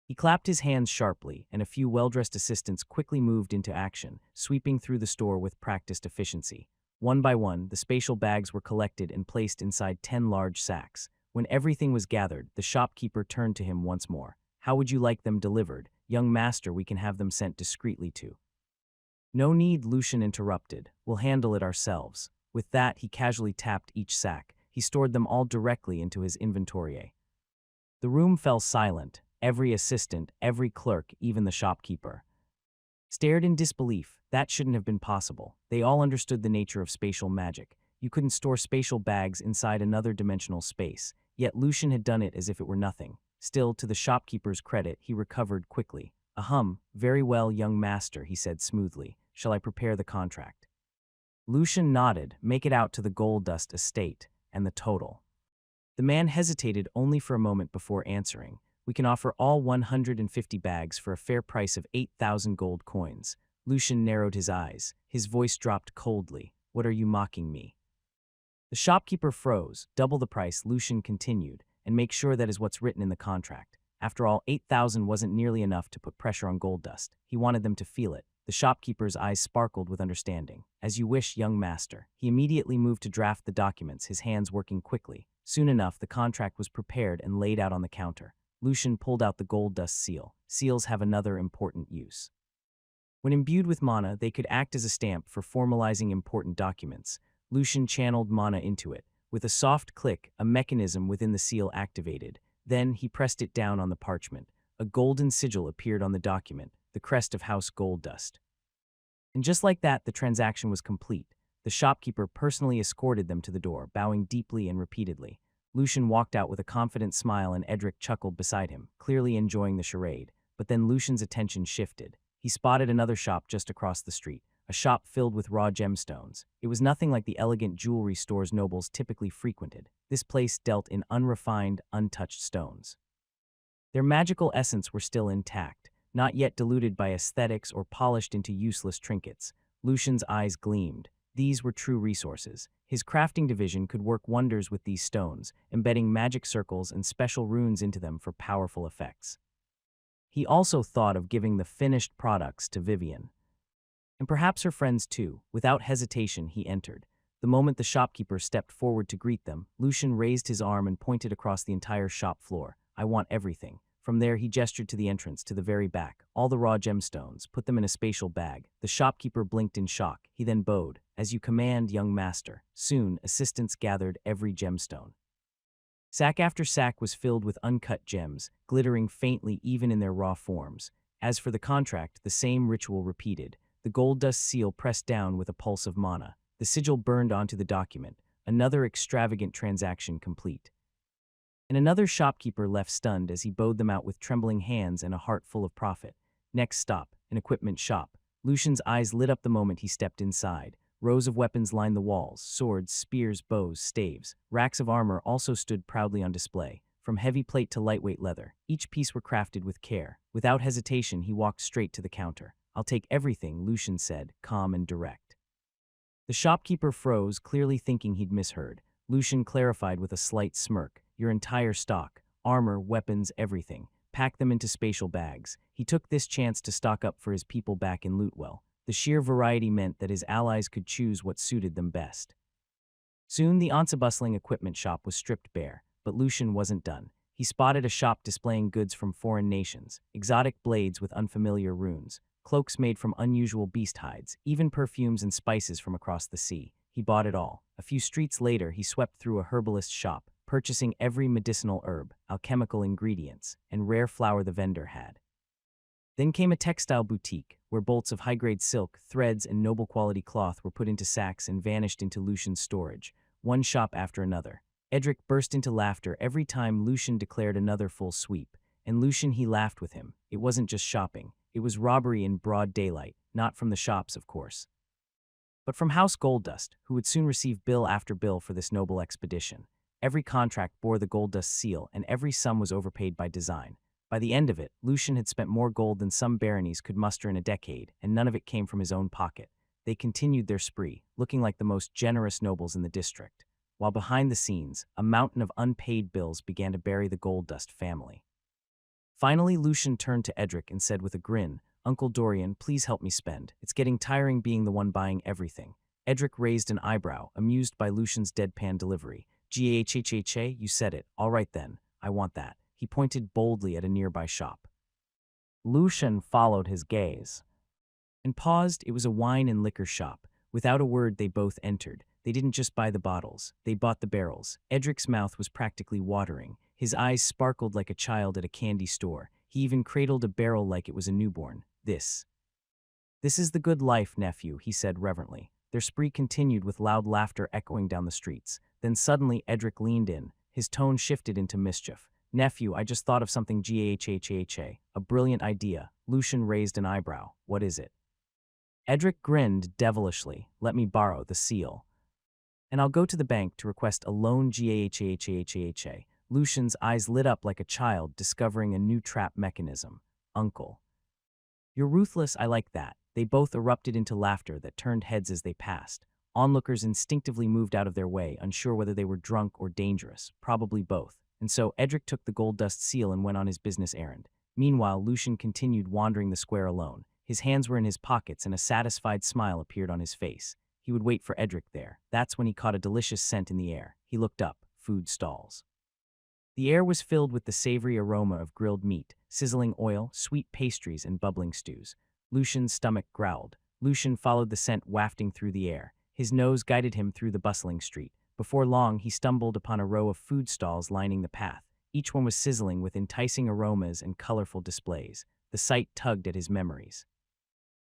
He clapped his hands sharply, and a few well-dressed assistants quickly moved into action, sweeping through the store with practiced efficiency. One by one, the spatial bags were collected and placed inside 10 large sacks. When everything was gathered, the shopkeeper turned to him once more. How would you like them delivered? Young master, we can have them sent discreetly to. No need, Lucian interrupted. We'll handle it ourselves. With that, he casually tapped each sack. He stored them all directly into his inventory. The room fell silent. Every assistant, every clerk, even the shopkeeper, stared in disbelief. That shouldn't have been possible. They all understood the nature of spatial magic. You couldn't store spatial bags inside another dimensional space. Yet Lucian had done it as if it were nothing. Still, to the shopkeeper's credit, he recovered quickly. Ahem, very well, young master, he said smoothly. Shall I prepare the contract? Lucian nodded. Make it out to the Goldust estate, and the total. The man hesitated only for a moment before answering. We can offer all 150 bags for a fair price of 8,000 gold coins. Lucian narrowed his eyes. His voice dropped coldly. What are you mocking me? The shopkeeper froze. Double the price, Lucian continued, and make sure that is what's written in the contract. After all, 8,000 wasn't nearly enough to put pressure on Goldust. He wanted them to feel it. The shopkeeper's eyes sparkled with understanding. As you wish, young master. He immediately moved to draft the documents, his hands working quickly. Soon enough, the contract was prepared and laid out on the counter. Lucian pulled out the Goldust seal. Seals have another important use. When imbued with mana, they could act as a stamp for formalizing important documents. Lucian channeled mana into it. With a soft click, a mechanism within the seal activated. Then he pressed it down on the parchment. A golden sigil appeared on the document, the crest of House Goldust. And just like that, the transaction was complete. The shopkeeper personally escorted them to the door, bowing deeply and repeatedly. Lucian walked out with a confident smile, and Edric chuckled beside him, clearly enjoying the charade. But then Lucian's attention shifted. He spotted another shop just across the street, a shop filled with raw gemstones. It was nothing like the elegant jewelry stores nobles typically frequented. This place dealt in unrefined, untouched stones. Their magical essence were still intact. not yet diluted by aesthetics or polished into useless trinkets. Lucian's eyes gleamed. These were true resources. His crafting division could work wonders with these stones, embedding magic circles and special runes into them for powerful effects. He also thought of giving the finished products to Vivian, and perhaps her friends too. Without hesitation, he entered. The moment the shopkeeper stepped forward to greet them, Lucian raised his arm and pointed across the entire shop floor. "I want everything." From there, he gestured to the entrance, to the very back. "All the raw gemstones, put them in a spatial bag." The shopkeeper blinked in shock. He then bowed. "As you command, young master." Soon, assistants gathered every gemstone. Sack after sack was filled with uncut gems, glittering faintly even in their raw forms. As for the contract, the same ritual repeated. The gold dust seal pressed down with a pulse of mana. The sigil burned onto the document. Another extravagant transaction complete. And another shopkeeper left stunned as he bowed them out with trembling hands and a heart full of profit. Next stop, an equipment shop. Lucian's eyes lit up the moment he stepped inside. Rows of weapons lined the walls: swords, spears, bows, staves. Racks of armor also stood proudly on display. From heavy plate to lightweight leather, each piece were crafted with care. Without hesitation, he walked straight to the counter. "I'll take everything," Lucian said, calm and direct. The shopkeeper froze, clearly thinking he'd misheard. Lucian clarified with a slight smirk. "Your entire stock, armor, weapons, everything. Pack them into spatial bags." He took this chance to stock up for his people back in Lootwell. The sheer variety meant that his allies could choose what suited them best. Soon the once-bustling equipment shop was stripped bare, but Lucian wasn't done. He spotted a shop displaying goods from foreign nations: exotic blades with unfamiliar runes, cloaks made from unusual beast hides, even perfumes and spices from across the sea. He bought it all. A few streets later, he swept through a herbalist shop, purchasing every medicinal herb, alchemical ingredients, and rare flower the vendor had. Then came a textile boutique, where bolts of high-grade silk, threads, and noble-quality cloth were put into sacks and vanished into Lucian's storage, one shop after another. Edric burst into laughter every time Lucian declared another full sweep, and Lucian, he laughed with him. It wasn't just shopping. It was robbery in broad daylight, not from the shops, of course, but from House Goldusts, who would soon receive bill after bill for this noble expedition. Every contract bore the Goldust seal, and every sum was overpaid by design. By the end of it, Lucian had spent more gold than some baronies could muster in a decade, and none of it came from his own pocket. They continued their spree, looking like the most generous nobles in the district, while behind the scenes, a mountain of unpaid bills began to bury the Goldust family. Finally, Lucian turned to Edric and said with a grin, "Uncle Dorian, please help me spend. It's getting tiring being the one buying everything." Edric raised an eyebrow, amused by Lucian's deadpan delivery. "Gahhha, you said it. All right then, I want that." He pointed boldly at a nearby shop. Lucian followed his gaze and paused. It was a wine and liquor shop. Without a word, they both entered. They didn't just buy the bottles, they bought the barrels. Edric's mouth was practically watering. His eyes sparkled like a child at a candy store. He even cradled a barrel like it was a newborn. This is the good life, nephew," he said reverently. Their spree continued with loud laughter echoing down the streets. Then suddenly Edric leaned in. His tone shifted into mischief. "Nephew, I just thought of something. Gahhha. A brilliant idea." Lucian raised an eyebrow. "What is it?" Edric grinned devilishly. "Let me borrow the seal, and I'll go to the bank to request a loan." Gahhha. Lucian's eyes lit up like a child discovering a new trap mechanism. "Uncle, you're ruthless. I like that." They both erupted into laughter that turned heads as they passed. Onlookers instinctively moved out of their way, unsure whether they were drunk or dangerous, probably both. And so Edric took the Goldust seal and went on his business errand. Meanwhile, Lucian continued wandering the square alone. His hands were in his pockets and a satisfied smile appeared on his face. He would wait for Edric there. That's when he caught a delicious scent in the air. He looked up. Food stalls. The air was filled with the savory aroma of grilled meat, sizzling oil, sweet pastries, and bubbling stews. Lucian's stomach growled. Lucian followed the scent wafting through the air. His nose guided him through the bustling street. Before long, he stumbled upon a row of food stalls lining the path. Each one was sizzling with enticing aromas and colorful displays. The sight tugged at his memories.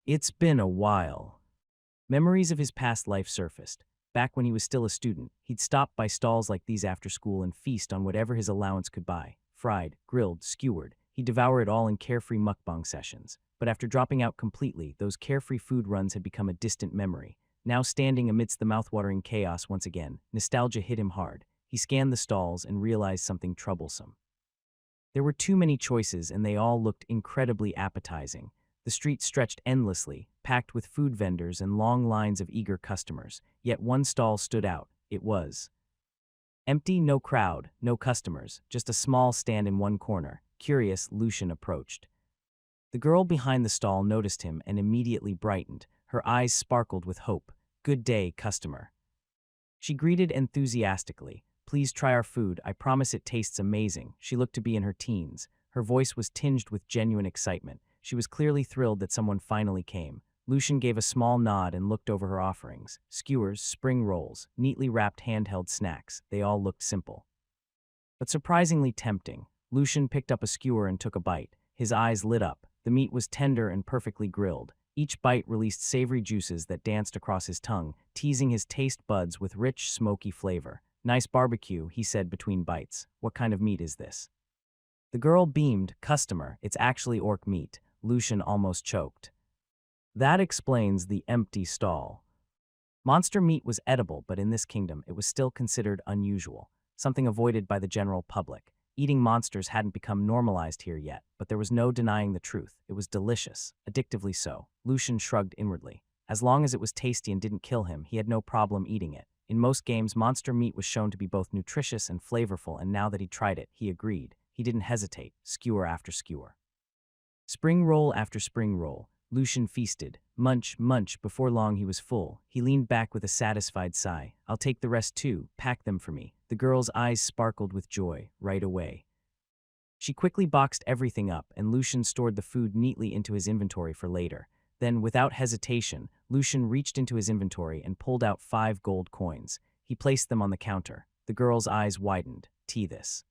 It's been a while. Memories of his past life surfaced. Back when he was still a student, he'd stop by stalls like these after school and feast on whatever his allowance could buy. Fried, grilled, skewered. He'd devour it all in carefree mukbang sessions. But after dropping out completely, those carefree food runs had become a distant memory. Now standing amidst the mouthwatering chaos once again, nostalgia hit him hard. He scanned the stalls and realized something troublesome. There were too many choices and they all looked incredibly appetizing. The street stretched endlessly, packed with food vendors and long lines of eager customers. Yet one stall stood out. It was empty, no crowd, no customers, just a small stand in one corner. Curious, Lucian approached. The girl behind the stall noticed him and immediately brightened. Her eyes sparkled with hope. "Good day, customer." She greeted enthusiastically. "Please try our food. I promise it tastes amazing." She looked to be in her teens. Her voice was tinged with genuine excitement. She was clearly thrilled that someone finally came. Lucian gave a small nod and looked over her offerings. Skewers, spring rolls, neatly wrapped handheld snacks. They all looked simple, but surprisingly tempting. Lucian picked up a skewer and took a bite. His eyes lit up. The meat was tender and perfectly grilled. Each bite released savory juices that danced across his tongue, teasing his taste buds with rich, smoky flavor. "Nice barbecue," he said between bites. "What kind of meat is this?" The girl beamed. "Customer, it's actually orc meat." Lucian almost choked. That explains the empty stall. Monster meat was edible, but in this kingdom it was still considered unusual, something avoided by the general public. Eating monsters hadn't become normalized here yet, but there was no denying the truth. It was delicious, addictively so. Lucian shrugged inwardly. As long as it was tasty and didn't kill him, he had no problem eating it. In most games, monster meat was shown to be both nutritious and flavorful, and now that he tried it, he agreed. He didn't hesitate, skewer after skewer. Spring roll after spring roll. Lucian feasted. Munch, munch. Before long he was full. He leaned back with a satisfied sigh. "I'll take the rest too. Pack them for me." The girl's eyes sparkled with joy right away. She quickly boxed everything up, and Lucian stored the food neatly into his inventory for later. Then, without hesitation, Lucian reached into his inventory and pulled out 5 gold coins. He placed them on the counter. The girl's eyes widened. This."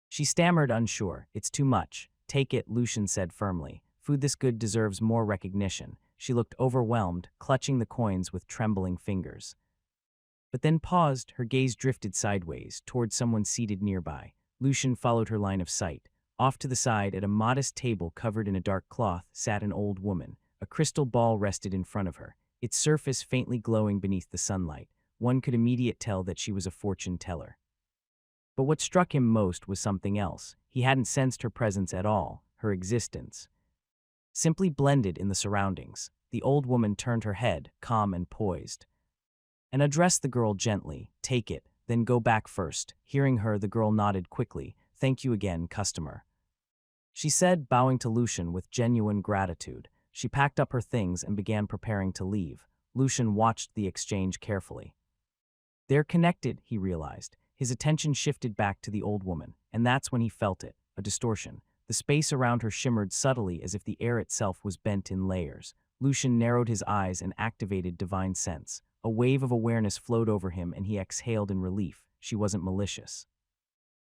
She stammered, unsure. "It's too much." "Take it," Lucian said firmly. "Food this good deserves more recognition." She looked overwhelmed, clutching the coins with trembling fingers, but then paused. Her gaze drifted sideways, toward someone seated nearby. Lucian followed her line of sight. Off to the side, at a modest table covered in a dark cloth, sat an old woman. A crystal ball rested in front of her, its surface faintly glowing beneath the sunlight. One could immediately tell that she was a fortune teller. But what struck him most was something else. He hadn't sensed her presence at all, her existence simply blended in the surroundings. The old woman turned her head, calm and poised, and addressed the girl gently. "Take it, then go back first." Hearing her, the girl nodded quickly. "Thank you again, customer," she said, bowing to Lucian with genuine gratitude. She packed up her things and began preparing to leave. Lucian watched the exchange carefully. "They're connected," he realized. His attention shifted back to the old woman, and that's when he felt it, a distortion. The space around her shimmered subtly as if the air itself was bent in layers. Lucian narrowed his eyes and activated divine sense. A wave of awareness flowed over him and he exhaled in relief. She wasn't malicious.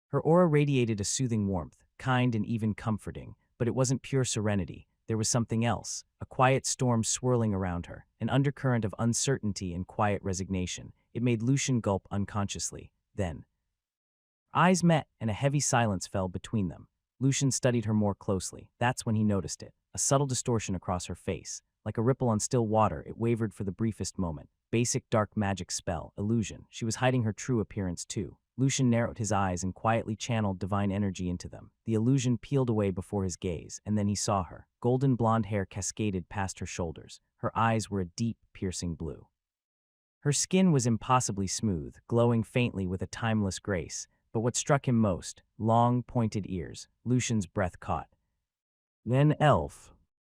Her aura radiated a soothing warmth, kind and even comforting, but it wasn't pure serenity. There was something else, a quiet storm swirling around her, an undercurrent of uncertainty and quiet resignation. It made Lucian gulp unconsciously. Then, eyes met and a heavy silence fell between them. Lucian studied her more closely. That's when he noticed it, a subtle distortion across her face. Like a ripple on still water, it wavered for the briefest moment. Basic dark magic spell, illusion. She was hiding her true appearance too. Lucian narrowed his eyes and quietly channeled divine energy into them. The illusion peeled away before his gaze, and then he saw her. Golden blonde hair cascaded past her shoulders. Her eyes were a deep, piercing blue. Her skin was impossibly smooth, glowing faintly with a timeless grace. But what struck him most, long, pointed ears. Lucian's breath caught. Then elf.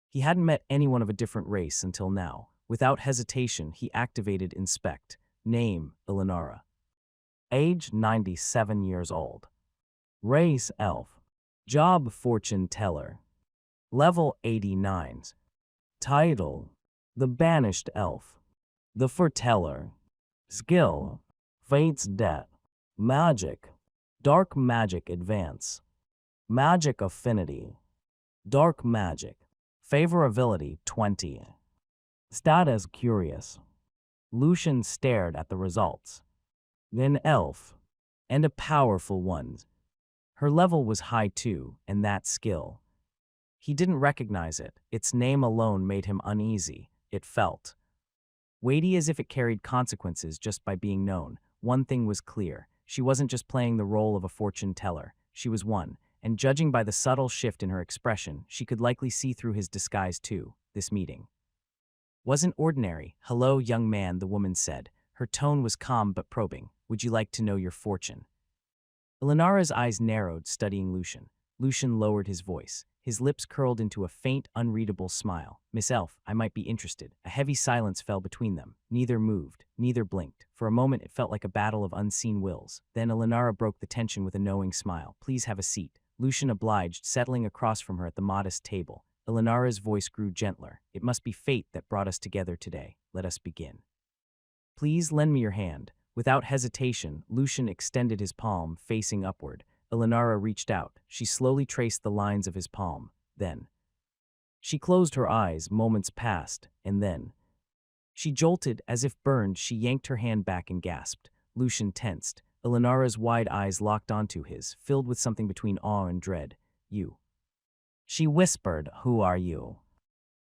He hadn't met anyone of a different race until now. Without hesitation, he activated Inspect. Name, Ilinara. Age, 97 years old. Race, elf. Job, fortune teller. Level, 89. Title, the banished elf. The foreteller. Skill, fate's debt. Magic, dark magic advance. Magic affinity, dark magic. Favorability, 20. Status, curious. Lucian stared at the results. Then elf, and a powerful one. Her level was high too, and that skill. He didn't recognize it. Its name alone made him uneasy. It felt weighty, as if it carried consequences just by being known. One thing was clear. She wasn't just playing the role of a fortune teller. She was one, and judging by the subtle shift in her expression, she could likely see through his disguise too. This meeting wasn't ordinary. "Hello, young man," the woman said. Her tone was calm but probing. "Would you like to know your fortune?" Elenara's eyes narrowed, studying Lucian. Lucian lowered his voice. His lips curled into a faint, unreadable smile. "Miss Elf, I might be interested." A heavy silence fell between them. Neither moved, neither blinked. For a moment it felt like a battle of unseen wills. Then Elenara broke the tension with a knowing smile. "Please have a seat." Lucian obliged, settling across from her at the modest table. Elenara's voice grew gentler. "It must be fate that brought us together today. Let us begin. Please lend me your hand." Without hesitation, Lucian extended his palm, facing upward. Elenara reached out. She slowly traced the lines of his palm. Then she closed her eyes. Moments passed, and then she jolted. As if burned, she yanked her hand back and gasped. Lucian tensed. Elenara's wide eyes locked onto his, filled with something between awe and dread. "You," she whispered. "Who are you?"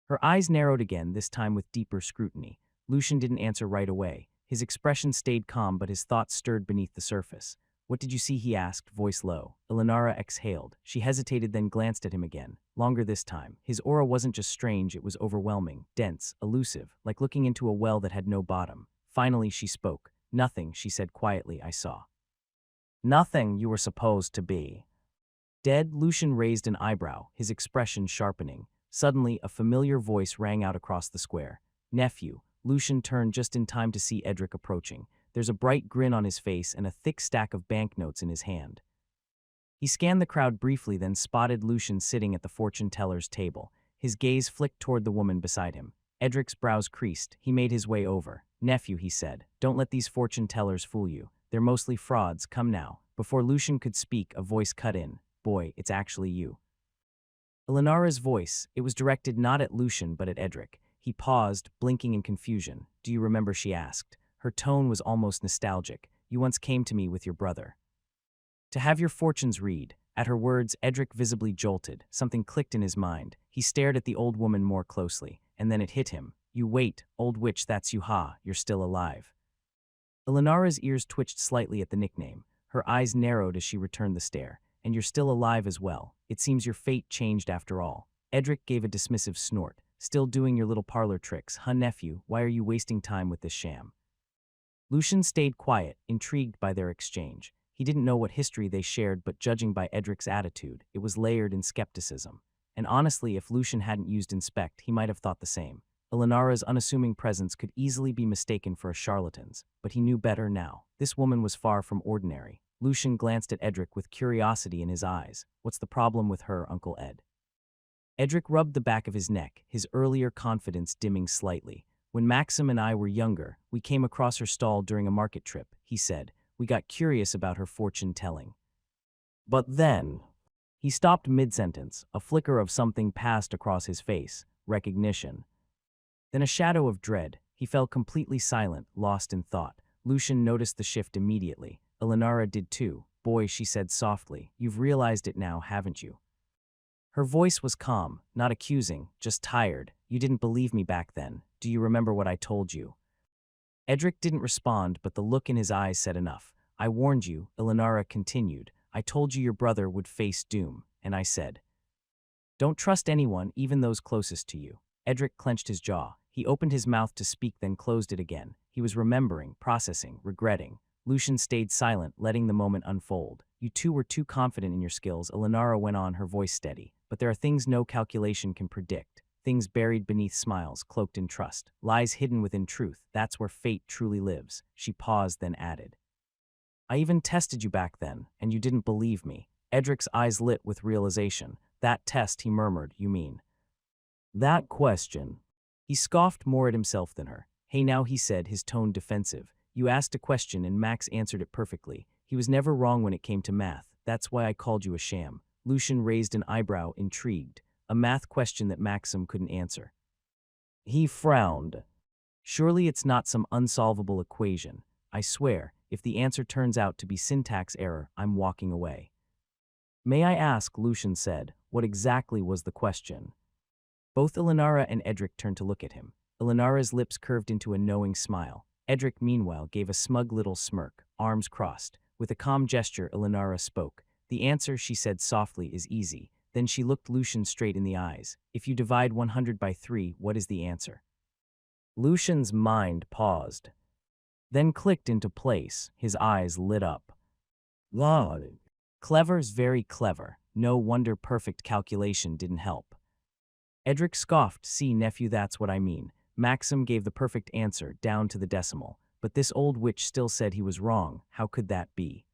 Her eyes narrowed again, this time with deeper scrutiny. Lucian didn't answer right away. His expression stayed calm, but his thoughts stirred beneath the surface. "What did you see?" he asked, voice low. Elenara exhaled. She hesitated, then glanced at him again. Longer this time. His aura wasn't just strange, it was overwhelming, dense, elusive, like looking into a well that had no bottom. Finally, she spoke. "Nothing," she said quietly. "I saw nothing. You were supposed to be dead." Lucian raised an eyebrow, his expression sharpening. Suddenly, a familiar voice rang out across the square. "Nephew." Lucian turned just in time to see Edric approaching. There's a bright grin on his face and a thick stack of banknotes in his hand. He scanned the crowd briefly, then spotted Lucian sitting at the fortune teller's table. His gaze flicked toward the woman beside him. Edric's brows creased. He made his way over. "Nephew," he said, "don't let these fortune tellers fool you. They're mostly frauds. Come now." Before Lucian could speak, a voice cut in. "Boy, it's actually you." Elenara's voice. It was directed not at Lucian, but at Edric. He paused, blinking in confusion. "Do you remember?" she asked. Her tone was almost nostalgic. "You once came to me with your brother to have your fortunes read." At her words, Edric visibly jolted. Something clicked in his mind. He stared at the old woman more closely, and then it hit him. "You wait, old witch, that's you, ha, you're still alive." Elenara's ears twitched slightly at the nickname. Her eyes narrowed as she returned the stare. "And you're still alive as well. It seems your fate changed after all." Edric gave a dismissive snort. "Still doing your little parlor tricks, huh, nephew? Why are you wasting time with this sham?" Lucian stayed quiet, intrigued by their exchange. He didn't know what history they shared, but judging by Edric's attitude, it was layered in skepticism. And honestly, if Lucian hadn't used inspect, he might have thought the same. Elenara's unassuming presence could easily be mistaken for a charlatan's, but he knew better now. This woman was far from ordinary. Lucian glanced at Edric with curiosity in his eyes. "What's the problem with her, Uncle Ed?" Edric rubbed the back of his neck, his earlier confidence dimming slightly. "When Maxim and I were younger, we came across her stall during a market trip," he said. "We got curious about her fortune-telling. But then—" He stopped mid-sentence. A flicker of something passed across his face. Recognition. Then a shadow of dread. He fell completely silent, lost in thought. Lucian noticed the shift immediately. Elenara did too. "Boy," she said softly, "you've realized it now, haven't you?" Her voice was calm, not accusing, just tired. "You didn't believe me back then. Do you remember what I told you?" Edric didn't respond, but the look in his eyes said enough. "I warned you," Elenara continued. "I told you your brother would face doom, and I said, don't trust anyone, even those closest to you." Edric clenched his jaw. He opened his mouth to speak, then closed it again. He was remembering, processing, regretting. Lucian stayed silent, letting the moment unfold. "You two were too confident in your skills," Elenara went on, her voice steady. "But there are things no calculation can predict. Things buried beneath smiles, cloaked in trust. Lies hidden within truth. That's where fate truly lives." She paused, then added, "I even tested you back then, and you didn't believe me." Edric's eyes lit with realization. "That test," he murmured, "you mean that question?" He scoffed more at himself than her. "Hey now," he said, his tone defensive. "You asked a question and Max answered it perfectly. He was never wrong when it came to math. That's why I called you a sham." Lucian raised an eyebrow, intrigued. A math question that Maxim couldn't answer. He frowned. "Surely it's not some unsolvable equation. I swear, if the answer turns out to be syntax error, I'm walking away." "May I ask," Lucian said, "what exactly was the question?" Both Elenara and Edric turned to look at him. Elenara's lips curved into a knowing smile. Edric, meanwhile, gave a smug little smirk, arms crossed. With a calm gesture, Elenara spoke. The answer, she said softly, is easy. Then she looked Lucian straight in the eyes. If you divide 100 by 3, what is the answer? Lucian's mind paused, then clicked into place. His eyes lit up. Wow. Clever's very clever. No wonder perfect calculation didn't help. Edric scoffed. See, nephew, that's what I mean. Maxim gave the perfect answer, down to the decimal. But this old witch still said he was wrong. How could that be?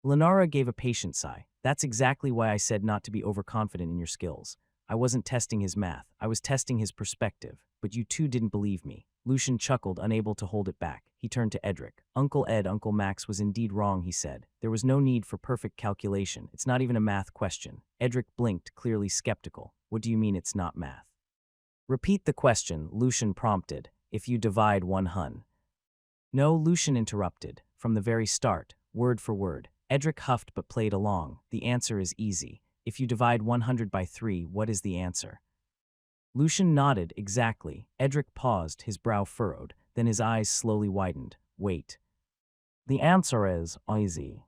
Lenara gave a patient sigh. That's exactly why I said not to be overconfident in your skills. I wasn't testing his math. I was testing his perspective. But you two didn't believe me. Lucian chuckled, unable to hold it back. He turned to Edric. Uncle Ed, Uncle Max was indeed wrong, he said. There was no need for perfect calculation. It's not even a math question. Edric blinked, clearly skeptical. What do you mean it's not math? Repeat the question, Lucian prompted. If you divide 100. No, Lucian interrupted. From the very start, word for word. Edric huffed but played along. The answer is easy. If you divide 100 by 3, what is the answer? Lucian nodded. Exactly. Edric paused, his brow furrowed, then his eyes slowly widened. Wait. The answer is easy.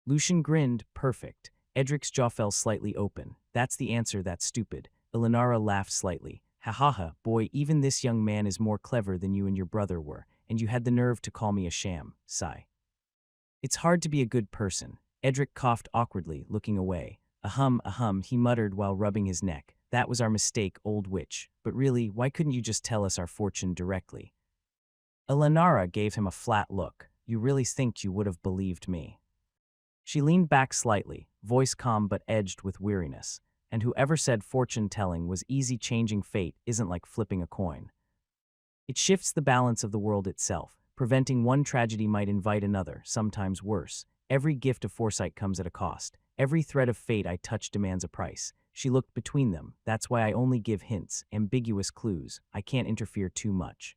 Lucian grinned. Perfect. Edric's jaw fell slightly open. That's the answer, that's stupid. Elenara laughed slightly. Ha ha ha, boy, even this young man is more clever than you and your brother were, and you had the nerve to call me a sham. Sigh. It's hard to be a good person. Edric coughed awkwardly, looking away. Ahem, he muttered while rubbing his neck. That was our mistake, old witch. But really, why couldn't you just tell us our fortune directly? Elenara gave him a flat look. You really think you would have believed me? She leaned back slightly, voice calm but edged with weariness. And whoever said fortune-telling was easy, changing fate isn't like flipping a coin. It shifts the balance of the world itself. Preventing one tragedy might invite another, sometimes worse. Every gift of foresight comes at a cost. Every thread of fate I touch demands a price. She looked between them. That's why I only give hints, ambiguous clues. I can't interfere too much.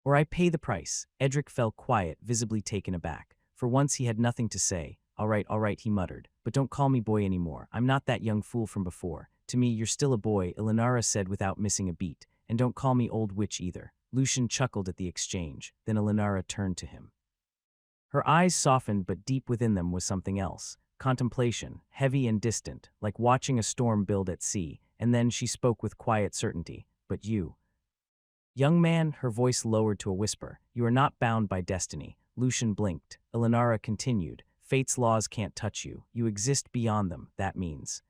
Or I pay the price. Edric fell quiet, visibly taken aback. For once he had nothing to say. All right, he muttered. But don't call me boy anymore. I'm not that young fool from before. To me, you're still a boy, Elenara said without missing a beat. And don't call me old witch either. Lucian chuckled at the exchange. Then Elenara turned to him. Her eyes softened, but deep within them was something else. Contemplation, heavy and distant, like watching a storm build at sea, and then she spoke with quiet certainty. But you. Young man, her voice lowered to a whisper, you are not bound by destiny. Lucian blinked. Elenara continued, fate's laws can't touch you. You exist beyond them, that means.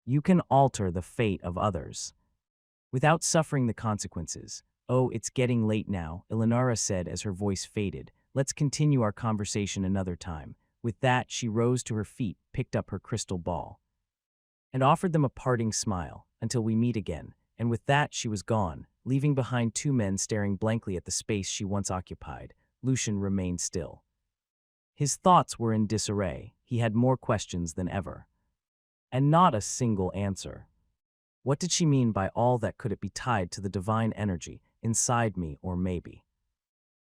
You can alter the fate of others, without suffering the consequences. Oh, it's getting late now, Elenara said as her voice faded. Let's continue our conversation another time. With that, she rose to her feet, picked up her crystal ball, and offered them a parting smile. Until we meet again. And with that, she was gone, leaving behind two men staring blankly at the space she once occupied. Lucian remained still. His thoughts were in disarray. He had more questions than ever. And not a single answer. What did she mean by all that? Could it be tied to the divine energy inside me, or maybe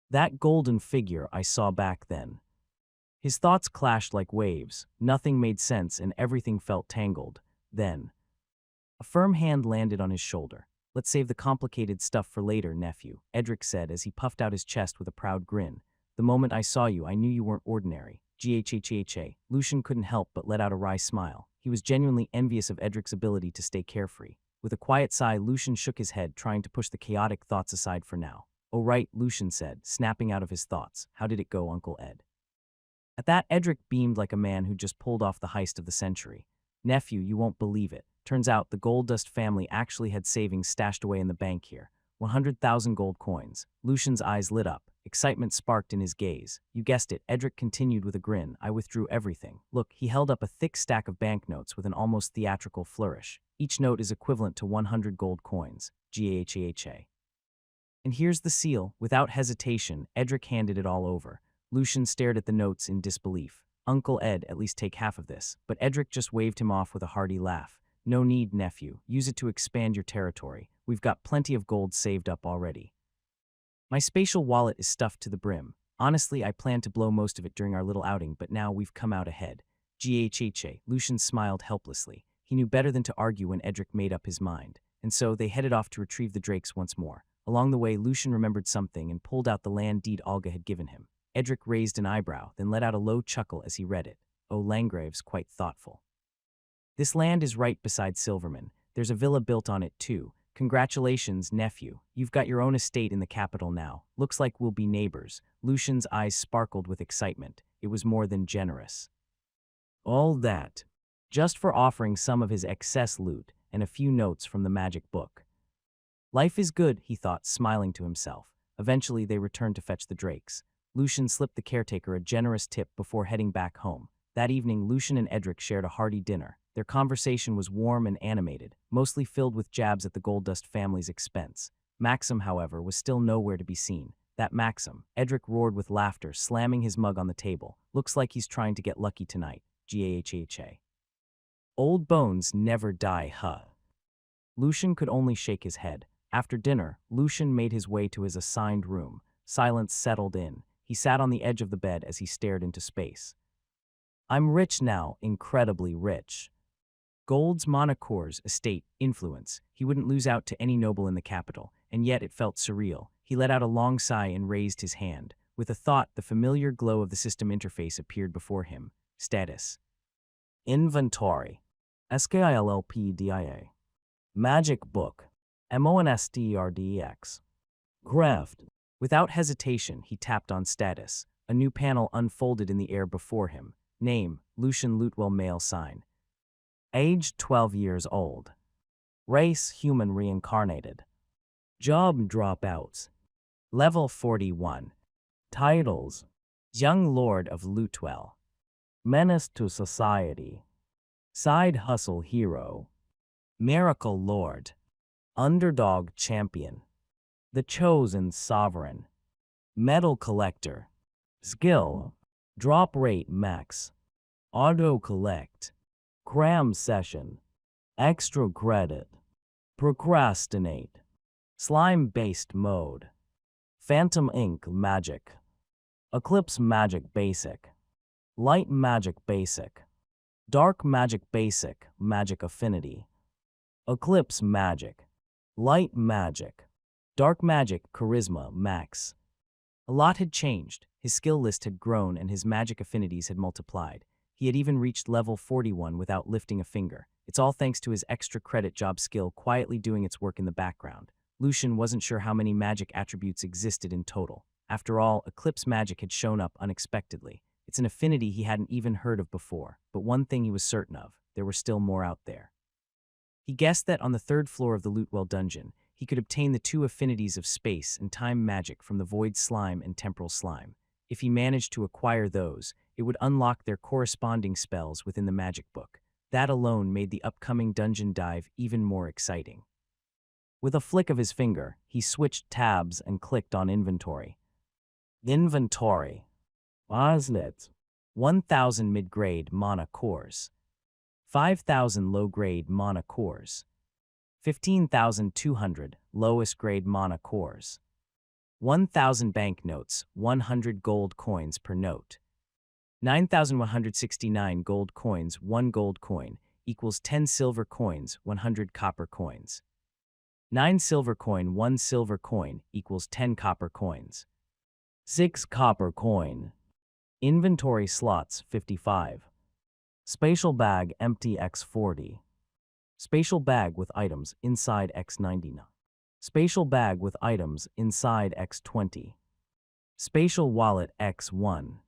that golden figure I saw back then? His thoughts clashed like waves. Nothing made sense and everything felt tangled. Then, a firm hand landed on his shoulder. Let's save the complicated stuff for later, nephew, Edric said as he puffed out his chest with a proud grin. The moment I saw you, I knew you weren't ordinary. Ghha. Lucian couldn't help but let out a wry smile. He was genuinely envious of Edric's ability to stay carefree. With a quiet sigh, Lucian shook his head, trying to push the chaotic thoughts aside for now. Oh right, Lucian said, snapping out of his thoughts. How did it go, Uncle Ed? At that, Edric beamed like a man who just pulled off the heist of the century. Nephew, you won't believe it. Turns out the Goldust family actually had savings stashed away in the bank here. 100,000 gold coins. Lucian's eyes lit up. Excitement sparked in his gaze. You guessed it, Edric continued with a grin. I withdrew everything. Look, he held up a thick stack of banknotes with an almost theatrical flourish. Each note is equivalent to 100 gold coins. Ghha. And here's the seal. Without hesitation, Edric handed it all over. Lucian stared at the notes in disbelief. Uncle Ed, at least take half of this. But Edric just waved him off with a hearty laugh. No need, nephew. Use it to expand your territory. We've got plenty of gold saved up already. My spatial wallet is stuffed to the brim. Honestly, I planned to blow most of it during our little outing, but now we've come out ahead. Ghha. Lucian smiled helplessly. He knew better than to argue when Edric made up his mind. And so they headed off to retrieve the drakes once more. Along the way, Lucian remembered something and pulled out the land deed Olga had given him. Edric raised an eyebrow, then let out a low chuckle as he read it. Oh, Landgrave's quite thoughtful. This land is right beside Silverman. There's a villa built on it too. Congratulations, nephew. You've got your own estate in the capital now. Looks like we'll be neighbors. Lucian's eyes sparkled with excitement. It was more than generous. All that, just for offering some of his excess loot and a few notes from the magic book. Life is good, he thought, smiling to himself. Eventually, they returned to fetch the drakes. Lucian slipped the caretaker a generous tip before heading back home. That evening, Lucian and Edric shared a hearty dinner. Their conversation was warm and animated, mostly filled with jabs at the Goldust family's expense. Maxim, however, was still nowhere to be seen. That Maxim, Edric roared with laughter, slamming his mug on the table. Looks like he's trying to get lucky tonight. Gahha. Old bones never die, huh? Lucian could only shake his head. After dinner, Lucian made his way to his assigned room. Silence settled in. He sat on the edge of the bed as he stared into space. I'm rich now, incredibly rich. Gold's Monacour's estate, influence. He wouldn't lose out to any noble in the capital, and yet it felt surreal. He let out a long sigh and raised his hand. With a thought, the familiar glow of the system interface appeared before him. Status. Inventory. SKILLPDIA. Magic Book. MONSTERDEX. Graft. Without hesitation, he tapped on status. A new panel unfolded in the air before him. Name, Lucian Lutewell, male sign. Age, 12 years old. Race, human reincarnated. Job, dropouts. Level 41. Titles. Young Lord of Lutewell. Menace to society. Side hustle hero. Miracle Lord. Underdog champion. The chosen sovereign. Medal collector. Skill. Drop rate max. Auto collect. Cram session. Extra credit. Procrastinate. Slime-based mode. Phantom Ink magic. Eclipse magic basic. Light magic basic. Dark magic basic, magic affinity. Eclipse magic. Light magic. Dark magic charisma max. A lot had changed. His skill list had grown and his magic affinities had multiplied. He had even reached level 41 without lifting a finger. It's all thanks to his extra credit job skill quietly doing its work in the background. Lucian wasn't sure how many magic attributes existed in total. After all, Eclipse magic had shown up unexpectedly. It's an affinity he hadn't even heard of before, but one thing he was certain of, there were still more out there. He guessed that on the third floor of the Lutewell dungeon, he could obtain the two affinities of space and time magic from the Void Slime and Temporal Slime. If he managed to acquire those, it would unlock their corresponding spells within the magic book. That alone made the upcoming dungeon dive even more exciting. With a flick of his finger, he switched tabs and clicked on Inventory. Inventory. Oslet. 1,000 mid-grade mana cores. 5,000 low-grade mana cores. 15,200 lowest-grade mana cores. 1,000 banknotes, 100 gold coins per note. 9,169 gold coins, 1 gold coin, equals 10 silver coins, 100 copper coins. 9 silver coin, 1 silver coin, equals 10 copper coins. 6 copper coin. Inventory slots, 55. Spatial bag empty x40. Spatial bag with items inside x99. Spatial bag with items inside x20. Spatial wallet x1.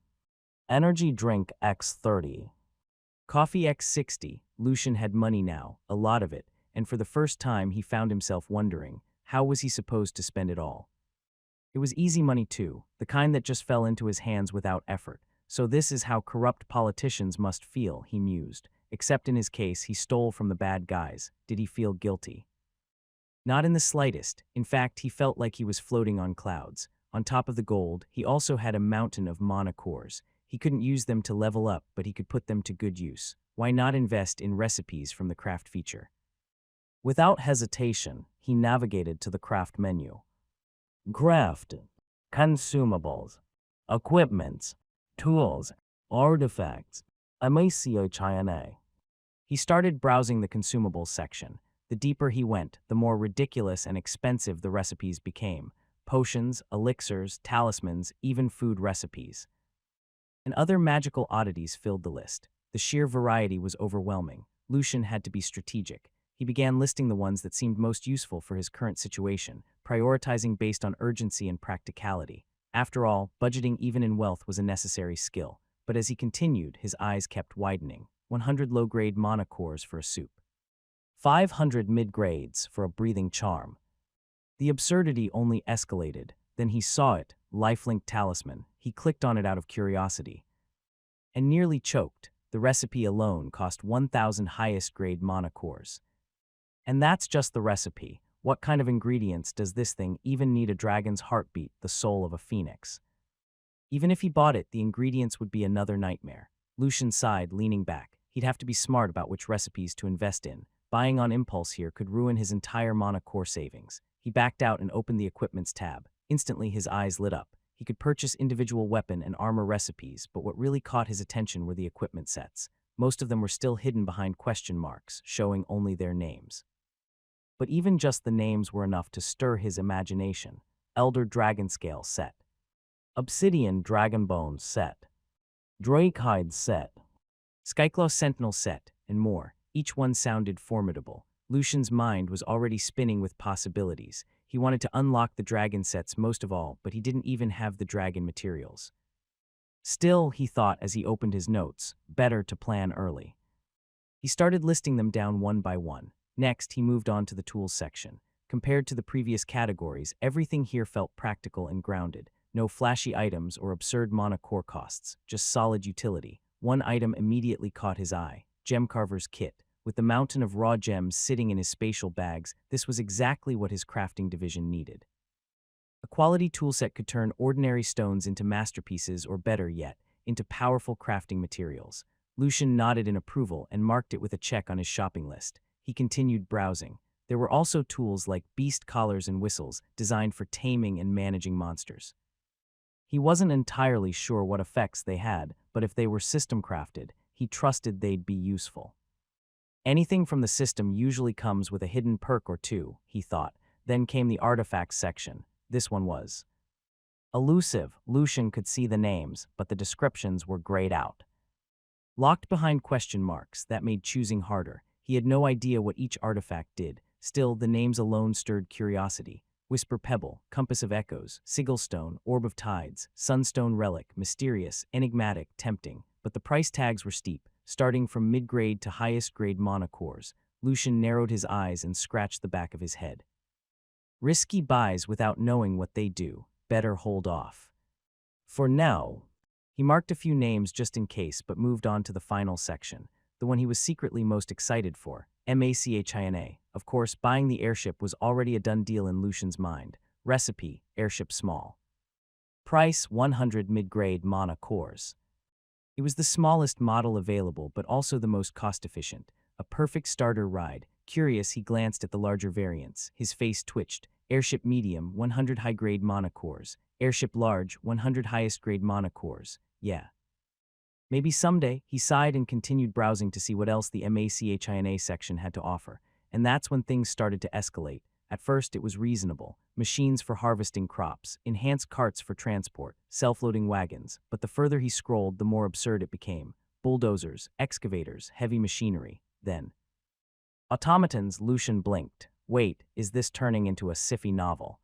Energy drink x30. Coffee x60. Lucian had money now, a lot of it, and for the first time he found himself wondering, how was he supposed to spend it all? It was easy money too, the kind that just fell into his hands without effort. So this is how corrupt politicians must feel, he mused. Except in his case, he stole from the bad guys. Did he feel guilty? Not in the slightest. In fact, he felt like he was floating on clouds. On top of the gold, he also had a mountain of mana cores. He couldn't use them to level up, but he could put them to good use. Why not invest in recipes from the craft feature? Without hesitation, he navigated to the craft menu. Craft. Consumables. Equipments. Tools. Artifacts. Amacia. He started browsing the consumables section. The deeper he went, the more ridiculous and expensive the recipes became. Potions, elixirs, talismans, even food recipes. and other magical oddities filled the list. The sheer variety was overwhelming. Lucian had to be strategic. He began listing the ones that seemed most useful for his current situation, prioritizing based on urgency and practicality. After all, budgeting even in wealth was a necessary skill. But as he continued, his eyes kept widening. 100 low-grade mana cores for a soup. 500 mid-grades for a breathing charm. The absurdity only escalated. Then he saw it, lifelink talisman. He clicked on it out of curiosity. And nearly choked. The recipe alone cost 1,000 highest-grade mana cores. And that's just the recipe. What kind of ingredients does this thing even need? A dragon's heartbeat, the soul of a phoenix? Even if he bought it, the ingredients would be another nightmare. Lucian sighed, leaning back. He'd have to be smart about which recipes to invest in. Buying on impulse here could ruin his entire mana core savings. He backed out and opened the equipments tab. Instantly, his eyes lit up. He could purchase individual weapon and armor recipes, but what really caught his attention were the equipment sets. Most of them were still hidden behind question marks, showing only their names. But even just the names were enough to stir his imagination. Elder Dragonscale set. Obsidian Dragonbone set. Drakehide set. Skyclaw Sentinel set, and more. Each one sounded formidable. Lucian's mind was already spinning with possibilities. He wanted to unlock the dragon sets most of all, but he didn't even have the dragon materials. Still, he thought as he opened his notes, better to plan early. He started listing them down one by one. Next, he moved on to the tools section. Compared to the previous categories, everything here felt practical and grounded. No flashy items or absurd mana core costs, just solid utility. One item immediately caught his eye, Gemcarver's Kit. With the mountain of raw gems sitting in his spatial bags, this was exactly what his crafting division needed. A quality toolset could turn ordinary stones into masterpieces or, better yet, into powerful crafting materials. Lucian nodded in approval and marked it with a check on his shopping list. He continued browsing. There were also tools like beast collars and whistles, designed for taming and managing monsters. He wasn't entirely sure what effects they had, but if they were system-crafted, he trusted they'd be useful. Anything from the system usually comes with a hidden perk or two, he thought. Then came the artifacts section. This one was elusive. Lucian could see the names, but the descriptions were grayed out. Locked behind question marks, that made choosing harder. He had no idea what each artifact did. Still, the names alone stirred curiosity. Whisper Pebble, Compass of Echoes, Sigilstone, Orb of Tides, Sunstone Relic, mysterious, enigmatic, tempting. But the price tags were steep, starting from mid-grade to highest-grade mana cores. Lucian narrowed his eyes and scratched the back of his head. Risky buys without knowing what they do. Better hold off. For now, he marked a few names just in case, but moved on to the final section, the one he was secretly most excited for, MACHINA. Of course, buying the airship was already a done deal in Lucian's mind. Recipe, airship small. Price, 100 mid-grade mana cores. It was the smallest model available, but also the most cost-efficient. A perfect starter ride. Curious, he glanced at the larger variants. His face twitched. Airship medium, 100 high-grade mana cores. Airship large, 100 highest-grade mana cores. Yeah. Maybe someday, he sighed and continued browsing to see what else the MACHINA section had to offer. And that's when things started to escalate. At first, it was reasonable. Machines for harvesting crops, enhanced carts for transport, self-loading wagons. But the further he scrolled, the more absurd it became. Bulldozers, excavators, heavy machinery. Then automatons. Lucian blinked. Wait, is this turning into a sci-fi novel?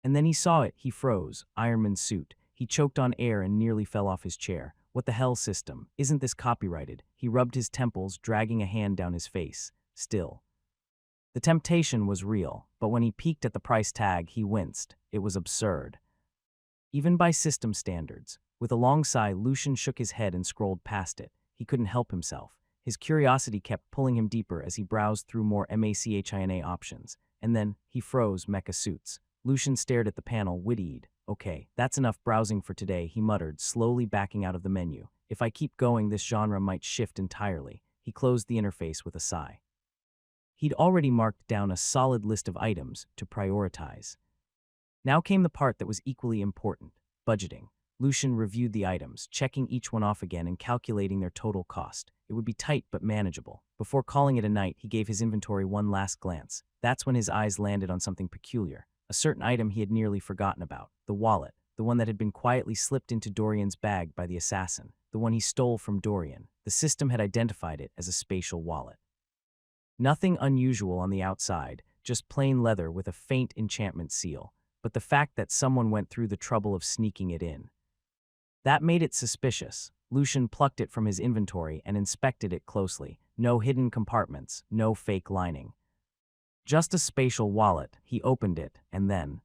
And then he saw it. He froze. Ironman's suit. He choked on air and nearly fell off his chair. What the hell, system? Isn't this copyrighted? He rubbed his temples, dragging a hand down his face. Still. The temptation was real, but when he peeked at the price tag, he winced. It was absurd. Even by system standards. With a long sigh, Lucian shook his head and scrolled past it. He couldn't help himself. His curiosity kept pulling him deeper as he browsed through more MACHINA options. And then, he froze. Mecha suits. Lucian stared at the panel, witty-eyed. Okay, that's enough browsing for today, he muttered, slowly backing out of the menu. If I keep going, this genre might shift entirely. He closed the interface with a sigh. He'd already marked down a solid list of items to prioritize. Now came the part that was equally important, budgeting. Lucian reviewed the items, checking each one off again and calculating their total cost. It would be tight but manageable. Before calling it a night, he gave his inventory one last glance. That's when his eyes landed on something peculiar. A certain item he had nearly forgotten about, the wallet. the one that had been quietly slipped into Dorian's bag by the assassin, the one he stole from Dorian. The system had identified it as a spatial wallet. Nothing unusual on the outside, just plain leather with a faint enchantment seal, but the fact that someone went through the trouble of sneaking it in. That made it suspicious. Lucian plucked it from his inventory and inspected it closely. No hidden compartments, no fake lining. Just a spatial wallet. He opened it, and then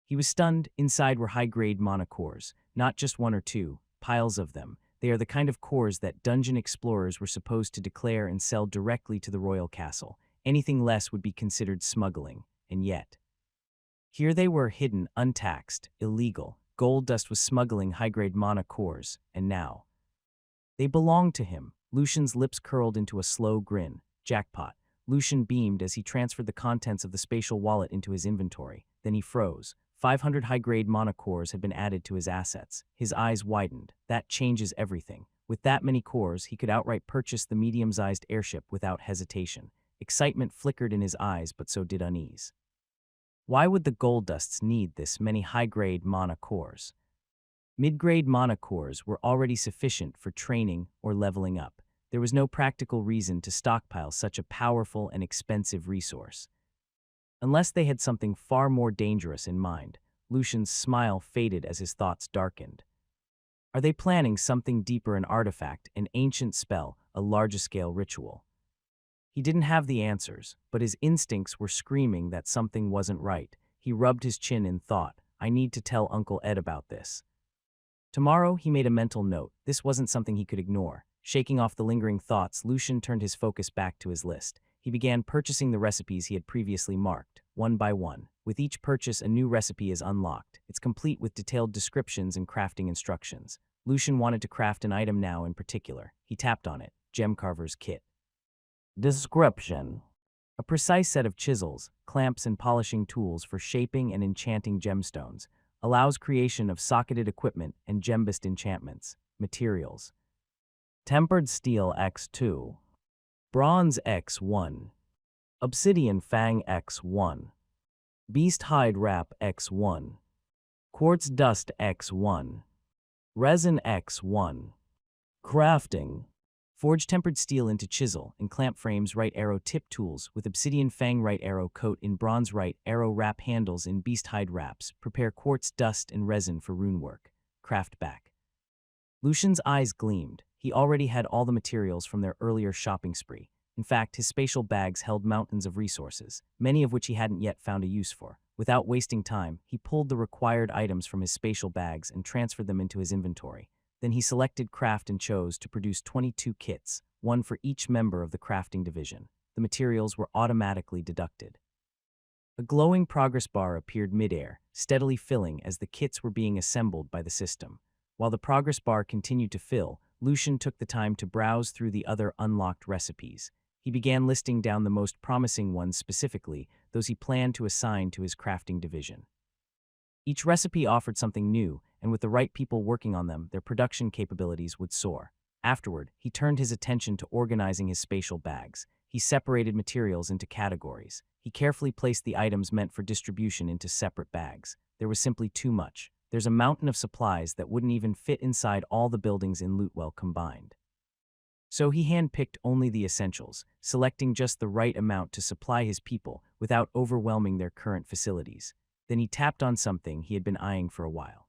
he was stunned. Inside were high-grade mana cores, not just one or two, piles of them. They are the kind of cores that dungeon explorers were supposed to declare and sell directly to the royal castle. Anything less would be considered smuggling, and yet here they were, hidden, untaxed, illegal. Goldust was smuggling high-grade mana cores, and now they belonged to him. Lucian's lips curled into a slow grin. Jackpot. Lucian beamed as he transferred the contents of the spatial wallet into his inventory. Then he froze. 500 high-grade mana cores had been added to his assets. His eyes widened. That changes everything. With that many cores, he could outright purchase the medium-sized airship without hesitation. Excitement flickered in his eyes, but so did unease. Why would the Goldusts need this many high-grade mana cores? Mid-grade mana cores were already sufficient for training or leveling up. There was no practical reason to stockpile such a powerful and expensive resource. Unless they had something far more dangerous in mind. Lucian's smile faded as his thoughts darkened. Are they planning something deeper, an artifact, an ancient spell, a large-scale ritual? He didn't have the answers, but his instincts were screaming that something wasn't right. He rubbed his chin in thought. I need to tell Uncle Ed about this. Tomorrow, he made a mental note. This wasn't something he could ignore. Shaking off the lingering thoughts, Lucian turned his focus back to his list. He began purchasing the recipes he had previously marked, one by one. With each purchase, a new recipe is unlocked. It's complete with detailed descriptions and crafting instructions. Lucian wanted to craft an item now in particular. He tapped on it. Gemcarver's kit. Description. A precise set of chisels, clamps, and polishing tools for shaping and enchanting gemstones. Allows creation of socketed equipment and gembust enchantments. Materials. Tempered steel X2. Bronze X1. Obsidian Fang X1. Beast Hide Wrap X1. Quartz Dust X1. Resin X1. Crafting. Forge tempered steel into chisel and clamp frames, right arrow tip tools with obsidian fang right arrow coat in bronze, right arrow wrap handles in beast hide wraps. Prepare quartz dust and resin for rune work. Craft back. Lucian's eyes gleamed. He already had all the materials from their earlier shopping spree. In fact, his spatial bags held mountains of resources, many of which he hadn't yet found a use for. Without wasting time, he pulled the required items from his spatial bags and transferred them into his inventory. Then he selected craft and chose to produce 22 kits, one for each member of the crafting division. The materials were automatically deducted. A glowing progress bar appeared midair, steadily filling as the kits were being assembled by the system. While the progress bar continued to fill, Lucian took the time to browse through the other unlocked recipes. He began listing down the most promising ones, specifically those he planned to assign to his crafting division. Each recipe offered something new, and with the right people working on them, their production capabilities would soar. Afterward, he turned his attention to organizing his spatial bags. He separated materials into categories. He carefully placed the items meant for distribution into separate bags. There was simply too much. There's a mountain of supplies that wouldn't even fit inside all the buildings in Lootwell combined. So he handpicked only the essentials, selecting just the right amount to supply his people without overwhelming their current facilities. Then he tapped on something he had been eyeing for a while.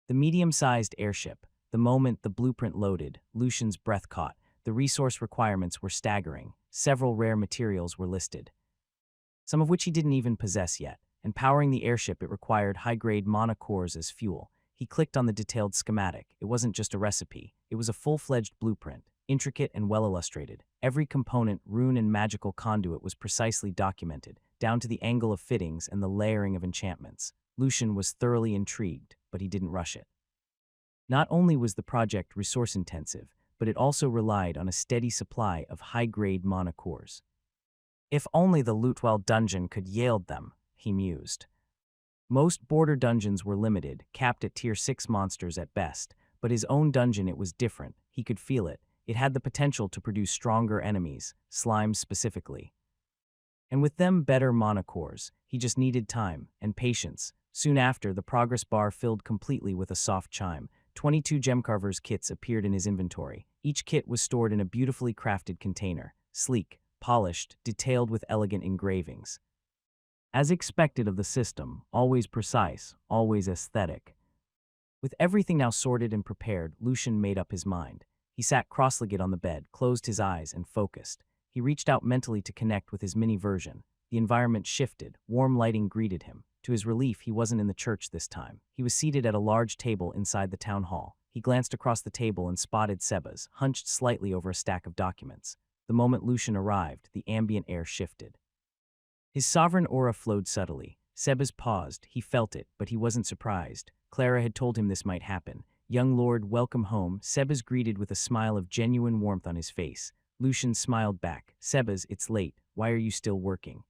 The medium-sized airship. The moment the blueprint loaded, Lucian's breath caught. The resource requirements were staggering. Several rare materials were listed, some of which he didn't even possess yet. And powering the airship, it required high-grade mana cores as fuel. He clicked on the detailed schematic. It wasn't just a recipe. It was a full-fledged blueprint, intricate and well-illustrated. Every component, rune and magical conduit was precisely documented, down to the angle of fittings and the layering of enchantments. Lucian was thoroughly intrigued, but he didn't rush it. Not only was the project resource-intensive, but it also relied on a steady supply of high-grade mana cores. If only the Lootwell dungeon could yield them, he mused. Most border dungeons were limited, capped at tier 6 monsters at best, but his own dungeon, it was different. He could feel it. It had the potential to produce stronger enemies, slimes specifically. And with them better mana cores, he just needed time and patience. Soon after, the progress bar filled completely with a soft chime. 22 gemcarvers kits appeared in his inventory. Each kit was stored in a beautifully crafted container, sleek, polished, detailed with elegant engravings. As expected of the system, always precise, always aesthetic. With everything now sorted and prepared, Lucian made up his mind. He sat cross-legged on the bed, closed his eyes, and focused. He reached out mentally to connect with his mini version. The environment shifted, warm lighting greeted him. To his relief, he wasn't in the church this time. He was seated at a large table inside the town hall. He glanced across the table and spotted Sebas, hunched slightly over a stack of documents. The moment Lucian arrived, the ambient air shifted. His sovereign aura flowed subtly. Sebas paused. He felt it, but he wasn't surprised. Clara had told him this might happen. "Young lord, welcome home," Sebas greeted with a smile of genuine warmth on his face. Lucian smiled back. "Sebas, it's late. Why are you still working?"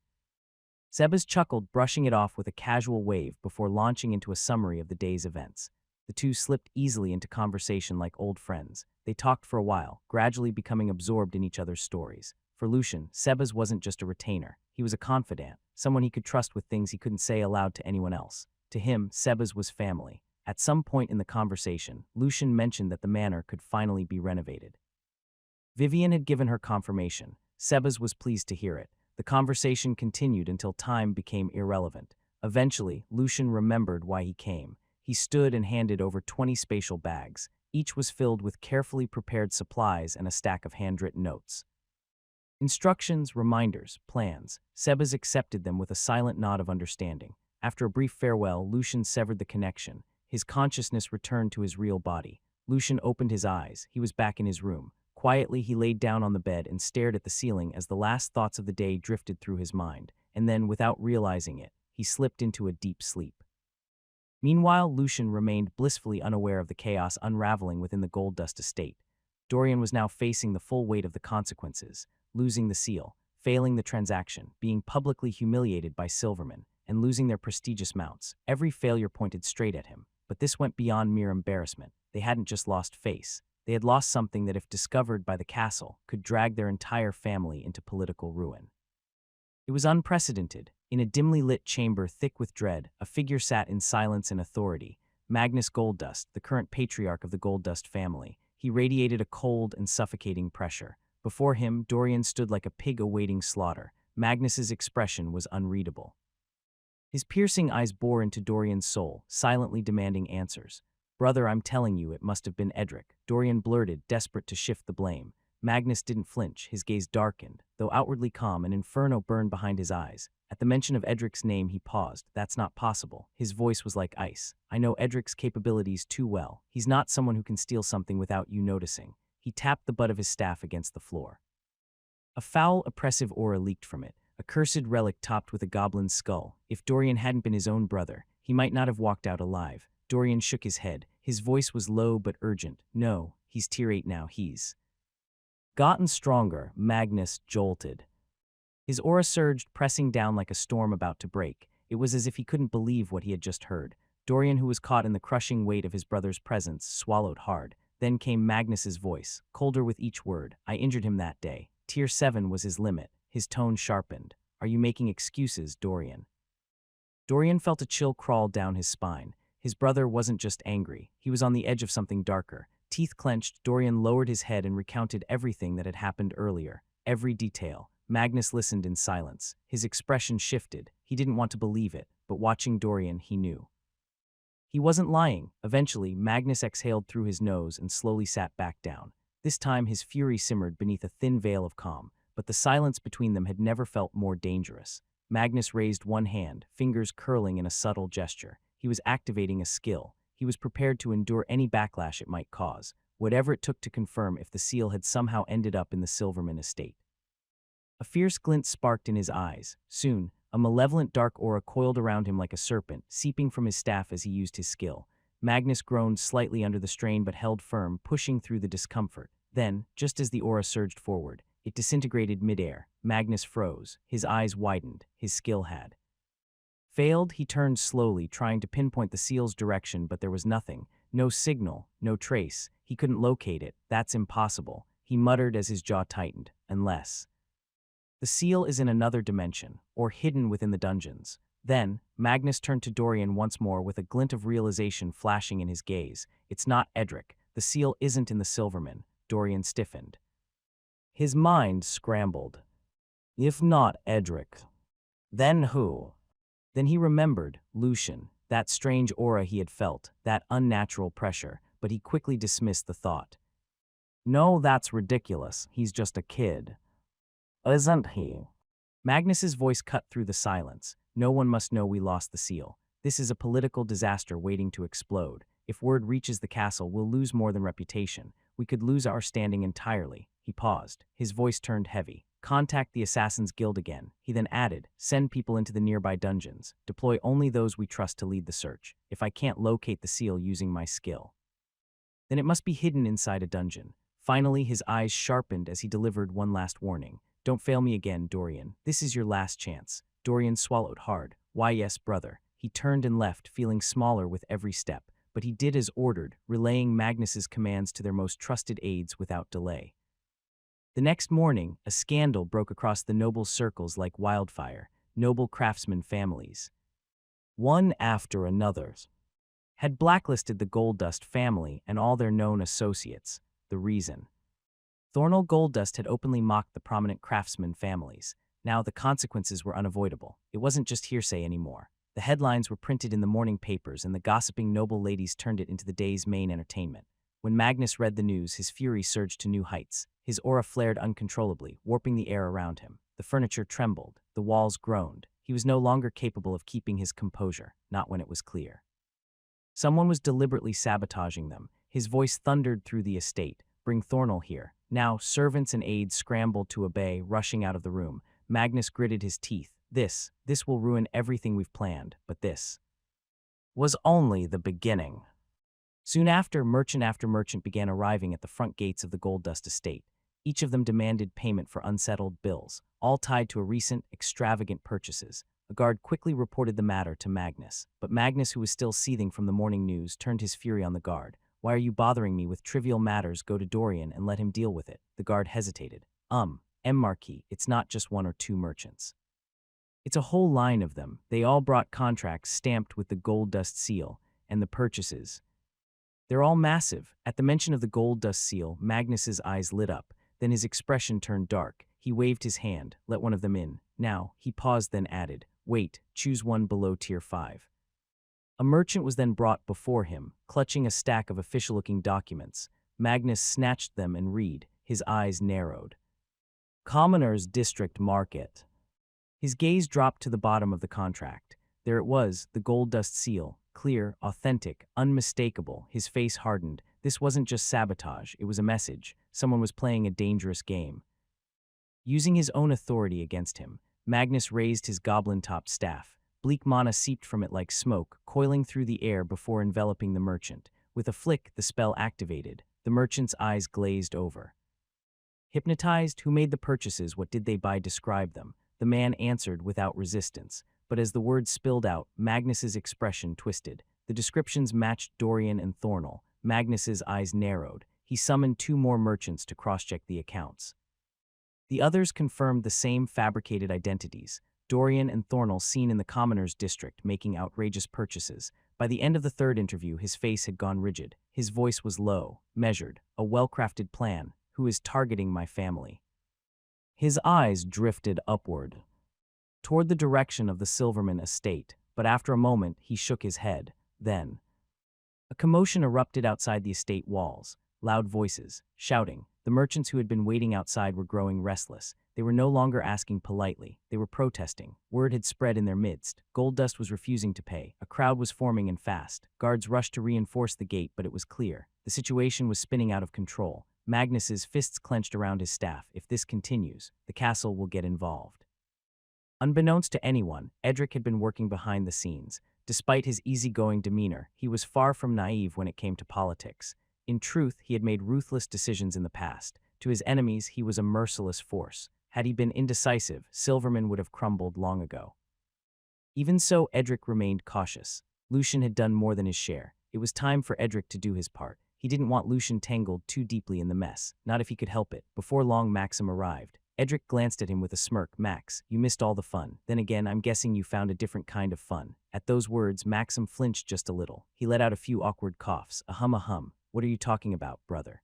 Sebas chuckled, brushing it off with a casual wave before launching into a summary of the day's events. The two slipped easily into conversation like old friends. They talked for a while, gradually becoming absorbed in each other's stories. For Lucian, Sebas wasn't just a retainer. He was a confidant, someone he could trust with things he couldn't say aloud to anyone else. To him, Sebas was family. At some point in the conversation, Lucian mentioned that the manor could finally be renovated. Vivian had given her confirmation. Sebas was pleased to hear it. The conversation continued until time became irrelevant. Eventually, Lucian remembered why he came. He stood and handed over 20 spatial bags. Each was filled with carefully prepared supplies and a stack of handwritten notes. Instructions, reminders, plans. Sebas accepted them with a silent nod of understanding. After a brief farewell, Lucian severed the connection. His consciousness returned to his real body. Lucian opened his eyes. He was back in his room. Quietly, he laid down on the bed and stared at the ceiling as the last thoughts of the day drifted through his mind, and then, without realizing it, he slipped into a deep sleep. Meanwhile, Lucian remained blissfully unaware of the chaos unraveling within the Goldust estate. Dorian was now facing the full weight of the consequences, losing the seal, failing the transaction, being publicly humiliated by Silverman, and losing their prestigious mounts. Every failure pointed straight at him, but this went beyond mere embarrassment. They hadn't just lost face. They had lost something that, if discovered by the castle, could drag their entire family into political ruin. It was unprecedented. In a dimly lit chamber thick with dread, a figure sat in silence and authority. Magnus Goldust, the current patriarch of the Goldust family. He radiated a cold and suffocating pressure. Before him, Dorian stood like a pig awaiting slaughter. Magnus's expression was unreadable. His piercing eyes bore into Dorian's soul, silently demanding answers. "Brother, I'm telling you, it must have been Edric," Dorian blurted, desperate to shift the blame. Magnus didn't flinch. His gaze darkened. Though outwardly calm, an inferno burned behind his eyes. At the mention of Edric's name, he paused. "That's not possible." His voice was like ice. "I know Edric's capabilities too well. He's not someone who can steal something without you noticing." He tapped the butt of his staff against the floor. A foul, oppressive aura leaked from it, a cursed relic topped with a goblin's skull. If Dorian hadn't been his own brother, he might not have walked out alive. Dorian shook his head. His voice was low but urgent. "No, he's tier 8 now, he's..." Gotten stronger, Magnus jolted. His aura surged, pressing down like a storm about to break. It was as if he couldn't believe what he had just heard. Dorian, who was caught in the crushing weight of his brother's presence, swallowed hard. Then came Magnus's voice, colder with each word. "I injured him that day. Tier 7 was his limit." His tone sharpened. "Are you making excuses, Dorian?" Dorian felt a chill crawl down his spine. His brother wasn't just angry. He was on the edge of something darker. Teeth clenched, Dorian lowered his head and recounted everything that had happened earlier. Every detail. Magnus listened in silence. His expression shifted. He didn't want to believe it, but watching Dorian, he knew. He wasn't lying. Eventually, Magnus exhaled through his nose and slowly sat back down. This time, his fury simmered beneath a thin veil of calm, but the silence between them had never felt more dangerous. Magnus raised one hand, fingers curling in a subtle gesture. He was activating a skill. He was prepared to endure any backlash it might cause, whatever it took to confirm if the seal had somehow ended up in the Silverman estate. A fierce glint sparked in his eyes. Soon, a malevolent dark aura coiled around him like a serpent, seeping from his staff as he used his skill. Magnus groaned slightly under the strain but held firm, pushing through the discomfort. Then, just as the aura surged forward, it disintegrated midair. Magnus froze. His eyes widened. His skill had failed. He turned slowly, trying to pinpoint the seal's direction, but there was nothing. No signal, no trace. He couldn't locate it. "That's impossible," he muttered as his jaw tightened. "Unless the seal is in another dimension, or hidden within the dungeons." Then, Magnus turned to Dorian once more with a glint of realization flashing in his gaze. It's not Edric. The seal isn't in the Silverman. Dorian stiffened. His mind scrambled. If not Edric, then who? Then he remembered Lucian, that strange aura he had felt, that unnatural pressure, but he quickly dismissed the thought. No, that's ridiculous. He's just a kid. Isn't he? Magnus's voice cut through the silence. No one must know we lost the seal. This is a political disaster waiting to explode. If word reaches the castle, we'll lose more than reputation. We could lose our standing entirely. He paused. His voice turned heavy. Contact the Assassin's Guild again. He then added, send people into the nearby dungeons. Deploy only those we trust to lead the search. If I can't locate the seal using my skill, then it must be hidden inside a dungeon. Finally, his eyes sharpened as he delivered one last warning. Don't fail me again, Dorian. This is your last chance. Dorian swallowed hard. Why, yes, brother. He turned and left, feeling smaller with every step, but he did as ordered, relaying Magnus's commands to their most trusted aides without delay. The next morning, a scandal broke across the noble circles like wildfire. Noble craftsman families, one after another, had blacklisted the Goldust family and all their known associates. The reason? Thornell Goldust had openly mocked the prominent craftsman families. Now the consequences were unavoidable. It wasn't just hearsay anymore. The headlines were printed in the morning papers, and the gossiping noble ladies turned it into the day's main entertainment. When Magnus read the news, his fury surged to new heights. His aura flared uncontrollably, warping the air around him. The furniture trembled. The walls groaned. He was no longer capable of keeping his composure, not when it was clear. Someone was deliberately sabotaging them. His voice thundered through the estate. Bring Thornell here. Now, servants and aides scrambled to obey, rushing out of the room. Magnus gritted his teeth. This will ruin everything we've planned, but this was only the beginning. Soon after merchant began arriving at the front gates of the Goldust estate. Each of them demanded payment for unsettled bills, all tied to a recent, extravagant purchases. A guard quickly reported the matter to Magnus, but Magnus, who was still seething from the morning news, turned his fury on the guard. Why are you bothering me with trivial matters? Go to Dorian and let him deal with it. The guard hesitated. Marquis, it's not just one or two merchants. It's a whole line of them. They all brought contracts stamped with the Goldust seal, and the purchases. They're all massive. At the mention of the Goldust seal, Magnus's eyes lit up. Then his expression turned dark. He waved his hand. Let one of them in. Now, he paused, then added, wait, choose one below tier 5. A merchant was then brought before him, clutching a stack of official-looking documents. Magnus snatched them and read. His eyes narrowed. Commoners District Market. His gaze dropped to the bottom of the contract. There it was, the Goldust seal. Clear, authentic, unmistakable. His face hardened. This wasn't just sabotage, it was a message. Someone was playing a dangerous game. Using his own authority against him, Magnus raised his goblin-topped staff. Bleak mana seeped from it like smoke, coiling through the air before enveloping the merchant. With a flick, the spell activated. The merchant's eyes glazed over. Hypnotized, who made the purchases? What did they buy? Describe them. The man answered without resistance. But as the words spilled out, Magnus's expression twisted. The descriptions matched Dorian and Thornell. Magnus's eyes narrowed. He summoned 2 more merchants to cross-check the accounts. The others confirmed the same fabricated identities. Dorian and Thornell seen in the Commoners District making outrageous purchases. By the end of the 3rd interview, his face had gone rigid. His voice was low, measured. A well-crafted plan. Who is targeting my family? His eyes drifted upward, toward the direction of the Silverman estate, but after a moment he shook his head. Then a commotion erupted outside the estate walls. Loud voices, shouting. The merchants who had been waiting outside were growing restless. They were no longer asking politely. They were protesting. Word had spread in their midst. Goldust was refusing to pay. A crowd was forming and fast. Guards rushed to reinforce the gate, but it was clear. The situation was spinning out of control. Magnus's fists clenched around his staff. If this continues, the castle will get involved. Unbeknownst to anyone, Edric had been working behind the scenes. Despite his easygoing demeanor, he was far from naive when it came to politics. In truth, he had made ruthless decisions in the past. To his enemies, he was a merciless force. Had he been indecisive, Silverman would have crumbled long ago. Even so, Edric remained cautious. Lucian had done more than his share. It was time for Edric to do his part. He didn't want Lucian tangled too deeply in the mess, not if he could help it. Before long, Maxim arrived. Edric glanced at him with a smirk. Max, you missed all the fun. Then again, I'm guessing you found a different kind of fun. At those words, Maxim flinched just a little. He let out a few awkward coughs. A hum. What are you talking about, brother?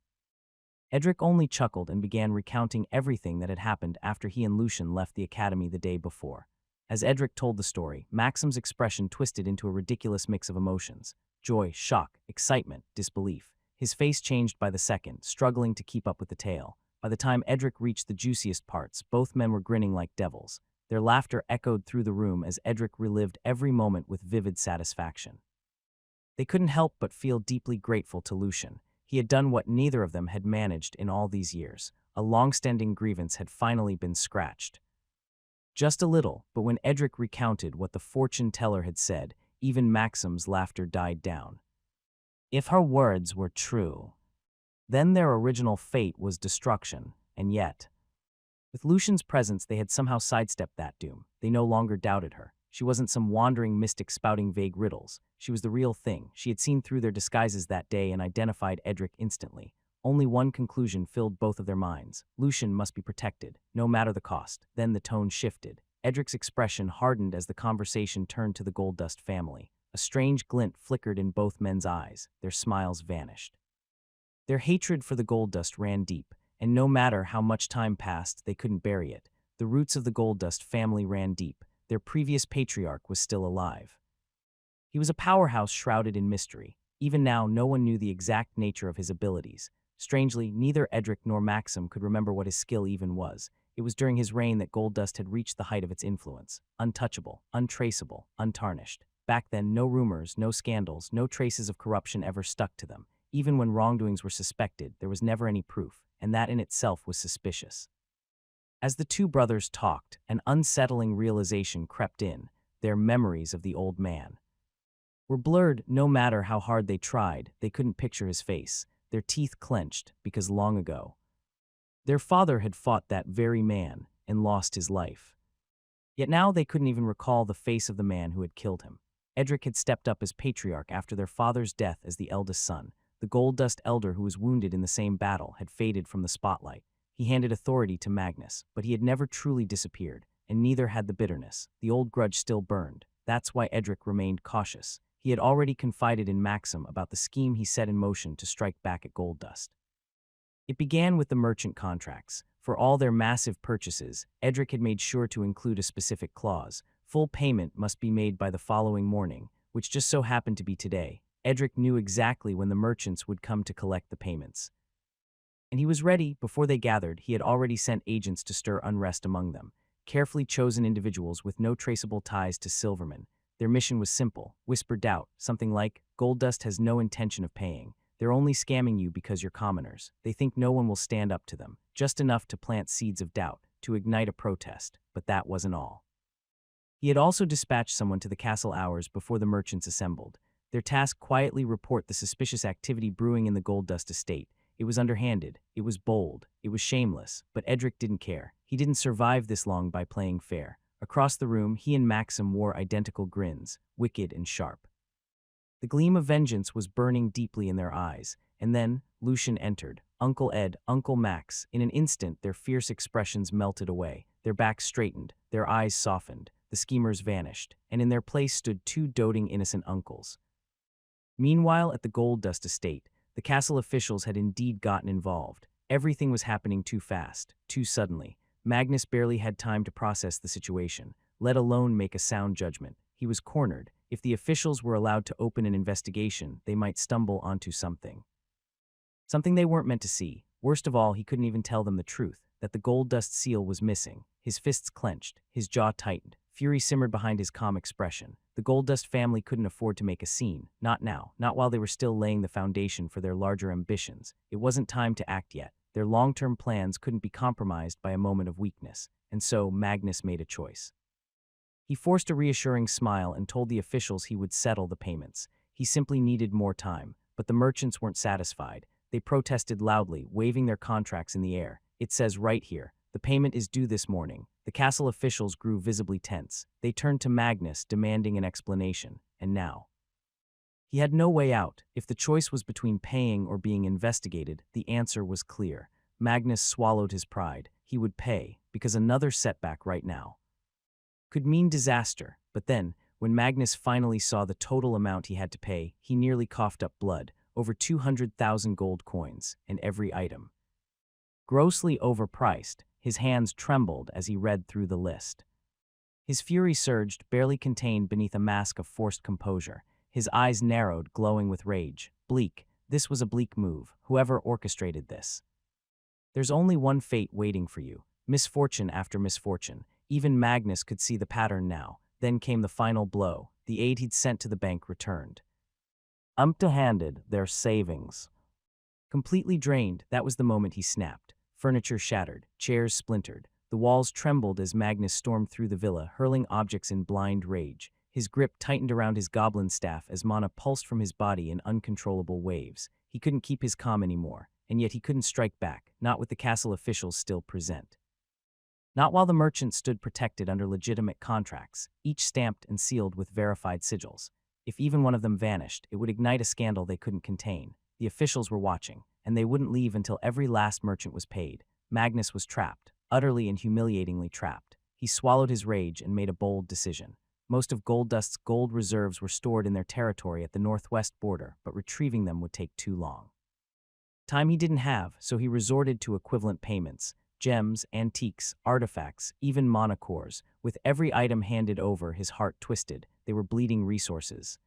Edric only chuckled and began recounting everything that had happened after he and Lucian left the academy the day before. As Edric told the story, Maxim's expression twisted into a ridiculous mix of emotions. Joy, shock, excitement, disbelief. His face changed by the second, struggling to keep up with the tale. By the time Edric reached the juiciest parts, both men were grinning like devils. Their laughter echoed through the room as Edric relived every moment with vivid satisfaction. They couldn't help but feel deeply grateful to Lucian. He had done what neither of them had managed in all these years. A long-standing grievance had finally been scratched. Just a little, but when Edric recounted what the fortune teller had said, even Maxim's laughter died down. If her words were true, then their original fate was destruction, and yet, with Lucian's presence, they had somehow sidestepped that doom. They no longer doubted her. She wasn't some wandering mystic spouting vague riddles. She was the real thing. She had seen through their disguises that day and identified Edric instantly. Only one conclusion filled both of their minds. Lucian must be protected, no matter the cost. Then the tone shifted. Edric's expression hardened as the conversation turned to the Goldust family. A strange glint flickered in both men's eyes. Their smiles vanished. Their hatred for the Goldust ran deep, and no matter how much time passed, they couldn't bury it. The roots of the Goldust family ran deep. Their previous patriarch was still alive. He was a powerhouse shrouded in mystery. Even now, no one knew the exact nature of his abilities. Strangely, neither Edric nor Maxim could remember what his skill even was. It was during his reign that Goldust had reached the height of its influence. Untouchable, untraceable, untarnished. Back then, no rumors, no scandals, no traces of corruption ever stuck to them. Even when wrongdoings were suspected, there was never any proof, and that in itself was suspicious. As the two brothers talked, an unsettling realization crept in. Their memories of the old man were blurred. No matter how hard they tried, they couldn't picture his face. Their teeth clenched, because long ago, their father had fought that very man and lost his life. Yet now they couldn't even recall the face of the man who had killed him. Edric had stepped up as patriarch after their father's death as the eldest son. The Goldust elder who was wounded in the same battle had faded from the spotlight. He handed authority to Magnus, but he had never truly disappeared, and neither had the bitterness. The old grudge still burned. That's why Edric remained cautious. He had already confided in Maxim about the scheme he set in motion to strike back at Goldust. It began with the merchant contracts. For all their massive purchases, Edric had made sure to include a specific clause. Full payment must be made by the following morning, which just so happened to be today. Edric knew exactly when the merchants would come to collect the payments. And he was ready. Before they gathered, he had already sent agents to stir unrest among them. Carefully chosen individuals with no traceable ties to Silverman. Their mission was simple. Whisper doubt, something like, Goldust has no intention of paying. They're only scamming you because you're commoners. They think no one will stand up to them. Just enough to plant seeds of doubt, to ignite a protest. But that wasn't all. He had also dispatched someone to the castle hours before the merchants assembled. Their task: quietly report the suspicious activity brewing in the Goldust estate. It was underhanded, it was bold, it was shameless, but Edric didn't care. He didn't survive this long by playing fair. Across the room, he and Maxim wore identical grins, wicked and sharp. The gleam of vengeance was burning deeply in their eyes, and then Lucian entered. Uncle Ed, Uncle Max. In an instant, their fierce expressions melted away. Their backs straightened, their eyes softened, the schemers vanished, and in their place stood two doting innocent uncles. Meanwhile, at the Goldust estate, the castle officials had indeed gotten involved. Everything was happening too fast, too suddenly. Magnus barely had time to process the situation, let alone make a sound judgment. He was cornered. If the officials were allowed to open an investigation, they might stumble onto something. Something they weren't meant to see. Worst of all, he couldn't even tell them the truth, that the Goldust seal was missing. His fists clenched, his jaw tightened. Fury simmered behind his calm expression. The Goldust family couldn't afford to make a scene. Not now, not while they were still laying the foundation for their larger ambitions. It wasn't time to act yet. Their long-term plans couldn't be compromised by a moment of weakness, and so Magnus made a choice. He forced a reassuring smile and told the officials he would settle the payments. He simply needed more time, but the merchants weren't satisfied. They protested loudly, waving their contracts in the air. It says right here, the payment is due this morning. The castle officials grew visibly tense. They turned to Magnus, demanding an explanation, and now he had no way out. If the choice was between paying or being investigated, the answer was clear. Magnus swallowed his pride. He would pay, because another setback right now could mean disaster. But then, when Magnus finally saw the total amount he had to pay, he nearly coughed up blood, over 200,000 gold coins, and every item grossly overpriced. His hands trembled as he read through the list. His fury surged, barely contained beneath a mask of forced composure. His eyes narrowed, glowing with rage. Bleak. This was a bleak move. Whoever orchestrated this. There's only one fate waiting for you. Misfortune after misfortune. Even Magnus could see the pattern now. Then came the final blow. The aid he'd sent to the bank returned. Empty-handed, their savings. Completely drained, that was the moment he snapped. Furniture shattered, chairs splintered. The walls trembled as Magnus stormed through the villa, hurling objects in blind rage. His grip tightened around his goblin staff as mana pulsed from his body in uncontrollable waves. He couldn't keep his calm anymore, and yet he couldn't strike back, not with the castle officials still present. Not while the merchants stood protected under legitimate contracts, each stamped and sealed with verified sigils. If even one of them vanished, it would ignite a scandal they couldn't contain. The officials were watching, and they wouldn't leave until every last merchant was paid. Magnus was trapped, utterly and humiliatingly trapped. He swallowed his rage and made a bold decision. Most of Goldust's gold reserves were stored in their territory at the northwest border, but retrieving them would take too long. Time he didn't have, so he resorted to equivalent payments. Gems, antiques, artifacts, even mana cores. With every item handed over, his heart twisted. They were bleeding resources.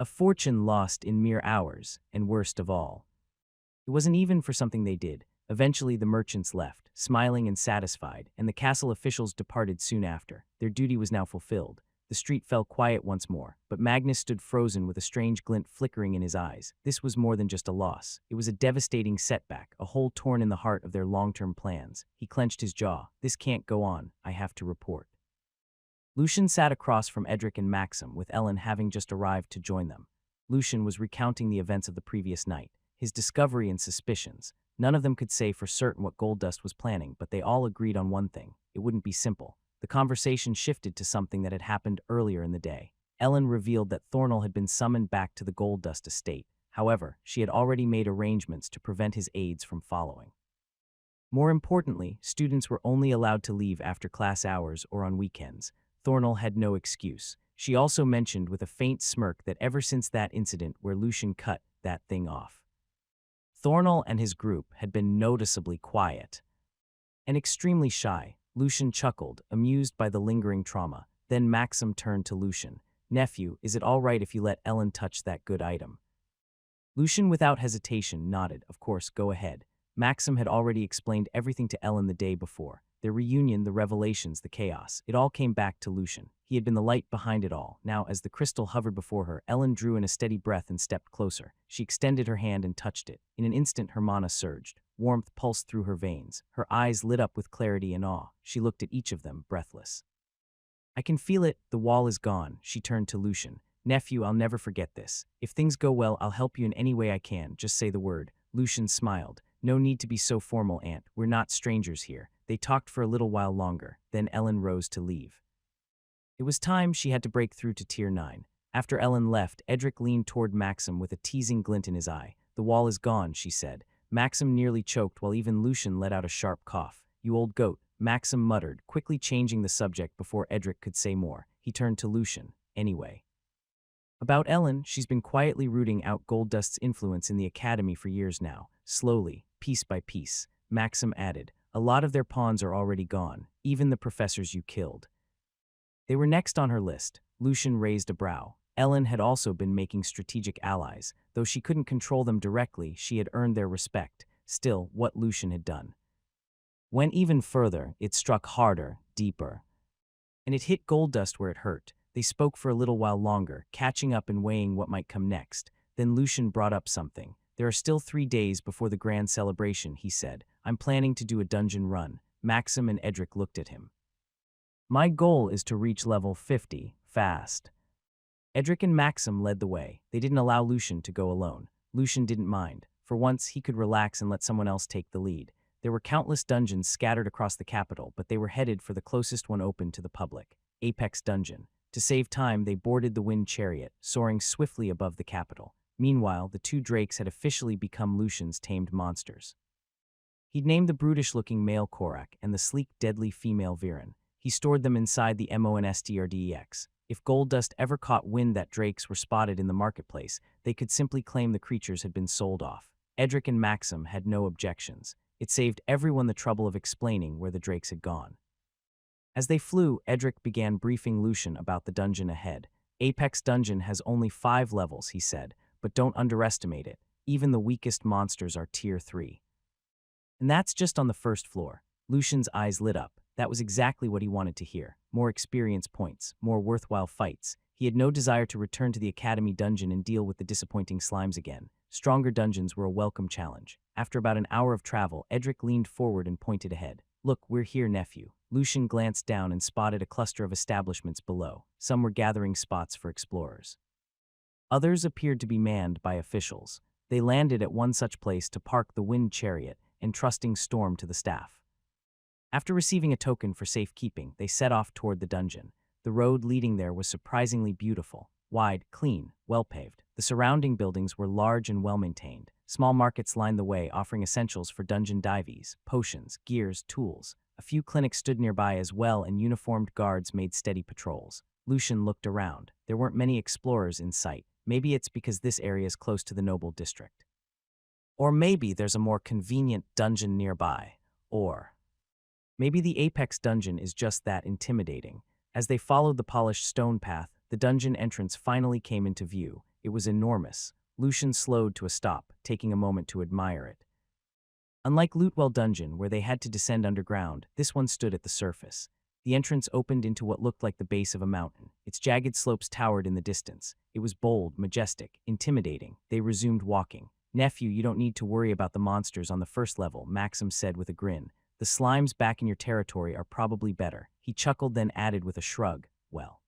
A fortune lost in mere hours, and worst of all, it wasn't even for something they did. Eventually the merchants left, smiling and satisfied, and the castle officials departed soon after. Their duty was now fulfilled. The street fell quiet once more, but Magnus stood frozen with a strange glint flickering in his eyes. This was more than just a loss. It was a devastating setback, a hole torn in the heart of their long-term plans. He clenched his jaw. This can't go on. I have to report. Lucian sat across from Edric and Maxim, with Ellen having just arrived to join them. Lucian was recounting the events of the previous night, his discovery and suspicions. None of them could say for certain what Goldust was planning, but they all agreed on one thing. It wouldn't be simple. The conversation shifted to something that had happened earlier in the day. Ellen revealed that Thornell had been summoned back to the Goldust estate. However, she had already made arrangements to prevent his aides from following. More importantly, students were only allowed to leave after class hours or on weekends. Thornell had no excuse. She also mentioned with a faint smirk that ever since that incident where Lucian cut that thing off, Thornell and his group had been noticeably quiet and extremely shy. Lucian chuckled, amused by the lingering trauma. Then Maxim turned to Lucian. "Nephew, is it all right if you let Ellen touch that good item?" Lucian, without hesitation, nodded. Of course, go ahead. Maxim had already explained everything to Ellen the day before. Their reunion, the revelations, the chaos. It all came back to Lucian. He had been the light behind it all. Now, as the crystal hovered before her, Ellen drew in a steady breath and stepped closer. She extended her hand and touched it. In an instant, her mana surged. Warmth pulsed through her veins. Her eyes lit up with clarity and awe. She looked at each of them, breathless. "I can feel it. The wall is gone." She turned to Lucian. "Nephew, I'll never forget this. If things go well, I'll help you in any way I can. Just say the word." Lucian smiled. "No need to be so formal, Aunt. We're not strangers here." They talked for a little while longer. Then Ellen rose to leave. It was time. She had to break through to Tier 9. After Ellen left, Edric leaned toward Maxim with a teasing glint in his eye. "The wall is gone," she said. Maxim nearly choked while even Lucian let out a sharp cough. "You old goat," Maxim muttered, quickly changing the subject before Edric could say more. He turned to Lucian. "Anyway, about Ellen, she's been quietly rooting out Goldust's influence in the academy for years now. Slowly, piece by piece," Maxim added. "A lot of their pawns are already gone, even the professors you killed. They were next on her list." Lucian raised a brow. Ellen had also been making strategic allies. Though she couldn't control them directly, she had earned their respect. Still, what Lucian had done went even further. It struck harder, deeper. And it hit Goldust where it hurt. They spoke for a little while longer, catching up and weighing what might come next. Then Lucian brought up something. "There are still 3 days before the grand celebration," he said. "I'm planning to do a dungeon run." Maxim and Edric looked at him. "My goal is to reach level 50, fast." Edric and Maxim led the way. They didn't allow Lucian to go alone. Lucian didn't mind. For once, he could relax and let someone else take the lead. There were countless dungeons scattered across the capital, but they were headed for the closest one open to the public, Apex Dungeon. To save time, they boarded the wind chariot, soaring swiftly above the capital. Meanwhile, the 2 drakes had officially become Lucian's tamed monsters. He'd named the brutish-looking male Korak and the sleek, deadly female Viren. He stored them inside the monstrdx. If Goldust ever caught wind that drakes were spotted in the marketplace, they could simply claim the creatures had been sold off. Edric and Maxim had no objections. It saved everyone the trouble of explaining where the drakes had gone. As they flew, Edric began briefing Lucian about the dungeon ahead. Apex Dungeon has only 5 levels, he said, but don't underestimate it. Even the weakest monsters are Tier 3. And that's just on the first floor. Lucian's eyes lit up. That was exactly what he wanted to hear. More experience points, more worthwhile fights. He had no desire to return to the Academy dungeon and deal with the disappointing slimes again. Stronger dungeons were a welcome challenge. After about an hour of travel, Edric leaned forward and pointed ahead. "Look, we're here, nephew." Lucian glanced down and spotted a cluster of establishments below. Some were gathering spots for explorers. Others appeared to be manned by officials. They landed at one such place to park the wind chariot, entrusting Storm to the staff. After receiving a token for safekeeping, they set off toward the dungeon. The road leading there was surprisingly beautiful. Wide, clean, well-paved. The surrounding buildings were large and well-maintained. Small markets lined the way, offering essentials for dungeon divies, potions, gears, tools. A few clinics stood nearby as well, and uniformed guards made steady patrols. Lucian looked around. There weren't many explorers in sight. Maybe it's because this area is close to the noble district. Or maybe there's a more convenient dungeon nearby. Or maybe the Apex dungeon is just that intimidating. As they followed the polished stone path, the dungeon entrance finally came into view. It was enormous. Lucian slowed to a stop, taking a moment to admire it. Unlike Lootwell Dungeon, where they had to descend underground, this one stood at the surface. The entrance opened into what looked like the base of a mountain. Its jagged slopes towered in the distance. It was bold, majestic, intimidating. They resumed walking. "Nephew, you don't need to worry about the monsters on the first level," Maxim said with a grin. "The slimes back in your territory are probably better." He chuckled, then added with a shrug, "Well,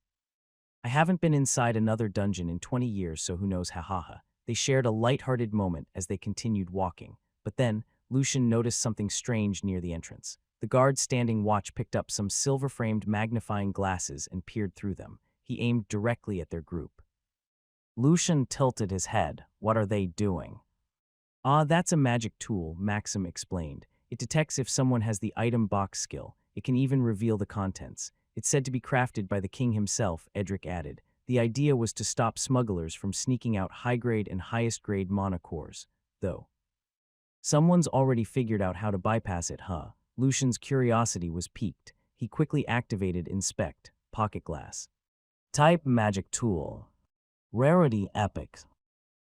I haven't been inside another dungeon in 20 years, so who knows, ha." They shared a light-hearted moment as they continued walking. But then, Lucian noticed something strange near the entrance. The guard standing watch picked up some silver-framed magnifying glasses and peered through them. He aimed directly at their group. Lucian tilted his head. "What are they doing?" "Ah, that's a magic tool," Maxim explained. "It detects if someone has the item box skill. It can even reveal the contents. It's said to be crafted by the king himself," Edric added. "The idea was to stop smugglers from sneaking out high-grade and highest-grade monocores, though. Someone's already figured out how to bypass it, huh?" Lucian's curiosity was piqued. He quickly activated Inspect, Pocket Glass. Type Magic Tool. Rarity Epic.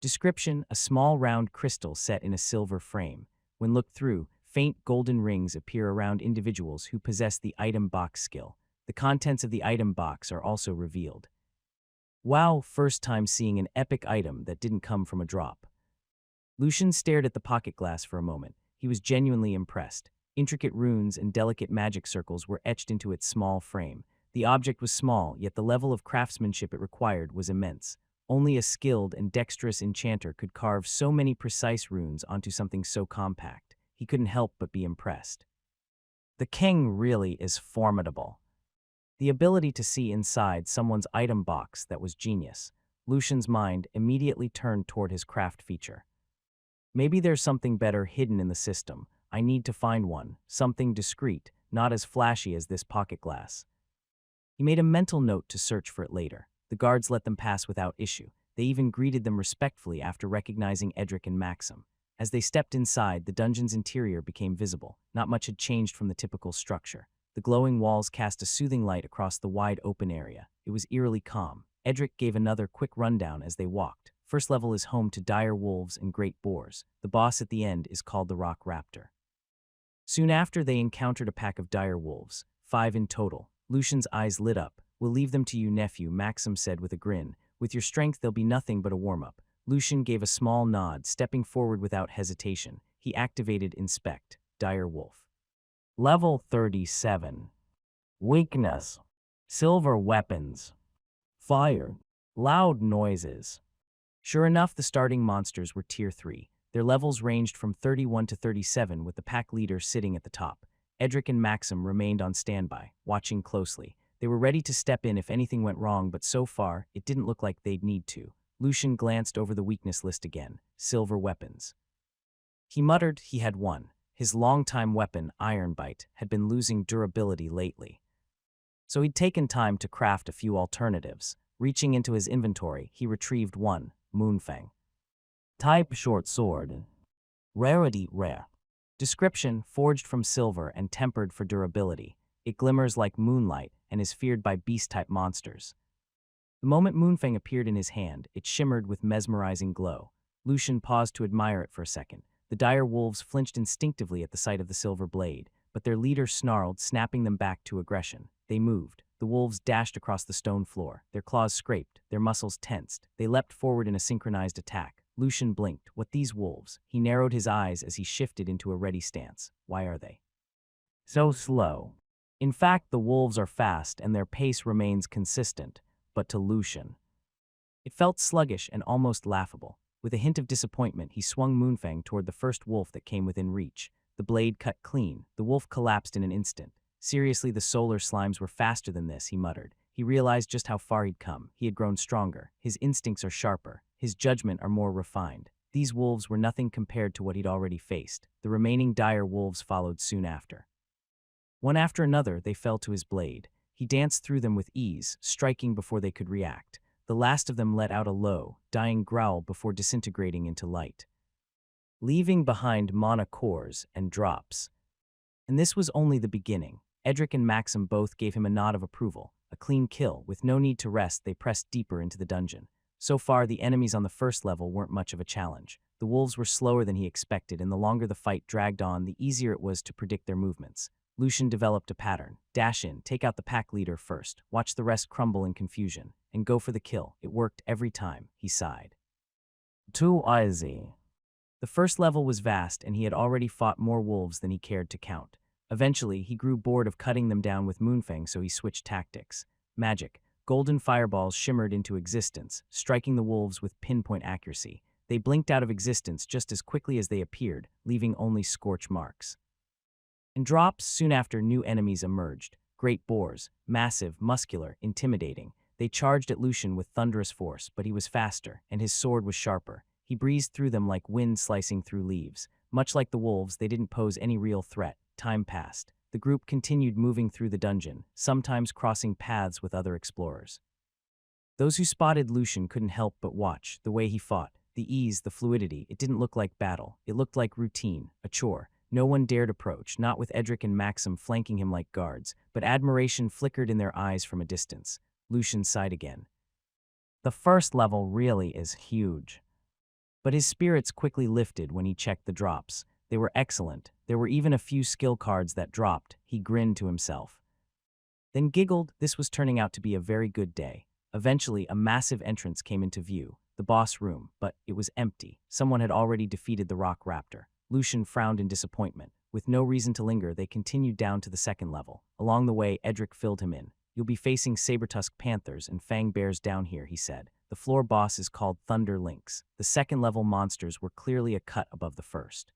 Description: a small round crystal set in a silver frame. When looked through, faint golden rings appear around individuals who possess the item box skill. The contents of the item box are also revealed. Wow, first time seeing an epic item that didn't come from a drop. Lucian stared at the pocket glass for a moment. He was genuinely impressed. Intricate runes and delicate magic circles were etched into its small frame. The object was small, yet the level of craftsmanship it required was immense. Only a skilled and dexterous enchanter could carve so many precise runes onto something so compact. He couldn't help but be impressed. The king really is formidable. The ability to see inside someone's item box, that was genius. Lucian's mind immediately turned toward his craft feature. Maybe there's something better hidden in the system. I need to find one, something discreet, not as flashy as this pocket glass. He made a mental note to search for it later. The guards let them pass without issue. They even greeted them respectfully after recognizing Edric and Maxim. As they stepped inside, the dungeon's interior became visible. Not much had changed from the typical structure. The glowing walls cast a soothing light across the wide open area. It was eerily calm. Edric gave another quick rundown as they walked. First level is home to dire wolves and great boars. The boss at the end is called the Rock Raptor. Soon after, they encountered a pack of dire wolves, 5 in total. Lucian's eyes lit up. "We'll leave them to you, nephew," Maxim said with a grin. "With your strength, they'll be nothing but a warm-up." Lucian gave a small nod, stepping forward without hesitation. He activated Inspect, Dire Wolf. Level 37. Weakness: silver weapons. Fire: loud noises. Sure enough, the starting monsters were Tier 3. Their levels ranged from 31 to 37, with the pack leader sitting at the top. Edric and Maxim remained on standby, watching closely. They were ready to step in if anything went wrong, but so far, it didn't look like they'd need to. Lucian glanced over the weakness list again. Silver weapons. He muttered he had one. His longtime weapon, Ironbite, had been losing durability lately. So he'd taken time to craft a few alternatives. Reaching into his inventory, he retrieved one, Moonfang. Type short sword. Rarity rare. Description forged from silver and tempered for durability. It glimmers like moonlight and is feared by beast-type monsters. The moment Moonfang appeared in his hand, it shimmered with mesmerizing glow. Lucian paused to admire it for a second. The dire wolves flinched instinctively at the sight of the silver blade, but their leader snarled, snapping them back to aggression. They moved. The wolves dashed across the stone floor. Their claws scraped, their muscles tensed. They leapt forward in a synchronized attack. Lucian blinked. What these wolves? He narrowed his eyes as he shifted into a ready stance. Why are they so slow? In fact, the wolves are fast and their pace remains consistent, but to Lucian, it felt sluggish and almost laughable. With a hint of disappointment, he swung Moonfang toward the first wolf that came within reach. The blade cut clean. The wolf collapsed in an instant. Seriously, the solar slimes were faster than this, he muttered. He realized just how far he'd come. He had grown stronger. His instincts are sharper. His judgment are more refined. These wolves were nothing compared to what he'd already faced. The remaining dire wolves followed soon after. One after another, they fell to his blade. He danced through them with ease, striking before they could react. The last of them let out a low, dying growl before disintegrating into light, leaving behind mana cores and drops. And this was only the beginning. Edric and Maxim both gave him a nod of approval. A clean kill. With no need to rest, they pressed deeper into the dungeon. So far, the enemies on the first level weren't much of a challenge. The wolves were slower than he expected, and the longer the fight dragged on, the easier it was to predict their movements. Lucian developed a pattern. Dash in, take out the pack leader first, watch the rest crumble in confusion, and go for the kill. It worked every time, he sighed. Too easy. The first level was vast, and he had already fought more wolves than he cared to count. Eventually, he grew bored of cutting them down with Moonfang, so he switched tactics. Magic. Golden fireballs shimmered into existence, striking the wolves with pinpoint accuracy. They blinked out of existence just as quickly as they appeared, leaving only scorch marks. In drops, soon after, new enemies emerged. Great boars, massive, muscular, intimidating. They charged at Lucian with thunderous force, but he was faster, and his sword was sharper. He breezed through them like wind slicing through leaves. Much like the wolves, they didn't pose any real threat. Time passed. The group continued moving through the dungeon, sometimes crossing paths with other explorers. Those who spotted Lucian couldn't help but watch, the way he fought, the ease, the fluidity. It didn't look like battle. It looked like routine, a chore. No one dared approach, not with Edric and Maxim flanking him like guards, but admiration flickered in their eyes from a distance. Lucian sighed again. The first level really is huge. But his spirits quickly lifted when he checked the drops. They were excellent. There were even a few skill cards that dropped. He grinned to himself, then giggled. This was turning out to be a very good day. Eventually, a massive entrance came into view, the boss room, but it was empty. Someone had already defeated the rock raptor. Lucian frowned in disappointment. With no reason to linger, they continued down to the second level. Along the way, Edric filled him in. You'll be facing saber-tusked panthers and fang bears down here, he said. The floor boss is called Thunder Lynx. The second-level monsters were clearly a cut above the first.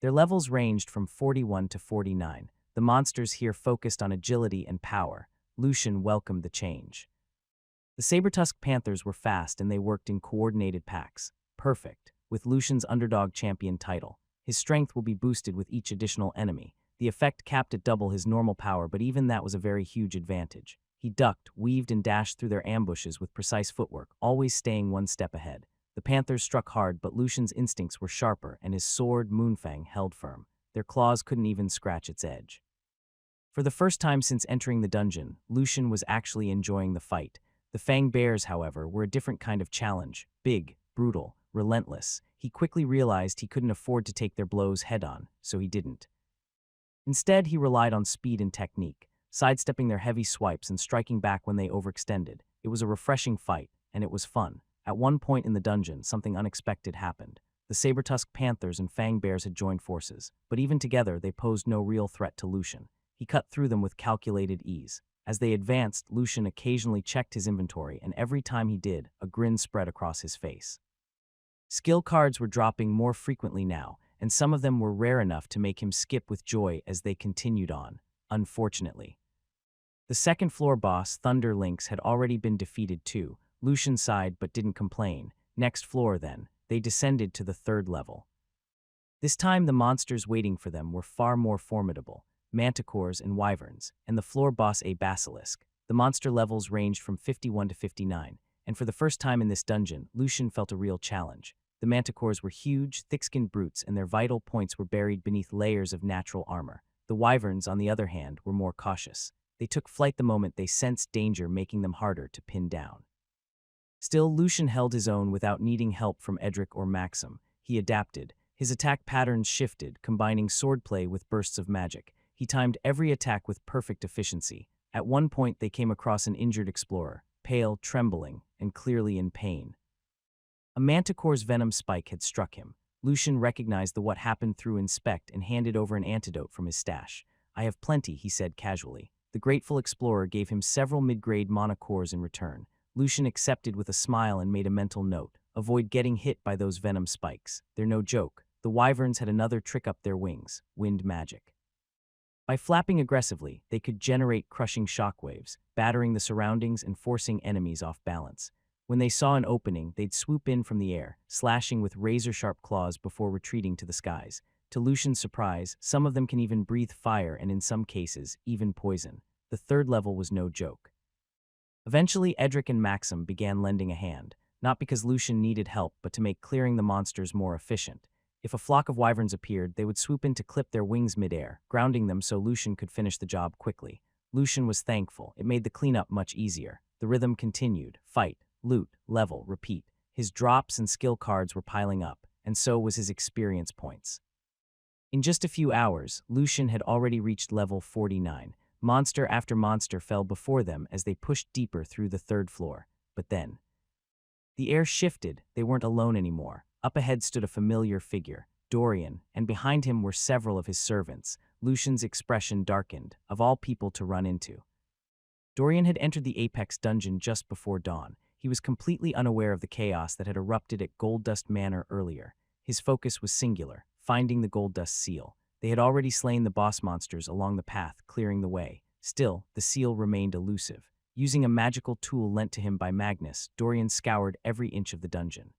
Their levels ranged from 41 to 49. The monsters here focused on agility and power. Lucian welcomed the change. The saber-tusked panthers were fast and they worked in coordinated packs. Perfect. With Lucian's underdog champion title, his strength will be boosted with each additional enemy. The effect capped at double his normal power, but even that was a very huge advantage. He ducked, weaved, and dashed through their ambushes with precise footwork, always staying one step ahead. The panthers struck hard, but Lucian's instincts were sharper, and his sword, Moonfang, held firm. Their claws couldn't even scratch its edge. For the first time since entering the dungeon, Lucian was actually enjoying the fight. The fang bears, however, were a different kind of challenge. Big, brutal, relentless. He quickly realized he couldn't afford to take their blows head-on, so he didn't. Instead, he relied on speed and technique, sidestepping their heavy swipes and striking back when they overextended. It was a refreshing fight, and it was fun. At one point in the dungeon, something unexpected happened. The saber-tusked panthers and fang bears had joined forces, but even together, they posed no real threat to Lucian. He cut through them with calculated ease. As they advanced, Lucian occasionally checked his inventory, and every time he did, a grin spread across his face. Skill cards were dropping more frequently now, and some of them were rare enough to make him skip with joy as they continued on, unfortunately. The second floor boss, Thunder Lynx, had already been defeated too. Lucian sighed but didn't complain. Next floor then, they descended to the third level. This time the monsters waiting for them were far more formidable, manticores and wyverns, and the floor boss a basilisk. The monster levels ranged from 51 to 59, and for the first time in this dungeon, Lucian felt a real challenge. The manticores were huge, thick-skinned brutes, and their vital points were buried beneath layers of natural armor. The wyverns, on the other hand, were more cautious. They took flight the moment they sensed danger, making them harder to pin down. Still, Lucian held his own without needing help from Edric or Maxim. He adapted. His attack patterns shifted, combining swordplay with bursts of magic. He timed every attack with perfect efficiency. At one point, they came across an injured explorer, pale, trembling, and clearly in pain. A manticore's venom spike had struck him. Lucian recognized the what happened through inspect and handed over an antidote from his stash. "I have plenty," he said casually. The grateful explorer gave him several mid-grade monocores in return. Lucian accepted with a smile and made a mental note. Avoid getting hit by those venom spikes. They're no joke. The wyverns had another trick up their wings, wind magic. By flapping aggressively, they could generate crushing shockwaves, battering the surroundings and forcing enemies off balance. When they saw an opening, they'd swoop in from the air, slashing with razor-sharp claws before retreating to the skies. To Lucian's surprise, some of them can even breathe fire and in some cases, even poison. The third level was no joke. Eventually, Edric and Maxim began lending a hand, not because Lucian needed help, but to make clearing the monsters more efficient. If a flock of wyverns appeared, they would swoop in to clip their wings midair, grounding them so Lucian could finish the job quickly. Lucian was thankful. It made the cleanup much easier. The rhythm continued. Fight, loot, level, repeat. His drops and skill cards were piling up, and so was his experience points. In just a few hours, Lucian had already reached level 49. Monster after monster fell before them as they pushed deeper through the third floor. But then, the air shifted. They weren't alone anymore. Up ahead stood a familiar figure, Dorian, and behind him were several of his servants. Lucian's expression darkened. Of all people to run into. Dorian had entered the Apex dungeon just before dawn. He was completely unaware of the chaos that had erupted at Goldust Manor earlier. His focus was singular, finding the Goldust seal. They had already slain the boss monsters along the path, clearing the way. Still, the seal remained elusive. Using a magical tool lent to him by Magnus, Dorian scoured every inch of the dungeon.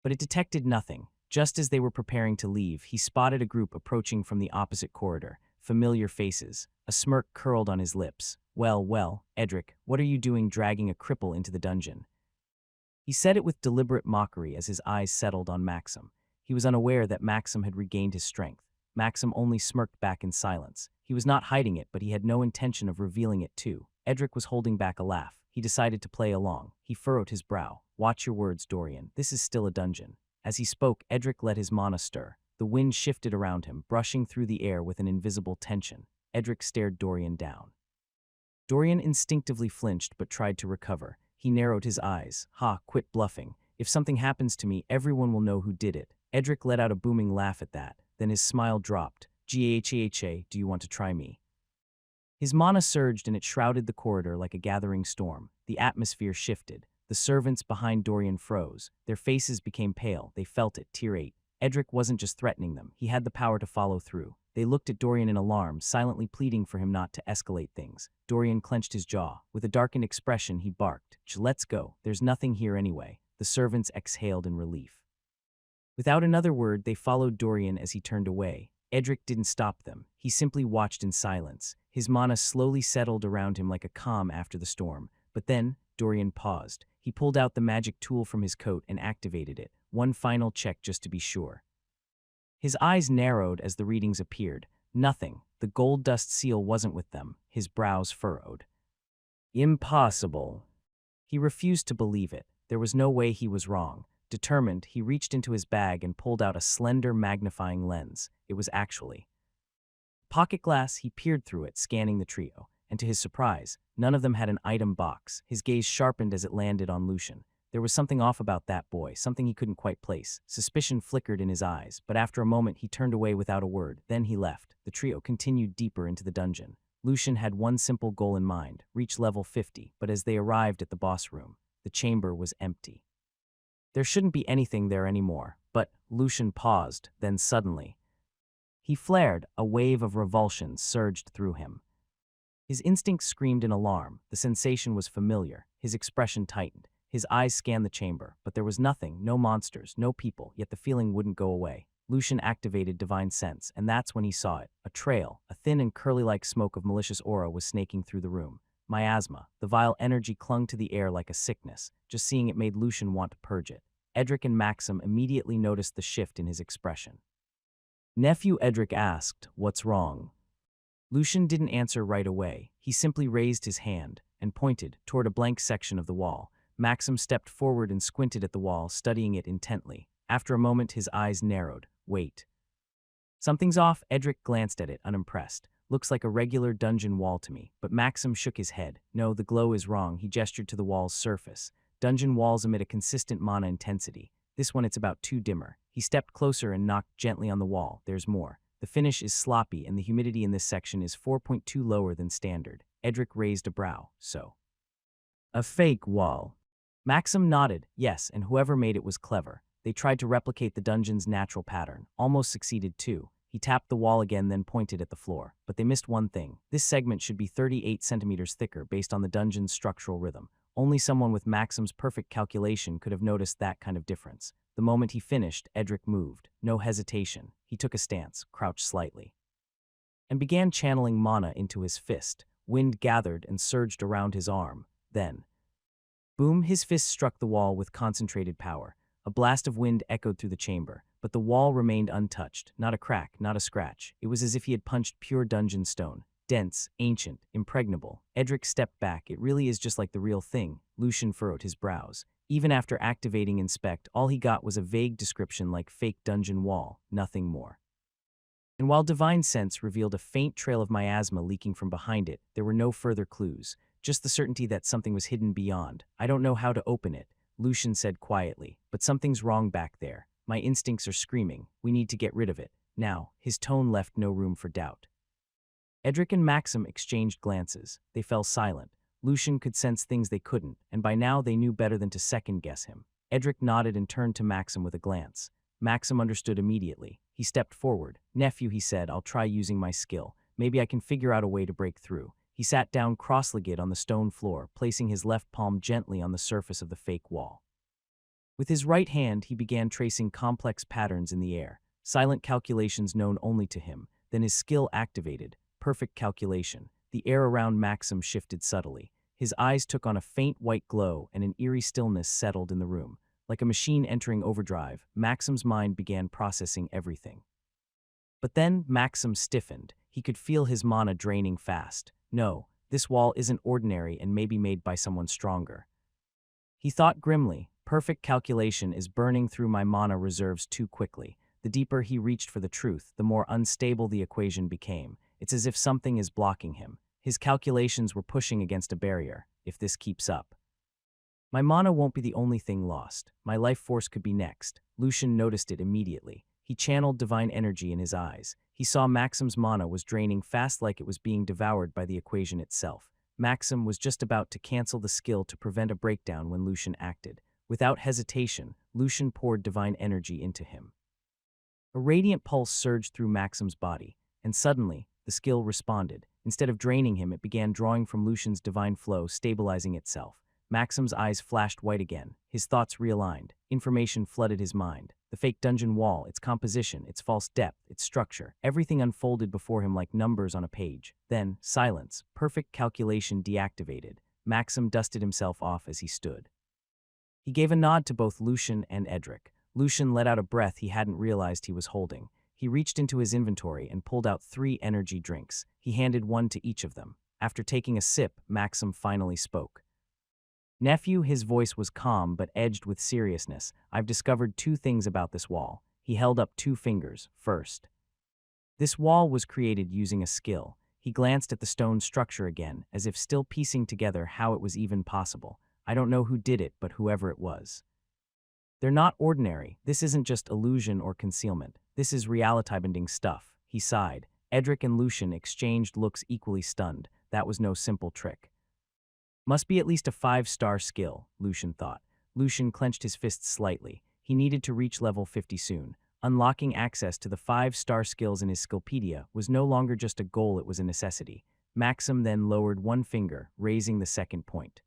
But it detected nothing. Just as they were preparing to leave, he spotted a group approaching from the opposite corridor. Familiar faces. A smirk curled on his lips. Well, Edric, what are you doing dragging a cripple into the dungeon?" He said it with deliberate mockery as his eyes settled on Maxim. He was unaware that Maxim had regained his strength. Maxim only smirked back in silence. He was not hiding it, but he had no intention of revealing it too. Edric was holding back a laugh. He decided to play along. He furrowed his brow. "Watch your words, Dorian. This is still a dungeon." As he spoke, Edric let his mana stir. The wind shifted around him, brushing through the air with an invisible tension. Edric stared Dorian down. Dorian instinctively flinched but tried to recover. He narrowed his eyes. Quit bluffing. If something happens to me, everyone will know who did it." Edric let out a booming laugh at that. Then his smile dropped. "Ghaha, do you want to try me?" His mana surged and it shrouded the corridor like a gathering storm. The atmosphere shifted. The servants behind Dorian froze. Their faces became pale. They felt it. Tier 8. Edric wasn't just threatening them. He had the power to follow through. They looked at Dorian in alarm, silently pleading for him not to escalate things. Dorian clenched his jaw. With a darkened expression, he barked, "Let's go. There's nothing here anyway." The servants exhaled in relief. Without another word, they followed Dorian as he turned away. Edric didn't stop them. He simply watched in silence. His mana slowly settled around him like a calm after the storm. But then, Dorian paused. He pulled out the magic tool from his coat and activated it. One final check just to be sure. His eyes narrowed as the readings appeared. Nothing. The Goldust seal wasn't with them. His brows furrowed. Impossible. He refused to believe it. There was no way he was wrong. Determined, he reached into his bag and pulled out a slender magnifying lens. It was actually pocket glass. He peered through it, scanning the trio. And to his surprise, none of them had an item box. His gaze sharpened as it landed on Lucian. There was something off about that boy, something he couldn't quite place. Suspicion flickered in his eyes, but after a moment he turned away without a word. Then he left. The trio continued deeper into the dungeon. Lucian had one simple goal in mind, reach level 50, but as they arrived at the boss room, the chamber was empty. There shouldn't be anything there anymore, but Lucian paused, then suddenly he flared. A wave of revulsion surged through him. His instincts screamed in alarm. The sensation was familiar. His expression tightened. His eyes scanned the chamber, but there was nothing, no monsters, no people, yet the feeling wouldn't go away. Lucian activated divine sense, and that's when he saw it. A trail, a thin and curly-like smoke of malicious aura was snaking through the room. Miasma, the vile energy clung to the air like a sickness. Just seeing it made Lucian want to purge it. Edric and Maxim immediately noticed the shift in his expression. Nephew Edric asked, "What's wrong?" Lucian didn't answer right away. He simply raised his hand and pointed toward a blank section of the wall. Maxim stepped forward and squinted at the wall, studying it intently. After a moment, his eyes narrowed. "Wait. Something's off." Edric glanced at it, unimpressed. "Looks like a regular dungeon wall to me." But Maxim shook his head. "No, the glow is wrong." He gestured to the wall's surface. "Dungeon walls emit a consistent mana intensity. This one, it's about 2 dimmer." He stepped closer and knocked gently on the wall. "There's more. The finish is sloppy, and the humidity in this section is 4.2 lower than standard." Edric raised a brow. "So, a fake wall?" Maxim nodded. "Yes, and whoever made it was clever. They tried to replicate the dungeon's natural pattern. Almost succeeded too." He tapped the wall again, then pointed at the floor. "But they missed one thing. This segment should be 38 centimeters thicker based on the dungeon's structural rhythm. Only someone with Maxim's perfect calculation could have noticed that kind of difference." The moment he finished, Edric moved. No hesitation. He took a stance, crouched slightly, and began channeling mana into his fist. Wind gathered and surged around his arm. Then, boom, his fist struck the wall with concentrated power. A blast of wind echoed through the chamber, but the wall remained untouched. Not a crack, not a scratch. It was as if he had punched pure dungeon stone. Dense, ancient, impregnable. Edric stepped back. "It really is just like the real thing." Lucian furrowed his brows. Even after activating Inspect, all he got was a vague description like fake dungeon wall, nothing more. And while Divine Sense revealed a faint trail of miasma leaking from behind it, there were no further clues, just the certainty that something was hidden beyond. "I don't know how to open it," Lucian said quietly, "but something's wrong back there. My instincts are screaming. We need to get rid of it. Now." His tone left no room for doubt. Edric and Maxim exchanged glances. They fell silent. Lucian could sense things they couldn't, and by now they knew better than to second-guess him. Edric nodded and turned to Maxim with a glance. Maxim understood immediately. He stepped forward. "Nephew," he said, "I'll try using my skill. Maybe I can figure out a way to break through." He sat down cross-legged on the stone floor, placing his left palm gently on the surface of the fake wall. With his right hand, he began tracing complex patterns in the air, silent calculations known only to him. Then his skill activated. Perfect calculation. The air around Maxim shifted subtly. His eyes took on a faint white glow, and an eerie stillness settled in the room. Like a machine entering overdrive, Maxim's mind began processing everything. But then Maxim stiffened. He could feel his mana draining fast. "No, this wall isn't ordinary and may be made by someone stronger." He thought grimly. "Perfect calculation is burning through my mana reserves too quickly." The deeper he reached for the truth, the more unstable the equation became. It's as if something is blocking him. His calculations were pushing against a barrier. "If this keeps up, my mana won't be the only thing lost. My life force could be next." Lucian noticed it immediately. He channeled divine energy in his eyes. He saw Maxim's mana was draining fast, like it was being devoured by the equation itself. Maxim was just about to cancel the skill to prevent a breakdown when Lucian acted. Without hesitation, Lucian poured divine energy into him. A radiant pulse surged through Maxim's body, and suddenly, the skill responded. Instead of draining him, it began drawing from Lucian's divine flow, stabilizing itself. Maxim's eyes flashed white again. His thoughts realigned. Information flooded his mind. The fake dungeon wall, its composition, its false depth, its structure, everything unfolded before him like numbers on a page. Then, silence. Perfect calculation deactivated. Maxim dusted himself off as he stood. He gave a nod to both Lucian and Edric. Lucian let out a breath he hadn't realized he was holding. He reached into his inventory and pulled out 3 energy drinks. He handed one to each of them. After taking a sip, Maxim finally spoke. "Nephew," his voice was calm but edged with seriousness, "I've discovered 2 things about this wall." He held up 2 fingers. "First, this wall was created using a skill." He glanced at the stone structure again, as if still piecing together how it was even possible. "I don't know who did it, but whoever it was, they're not ordinary. This isn't just illusion or concealment. This is reality-bending stuff." He sighed. Edric and Lucian exchanged looks equally stunned. That was no simple trick. "Must be at least a 5-star skill," Lucian thought. Lucian clenched his fists slightly. He needed to reach level 50 soon. Unlocking access to the 5-star skills in his skillpedia was no longer just a goal, it was a necessity. Maxim then lowered one finger, raising the second point.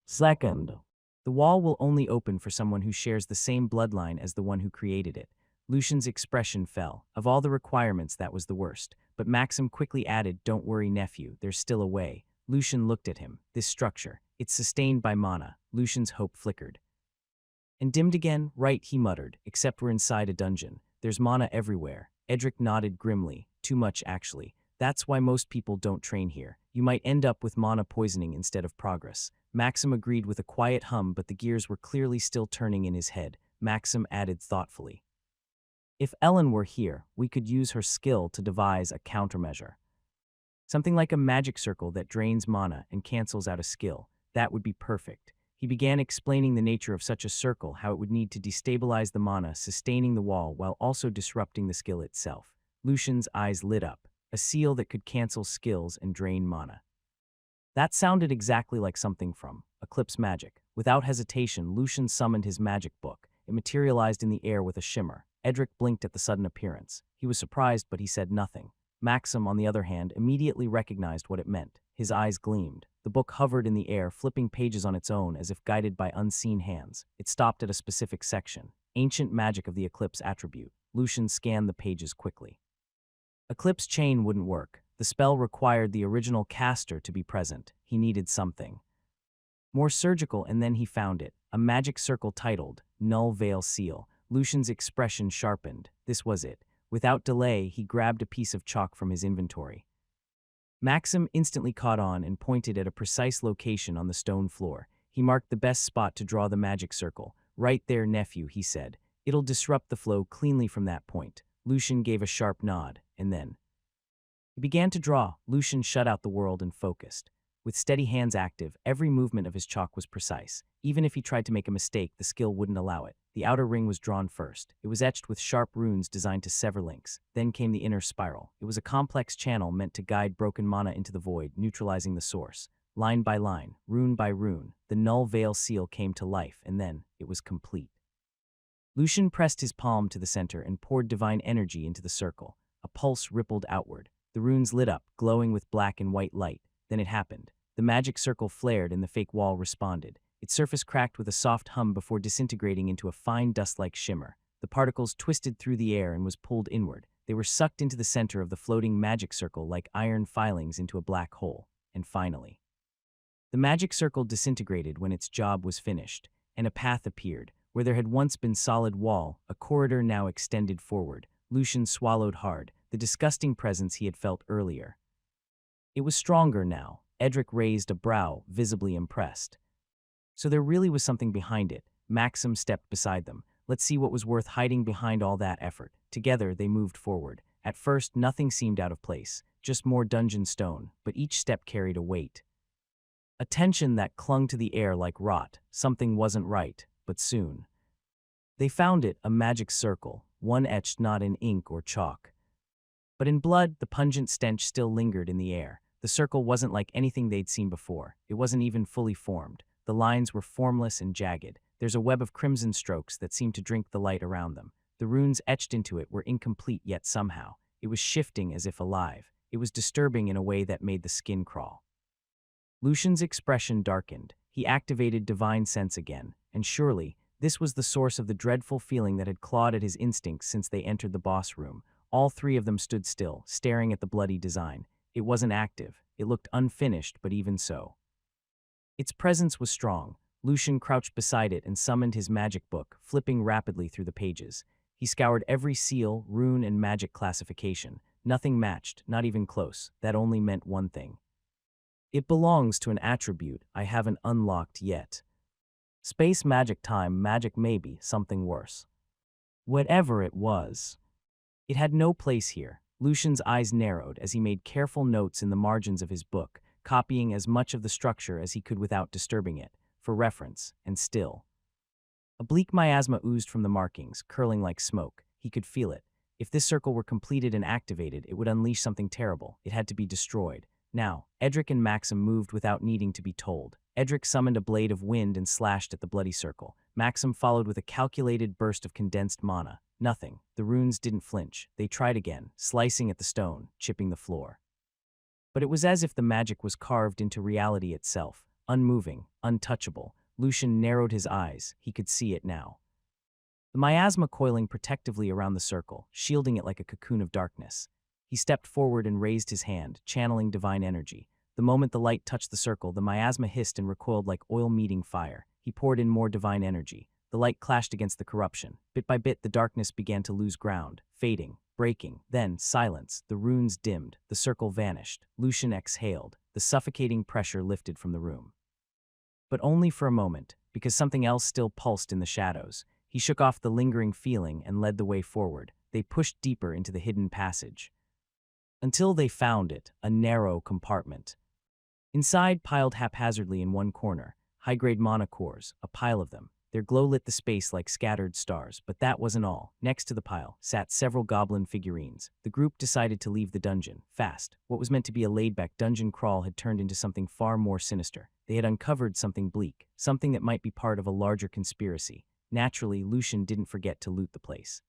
"Second, the wall will only open for someone who shares the same bloodline as the one who created it." Lucian's expression fell. Of all the requirements, that was the worst. But Maxim quickly added, "Don't worry, nephew, there's still a way." Lucian looked at him. "This structure, it's sustained by mana." Lucian's hope flickered. "And dimmed again?" "Right," he muttered, "except we're inside a dungeon. There's mana everywhere." Edric nodded grimly. "Too much, actually. That's why most people don't train here. You might end up with mana poisoning instead of progress." Maxim agreed with a quiet hum, but the gears were clearly still turning in his head. Maxim added thoughtfully, "If Ellen were here, we could use her skill to devise a countermeasure. Something like a magic circle that drains mana and cancels out a skill. That would be perfect." He began explaining the nature of such a circle, how it would need to destabilize the mana, sustaining the wall while also disrupting the skill itself. Lucian's eyes lit up. A seal that could cancel skills and drain mana. That sounded exactly like something from Eclipse Magic. Without hesitation, Lucian summoned his magic book. It materialized in the air with a shimmer. Edric blinked at the sudden appearance. He was surprised, but he said nothing. Maxim, on the other hand, immediately recognized what it meant. His eyes gleamed. The book hovered in the air, flipping pages on its own as if guided by unseen hands. It stopped at a specific section. Ancient magic of the Eclipse attribute. Lucian scanned the pages quickly. Eclipse chain wouldn't work. The spell required the original caster to be present. He needed something more surgical, and then he found it. A magic circle titled Null Veil Seal. Lucian's expression sharpened. This was it. Without delay, he grabbed a piece of chalk from his inventory. Maxim instantly caught on and pointed at a precise location on the stone floor. He marked the best spot to draw the magic circle. "Right there, nephew," he said. "It'll disrupt the flow cleanly from that point." Lucian gave a sharp nod, and then he began to draw. Lucian shut out the world and focused. With steady hands active, every movement of his chalk was precise. Even if he tried to make a mistake, the skill wouldn't allow it. The outer ring was drawn first. It was etched with sharp runes designed to sever links. Then came the inner spiral. It was a complex channel meant to guide broken mana into the void, neutralizing the source. Line by line, rune by rune, the Null Veil Seal came to life, and then it was complete. Lucian pressed his palm to the center and poured divine energy into the circle. A pulse rippled outward. The runes lit up, glowing with black and white light. Then it happened. The magic circle flared and the fake wall responded. Its surface cracked with a soft hum before disintegrating into a fine dust-like shimmer. The particles twisted through the air and was pulled inward. They were sucked into the center of the floating magic circle like iron filings into a black hole. And finally, the magic circle disintegrated when its job was finished, and a path appeared. Where there had once been solid wall, a corridor now extended forward. Lucian swallowed hard, the disgusting presence he had felt earlier. It was stronger now. Edric raised a brow, visibly impressed. So there really was something behind it. Maxim stepped beside them. Let's see what was worth hiding behind all that effort. Together, they moved forward. At first, nothing seemed out of place, just more dungeon stone, but each step carried a weight. A tension that clung to the air like rot. Something wasn't right, but soon they found it, a magic circle, one etched not in ink or chalk, but in blood. The pungent stench still lingered in the air. The circle wasn't like anything they'd seen before. It wasn't even fully formed. The lines were formless and jagged. There's a web of crimson strokes that seemed to drink the light around them. The runes etched into it were incomplete, yet somehow it was shifting as if alive. It was disturbing in a way that made the skin crawl. Lucian's expression darkened. He activated divine sense again, and surely this was the source of the dreadful feeling that had clawed at his instincts since they entered the boss room. All three of them stood still, staring at the bloody design. It wasn't active. It looked unfinished, but even so, its presence was strong. Lucian crouched beside it and summoned his magic book, flipping rapidly through the pages. He scoured every seal, rune, and magic classification. Nothing matched, not even close. That only meant one thing. It belongs to an attribute I haven't unlocked yet. Space magic, time magic, maybe something worse. Whatever it was, it had no place here. Lucian's eyes narrowed as he made careful notes in the margins of his book, copying as much of the structure as he could without disturbing it, for reference, and still. A bleak miasma oozed from the markings, curling like smoke. He could feel it. If this circle were completed and activated, it would unleash something terrible. It had to be destroyed. Now, Edric and Maxim moved without needing to be told. Edric summoned a blade of wind and slashed at the bloody circle. Maxim followed with a calculated burst of condensed mana. Nothing. The runes didn't flinch. They tried again, slicing at the stone, chipping the floor. But it was as if the magic was carved into reality itself, unmoving, untouchable. Lucian narrowed his eyes. He could see it now. the miasma coiling protectively around the circle, shielding it like a cocoon of darkness. He stepped forward and raised his hand, channeling divine energy. The moment the light touched the circle, the miasma hissed and recoiled like oil meeting fire. He poured in more divine energy. The light clashed against the corruption. Bit by bit, the darkness began to lose ground, fading, breaking. Then, silence. The runes dimmed. The circle vanished. Lucian exhaled. The suffocating pressure lifted from the room. But only for a moment, because something else still pulsed in the shadows. He shook off the lingering feeling and led the way forward. They pushed deeper into the hidden passage, until they found it, a narrow compartment. Inside, piled haphazardly in one corner, high-grade mana cores, a pile of them. Their glow lit the space like scattered stars, but that wasn't all. Next to the pile sat several goblin figurines. The group decided to leave the dungeon, fast. What was meant to be a laid-back dungeon crawl had turned into something far more sinister. They had uncovered something bleak, something that might be part of a larger conspiracy. Naturally, Lucian didn't forget to loot the place.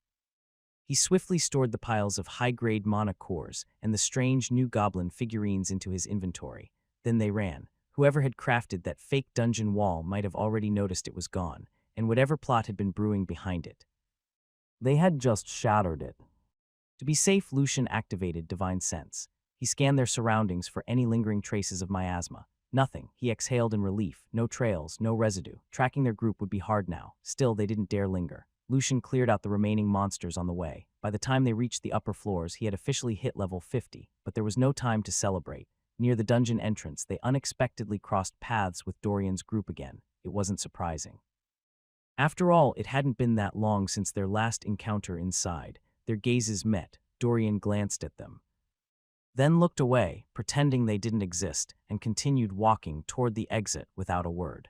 He swiftly stored the piles of high-grade mana cores and the strange new goblin figurines into his inventory. Then they ran. Whoever had crafted that fake dungeon wall might have already noticed it was gone, and whatever plot had been brewing behind it, they had just shattered it. To be safe, Lucian activated Divine Sense. He scanned their surroundings for any lingering traces of miasma. Nothing. He exhaled in relief. No trails, no residue. Tracking their group would be hard now. Still, they didn't dare linger. Lucian cleared out the remaining monsters on the way. By the time they reached the upper floors, he had officially hit level 50, but there was no time to celebrate. Near the dungeon entrance, they unexpectedly crossed paths with Dorian's group again. It wasn't surprising. After all, it hadn't been that long since their last encounter inside. Their gazes met. Dorian glanced at them, then looked away, pretending they didn't exist, and continued walking toward the exit without a word.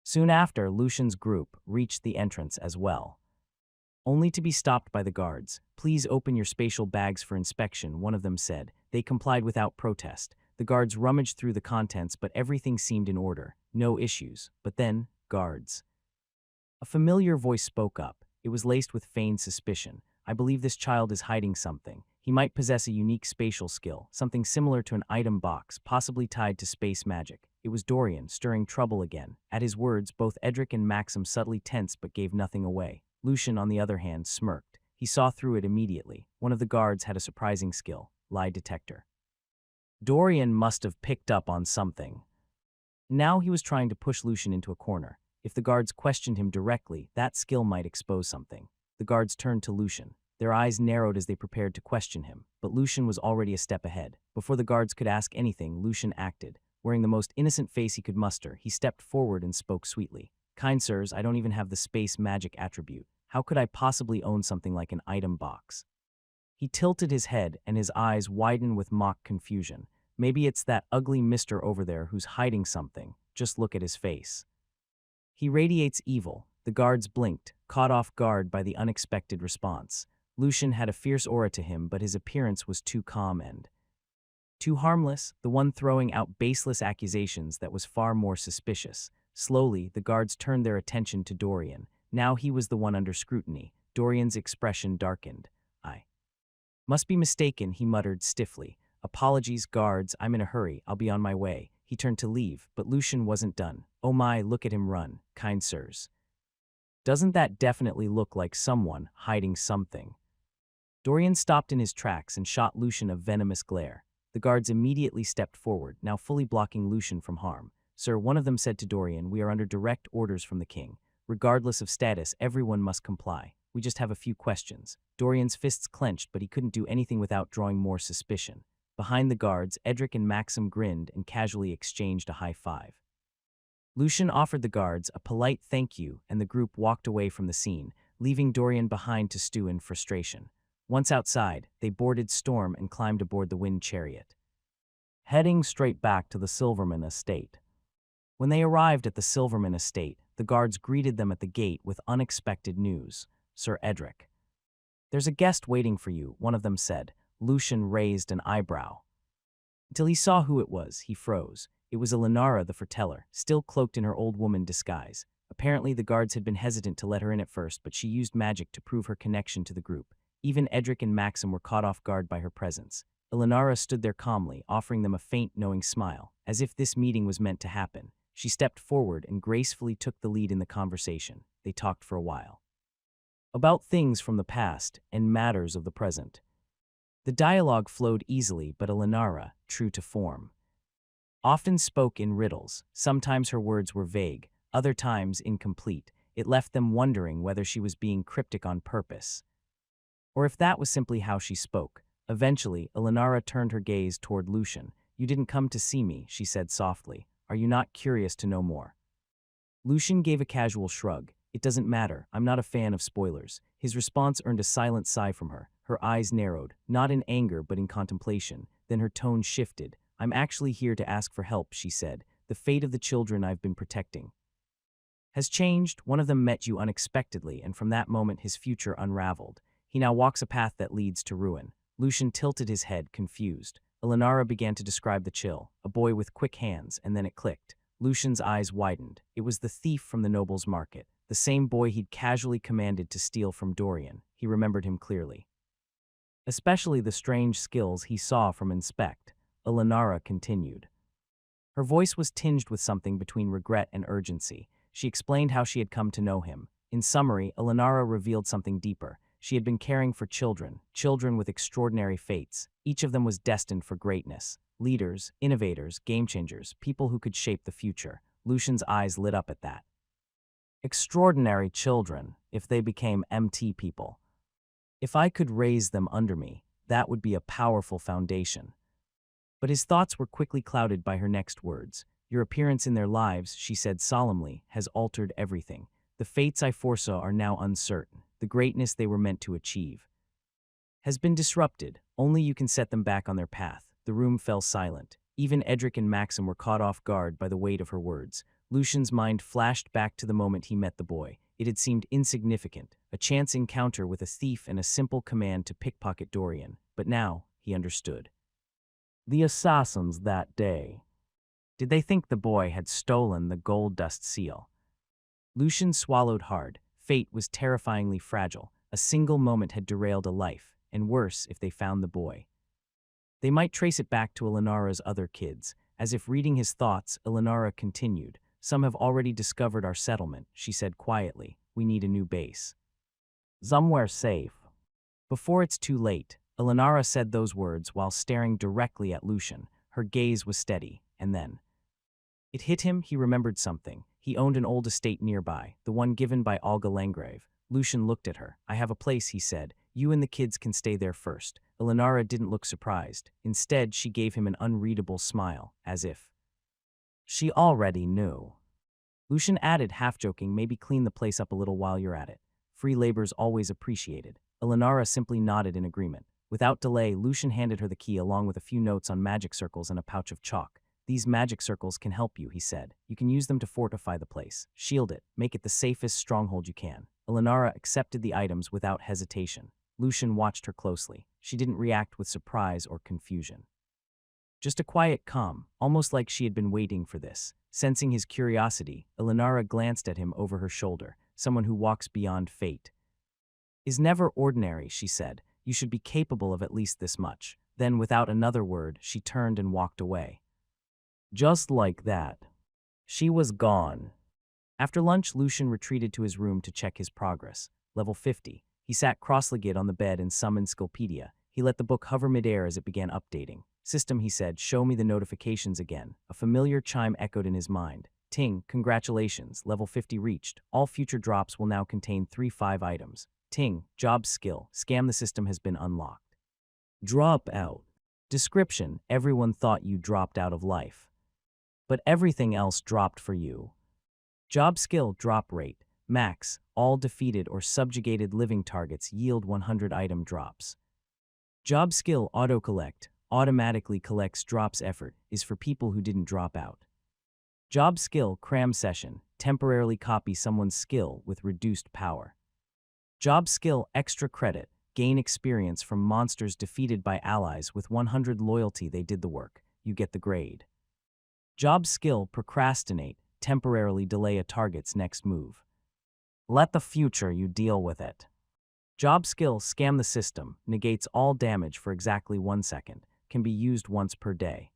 Soon after, Lucian's group reached the entrance as well, only to be stopped by the guards. "Please open your spatial bags for inspection," one of them said. They complied without protest. The guards rummaged through the contents, but everything seemed in order. No issues. But then, guards. A familiar voice spoke up. It was laced with feigned suspicion. "I believe this child is hiding something. He might possess a unique spatial skill, something similar to an item box, possibly tied to space magic." It was Dorian, stirring trouble again. At his words, both Edric and Maxim subtly tensed but gave nothing away. Lucian, on the other hand, smirked. He saw through it immediately. One of the guards had a surprising skill: lie detector. Dorian must have picked up on something. Now he was trying to push Lucian into a corner. If the guards questioned him directly, that skill might expose something. The guards turned to Lucian. Their eyes narrowed as they prepared to question him, but Lucian was already a step ahead. Before the guards could ask anything, Lucian acted. Wearing the most innocent face he could muster, he stepped forward and spoke sweetly. "Kind sirs, I don't even have the space magic attribute. How could I possibly own something like an item box?" He tilted his head, and his eyes widened with mock confusion. "Maybe it's that ugly mister over there who's hiding something. Just look at his face. He radiates evil." The guards blinked, caught off guard by the unexpected response. Lucian had a fierce aura to him, but his appearance was too calm and too harmless, the one throwing out baseless accusations that was far more suspicious. Slowly, the guards turned their attention to Dorian. Now he was the one under scrutiny. Dorian's expression darkened. "I must be mistaken," he muttered stiffly. "Apologies, guards, I'm in a hurry. I'll be on my way." He turned to leave, but Lucian wasn't done. "Oh my, look at him run, kind sirs. Doesn't that definitely look like someone hiding something?" Dorian stopped in his tracks and shot Lucian a venomous glare. The guards immediately stepped forward, now fully blocking Lucian from harm. "Sir," one of them said to Dorian, "we are under direct orders from the king. Regardless of status, everyone must comply. We just have a few questions." Dorian's fists clenched, but he couldn't do anything without drawing more suspicion. Behind the guards, Edric and Maxim grinned and casually exchanged a high five. Lucian offered the guards a polite thank you, and the group walked away from the scene, leaving Dorian behind to stew in frustration. Once outside, they boarded Storm and climbed aboard the wind chariot, heading straight back to the Silverman estate. When they arrived at the Silverman estate, the guards greeted them at the gate with unexpected news. "Sir Edric, there's a guest waiting for you," one of them said. Lucian raised an eyebrow. Until he saw who it was, he froze. It was Elenara the Foreteller, still cloaked in her old woman disguise. Apparently, the guards had been hesitant to let her in at first, but she used magic to prove her connection to the group. Even Edric and Maxim were caught off guard by her presence. Elenara stood there calmly, offering them a faint, knowing smile, as if this meeting was meant to happen. She stepped forward and gracefully took the lead in the conversation. They talked for a while. about things from the past and matters of the present. The dialogue flowed easily, but Elenara, true to form, often spoke in riddles. Sometimes her words were vague, other times incomplete. It left them wondering whether she was being cryptic on purpose, or if that was simply how she spoke. Eventually, Elenara turned her gaze toward Lucian. "You didn't come to see me," she said softly. "Are you not curious to know more?" Lucian gave a casual shrug. "It doesn't matter. I'm not a fan of spoilers." His response earned a silent sigh from her. Her eyes narrowed, not in anger but in contemplation. Then her tone shifted. "I'm actually here to ask for help," she said. "The fate of the children I've been protecting has changed. One of them met you unexpectedly, and from that moment his future unraveled. He now walks a path that leads to ruin." Lucian tilted his head, confused. Elenara began to describe the chill, a boy with quick hands, and then it clicked. Lucian's eyes widened. It was the thief from the noble's market, the same boy he'd casually commanded to steal from Dorian. He remembered him clearly, especially the strange skills he saw from Inspect. Elenara continued. Her voice was tinged with something between regret and urgency. She explained how she had come to know him. In summary, Elenara revealed something deeper. She had been caring for children, children with extraordinary fates. Each of them was destined for greatness. Leaders, innovators, game-changers, people who could shape the future. Lucian's eyes lit up at that. Extraordinary children, if they became MT people. If I could raise them under me, that would be a powerful foundation. But his thoughts were quickly clouded by her next words. "Your appearance in their lives," she said solemnly, "has altered everything. The fates I foresaw are now uncertain. The greatness they were meant to achieve has been disrupted. Only you can set them back on their path." The room fell silent. Even Edric and Maxim were caught off guard by the weight of her words. Lucian's mind flashed back to the moment he met the boy. It had seemed insignificant, a chance encounter with a thief and a simple command to pickpocket Dorian. But now, he understood. The assassins that day. Did they think the boy had stolen the Goldust seal? Lucian swallowed hard. Fate was terrifyingly fragile. A single moment had derailed a life, and worse if they found the boy. They might trace it back to Elenara's other kids. As if reading his thoughts, Elenara continued. "Some have already discovered our settlement," she said quietly. "We need a new base. Somewhere safe. Before it's too late." Elenara said those words while staring directly at Lucian. Her gaze was steady, and then it hit him. He remembered something. He owned an old estate nearby, the one given by Olga Landgrave. Lucian looked at her. "I have a place," he said. "You and the kids can stay there first." Elenara didn't look surprised. Instead, she gave him an unreadable smile, as if she already knew. Lucian added, half-joking, "Maybe clean the place up a little while you're at it. Free labor's always appreciated." Elenara simply nodded in agreement. Without delay, Lucian handed her the key along with a few notes on magic circles and a pouch of chalk. "These magic circles can help you," he said. "You can use them to fortify the place, shield it, make it the safest stronghold you can." Elenara accepted the items without hesitation. Lucian watched her closely. She didn't react with surprise or confusion. Just a quiet calm, almost like she had been waiting for this. Sensing his curiosity, Elenara glanced at him over her shoulder. "Someone who walks beyond fate is never ordinary," she said. "You should be capable of at least this much." Then, without another word, she turned and walked away. Just like that, she was gone. After lunch, Lucian retreated to his room to check his progress. Level 50. He sat cross-legged on the bed and summoned Skillpedia. He let the book hover midair as it began updating. "System," he said, "show me the notifications again." A familiar chime echoed in his mind. "Ting, congratulations, level 50 reached. All future drops will now contain 3-5 items." Ting, job skill, scam the system has been unlocked. Dropout. Description, everyone thought you dropped out of life, but everything else dropped for you. Job skill, drop rate, max, all defeated or subjugated living targets yield 100 item drops. Job skill, auto-collect, automatically collects drops. Effort, is for people who didn't drop out. Job skill, cram session, temporarily copy someone's skill with reduced power. Job skill, extra credit, gain experience from monsters defeated by allies with 100 loyalty. They did the work, you get the grade. Job skill, procrastinate, temporarily delay a target's next move. Let the future you deal with it. Job skill, scam the system, negates all damage for exactly 1 second, can be used once per day.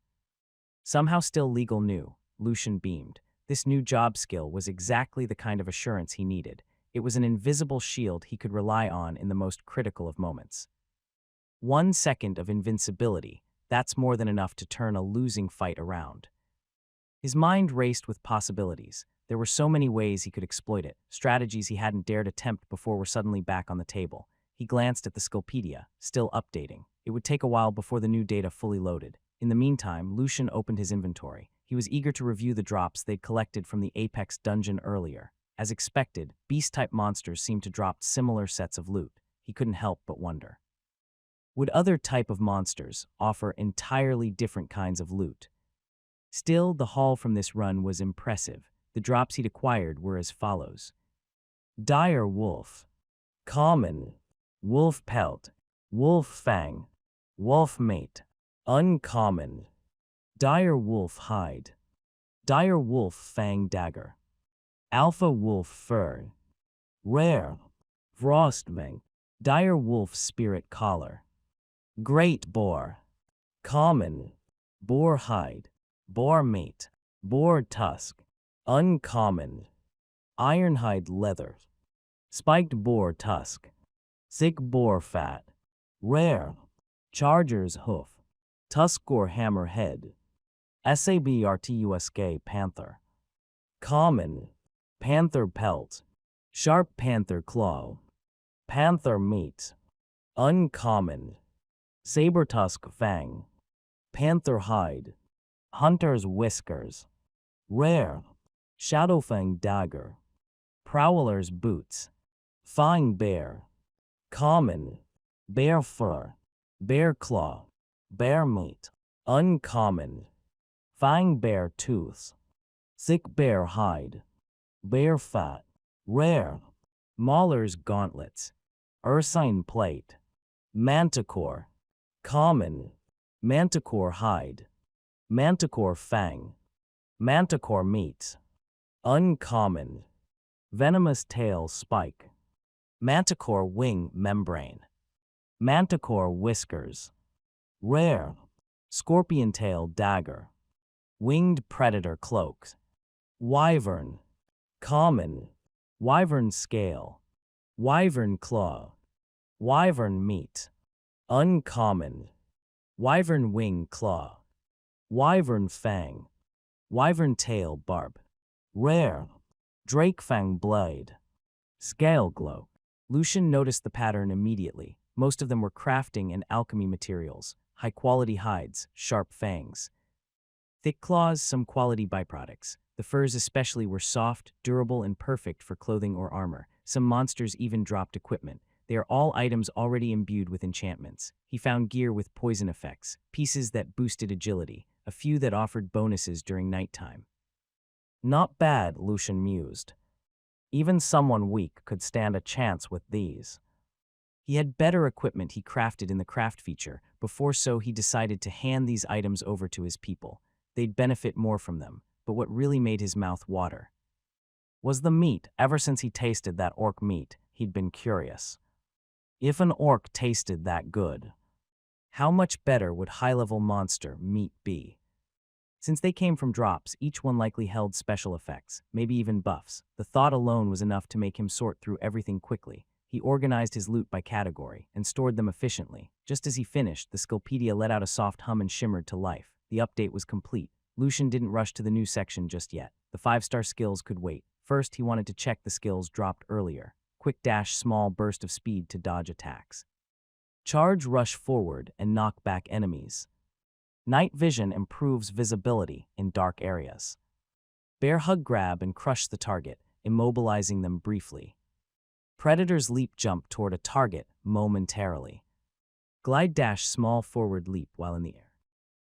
Somehow still legal. New. Lucian beamed. This new job skill was exactly the kind of assurance he needed. It was an invisible shield he could rely on in the most critical of moments. 1 second of invincibility, that's more than enough to turn a losing fight around. His mind raced with possibilities. There were so many ways he could exploit it. Strategies he hadn't dared attempt before were suddenly back on the table. He glanced at the Skillpedia, still updating. It would take a while before the new data fully loaded. In the meantime, Lucian opened his inventory. He was eager to review the drops they'd collected from the Apex dungeon earlier. As expected, beast-type monsters seemed to drop similar sets of loot. He couldn't help but wonder. Would other type of monsters offer entirely different kinds of loot? Still, the haul from this run was impressive. The drops he'd acquired were as follows. Dire Wolf, Common, Wolf Pelt, Wolf Fang, Wolf Mate, Uncommon, Dire Wolf Hide, Dire Wolf Fang Dagger, Alpha Wolf Fur, Rare, Frostfang, Dire Wolf Spirit Collar, Great Boar, Common, Boar Hide, Boar Mate, Boar Tusk, Uncommon, Ironhide Leather, Spiked Boar Tusk, Thick Boar Fat, Rare, Charger's Hoof, Tuskor Hammer Head, Sabrtusk Panther, Common, Panther Pelt, Sharp Panther Claw, Panther Meat, Uncommon, Sabertusk Fang, Panther Hide, Hunter's Whiskers, Rare, Shadowfang Dagger, Prowler's Boots, Fang Bear, Common, Bear Fur, Bear Claw, Bear Meat, Uncommon, Fang Bear Tooth, Thick Bear Hide, Bear Fat, Rare, Mauler's Gauntlets, Ursine Plate, Manticore, Common, Manticore Hide, Manticore Fang, Manticore Meat, Uncommon, Venomous Tail Spike, Manticore Wing Membrane, Manticore Whiskers, Rare, Scorpion Tail Dagger, Winged Predator Cloak, Wyvern, Common, Wyvern Scale, Wyvern Claw, Wyvern Meat, Uncommon, Wyvern Wing Claw, Wyvern Fang, Wyvern Tail Barb, Rare, Drakefang Blade, Scale Glow. Lucian noticed the pattern immediately. Most of them were crafting and alchemy materials, high-quality hides, sharp fangs. Thick claws, some quality byproducts. The furs especially were soft, durable, and perfect for clothing or armor. Some monsters even dropped equipment. They are all items already imbued with enchantments. He found gear with poison effects, pieces that boosted agility, a few that offered bonuses during nighttime. Not bad, Lucian mused. Even someone weak could stand a chance with these. He had better equipment he crafted in the craft feature. So he decided to hand these items over to his people. They'd benefit more from them, but what really made his mouth water was the meat. Ever since he tasted that orc meat, he'd been curious. If an orc tasted that good, how much better would high-level monster meat be? Since they came from drops, each one likely held special effects, maybe even buffs. The thought alone was enough to make him sort through everything quickly. He organized his loot by category and stored them efficiently. Just as he finished, the Skillpedia let out a soft hum and shimmered to life. The update was complete. Lucian didn't rush to the new section just yet. The 5-star skills could wait. First, he wanted to check the skills dropped earlier. Quick dash, small burst of speed to dodge attacks. Charge, rush forward, and knock back enemies. Night vision improves visibility in dark areas. Bear hug, grab and crush the target, immobilizing them briefly. Predator's leap, jump toward a target momentarily. Glide dash, small forward leap while in the air.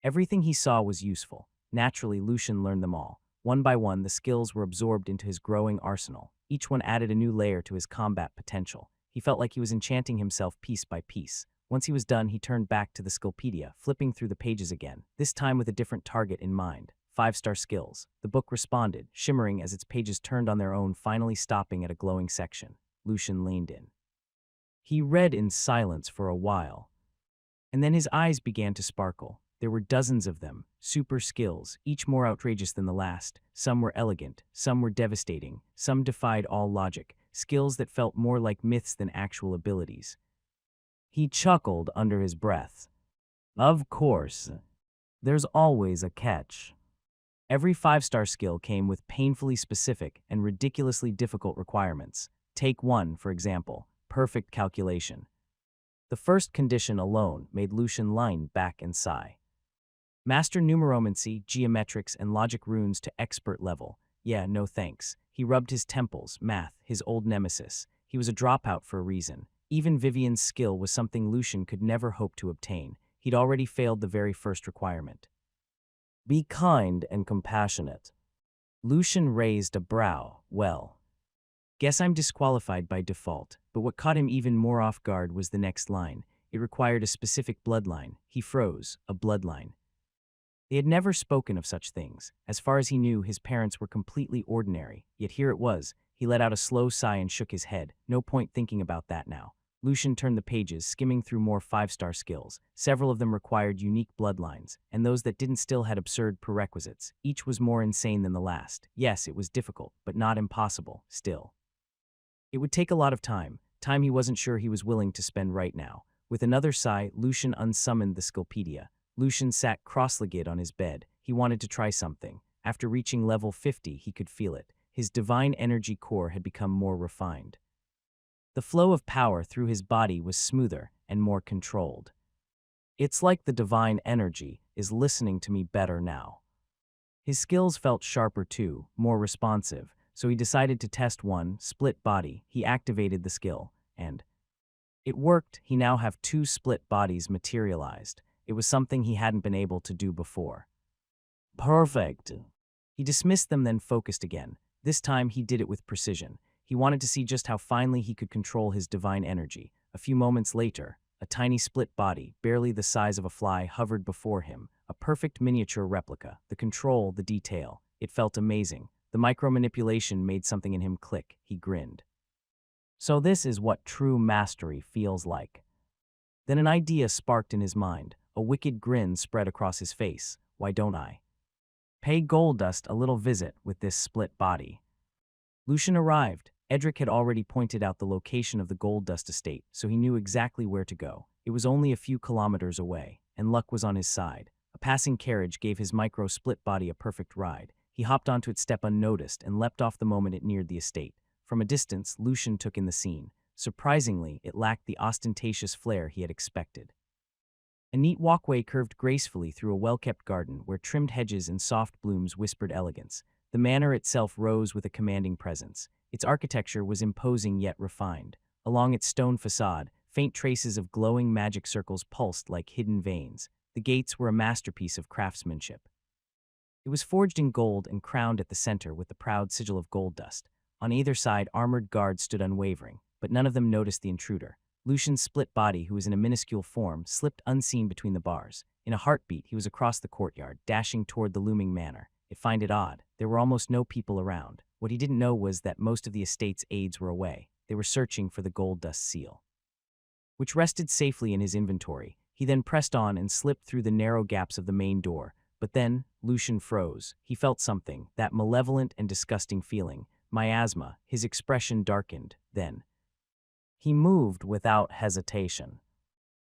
Everything he saw was useful. Naturally, Lucian learned them all. One by one, the skills were absorbed into his growing arsenal. Each one added a new layer to his combat potential. He felt like he was enchanting himself piece by piece. Once he was done, he turned back to the Skillpedia, flipping through the pages again, this time with a different target in mind. 5-star skills. The book responded, shimmering as its pages turned on their own, finally stopping at a glowing section. Lucian leaned in. He read in silence for a while, and then his eyes began to sparkle. There were dozens of them, super skills, each more outrageous than the last. Some were elegant, some were devastating, some defied all logic. skills that felt more like myths than actual abilities. He chuckled under his breath. Of course, there's always a catch. Every 5-star skill came with painfully specific and ridiculously difficult requirements. Take one, for example, perfect calculation. The first condition alone made Lucian line back and sigh. Master numeromancy, geometrics, and logic runes to expert level. Yeah, no thanks. He rubbed his temples, math, his old nemesis. He was a dropout for a reason. Even Vivian's skill was something Lucian could never hope to obtain. He'd already failed the very first requirement. Be kind and compassionate. Lucian raised a brow. Well, guess I'm disqualified by default, but what caught him even more off guard was the next line. It required a specific bloodline. He froze. A bloodline. They had never spoken of such things. As far as he knew, his parents were completely ordinary, yet here it was. He let out a slow sigh and shook his head. No point thinking about that now. Lucian turned the pages, skimming through more 5-star skills. Several of them required unique bloodlines, and those that didn't still had absurd prerequisites. Each was more insane than the last. Yes, it was difficult, but not impossible, still. It would take a lot of time he wasn't sure he was willing to spend right now. With another sigh, Lucian unsummoned the Skillpedia. Lucian sat cross-legged on his bed. He wanted to try something. After reaching level 50, he could feel it. His divine energy core had become more refined. The flow of power through his body was smoother and more controlled. It's like the divine energy is listening to me better now. His skills felt sharper too, more responsive, so he decided to test one, split body. He activated the skill, and it worked. He now have 2 split bodies materialized. It was something he hadn't been able to do before. Perfect. He dismissed them, then focused again. This time he did it with precision. He wanted to see just how finely he could control his divine energy. A few moments later, a tiny split body, barely the size of a fly, hovered before him. A perfect miniature replica. The control, the detail. It felt amazing. The micromanipulation made something in him click. He grinned. So this is what true mastery feels like. Then an idea sparked in his mind. A wicked grin spread across his face. Why don't I pay Goldust a little visit with this split body? Lucian arrived. Edric had already pointed out the location of the Goldust estate, so he knew exactly where to go. It was only a few kilometers away, and luck was on his side. A passing carriage gave his micro-split body a perfect ride. He hopped onto its step unnoticed and leapt off the moment it neared the estate. From a distance, Lucian took in the scene. Surprisingly, it lacked the ostentatious flair he had expected. A neat walkway curved gracefully through a well-kept garden where trimmed hedges and soft blooms whispered elegance. The manor itself rose with a commanding presence. Its architecture was imposing yet refined. Along its stone facade, faint traces of glowing magic circles pulsed like hidden veins. The gates were a masterpiece of craftsmanship. It was forged in gold and crowned at the center with the proud sigil of Goldust. On either side, armored guards stood unwavering, but none of them noticed the intruder. Lucian's split body, who was in a minuscule form, slipped unseen between the bars. In a heartbeat, he was across the courtyard, dashing toward the looming manor. He'd find it odd. There were almost no people around. What he didn't know was that most of the estate's aides were away. They were searching for the Goldust seal, which rested safely in his inventory. He then pressed on and slipped through the narrow gaps of the main door. But then, Lucian froze. He felt something, that malevolent and disgusting feeling. Miasma. His expression darkened. Then he moved without hesitation.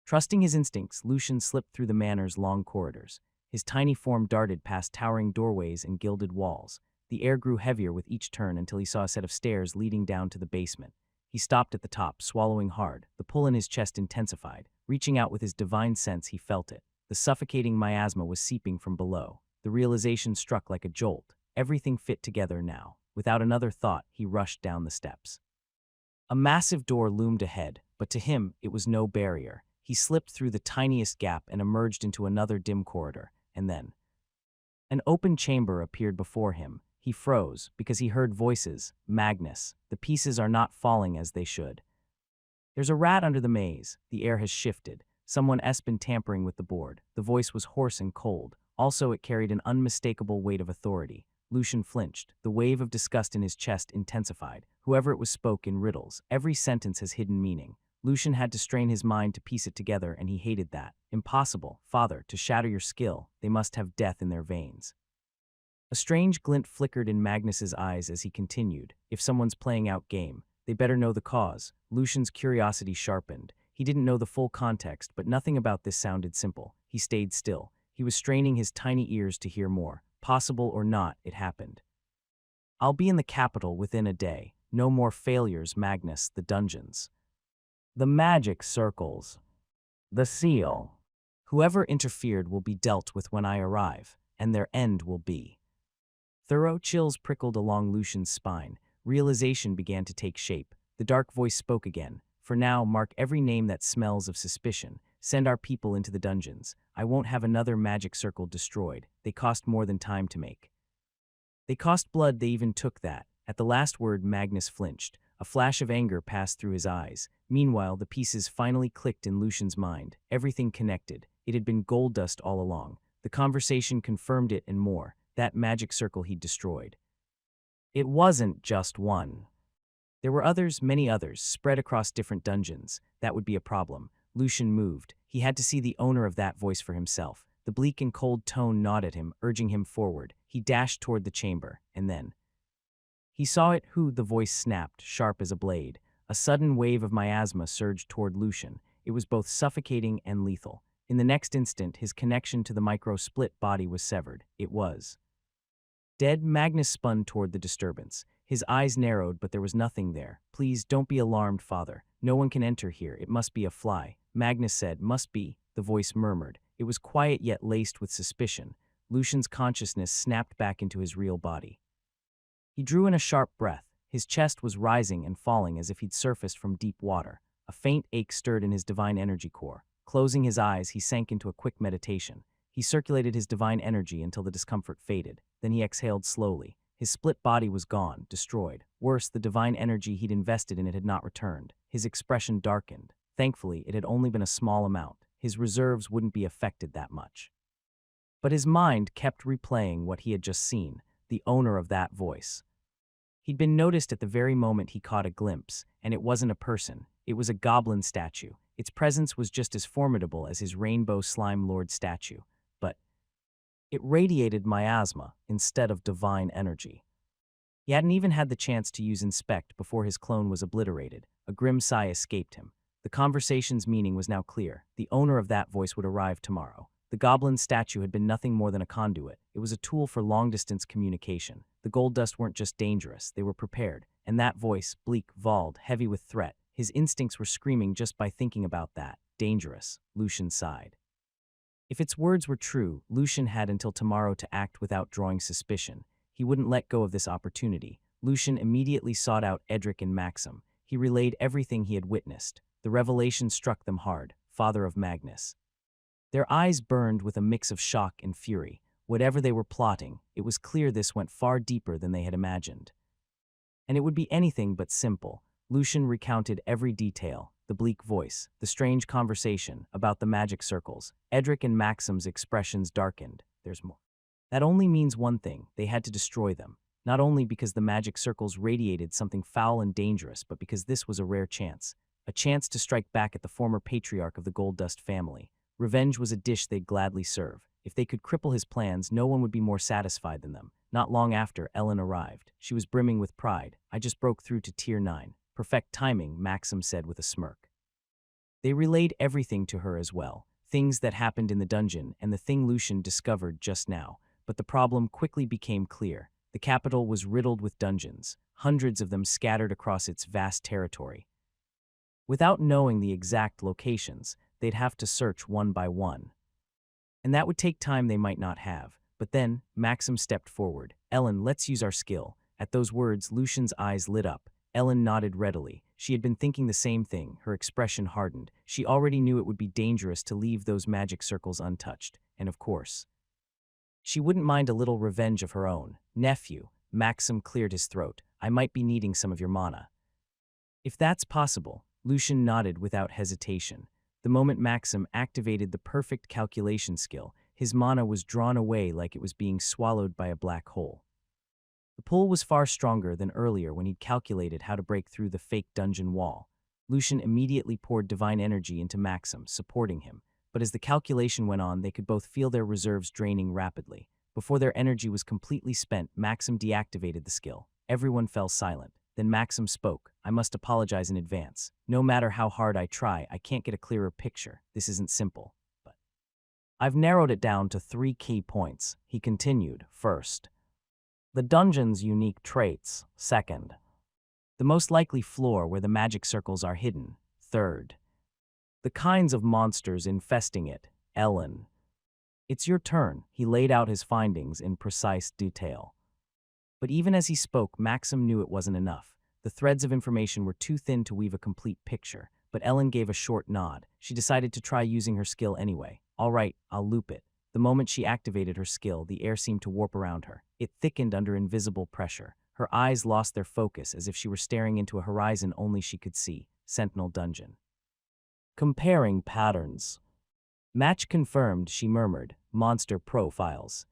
Trusting his instincts, Lucian slipped through the manor's long corridors. His tiny form darted past towering doorways and gilded walls. The air grew heavier with each turn until he saw a set of stairs leading down to the basement. He stopped at the top, swallowing hard. The pull in his chest intensified. Reaching out with his divine sense, he felt it. The suffocating miasma was seeping from below. The realization struck like a jolt. Everything fit together now. Without another thought, he rushed down the steps. A massive door loomed ahead, but to him, it was no barrier. He slipped through the tiniest gap and emerged into another dim corridor, and then an open chamber appeared before him. He froze because he heard voices. Magnus, the pieces are not falling as they should. There's a rat under the maze. The air has shifted. Someone has been tampering with the board. The voice was hoarse and cold. Also, it carried an unmistakable weight of authority. Lucian flinched. The wave of disgust in his chest intensified. Whoever it was spoke in riddles. Every sentence has hidden meaning. Lucian had to strain his mind to piece it together, and he hated that. Impossible, father, to shatter your skill. They must have death in their veins. A strange glint flickered in Magnus's eyes as he continued. If someone's playing out game, They better know the cause. Lucian's curiosity sharpened. He didn't know the full context, but nothing about this sounded simple. He stayed still. He was straining his tiny ears to hear more. Possible or not, it happened. I'll be in the capital within a day. No more failures, Magnus, the dungeons. The magic circles. The seal. Whoever interfered will be dealt with when I arrive, and their end will be. Thorough chills prickled along Lucian's spine. Realization began to take shape. The dark voice spoke again. For now, mark every name that smells of suspicion. Send our people into the dungeons. I won't have another magic circle destroyed. They cost more than time to make. They cost blood, they even took that. At the last word, Magnus flinched. A flash of anger passed through his eyes. Meanwhile, the pieces finally clicked in Lucian's mind. Everything connected. It had been Goldust all along. The conversation confirmed it and more. That magic circle he'd destroyed. It wasn't just one. There were others, many others, spread across different dungeons. That would be a problem. Lucian moved. He had to see the owner of that voice for himself. The bleak and cold tone gnawed at him, urging him forward. He dashed toward the chamber, and then he saw it. Who? The voice snapped, sharp as a blade. A sudden wave of miasma surged toward Lucian. It was both suffocating and lethal. In the next instant, his connection to the micro-split body was severed. It was dead. Magnus spun toward the disturbance. His eyes narrowed, but there was nothing there. Please, don't be alarmed, father. No one can enter here. It must be a fly. Magnus said. Must be, the voice murmured. It was quiet yet laced with suspicion. Lucian's consciousness snapped back into his real body. He drew in a sharp breath. His chest was rising and falling as if he'd surfaced from deep water. A faint ache stirred in his divine energy core. Closing his eyes, he sank into a quick meditation. He circulated his divine energy until the discomfort faded. Then he exhaled slowly. His split body was gone, destroyed. Worse, the divine energy he'd invested in it had not returned. His expression darkened. Thankfully, it had only been a small amount. His reserves wouldn't be affected that much. But his mind kept replaying what he had just seen, the owner of that voice. He'd been noticed at the very moment he caught a glimpse, and it wasn't a person. It was a goblin statue. Its presence was just as formidable as his rainbow slime lord statue, but it radiated miasma instead of divine energy. He hadn't even had the chance to use inspect before his clone was obliterated. A grim sigh escaped him. The conversation's meaning was now clear. The owner of that voice would arrive tomorrow. The goblin statue had been nothing more than a conduit. It was a tool for long-distance communication. The Goldust weren't just dangerous, they were prepared. And that voice, bleak, vauled, heavy with threat, his instincts were screaming just by thinking about that. Dangerous, Lucian sighed. If its words were true, Lucian had until tomorrow to act without drawing suspicion. He wouldn't let go of this opportunity. Lucian immediately sought out Edric and Maxim. He relayed everything he had witnessed. The revelation struck them hard. Father of Magnus. Their eyes burned with a mix of shock and fury. Whatever they were plotting, it was clear this went far deeper than they had imagined. And it would be anything but simple. Lucian recounted every detail, the bleak voice, the strange conversation about the magic circles. Edric and Maxim's expressions darkened. There's more. That only means one thing. They had to destroy them. Not only because the magic circles radiated something foul and dangerous, but because this was a rare chance. A chance to strike back at the former patriarch of the Goldust family. Revenge was a dish they'd gladly serve. If they could cripple his plans, no one would be more satisfied than them. Not long after, Ellen arrived. She was brimming with pride. I just broke through to Tier 9. Perfect timing, Maxim said with a smirk. They relayed everything to her as well. Things that happened in the dungeon and the thing Lucian discovered just now. But the problem quickly became clear. The capital was riddled with dungeons, hundreds of them scattered across its vast territory. Without knowing the exact locations, they'd have to search one by one. And that would take time they might not have. But then, Maxim stepped forward. Ellen, let's use our skill. At those words, Lucian's eyes lit up. Ellen nodded readily. She had been thinking the same thing. Her expression hardened. She already knew it would be dangerous to leave those magic circles untouched. And of course, she wouldn't mind a little revenge of her own. Nephew, Maxim cleared his throat. I might be needing some of your mana. If that's possible, Lucian nodded without hesitation. The moment Maxim activated the perfect calculation skill, his mana was drawn away like it was being swallowed by a black hole. The pull was far stronger than earlier when he'd calculated how to break through the fake dungeon wall. Lucian immediately poured divine energy into Maxim, supporting him. But as the calculation went on, they could both feel their reserves draining rapidly. Before their energy was completely spent, Maxim deactivated the skill. Everyone fell silent. Then Maxim spoke. I must apologize in advance. No matter how hard I try, I can't get a clearer picture. This isn't simple. But I've narrowed it down to 3 key points. He continued. First, the dungeon's unique traits. Second, the most likely floor where the magic circles are hidden. Third, the kinds of monsters infesting it. Ellen. It's your turn. He laid out his findings in precise detail. But even as he spoke, Maxim knew it wasn't enough. The threads of information were too thin to weave a complete picture, but Ellen gave a short nod. She decided to try using her skill anyway. All right, I'll loop it. The moment she activated her skill, the air seemed to warp around her. It thickened under invisible pressure. Her eyes lost their focus as if she were staring into a horizon only she could see. Sentinel Dungeon. Comparing patterns. Match confirmed, she murmured. Monster profiles.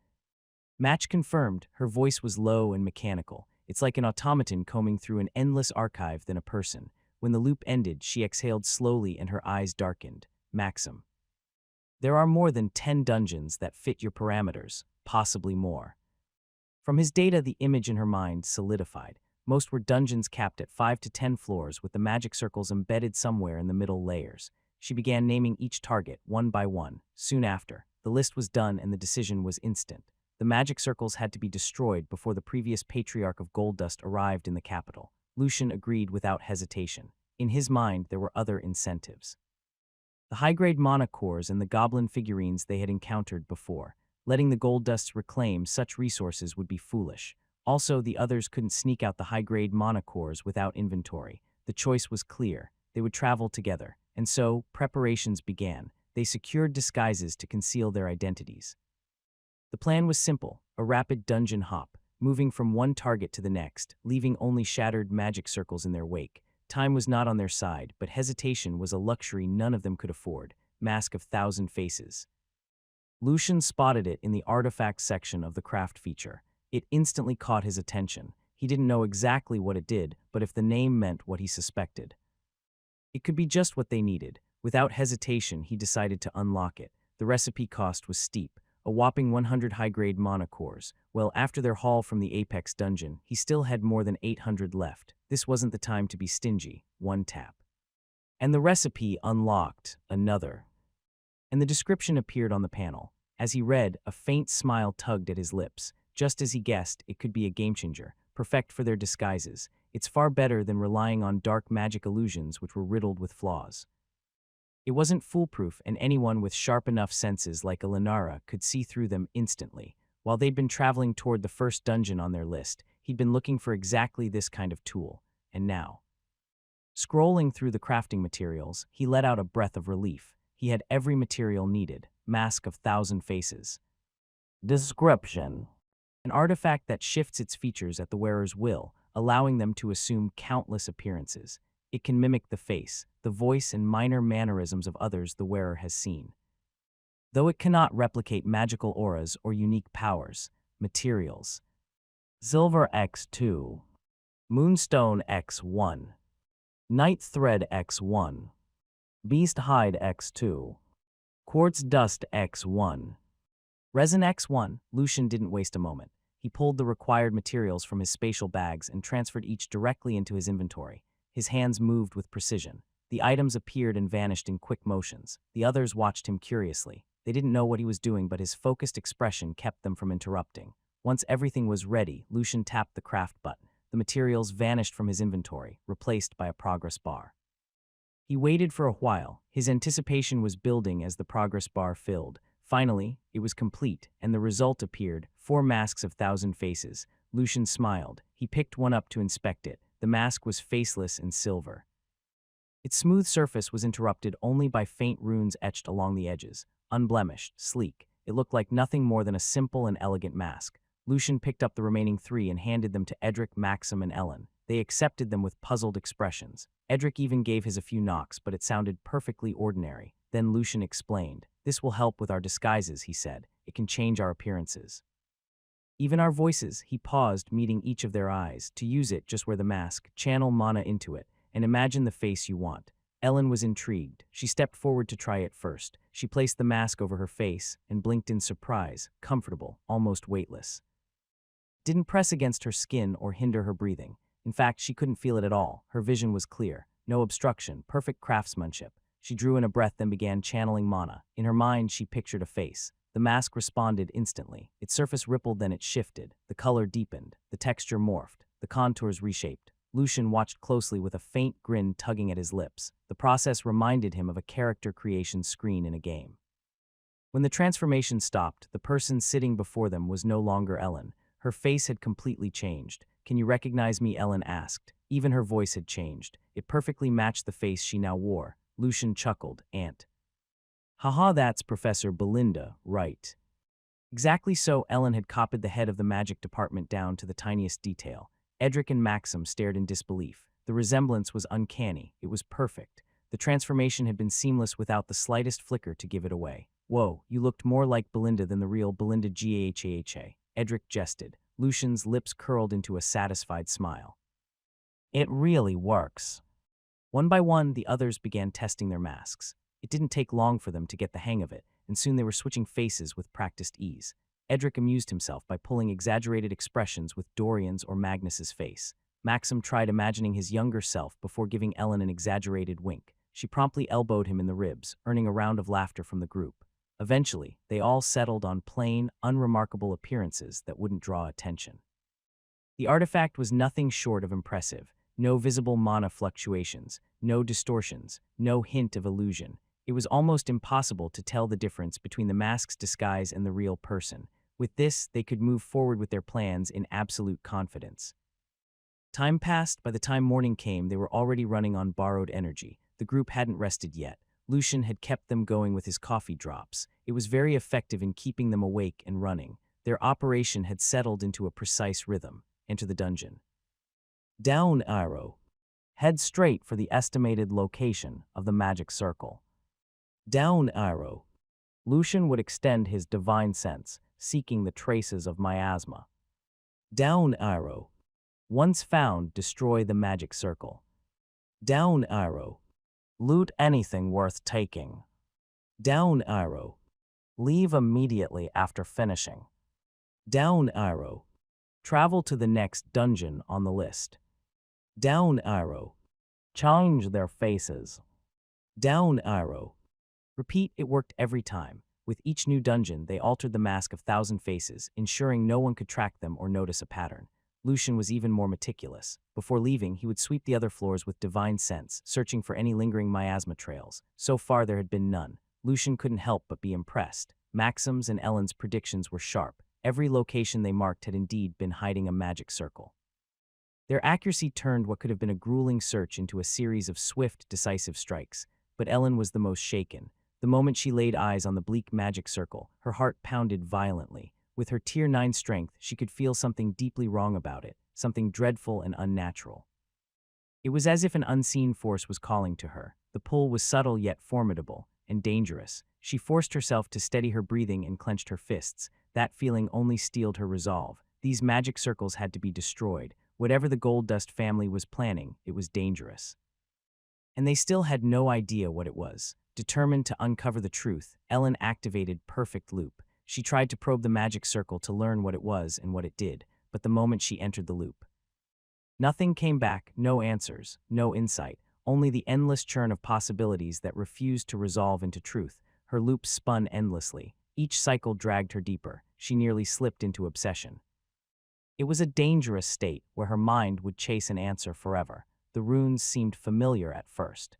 Match confirmed. Her voice was low and mechanical. It's like an automaton combing through an endless archive than a person. When the loop ended, she exhaled slowly and her eyes darkened. Maxim. There are more than 10 dungeons that fit your parameters, possibly more. From his data, the image in her mind solidified. Most were dungeons capped at 5 to 10 floors with the magic circles embedded somewhere in the middle layers. She began naming each target one by one. Soon after, the list was done and the decision was instant. The magic circles had to be destroyed before the previous patriarch of Goldust arrived in the capital. Lucian agreed without hesitation. In his mind, there were other incentives. The high-grade mana cores and the goblin figurines they had encountered before. Letting the Goldusts reclaim such resources would be foolish. Also, the others couldn't sneak out the high-grade mana cores without inventory. The choice was clear. They would travel together. And so, preparations began. They secured disguises to conceal their identities. The plan was simple, a rapid dungeon hop, moving from one target to the next, leaving only shattered magic circles in their wake. Time was not on their side, but hesitation was a luxury none of them could afford. Mask of Thousand Faces. Lucian spotted it in the artifacts section of the craft feature. It instantly caught his attention. He didn't know exactly what it did, but if the name meant what he suspected, it could be just what they needed. Without hesitation, he decided to unlock it. The recipe cost was steep, a whopping 100 high-grade mana cores. Well, after their haul from the Apex dungeon, he still had more than 800 left. This wasn't the time to be stingy. One tap. And the recipe unlocked another. And the description appeared on the panel. As he read, a faint smile tugged at his lips. Just as he guessed, it could be a game-changer, perfect for their disguises. It's far better than relying on dark magic illusions which were riddled with flaws. It wasn't foolproof, and anyone with sharp enough senses like a Linara could see through them instantly. While they'd been traveling toward the first dungeon on their list, he'd been looking for exactly this kind of tool. And now, scrolling through the crafting materials, he let out a breath of relief. He had every material needed. Mask of Thousand Faces. Description. An artifact that shifts its features at the wearer's will, allowing them to assume countless appearances. It can mimic the face, the voice, and minor mannerisms of others the wearer has seen. Though it cannot replicate magical auras or unique powers. Materials. Silver X2. Moonstone X1. Night Thread X1. Beast Hide X2. Quartz Dust X1. Resin X1. Lucian didn't waste a moment. He pulled the required materials from his spatial bags and transferred each directly into his inventory. His hands moved with precision. The items appeared and vanished in quick motions. The others watched him curiously. They didn't know what he was doing, but his focused expression kept them from interrupting. Once everything was ready, Lucian tapped the craft button. The materials vanished from his inventory, replaced by a progress bar. He waited for a while. His anticipation was building as the progress bar filled. Finally, it was complete, and the result appeared. 4 masks of Thousand Faces. Lucian smiled. He picked one up to inspect it. The mask was faceless and silver. Its smooth surface was interrupted only by faint runes etched along the edges. Unblemished, sleek, it looked like nothing more than a simple and elegant mask. Lucian picked up the remaining 3 and handed them to Edric, Maxim, and Ellen. They accepted them with puzzled expressions. Edric even gave his a few knocks, but it sounded perfectly ordinary. Then Lucian explained. "This will help with our disguises," he said. "It can change our appearances. Even our voices." He paused, meeting each of their eyes. "To use it, just wear the mask, channel mana into it, and imagine the face you want." Ellen was intrigued. She stepped forward to try it first. She placed the mask over her face and blinked in surprise, comfortable, almost weightless. Didn't press against her skin or hinder her breathing. In fact, she couldn't feel it at all. Her vision was clear. No obstruction, perfect craftsmanship. She drew in a breath, then began channeling mana. In her mind, she pictured a face. The mask responded instantly. Its surface rippled, then it shifted. The color deepened. The texture morphed. The contours reshaped. Lucian watched closely with a faint grin tugging at his lips. The process reminded him of a character creation screen in a game. When the transformation stopped, the person sitting before them was no longer Ellen. Her face had completely changed. "Can you recognize me?" Ellen asked. Even her voice had changed. It perfectly matched the face she now wore. Lucian chuckled. "Aunt." "Haha, that's Professor Belinda, right?" Exactly so. Ellen had copied the head of the magic department down to the tiniest detail. Edric and Maxim stared in disbelief. The resemblance was uncanny. It was perfect. The transformation had been seamless without the slightest flicker to give it away. "Whoa, you looked more like Belinda than the real Belinda Gahaha." Edric jested. Lucian's lips curled into a satisfied smile. "It really works." One by one, the others began testing their masks. It didn't take long for them to get the hang of it, and soon they were switching faces with practiced ease. Edric amused himself by pulling exaggerated expressions with Dorian's or Magnus's face. Maxim tried imagining his younger self before giving Ellen an exaggerated wink. She promptly elbowed him in the ribs, earning a round of laughter from the group. Eventually, they all settled on plain, unremarkable appearances that wouldn't draw attention. The artifact was nothing short of impressive. No visible mana fluctuations, no distortions, no hint of illusion. It was almost impossible to tell the difference between the mask's disguise and the real person. With this, they could move forward with their plans in absolute confidence. Time passed. By the time morning came, they were already running on borrowed energy. The group hadn't rested yet. Lucian had kept them going with his coffee drops. It was very effective in keeping them awake and running. Their operation had settled into a precise rhythm. Enter the dungeon. Down arrow. Head straight for the estimated location of the magic circle. Down arrow. Lucian would extend his divine sense, seeking the traces of miasma. Down arrow. Once found, destroy the magic circle. Down arrow. Loot anything worth taking. Down arrow. Leave immediately after finishing. Down arrow. Travel to the next dungeon on the list. Down arrow. Change their faces. Down arrow. Repeat. It worked every time. With each new dungeon, they altered the mask of 1,000 faces, ensuring no one could track them or notice a pattern. Lucian was even more meticulous. Before leaving, he would sweep the other floors with divine sense, searching for any lingering miasma trails. So far, there had been none. Lucian couldn't help but be impressed. Maxim's and Ellen's predictions were sharp. Every location they marked had indeed been hiding a magic circle. Their accuracy turned what could have been a grueling search into a series of swift, decisive strikes. But Ellen was the most shaken. The moment she laid eyes on the bleak magic circle, her heart pounded violently. With her Tier 9 strength, she could feel something deeply wrong about it, something dreadful and unnatural. It was as if an unseen force was calling to her. The pull was subtle yet formidable, and dangerous. She forced herself to steady her breathing and clenched her fists. That feeling only steeled her resolve. These magic circles had to be destroyed. Whatever the Goldust family was planning, it was dangerous. And they still had no idea what it was. Determined to uncover the truth, Ellen activated Perfect Loop. She tried to probe the magic circle to learn what it was and what it did, but the moment she entered the loop, nothing came back, no answers, no insight, only the endless churn of possibilities that refused to resolve into truth. Her loop spun endlessly. Each cycle dragged her deeper. She nearly slipped into obsession. It was a dangerous state where her mind would chase an answer forever. The runes seemed familiar at first.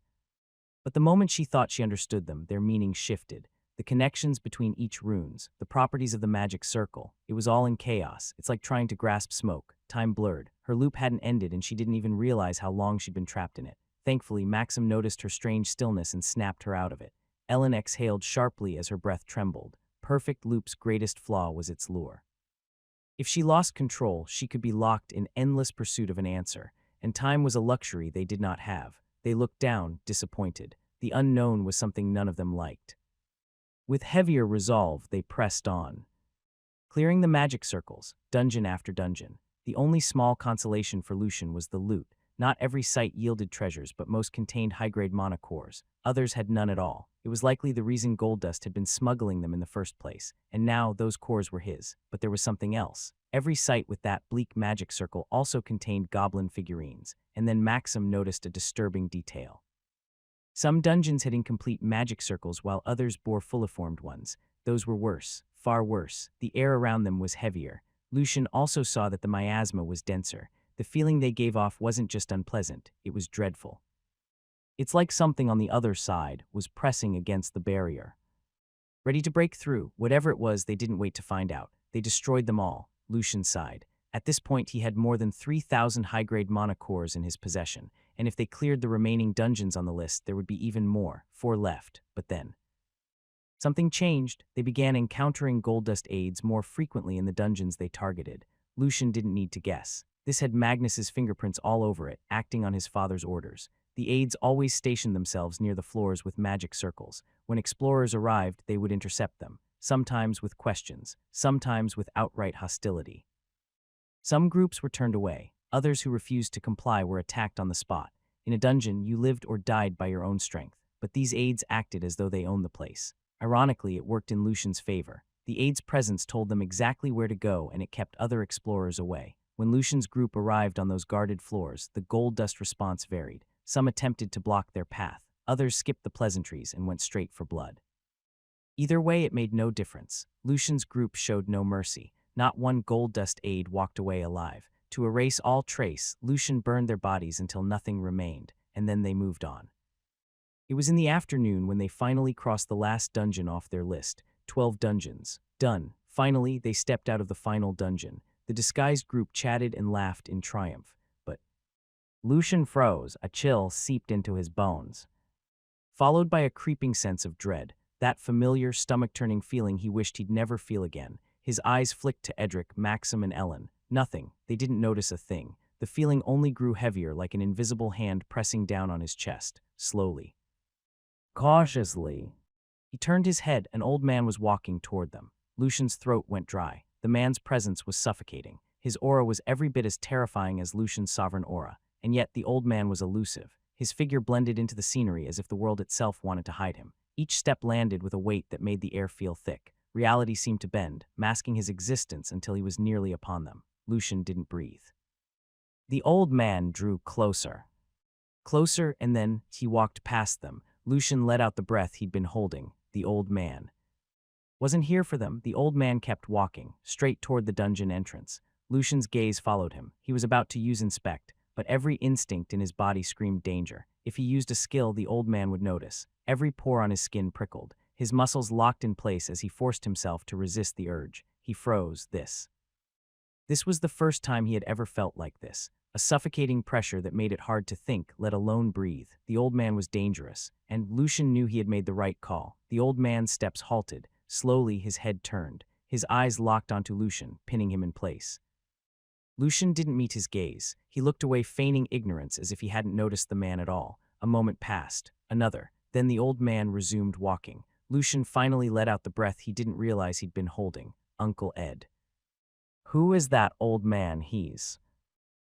But the moment she thought she understood them, their meaning shifted. The connections between each runes, the properties of the magic circle, it was all in chaos. It's like trying to grasp smoke. Time blurred. Her loop hadn't ended and she didn't even realize how long she'd been trapped in it. Thankfully, Maxim noticed her strange stillness and snapped her out of it. Ellen exhaled sharply as her breath trembled. Perfect Loop's greatest flaw was its lure. If she lost control, she could be locked in endless pursuit of an answer, and time was a luxury they did not have. They looked down, disappointed. The unknown was something none of them liked. With heavier resolve, they pressed on. Clearing the magic circles, dungeon after dungeon. The only small consolation for Lucian was the loot. Not every site yielded treasures, but most contained high-grade mana cores. Others had none at all. It was likely the reason Goldust had been smuggling them in the first place, and now those cores were his. But there was something else. Every site with that bleak magic circle also contained goblin figurines, and then Maxim noticed a disturbing detail. Some dungeons had incomplete magic circles while others bore fully-formed ones. Those were worse, far worse. The air around them was heavier. Lucian also saw that the miasma was denser. The feeling they gave off wasn't just unpleasant, it was dreadful. It's like something on the other side was pressing against the barrier. Ready to break through, whatever it was, they didn't wait to find out. They destroyed them all, Lucian sighed. At this point, he had more than 3,000 high-grade mana cores in his possession, and if they cleared the remaining dungeons on the list, there would be even more, 4 left. But then something changed. They began encountering Goldust aids more frequently in the dungeons they targeted. Lucian didn't need to guess. This had Magnus's fingerprints all over it, acting on his father's orders. The aids always stationed themselves near the floors with magic circles. When explorers arrived, they would intercept them, sometimes with questions, sometimes with outright hostility. Some groups were turned away. Others who refused to comply were attacked on the spot. In a dungeon, you lived or died by your own strength, but these aids acted as though they owned the place. Ironically, it worked in Lucian's favor. The aids' presence told them exactly where to go, and it kept other explorers away. When Lucian's group arrived on those guarded floors, the Goldust response varied. Some attempted to block their path. Others skipped the pleasantries and went straight for blood. Either way, it made no difference. Lucian's group showed no mercy. Not one Goldust aid walked away alive. To erase all trace, Lucian burned their bodies until nothing remained, and then they moved on. It was in the afternoon when they finally crossed the last dungeon off their list. 12 dungeons. Done. Finally, they stepped out of the final dungeon. The disguised group chatted and laughed in triumph, but Lucian froze. A chill seeped into his bones, followed by a creeping sense of dread, that familiar, stomach-turning feeling he wished he'd never feel again. His eyes flicked to Edric, Maxim, and Ellen. Nothing. They didn't notice a thing. The feeling only grew heavier, like an invisible hand pressing down on his chest, slowly. Cautiously, he turned his head. An old man was walking toward them. Lucian's throat went dry. The man's presence was suffocating. His aura was every bit as terrifying as Lucian's sovereign aura, and yet the old man was elusive. His figure blended into the scenery as if the world itself wanted to hide him. Each step landed with a weight that made the air feel thick. Reality seemed to bend, masking his existence until he was nearly upon them. Lucian didn't breathe. The old man drew closer. Closer, and then he walked past them. Lucian let out the breath he'd been holding. The old man wasn't here for them. The old man kept walking, straight toward the dungeon entrance. Lucian's gaze followed him. He was about to use inspect, but every instinct in his body screamed danger. If he used a skill, the old man would notice. Every pore on his skin prickled. His muscles locked in place as he forced himself to resist the urge. He froze. This was the first time he had ever felt like this. A suffocating pressure that made it hard to think, let alone breathe. The old man was dangerous, and Lucian knew he had made the right call. The old man's steps halted. Slowly, his head turned. His eyes locked onto Lucian, pinning him in place. Lucian didn't meet his gaze. He looked away, feigning ignorance as if he hadn't noticed the man at all. A moment passed. Another. Then the old man resumed walking. Lucian finally let out the breath he didn't realize he'd been holding. Uncle Ed. Who is that old man? He's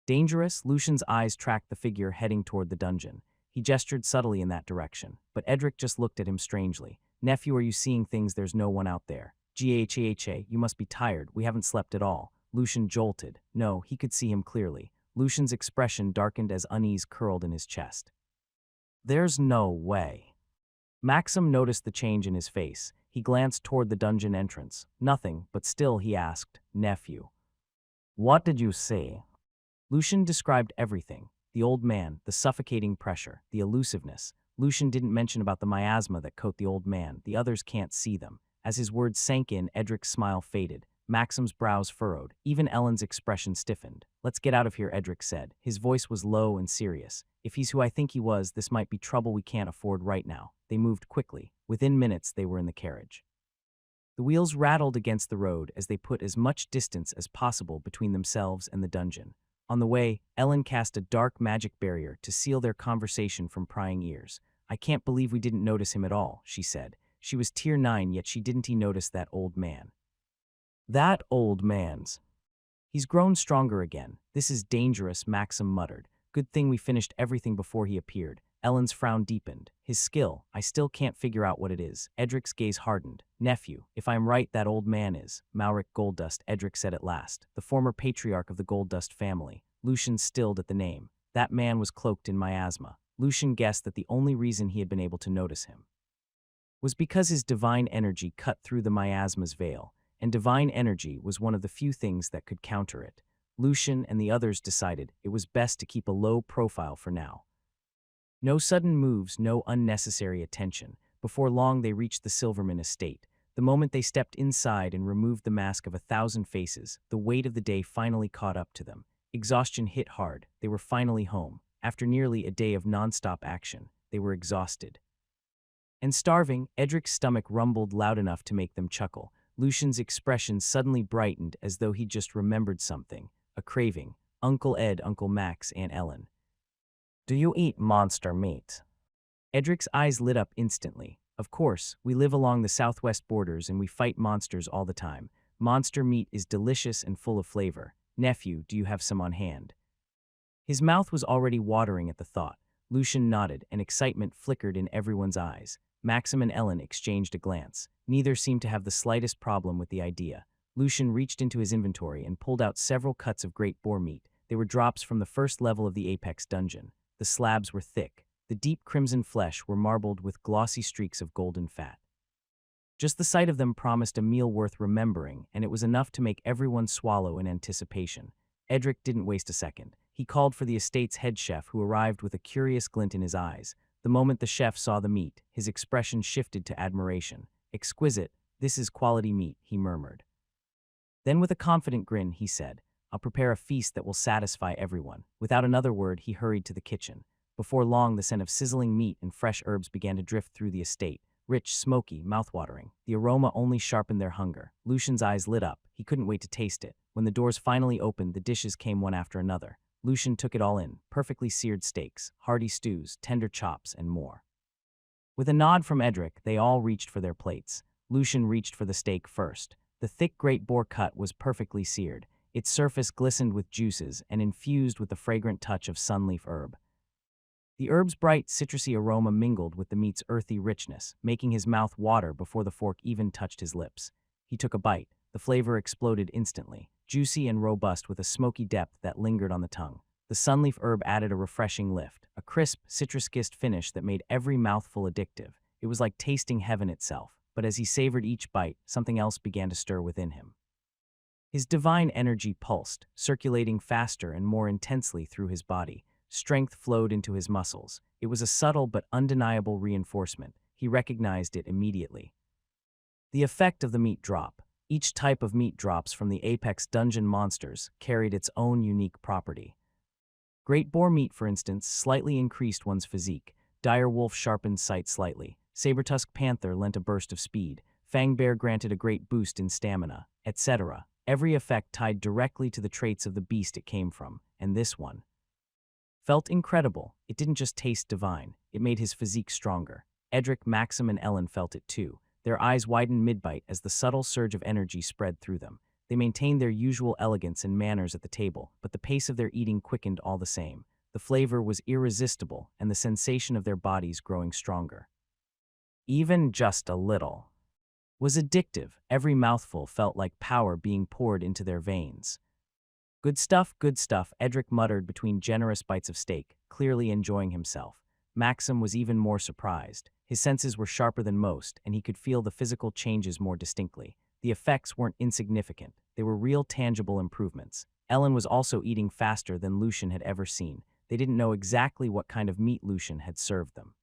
dangerous. Lucian's eyes tracked the figure heading toward the dungeon. He gestured subtly in that direction, but Edric just looked at him strangely. Nephew, are you seeing things? There's no one out there. Ghaha, you must be tired. We haven't slept at all. Lucian jolted. No, he could see him clearly. Lucian's expression darkened as unease curled in his chest. There's no way. Maxim noticed the change in his face. He glanced toward the dungeon entrance. Nothing, but still he asked, Nephew, what did you see? Lucian described everything. The old man, the suffocating pressure, the elusiveness. Lucian didn't mention about the miasma that coat the old man. The others can't see them. As his words sank in, Edric's smile faded. Maxim's brows furrowed. Even Ellen's expression stiffened. Let's get out of here, Edric said. His voice was low and serious. If he's who I think he was, this might be trouble we can't afford right now. They moved quickly. Within minutes, they were in the carriage. The wheels rattled against the road as they put as much distance as possible between themselves and the dungeon. On the way, Ellen cast a dark magic barrier to seal their conversation from prying ears. I can't believe we didn't notice him at all, she said. She was tier 9, yet she didn't notice that old man. That old man's. He's grown stronger again. This is dangerous, Maxim muttered. Good thing we finished everything before he appeared. Ellen's frown deepened. His skill, I still can't figure out what it is. Edric's gaze hardened. Nephew, if I'm right, that old man is Malric Goldust, Edric said at last, the former patriarch of the Goldust family. Lucian stilled at the name. That man was cloaked in miasma. Lucian guessed that the only reason he had been able to notice him was because his divine energy cut through the miasma's veil, and divine energy was one of the few things that could counter it. Lucian and the others decided it was best to keep a low profile for now. No sudden moves, no unnecessary attention. Before long they reached the Silverman estate. The moment they stepped inside and removed the mask of 1,000 faces, the weight of the day finally caught up to them. Exhaustion hit hard. They were finally home. After nearly a day of non-stop action, they were exhausted and starving. Edric's stomach rumbled loud enough to make them chuckle. Lucian's expression suddenly brightened as though he'd just remembered something. A craving. Uncle Ed, Uncle Max, Aunt Ellen. Do you eat monster meat? Edric's eyes lit up instantly. Of course, we live along the southwest borders and we fight monsters all the time. Monster meat is delicious and full of flavor. Nephew, do you have some on hand? His mouth was already watering at the thought. Lucian nodded, and excitement flickered in everyone's eyes. Maxim and Ellen exchanged a glance. Neither seemed to have the slightest problem with the idea. Lucian reached into his inventory and pulled out several cuts of great boar meat. They were drops from the first level of the Apex dungeon. The slabs were thick. The deep crimson flesh were marbled with glossy streaks of golden fat. Just the sight of them promised a meal worth remembering, and it was enough to make everyone swallow in anticipation. Edric didn't waste a second. He called for the estate's head chef, who arrived with a curious glint in his eyes. The moment the chef saw the meat, his expression shifted to admiration. Exquisite, this is quality meat, he murmured. Then with a confident grin, he said, I'll prepare a feast that will satisfy everyone. Without another word, he hurried to the kitchen. Before long, the scent of sizzling meat and fresh herbs began to drift through the estate. Rich, smoky, mouthwatering. The aroma only sharpened their hunger. Lucian's eyes lit up. He couldn't wait to taste it. When the doors finally opened, the dishes came one after another. Lucian took it all in. Perfectly seared steaks, hearty stews, tender chops, and more. With a nod from Edric, they all reached for their plates. Lucian reached for the steak first. The thick great boar cut was perfectly seared. Its surface glistened with juices and infused with the fragrant touch of sunleaf herb. The herb's bright, citrusy aroma mingled with the meat's earthy richness, making his mouth water before the fork even touched his lips. He took a bite. The flavor exploded instantly, juicy and robust with a smoky depth that lingered on the tongue. The sunleaf herb added a refreshing lift, a crisp, citrus-kissed finish that made every mouthful addictive. It was like tasting heaven itself. But as he savored each bite, something else began to stir within him. His divine energy pulsed, circulating faster and more intensely through his body. Strength flowed into his muscles. It was a subtle but undeniable reinforcement. He recognized it immediately. The effect of the meat drop. Each type of meat drops from the Apex dungeon monsters carried its own unique property. Great boar meat, for instance, slightly increased one's physique. Dire wolf sharpened sight slightly. Saber-tusked panther lent a burst of speed. Fang bear granted a great boost in stamina, etc. Every effect tied directly to the traits of the beast it came from, and this one felt incredible. It didn't just taste divine, it made his physique stronger. Edric, Maxim, and Ellen felt it too. Their eyes widened mid-bite as the subtle surge of energy spread through them. They maintained their usual elegance and manners at the table, but the pace of their eating quickened all the same. The flavor was irresistible, and the sensation of their bodies growing stronger. Even just a little was addictive. Every mouthful felt like power being poured into their veins. Good stuff, Edric muttered between generous bites of steak, clearly enjoying himself. Maxim was even more surprised. His senses were sharper than most, and he could feel the physical changes more distinctly. The effects weren't insignificant. They were real, tangible improvements. Ellen was also eating faster than Lucian had ever seen. They didn't know exactly what kind of meat Lucian had served them,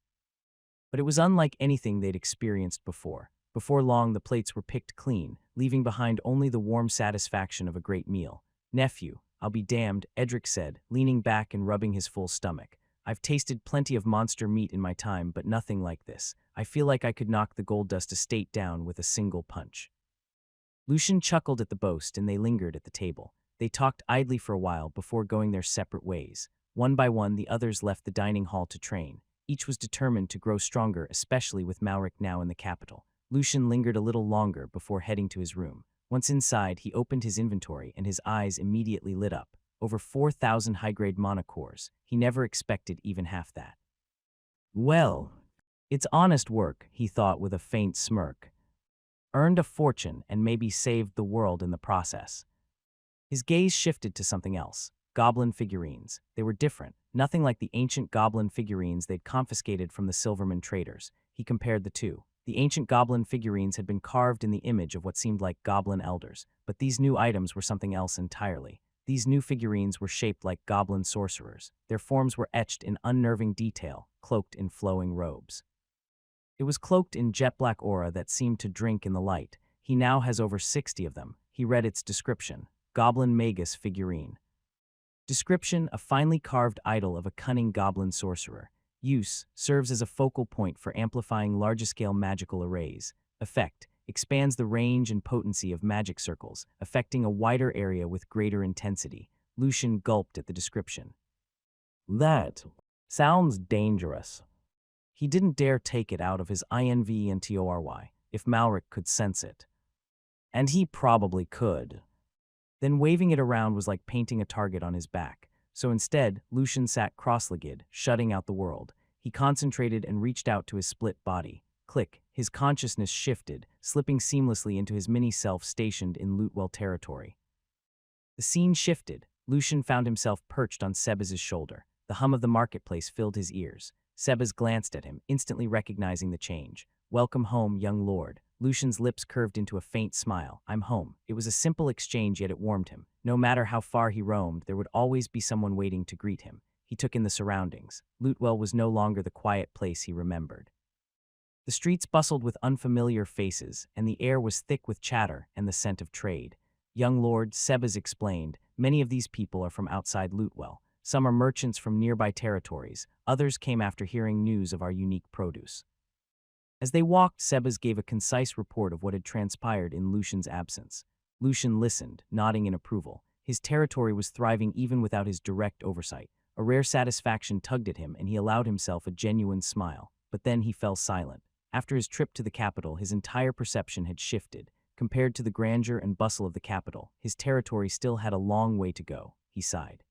but it was unlike anything they'd experienced before. Before long, the plates were picked clean, leaving behind only the warm satisfaction of a great meal. Nephew, I'll be damned, Edric said, leaning back and rubbing his full stomach. I've tasted plenty of monster meat in my time, but nothing like this. I feel like I could knock the Goldust estate down with a single punch. Lucian chuckled at the boast, and they lingered at the table. They talked idly for a while before going their separate ways. One by one, the others left the dining hall to train. Each was determined to grow stronger, especially with Malric now in the capital. Lucian lingered a little longer before heading to his room. Once inside, he opened his inventory and his eyes immediately lit up. over 4,000 high-grade monocores. He never expected even half that. Well, it's honest work, he thought with a faint smirk. Earned a fortune and maybe saved the world in the process. His gaze shifted to something else. Goblin figurines. They were different, nothing like the ancient goblin figurines they'd confiscated from the Silverman traders. He compared the two. The ancient goblin figurines had been carved in the image of what seemed like goblin elders, but these new items were something else entirely. These new figurines were shaped like goblin sorcerers. Their forms were etched in unnerving detail, cloaked in flowing robes. It was cloaked in jet-black aura that seemed to drink in the light. He now has over 60 of them. He read its description. Goblin Magus figurine. Description: a finely carved idol of a cunning goblin sorcerer. Use: serves as a focal point for amplifying large-scale magical arrays. Effect: expands the range and potency of magic circles, affecting a wider area with greater intensity. Lucian gulped at the description. That sounds dangerous. He didn't dare take it out of his inventory if Malric could sense it. And he probably could. Then waving it around was like painting a target on his back. So instead, Lucian sat cross-legged, shutting out the world. He concentrated and reached out to his split body. Click, his consciousness shifted, slipping seamlessly into his mini-self stationed in Lootwell territory. The scene shifted. Lucian found himself perched on Sebas's shoulder. The hum of the marketplace filled his ears. Sebas glanced at him, instantly recognizing the change. Welcome home, young lord. Lucian's lips curved into a faint smile. I'm home. It was a simple exchange, yet it warmed him. No matter how far he roamed, there would always be someone waiting to greet him. He took in the surroundings. Lootwell was no longer the quiet place he remembered. The streets bustled with unfamiliar faces, and the air was thick with chatter and the scent of trade. Young lord, Sebas explained, many of these people are from outside Lootwell. Some are merchants from nearby territories. Others came after hearing news of our unique produce. As they walked, Sebas gave a concise report of what had transpired in Lucian's absence. Lucian listened, nodding in approval. His territory was thriving even without his direct oversight. A rare satisfaction tugged at him, and he allowed himself a genuine smile. But then he fell silent. After his trip to the capital, his entire perception had shifted. Compared to the grandeur and bustle of the capital, his territory still had a long way to go. He sighed.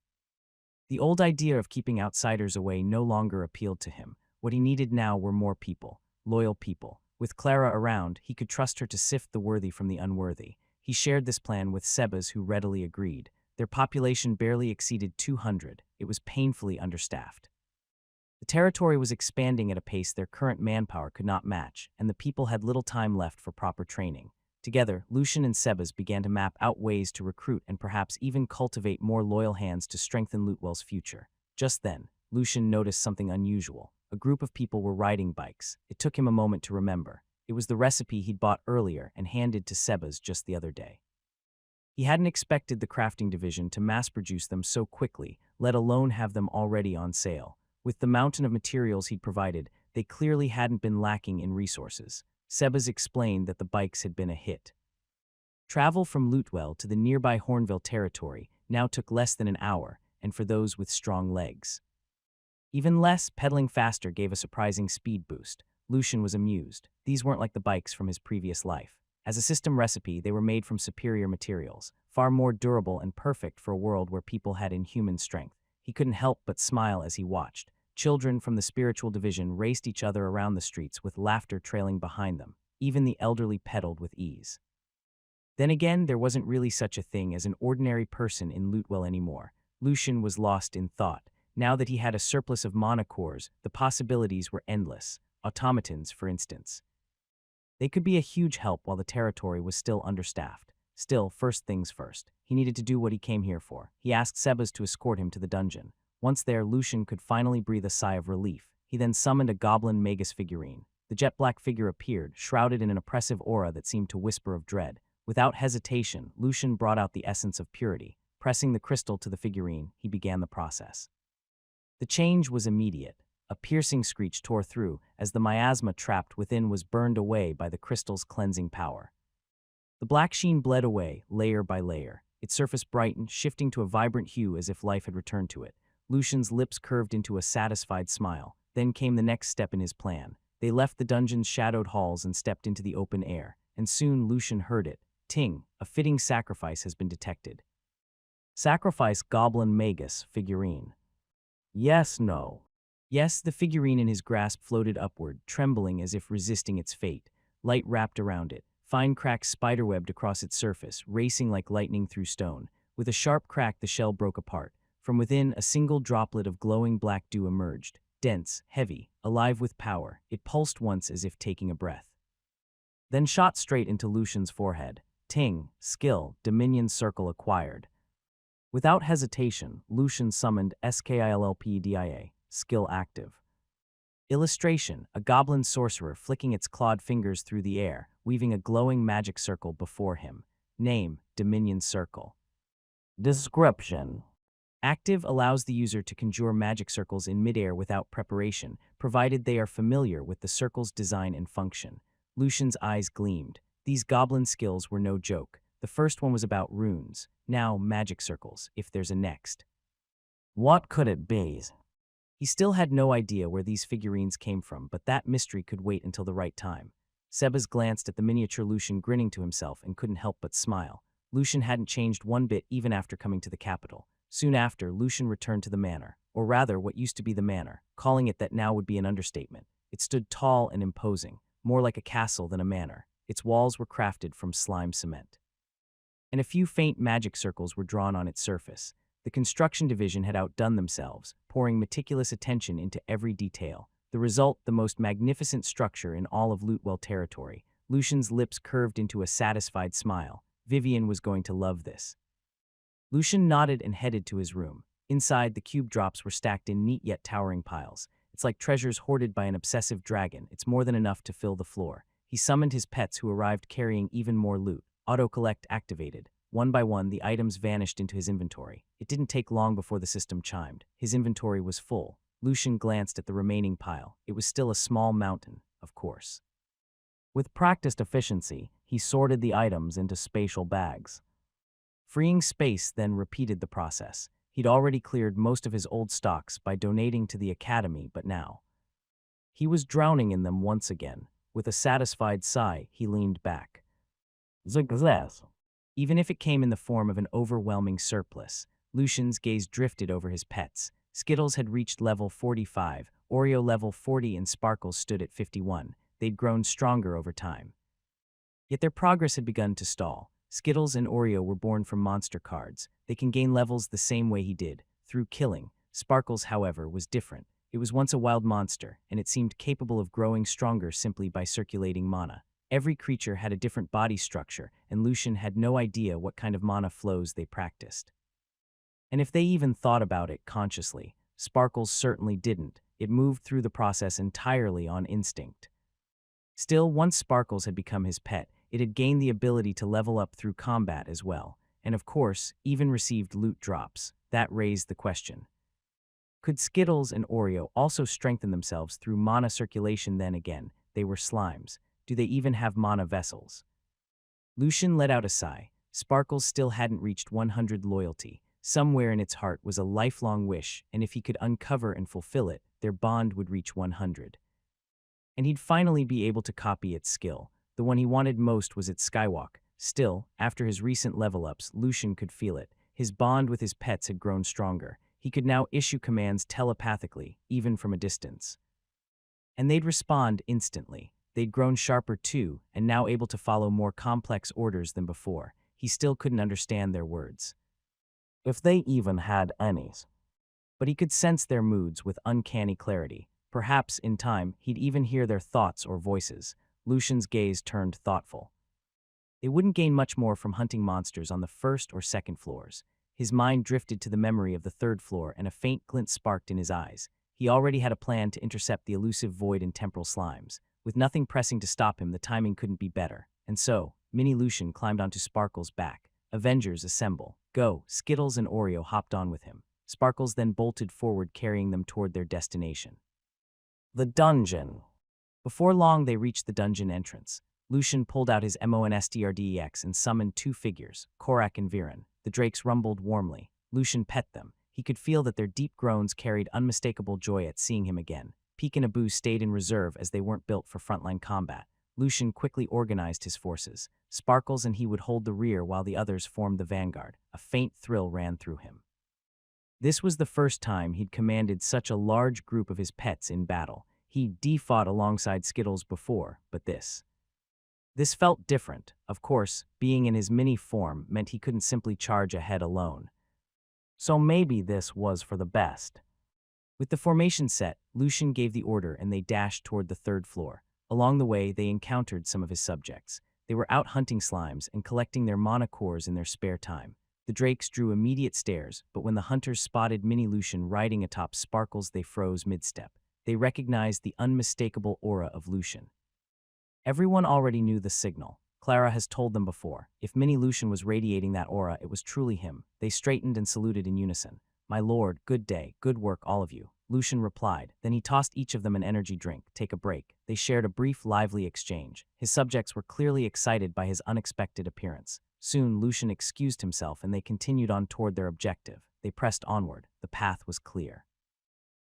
The old idea of keeping outsiders away no longer appealed to him. What he needed now were more people. Loyal people. With Clara around, he could trust her to sift the worthy from the unworthy. He shared this plan with Sebas, who readily agreed. Their population barely exceeded 200. It was painfully understaffed. The territory was expanding at a pace their current manpower could not match, and the people had little time left for proper training. Together, Lucian and Sebas began to map out ways to recruit and perhaps even cultivate more loyal hands to strengthen Lootwell's future. Just then, Lucian noticed something unusual. A group of people were riding bikes. It took him a moment to remember. It was the recipe he'd bought earlier and handed to Sebas just the other day. He hadn't expected the crafting division to mass-produce them so quickly, let alone have them already on sale. With the mountain of materials he'd provided, they clearly hadn't been lacking in resources. Sebas explained that the bikes had been a hit. Travel from Lootwell to the nearby Hornville territory now took less than an hour, and for those with strong legs. Even less, pedaling faster gave a surprising speed boost. Lucian was amused. These weren't like the bikes from his previous life. As a system recipe, they were made from superior materials, far more durable and perfect for a world where people had inhuman strength. He couldn't help but smile as he watched. Children from the spiritual division raced each other around the streets with laughter trailing behind them. Even the elderly pedaled with ease. Then again, there wasn't really such a thing as an ordinary person in Lootwell anymore. Lucian was lost in thought. Now that he had a surplus of monocores, the possibilities were endless. Automatons, for instance. They could be a huge help while the territory was still understaffed. Still, first things first. He needed to do what he came here for. He asked Sebas to escort him to the dungeon. Once there, Lucian could finally breathe a sigh of relief. He then summoned a goblin magus figurine. The jet-black figure appeared, shrouded in an oppressive aura that seemed to whisper of dread. Without hesitation, Lucian brought out the essence of purity. Pressing the crystal to the figurine, he began the process. The change was immediate. A piercing screech tore through as the miasma trapped within was burned away by the crystal's cleansing power. The black sheen bled away, layer by layer. Its surface brightened, shifting to a vibrant hue as if life had returned to it. Lucian's lips curved into a satisfied smile. Then came the next step in his plan. They left the dungeon's shadowed halls and stepped into the open air, and soon Lucian heard it. Ting, a fitting sacrifice has been detected. Sacrifice Goblin Magus figurine. Yes, no. Yes, the figurine in his grasp floated upward, trembling as if resisting its fate. Light wrapped around it. Fine cracks spiderwebbed across its surface, racing like lightning through stone. With a sharp crack, the shell broke apart. From within, a single droplet of glowing black dew emerged. Dense, heavy, alive with power, it pulsed once as if taking a breath. Then shot straight into Lucian's forehead. Ting, skill, Dominion circle acquired. Without hesitation, Lucian summoned Skillpdia, skill active. Illustration, a goblin sorcerer flicking its clawed fingers through the air, weaving a glowing magic circle before him. Name, Dominion circle. Description. Active allows the user to conjure magic circles in midair without preparation, provided they are familiar with the circle's design and function. Lucian's eyes gleamed. These goblin skills were no joke. The first one was about runes, now magic circles, if there's a next. What could it be? He still had no idea where these figurines came from, but that mystery could wait until the right time. Sebas glanced at the miniature Lucian grinning to himself and couldn't help but smile. Lucian hadn't changed one bit even after coming to the capital. Soon after, Lucian returned to the manor, or rather what used to be the manor. Calling it that now would be an understatement. It stood tall and imposing, more like a castle than a manor. Its walls were crafted from slime cement, and a few faint magic circles were drawn on its surface. The construction division had outdone themselves, pouring meticulous attention into every detail. The result, the most magnificent structure in all of Lootwell territory. Lucian's lips curved into a satisfied smile. Vivian was going to love this. Lucian nodded and headed to his room. Inside, the cube drops were stacked in neat yet towering piles. It's like treasures hoarded by an obsessive dragon. It's more than enough to fill the floor. He summoned his pets, who arrived carrying even more loot. Auto-collect activated. One by one, the items vanished into his inventory. It didn't take long before the system chimed. His inventory was full. Lucian glanced at the remaining pile. It was still a small mountain, of course. With practiced efficiency, he sorted the items into spatial bags. Freeing space, then repeated the process. He'd already cleared most of his old stocks by donating to the academy, but now he was drowning in them once again. With a satisfied sigh, he leaned back. Success. Even if it came in the form of an overwhelming surplus, Lucian's gaze drifted over his pets. Skittles had reached level 45, Oreo level 40, and Sparkles stood at 51. They'd grown stronger over time. Yet their progress had begun to stall. Skittles and Oreo were born from monster cards. They can gain levels the same way he did, through killing. Sparkles, however, was different. It was once a wild monster, and it seemed capable of growing stronger simply by circulating mana. Every creature had a different body structure, and Lucian had no idea what kind of mana flows they practiced. And if they even thought about it consciously, Sparkles certainly didn't. It moved through the process entirely on instinct. Still, once Sparkles had become his pet, it had gained the ability to level up through combat as well, and of course, even received loot drops. That raised the question. Could Skittles and Oreo also strengthen themselves through mana circulation? Then again, they were slimes. Do they even have mana vessels? Lucian let out a sigh. Sparkles still hadn't reached 100 loyalty. Somewhere in its heart was a lifelong wish, and if he could uncover and fulfill it, their bond would reach 100. And he'd finally be able to copy its skill. The one he wanted most was its skywalk. Still, after his recent level-ups, Lucian could feel it. His bond with his pets had grown stronger. He could now issue commands telepathically, even from a distance. And they'd respond instantly. They'd grown sharper too, and now able to follow more complex orders than before. He still couldn't understand their words, if they even had any. But he could sense their moods with uncanny clarity. Perhaps, in time, he'd even hear their thoughts or voices. Lucian's gaze turned thoughtful. They wouldn't gain much more from hunting monsters on the first or second floors. His mind drifted to the memory of the third floor, and a faint glint sparked in his eyes. He already had a plan to intercept the elusive void and temporal slimes. With nothing pressing to stop him, the timing couldn't be better. And so, Mini Lucian climbed onto Sparkles' back. Avengers, assemble. Go. Skittles and Oreo hopped on with him. Sparkles then bolted forward, carrying them toward their destination. The dungeon. Before long, they reached the dungeon entrance. Lucian pulled out his MONSTRDEX and summoned two figures, Korak and Viren. The drakes rumbled warmly. Lucian pet them. He could feel that their deep groans carried unmistakable joy at seeing him again. Peek and Abu stayed in reserve as they weren't built for frontline combat. Lucian quickly organized his forces. Sparkles and he would hold the rear while the others formed the vanguard. A faint thrill ran through him. This was the first time he'd commanded such a large group of his pets in battle. He'd fought alongside Skittles before, but this felt different. Of course, being in his mini form meant he couldn't simply charge ahead alone. So maybe this was for the best. With the formation set, Lucian gave the order and they dashed toward the third floor. Along the way, they encountered some of his subjects. They were out hunting slimes and collecting their monocores in their spare time. The drakes drew immediate stares, but when the hunters spotted Mini Lucian riding atop Sparkles, they froze mid-step. They recognized the unmistakable aura of Lucian. Everyone already knew the signal. Clara has told them before. If Mini Lucian was radiating that aura, it was truly him. They straightened and saluted in unison. "My lord, good day, good work, all of you," Lucian replied. Then he tossed each of them an energy drink. "Take a break." They shared a brief, lively exchange. His subjects were clearly excited by his unexpected appearance. Soon, Lucian excused himself and they continued on toward their objective. They pressed onward. The path was clear.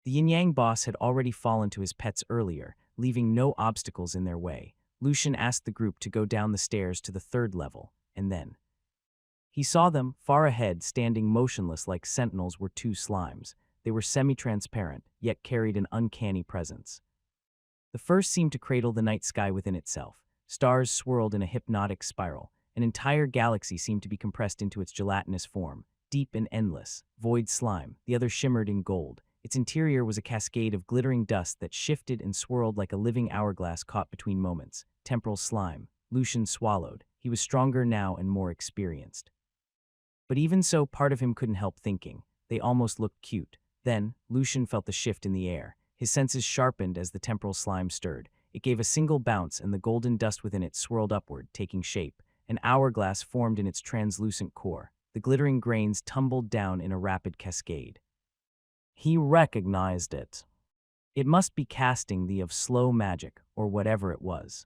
The yin-yang boss had already fallen to his pets earlier, leaving no obstacles in their way. Lucian asked the group to go down the stairs to the third level, and then he saw them, far ahead, standing motionless like sentinels, were two slimes. They were semi-transparent, yet carried an uncanny presence. The first seemed to cradle the night sky within itself. Stars swirled in a hypnotic spiral. An entire galaxy seemed to be compressed into its gelatinous form, deep and endless, void slime. The other shimmered in gold. Its interior was a cascade of glittering dust that shifted and swirled like a living hourglass caught between moments. Temporal slime. Lucian swallowed. He was stronger now and more experienced. But even so, part of him couldn't help thinking. They almost looked cute. Then, Lucian felt the shift in the air. His senses sharpened as the temporal slime stirred. It gave a single bounce and the golden dust within it swirled upward, taking shape. An hourglass formed in its translucent core. The glittering grains tumbled down in a rapid cascade. He recognized it. It must be casting the of slow magic, or whatever it was.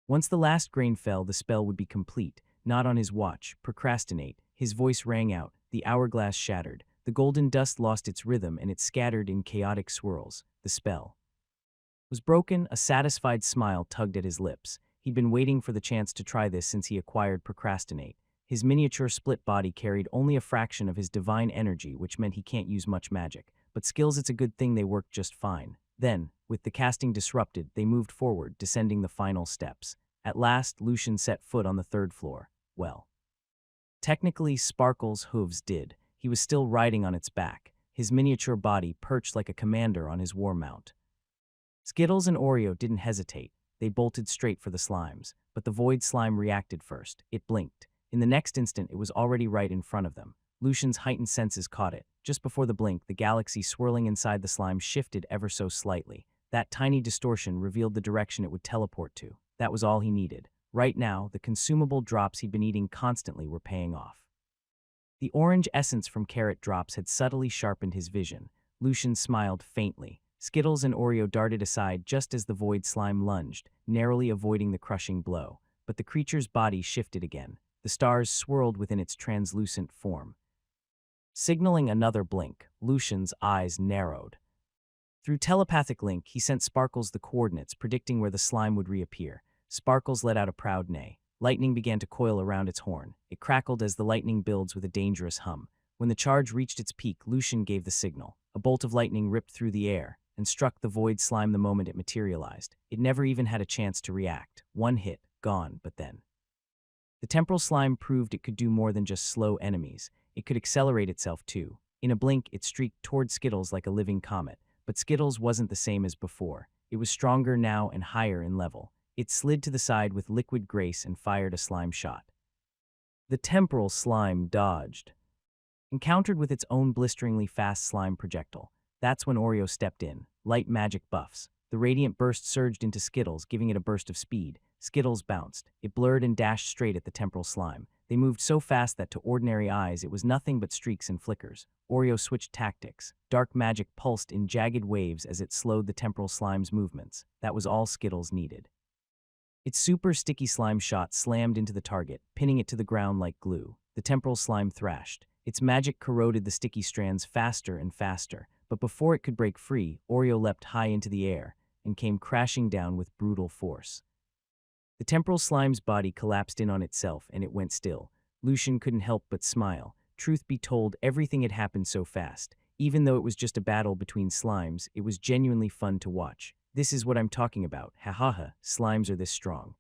Once the last grain fell, the spell would be complete. Not on his watch. Procrastinate. His voice rang out. The hourglass shattered. The golden dust lost its rhythm and it scattered in chaotic swirls. The spell was broken. A satisfied smile tugged at his lips. He'd been waiting for the chance to try this since he acquired Procrastinate. His miniature split body carried only a fraction of his divine energy, which meant he can't use much magic. But skills, it's a good thing they worked just fine. Then, with the casting disrupted, they moved forward, descending the final steps. At last, Lucian set foot on the third floor. Well, technically, Sparkle's hooves did. He was still riding on its back, his miniature body perched like a commander on his war mount. Skittles and Oreo didn't hesitate. They bolted straight for the slimes, but the void slime reacted first. It blinked. In the next instant, it was already right in front of them. Lucian's heightened senses caught it. Just before the blink, the galaxy swirling inside the slime shifted ever so slightly. That tiny distortion revealed the direction it would teleport to. That was all he needed. Right now, the consumable drops he'd been eating constantly were paying off. The orange essence from carrot drops had subtly sharpened his vision. Lucian smiled faintly. Skittles and Oreo darted aside just as the void slime lunged, narrowly avoiding the crushing blow. But the creature's body shifted again. The stars swirled within its translucent form. Signaling another blink, Lucian's eyes narrowed. Through telepathic link, he sent Sparkles the coordinates, predicting where the slime would reappear. Sparkles let out a proud neigh. Lightning began to coil around its horn. It crackled as the lightning builds with a dangerous hum. When the charge reached its peak, Lucian gave the signal. A bolt of lightning ripped through the air and struck the void slime the moment it materialized. It never even had a chance to react. One hit, gone, but then the temporal slime proved it could do more than just slow enemies. It could accelerate itself too. In a blink, it streaked toward Skittles like a living comet. But Skittles wasn't the same as before. It was stronger now and higher in level. It slid to the side with liquid grace and fired a slime shot. The temporal slime dodged, encountered with its own blisteringly fast slime projectile. That's when Oreo stepped in. Light magic buffs. The radiant burst surged into Skittles, giving it a burst of speed. Skittles bounced. It blurred and dashed straight at the temporal slime. They moved so fast that to ordinary eyes it was nothing but streaks and flickers. Oreo switched tactics. Dark magic pulsed in jagged waves as it slowed the temporal slime's movements. That was all Skittles needed. Its super sticky slime shot slammed into the target, pinning it to the ground like glue. The temporal slime thrashed. Its magic corroded the sticky strands faster and faster, but before it could break free, Oreo leapt high into the air and came crashing down with brutal force. The temporal slime's body collapsed in on itself and it went still. Lucian couldn't help but smile. Truth be told, everything had happened so fast. Even though it was just a battle between slimes, it was genuinely fun to watch. This is what I'm talking about. Ha ha ha, slimes are this strong.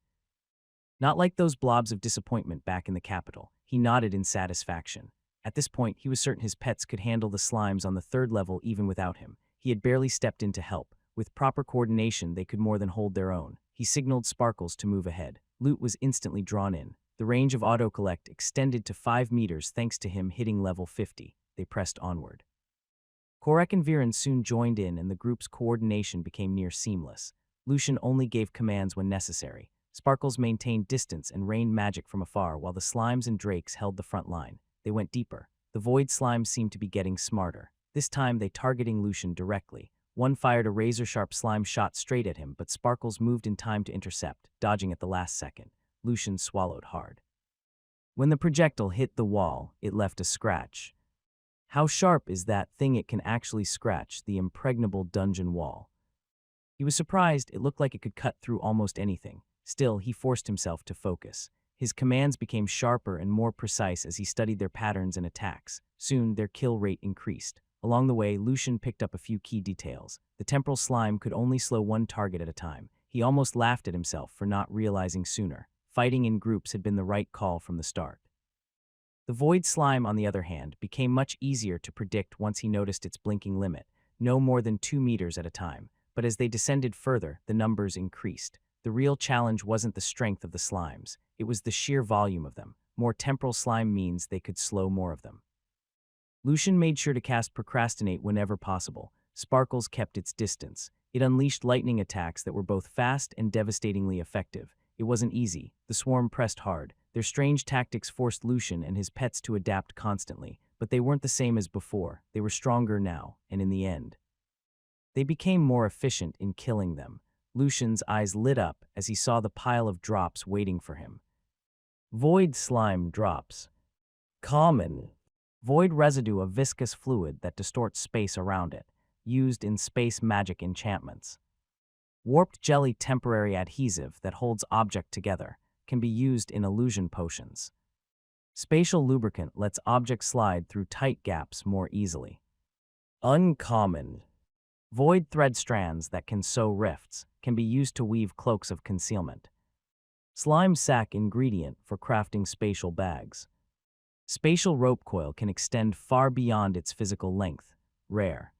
Not like those blobs of disappointment back in the capital. He nodded in satisfaction. At this point, he was certain his pets could handle the slimes on the third level even without him. He had barely stepped in to help. With proper coordination, they could more than hold their own. He signaled Sparkles to move ahead. Loot was instantly drawn in. The range of autocollect extended to 5 meters thanks to him hitting level 50. They pressed onward. Korek and Viren soon joined in and the group's coordination became near seamless. Lucian only gave commands when necessary. Sparkles maintained distance and rained magic from afar while the slimes and drakes held the front line. They went deeper. The void slimes seemed to be getting smarter. This time they targeting Lucian directly. One fired a razor-sharp slime shot straight at him, but Sparkles moved in time to intercept, dodging at the last second. Lucian swallowed hard. When the projectile hit the wall, it left a scratch. How sharp is that thing? It can actually scratch the impregnable dungeon wall. He was surprised. It looked like it could cut through almost anything. Still, he forced himself to focus. His commands became sharper and more precise as he studied their patterns and attacks. Soon, their kill rate increased. Along the way, Lucian picked up a few key details. The temporal slime could only slow one target at a time. He almost laughed at himself for not realizing sooner. Fighting in groups had been the right call from the start. The void slime, on the other hand, became much easier to predict once he noticed its blinking limit, no more than 2 meters at a time. But as they descended further, the numbers increased. The real challenge wasn't the strength of the slimes, it was the sheer volume of them. More temporal slime means they could slow more of them. Lucian made sure to cast Procrastinate whenever possible. Sparkles kept its distance. It unleashed lightning attacks that were both fast and devastatingly effective. It wasn't easy. The swarm pressed hard. Their strange tactics forced Lucian and his pets to adapt constantly, but they weren't the same as before. They were stronger now, and in the end, they became more efficient in killing them. Lucian's eyes lit up as he saw the pile of drops waiting for him. Void slime drops. Common. Void residue, a viscous fluid that distorts space around it, used in space magic enchantments. Warped jelly, temporary adhesive that holds object together, can be used in illusion potions. Spatial lubricant lets objects slide through tight gaps more easily. Uncommon. Void thread strands that can sew rifts, can be used to weave cloaks of concealment. Slime sack ingredient for crafting spatial bags. Spatial rope coil can extend far beyond its physical length. Rare.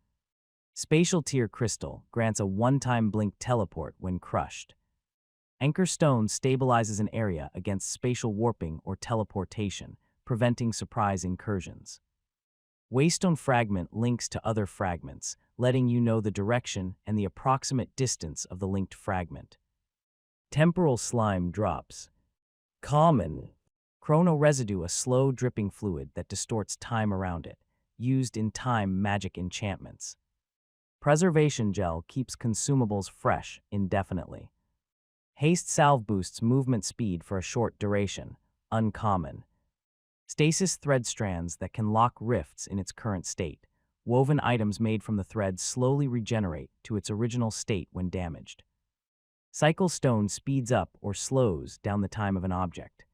Spatial tear crystal grants a one-time blink teleport when crushed. Anchor stone stabilizes an area against spatial warping or teleportation, preventing surprise incursions. Waystone fragment links to other fragments, letting you know the direction and the approximate distance of the linked fragment. Temporal slime drops. Common. Chrono residue, a slow dripping fluid that distorts time around it, used in time magic enchantments. Preservation gel keeps consumables fresh indefinitely. Haste salve boosts movement speed for a short duration. Uncommon. Stasis thread strands that can lock rifts in its current state. Woven items made from the thread slowly regenerate to its original state when damaged. Cycle stone speeds up or slows down the time of an object.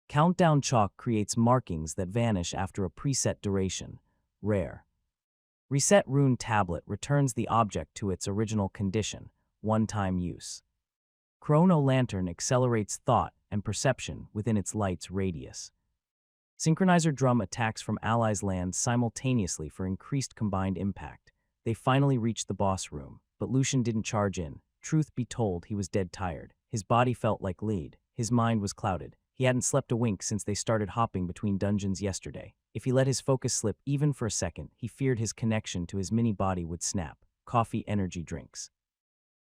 Countdown chalk creates markings that vanish after a preset duration. Rare. Reset rune tablet returns the object to its original condition. One-time use. Chrono lantern accelerates thought and perception within its light's radius. Synchronizer drum attacks from allies land simultaneously for increased combined impact. They finally reached the boss room, but Lucian didn't charge in. Truth be told, he was dead tired. His body felt like lead. His mind was clouded. He hadn't slept a wink since they started hopping between dungeons yesterday. If he let his focus slip even for a second, he feared his connection to his mini-body would snap. Coffee, energy drinks.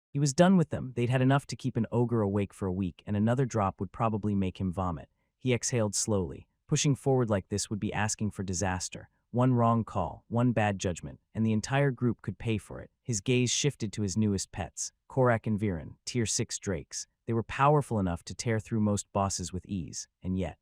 He was done with them. They'd had enough to keep an ogre awake for a week, and another drop would probably make him vomit. He exhaled slowly. Pushing forward like this would be asking for disaster. One wrong call, one bad judgment, and the entire group could pay for it. His gaze shifted to his newest pets, Korek and Viren, tier 6 drakes. They were powerful enough to tear through most bosses with ease, and yet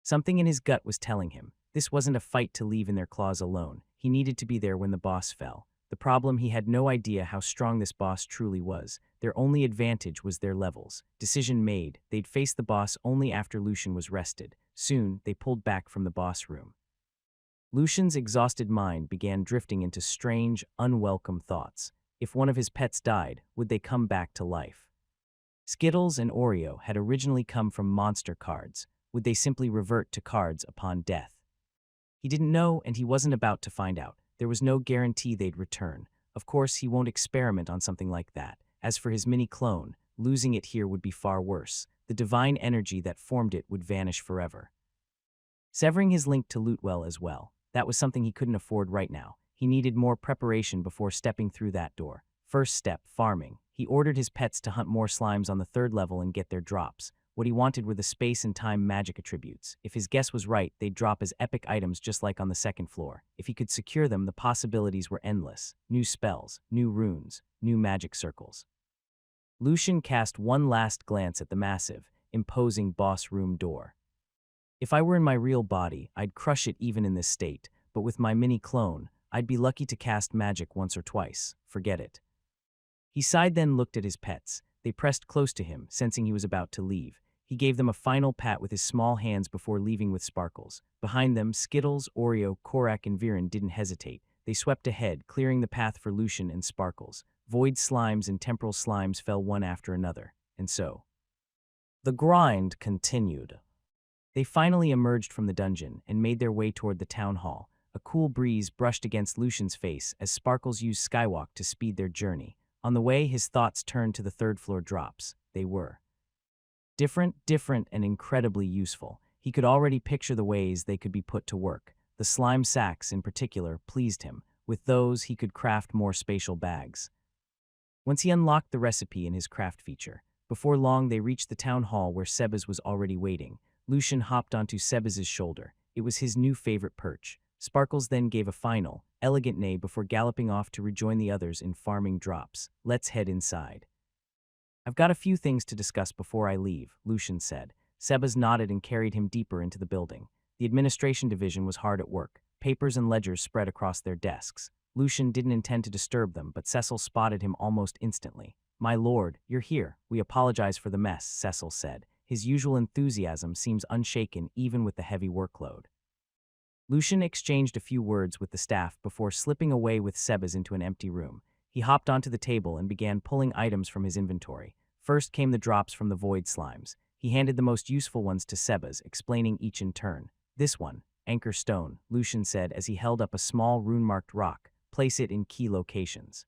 something in his gut was telling him this wasn't a fight to leave in their claws alone. He needed to be there when the boss fell. The problem, he had no idea how strong this boss truly was. Their only advantage was their levels. Decision made, they'd face the boss only after Lucian was rested. Soon, they pulled back from the boss room. Lucian's exhausted mind began drifting into strange, unwelcome thoughts. If one of his pets died, would they come back to life? Skittles and Oreo had originally come from monster cards. Would they simply revert to cards upon death? He didn't know, and he wasn't about to find out. There was no guarantee they'd return. Of course, he won't experiment on something like that. As for his mini-clone, losing it here would be far worse. The divine energy that formed it would vanish forever. Severing his link to Lootwell as well. That was something he couldn't afford right now. He needed more preparation before stepping through that door. First step, farming. He ordered his pets to hunt more slimes on the 3rd level and get their drops. What he wanted were the space and time magic attributes. If his guess was right, they'd drop as epic items just like on the 2nd floor. If he could secure them, the possibilities were endless. New spells, new runes, new magic circles. Lucian cast one last glance at the massive, imposing boss room door. If I were in my real body, I'd crush it even in this state, but with my mini-clone, I'd be lucky to cast magic once or twice. Forget it. He sighed, then looked at his pets. They pressed close to him, sensing he was about to leave. He gave them a final pat with his small hands before leaving with Sparkles. Behind them, Skittles, Oreo, Korak, and Viren didn't hesitate. They swept ahead, clearing the path for Lucian and Sparkles. Void slimes and temporal slimes fell one after another, and so the grind continued. They finally emerged from the dungeon and made their way toward the town hall. A cool breeze brushed against Lucian's face as Sparkles used Skywalk to speed their journey. On the way, his thoughts turned to the 3rd floor drops. They were different, and incredibly useful. He could already picture the ways they could be put to work. The slime sacks, in particular, pleased him. With those, he could craft more spatial bags. Once he unlocked the recipe in his craft feature, before long they reached the town hall where Sebas was already waiting. Lucian hopped onto Sebas's shoulder. It was his new favorite perch. Sparkles then gave a final, elegant neigh before galloping off to rejoin the others in farming drops. Let's head inside. I've got a few things to discuss before I leave, Lucian said. Sebas nodded and carried him deeper into the building. The administration division was hard at work. Papers and ledgers spread across their desks. Lucian didn't intend to disturb them, but Cecil spotted him almost instantly. My lord, you're here. We apologize for the mess, Cecil said. His usual enthusiasm seems unshaken even with the heavy workload. Lucian exchanged a few words with the staff before slipping away with Sebas into an empty room. He hopped onto the table and began pulling items from his inventory. First came the drops from the void slimes. He handed the most useful ones to Sebas, explaining each in turn. This one, Anchor Stone, Lucian said as he held up a small rune-marked rock. Place it in key locations.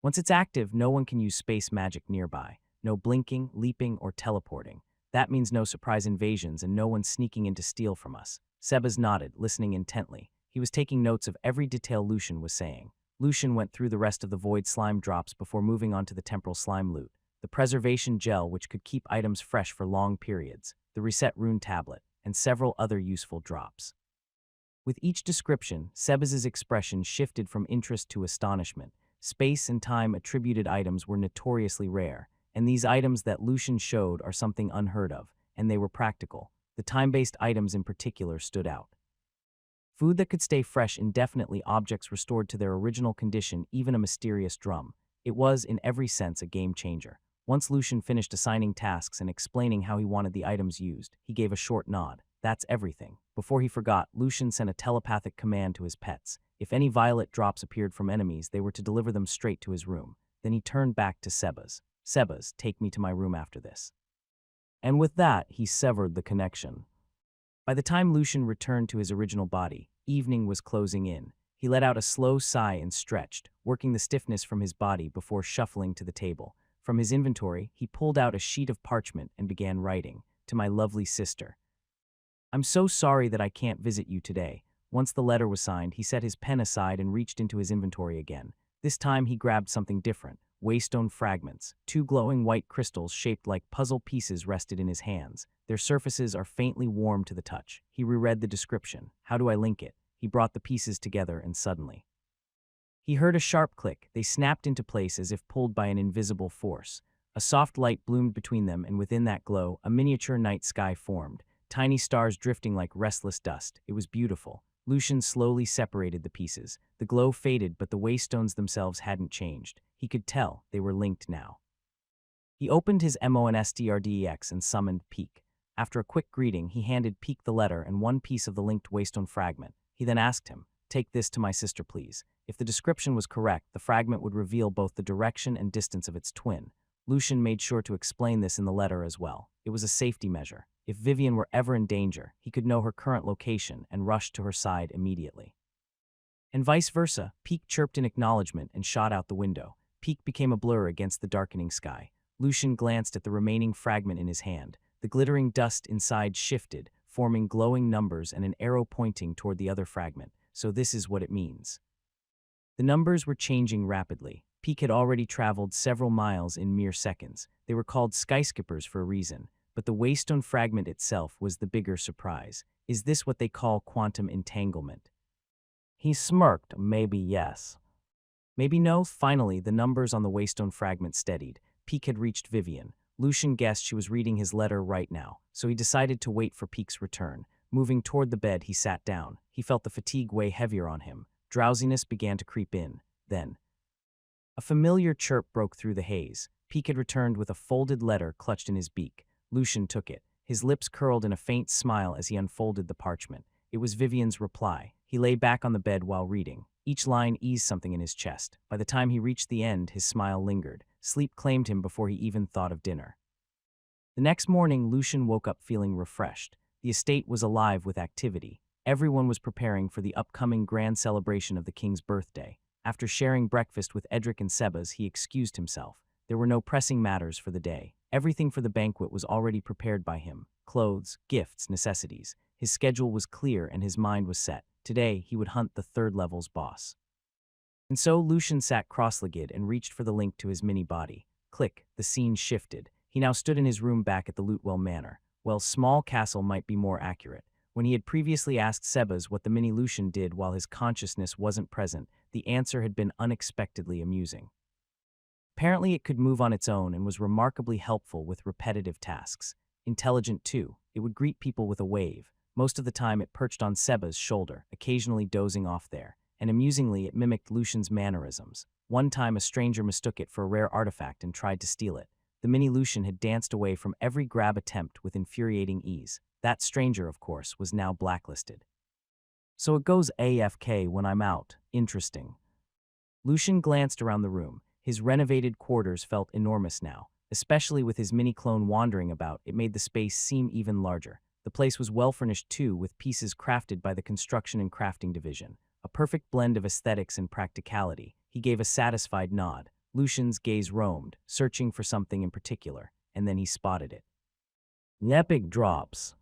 Once it's active, no one can use space magic nearby. No blinking, leaping, or teleporting. That means no surprise invasions and no one sneaking in to steal from us. Sebas nodded, listening intently. He was taking notes of every detail Lucian was saying. Lucian went through the rest of the void slime drops before moving on to the temporal slime loot. The preservation gel, which could keep items fresh for long periods. The reset rune tablet, and several other useful drops. With each description, Sebas's expression shifted from interest to astonishment. Space and time attributed items were notoriously rare, and these items that Lucian showed are something unheard of, and they were practical. The time-based items in particular stood out. Food that could stay fresh indefinitely, objects restored to their original condition, even a mysterious drum. It was, in every sense, a game changer. Once Lucian finished assigning tasks and explaining how he wanted the items used, he gave a short nod. That's everything. Before he forgot, Lucian sent a telepathic command to his pets. If any violet drops appeared from enemies, they were to deliver them straight to his room. Then he turned back to Sebas. Sebas, take me to my room after this. And with that, he severed the connection. By the time Lucian returned to his original body, evening was closing in. He let out a slow sigh and stretched, working the stiffness from his body before shuffling to the table. From his inventory, he pulled out a sheet of parchment and began writing, "To my lovely sister. I'm so sorry that I can't visit you today." Once the letter was signed, he set his pen aside and reached into his inventory again. This time he grabbed something different. Waystone fragments. 2 glowing white crystals shaped like puzzle pieces rested in his hands. Their surfaces are faintly warm to the touch. He reread the description. How do I link it? He brought the pieces together and suddenly he heard a sharp click. They snapped into place as if pulled by an invisible force. A soft light bloomed between them, and within that glow, a miniature night sky formed. Tiny stars drifting like restless dust. It was beautiful. Lucian slowly separated the pieces. The glow faded, but the waystones themselves hadn't changed. He could tell they were linked now. He opened his MONSTRDEX and summoned Peak. After a quick greeting, he handed Peak the letter and one piece of the linked waystone fragment. He then asked him, "Take this to my sister, please." If the description was correct, the fragment would reveal both the direction and distance of its twin. Lucian made sure to explain this in the letter as well. It was a safety measure. If Vivian were ever in danger, he could know her current location and rush to her side immediately. And vice versa, Peak chirped in acknowledgement and shot out the window. Peak became a blur against the darkening sky. Lucian glanced at the remaining fragment in his hand. The glittering dust inside shifted, forming glowing numbers and an arrow pointing toward the other fragment. So this is what it means. The numbers were changing rapidly. Peak had already traveled several miles in mere seconds. They were called skyskippers for a reason, but the waystone fragment itself was the bigger surprise. Is this what they call quantum entanglement? He smirked. Maybe yes. Maybe no. Finally, the numbers on the waystone fragment steadied. Peak had reached Vivian. Lucian guessed she was reading his letter right now, so he decided to wait for Peak's return. Moving toward the bed, he sat down. He felt the fatigue weigh heavier on him. Drowsiness began to creep in. Then, a familiar chirp broke through the haze. Peak had returned with a folded letter clutched in his beak. Lucian took it. His lips curled in a faint smile as he unfolded the parchment. It was Vivian's reply. He lay back on the bed while reading. Each line eased something in his chest. By the time he reached the end, his smile lingered. Sleep claimed him before he even thought of dinner. The next morning, Lucian woke up feeling refreshed. The estate was alive with activity. Everyone was preparing for the upcoming grand celebration of the king's birthday. After sharing breakfast with Edric and Sebas, he excused himself. There were no pressing matters for the day. Everything for the banquet was already prepared by him. Clothes, gifts, necessities. His schedule was clear and his mind was set. Today, he would hunt the third level's boss. And so Lucian sat cross-legged and reached for the link to his mini-body. Click, the scene shifted. He now stood in his room back at the Lutewell Manor. Well, small castle might be more accurate. When he had previously asked Sebas what the mini Lucian did while his consciousness wasn't present, the answer had been unexpectedly amusing. Apparently it could move on its own and was remarkably helpful with repetitive tasks. Intelligent too, it would greet people with a wave. Most of the time it perched on Sebas' shoulder, occasionally dozing off there, and amusingly it mimicked Lucian's mannerisms. One time a stranger mistook it for a rare artifact and tried to steal it. The mini Lucian had danced away from every grab attempt with infuriating ease. That stranger, of course, was now blacklisted. So it goes AFK when I'm out. Interesting. Lucian glanced around the room. His renovated quarters felt enormous now. Especially with his mini-clone wandering about, it made the space seem even larger. The place was well-furnished too, with pieces crafted by the construction and crafting division. A perfect blend of aesthetics and practicality. He gave a satisfied nod. Lucian's gaze roamed, searching for something in particular, and then he spotted it. Epic drops.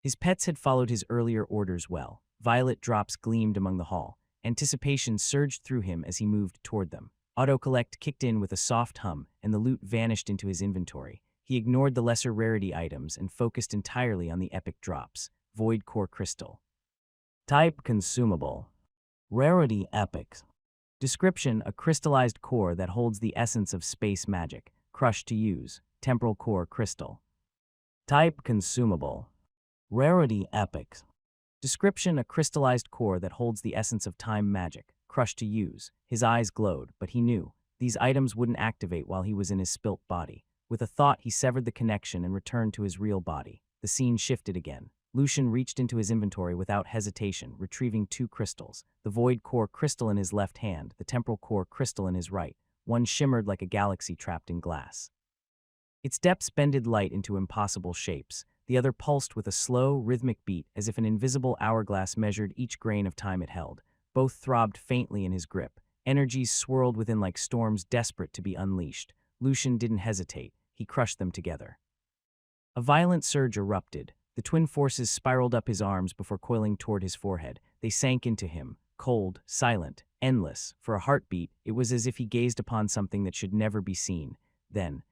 His pets had followed his earlier orders well. Violet drops gleamed among the hall. Anticipation surged through him as he moved toward them. Autocollect kicked in with a soft hum, and the loot vanished into his inventory. He ignored the lesser rarity items and focused entirely on the epic drops. Void Core Crystal. Type consumable. Rarity epic. Description: a crystallized core that holds the essence of space magic. Crushed to use. Temporal Core Crystal. Type consumable. Rarity epic. Description: a crystallized core that holds the essence of time magic. Crushed to use. His eyes glowed, but he knew these items wouldn't activate while he was in his spilt body. With a thought, he severed the connection and returned to his real body. The scene shifted again. Lucian reached into his inventory without hesitation, retrieving 2 crystals. The Void Core Crystal in his left hand, the Temporal Core Crystal in his right. One shimmered like a galaxy trapped in glass. Its depths bended light into impossible shapes. The other pulsed with a slow, rhythmic beat, as if an invisible hourglass measured each grain of time it held. Both throbbed faintly in his grip. Energies swirled within like storms desperate to be unleashed. Lucian didn't hesitate. He crushed them together. A violent surge erupted. The twin forces spiraled up his arms before coiling toward his forehead. They sank into him, cold, silent, endless. For a heartbeat, it was as if he gazed upon something that should never be seen. Then,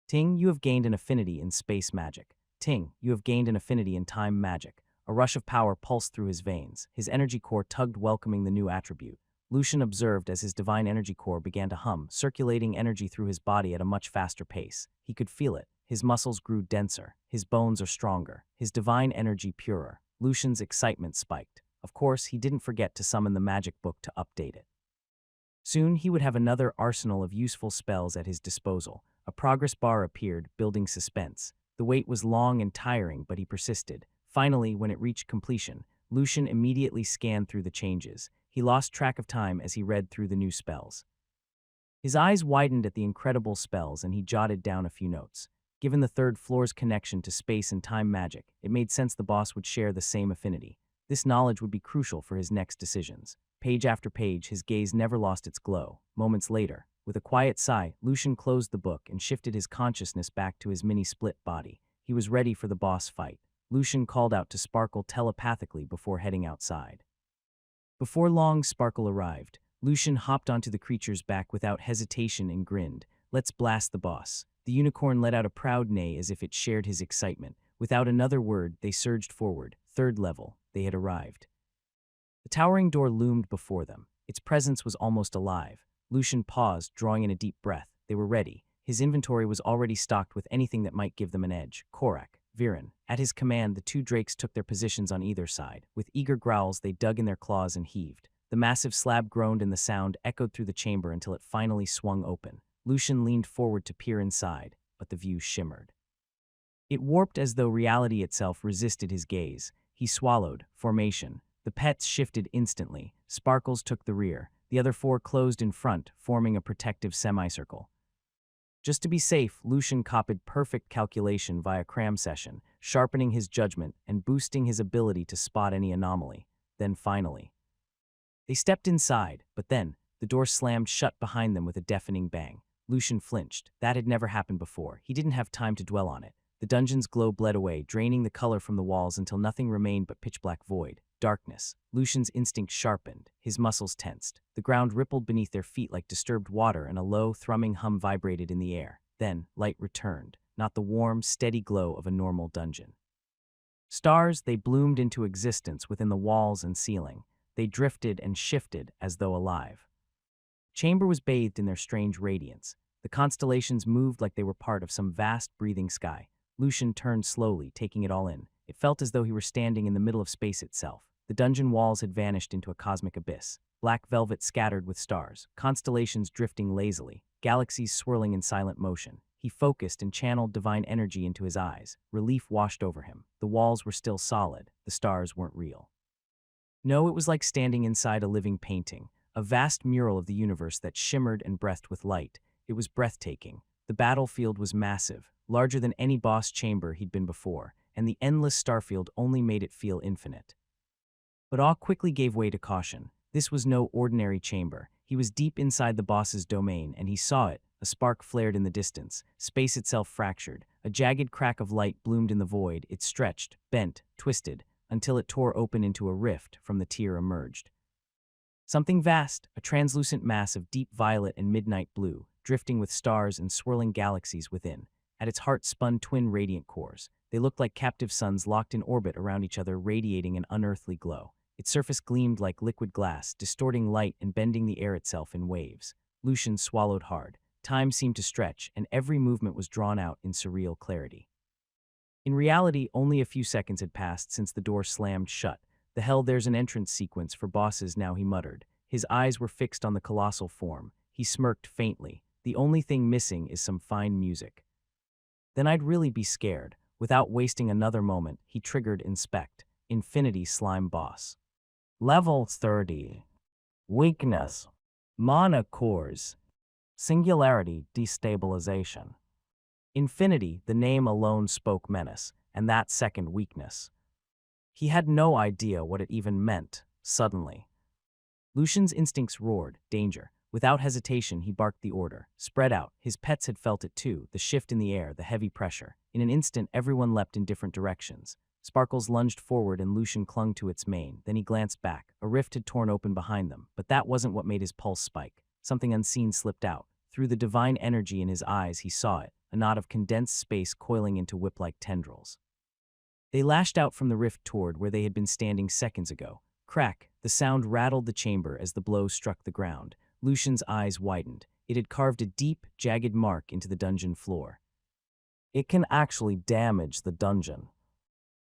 Ting, you have gained an affinity in space magic. Ting, you have gained an affinity in time magic. A rush of power pulsed through his veins. His energy core tugged, welcoming the new attribute. Lucian observed as his divine energy core began to hum, circulating energy through his body at a much faster pace. He could feel it. His muscles grew denser. His bones are stronger. His divine energy purer. Lucian's excitement spiked. Of course, he didn't forget to summon the magic book to update it. Soon, he would have another arsenal of useful spells at his disposal. A progress bar appeared, building suspense. The wait was long and tiring, but he persisted. Finally, when it reached completion, Lucian immediately scanned through the changes. He lost track of time as he read through the new spells. His eyes widened at the incredible spells, and he jotted down a few notes. Given the third floor's connection to space and time magic, it made sense the boss would share the same affinity. This knowledge would be crucial for his next decisions. Page after page, his gaze never lost its glow. Moments later, with a quiet sigh, Lucian closed the book and shifted his consciousness back to his mini-split body. He was ready for the boss fight. Lucian called out to Sparkle telepathically before heading outside. Before long, Sparkle arrived. Lucian hopped onto the creature's back without hesitation and grinned. "Let's blast the boss." The unicorn let out a proud neigh as if it shared his excitement. Without another word, they surged forward. Third level. They had arrived. The towering door loomed before them. Its presence was almost alive. Lucian paused, drawing in a deep breath. They were ready. His inventory was already stocked with anything that might give them an edge. Korak, Viren. At his command, the two drakes took their positions on either side. With eager growls, they dug in their claws and heaved. The massive slab groaned and the sound echoed through the chamber until it finally swung open. Lucian leaned forward to peer inside, but the view shimmered. It warped as though reality itself resisted his gaze. He swallowed. Formation. The pets shifted instantly. Sparkles took the rear. The other four closed in front, forming a protective semicircle. Just to be safe, Lucian copied perfect calculation via cram session, sharpening his judgment and boosting his ability to spot any anomaly. Then finally, they stepped inside, but then, the door slammed shut behind them with a deafening bang. Lucian flinched. That had never happened before. He didn't have time to dwell on it. The dungeon's glow bled away, draining the color from the walls until nothing remained but pitch-black void. Darkness. Lucian's instinct sharpened. His muscles tensed. The ground rippled beneath their feet like disturbed water, and a low, thrumming hum vibrated in the air. Then, light returned. Not the warm, steady glow of a normal dungeon. Stars, they bloomed into existence within the walls and ceiling. They drifted and shifted as though alive. Chamber was bathed in their strange radiance. The constellations moved like they were part of some vast, breathing sky. Lucian turned slowly, taking it all in. It felt as though he were standing in the middle of space itself. The dungeon walls had vanished into a cosmic abyss. Black velvet scattered with stars, constellations drifting lazily, galaxies swirling in silent motion. He focused and channeled divine energy into his eyes. Relief washed over him. The walls were still solid. The stars weren't real. No, it was like standing inside a living painting, a vast mural of the universe that shimmered and breathed with light. It was breathtaking. The battlefield was massive, larger than any boss chamber he'd been before, and the endless starfield only made it feel infinite. But awe quickly gave way to caution. This was no ordinary chamber. He was deep inside the boss's domain, and he saw it. A spark flared in the distance. Space itself fractured. A jagged crack of light bloomed in the void. It stretched, bent, twisted, until it tore open into a rift. From the tear emerged something vast, a translucent mass of deep violet and midnight blue, drifting with stars and swirling galaxies within. At its heart spun twin radiant cores. They looked like captive suns locked in orbit around each other, radiating an unearthly glow. Its surface gleamed like liquid glass, distorting light and bending the air itself in waves. Lucian swallowed hard. Time seemed to stretch, and every movement was drawn out in surreal clarity. In reality, only a few seconds had passed since the door slammed shut. "The hell, there's an entrance sequence for bosses now," he muttered. His eyes were fixed on the colossal form. He smirked faintly. "The only thing missing is some fine music." Then I'd really be scared. Without wasting another moment, he triggered Inspect. Infinity Slime Boss. Level 30. Weakness. Mana cores. Singularity destabilization. Infinity, the name alone spoke menace, and that second weakness. He had no idea what it even meant, suddenly. Lucian's instincts roared, danger. Without hesitation, he barked the order. Spread out. His pets had felt it too, the shift in the air, the heavy pressure. In an instant, everyone leapt in different directions. Sparkles lunged forward and Lucian clung to its mane. Then he glanced back. A rift had torn open behind them, but that wasn't what made his pulse spike. Something unseen slipped out. Through the divine energy in his eyes, he saw it, a knot of condensed space coiling into whip-like tendrils. They lashed out from the rift toward where they had been standing seconds ago. Crack! The sound rattled the chamber as the blow struck the ground. Lucian's eyes widened. It had carved a deep, jagged mark into the dungeon floor. "It can actually damage the dungeon.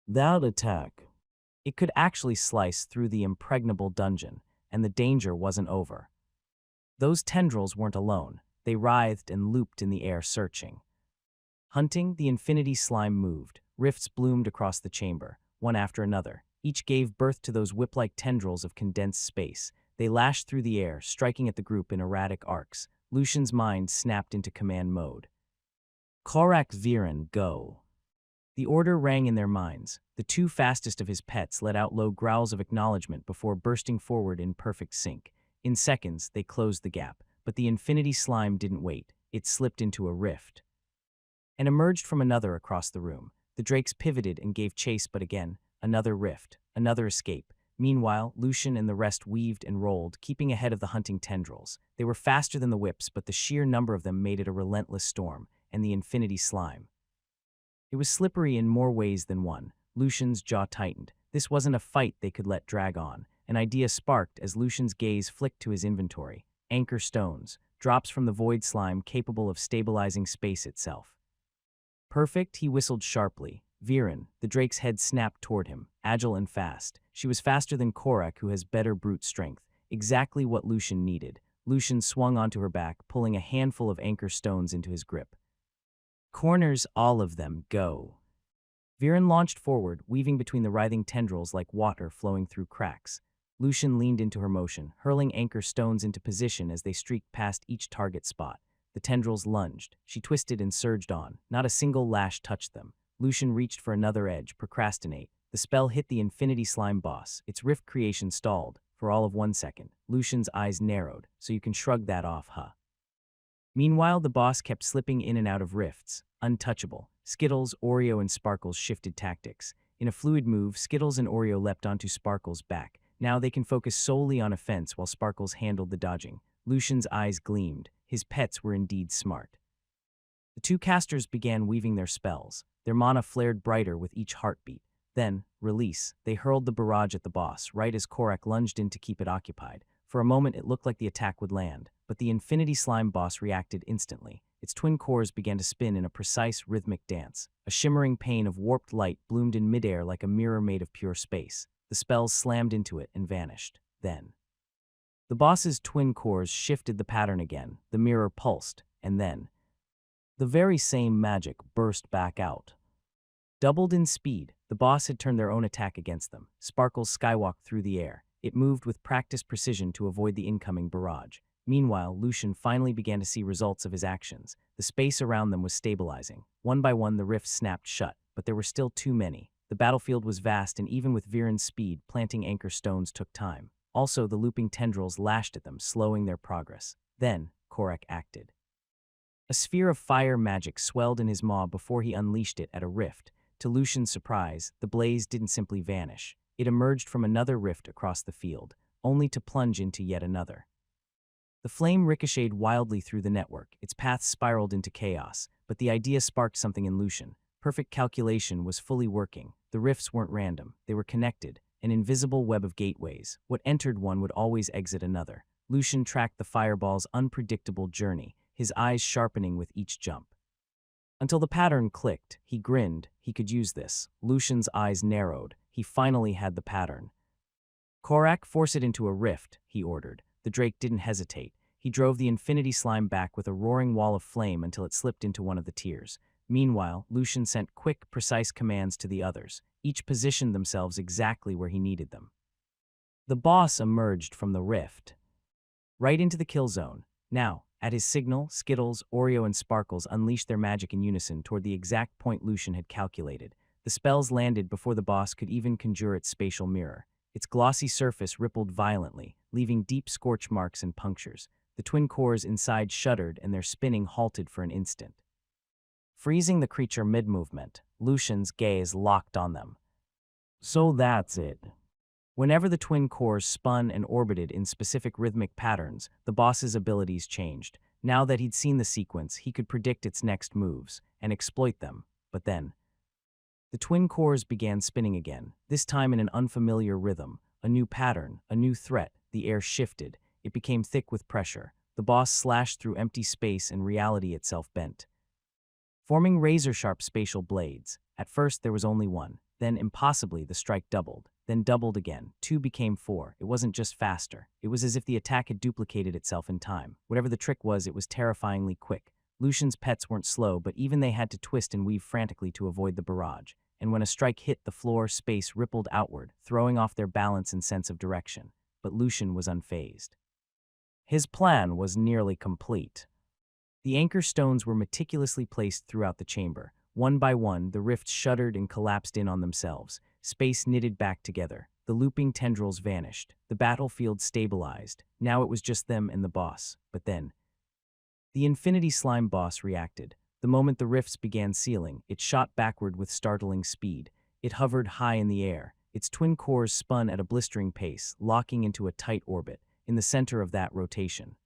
That attack. It could actually slice through the impregnable dungeon, and the danger wasn't over. Those tendrils weren't alone. They writhed and looped in the air searching. Hunting, the infinity slime moved. Rifts bloomed across the chamber, one after another. Each gave birth to those whip-like tendrils of condensed space. They lashed through the air, striking at the group in erratic arcs. Lucian's mind snapped into command mode. Korak, Viren, go. The order rang in their minds. The two fastest of his pets let out low growls of acknowledgement before bursting forward in perfect sync. In seconds, they closed the gap, but the infinity slime didn't wait. It slipped into a rift and emerged from another across the room. The drakes pivoted and gave chase, but again, another rift, another escape. Meanwhile, Lucian and the rest weaved and rolled, keeping ahead of the hunting tendrils. They were faster than the whips, but the sheer number of them made it a relentless storm, and the infinity slime. It was slippery in more ways than one. Lucian's jaw tightened. This wasn't a fight they could let drag on. An idea sparked as Lucian's gaze flicked to his inventory. Anchor stones, drops from the void slime capable of stabilizing space itself. Perfect, he whistled sharply. Viren, the drake's head snapped toward him, agile and fast. She was faster than Korak, who has better brute strength. Exactly what Lucian needed. Lucian swung onto her back, pulling a handful of anchor stones into his grip. Corners, all of them, go. Viren launched forward, weaving between the writhing tendrils like water flowing through cracks. Lucian leaned into her motion, hurling anchor stones into position as they streaked past each target spot. The tendrils lunged. She twisted and surged on. Not a single lash touched them. Lucian reached for another edge, procrastinate. The spell hit the infinity slime boss. Its rift creation stalled, for all of 1 second. Lucian's eyes narrowed, so you can shrug that off, huh? Meanwhile, the boss kept slipping in and out of rifts, untouchable. Skittles, Oreo, and Sparkles shifted tactics. In a fluid move, Skittles and Oreo leapt onto Sparkles' back. Now they can focus solely on offense while Sparkles handled the dodging. Lucian's eyes gleamed. His pets were indeed smart. The two casters began weaving their spells. Their mana flared brighter with each heartbeat. Then, release, they hurled the barrage at the boss, right as Korak lunged in to keep it occupied. For a moment it looked like the attack would land, but the infinity slime boss reacted instantly. Its twin cores began to spin in a precise rhythmic dance. A shimmering pane of warped light bloomed in midair like a mirror made of pure space. The spells slammed into it and vanished. Then the boss's twin cores shifted the pattern again. The mirror pulsed, and then the very same magic burst back out. Doubled in speed, the boss had turned their own attack against them. Sparkles skywalked through the air. It moved with practiced precision to avoid the incoming barrage. Meanwhile, Lucian finally began to see results of his actions. The space around them was stabilizing. One by one, the rifts snapped shut, but there were still too many. The battlefield was vast, and even with Viren's speed, planting anchor stones took time. Also, the looping tendrils lashed at them, slowing their progress. Then, Korak acted. A sphere of fire magic swelled in his maw before he unleashed it at a rift. To Lucian's surprise, the blaze didn't simply vanish. It emerged from another rift across the field, only to plunge into yet another. The flame ricocheted wildly through the network. Its path spiraled into chaos, but the idea sparked something in Lucian. Perfect calculation was fully working. The rifts weren't random. They were connected, an invisible web of gateways. What entered one would always exit another. Lucian tracked the fireball's unpredictable journey, his eyes sharpening with each jump. Until the pattern clicked, he grinned. He could use this. Lucian's eyes narrowed. He finally had the pattern. Korak, force it into a rift, he ordered. The drake didn't hesitate. He drove the infinity slime back with a roaring wall of flame until it slipped into one of the tiers. Meanwhile, Lucian sent quick, precise commands to the others. Each positioned themselves exactly where he needed them. The boss emerged from the rift, right into the kill zone. Now, at his signal, Skittles, Oreo, and Sparkles unleashed their magic in unison toward the exact point Lucian had calculated. The spells landed before the boss could even conjure its spatial mirror. Its glossy surface rippled violently, leaving deep scorch marks and punctures. The twin cores inside shuddered and their spinning halted for an instant. Freezing the creature mid-movement, Lucian's gaze locked on them. So that's it. Whenever the twin cores spun and orbited in specific rhythmic patterns, the boss's abilities changed. Now that he'd seen the sequence, he could predict its next moves and exploit them. But then, the twin cores began spinning again, this time in an unfamiliar rhythm. A new pattern, a new threat. The air shifted. It became thick with pressure. The boss slashed through empty space and reality itself bent, forming razor-sharp spatial blades. At first there was only one. Then, impossibly, the strike doubled. then doubled again. 2 became 4. It wasn't just faster. It was as if the attack had duplicated itself in time. Whatever the trick was, it was terrifyingly quick. Lucian's pets weren't slow, but even they had to twist and weave frantically to avoid the barrage. And when a strike hit the floor, space rippled outward, throwing off their balance and sense of direction. But Lucian was unfazed. His plan was nearly complete. The anchor stones were meticulously placed throughout the chamber. One by one, the rifts shuddered and collapsed in on themselves. Space knitted back together. The looping tendrils vanished. The battlefield stabilized. Now it was just them and the boss. But then, the Infinity Slime boss reacted. The moment the rifts began sealing, it shot backward with startling speed. It hovered high in the air. Its twin cores spun at a blistering pace, locking into a tight orbit. In the center of that rotation,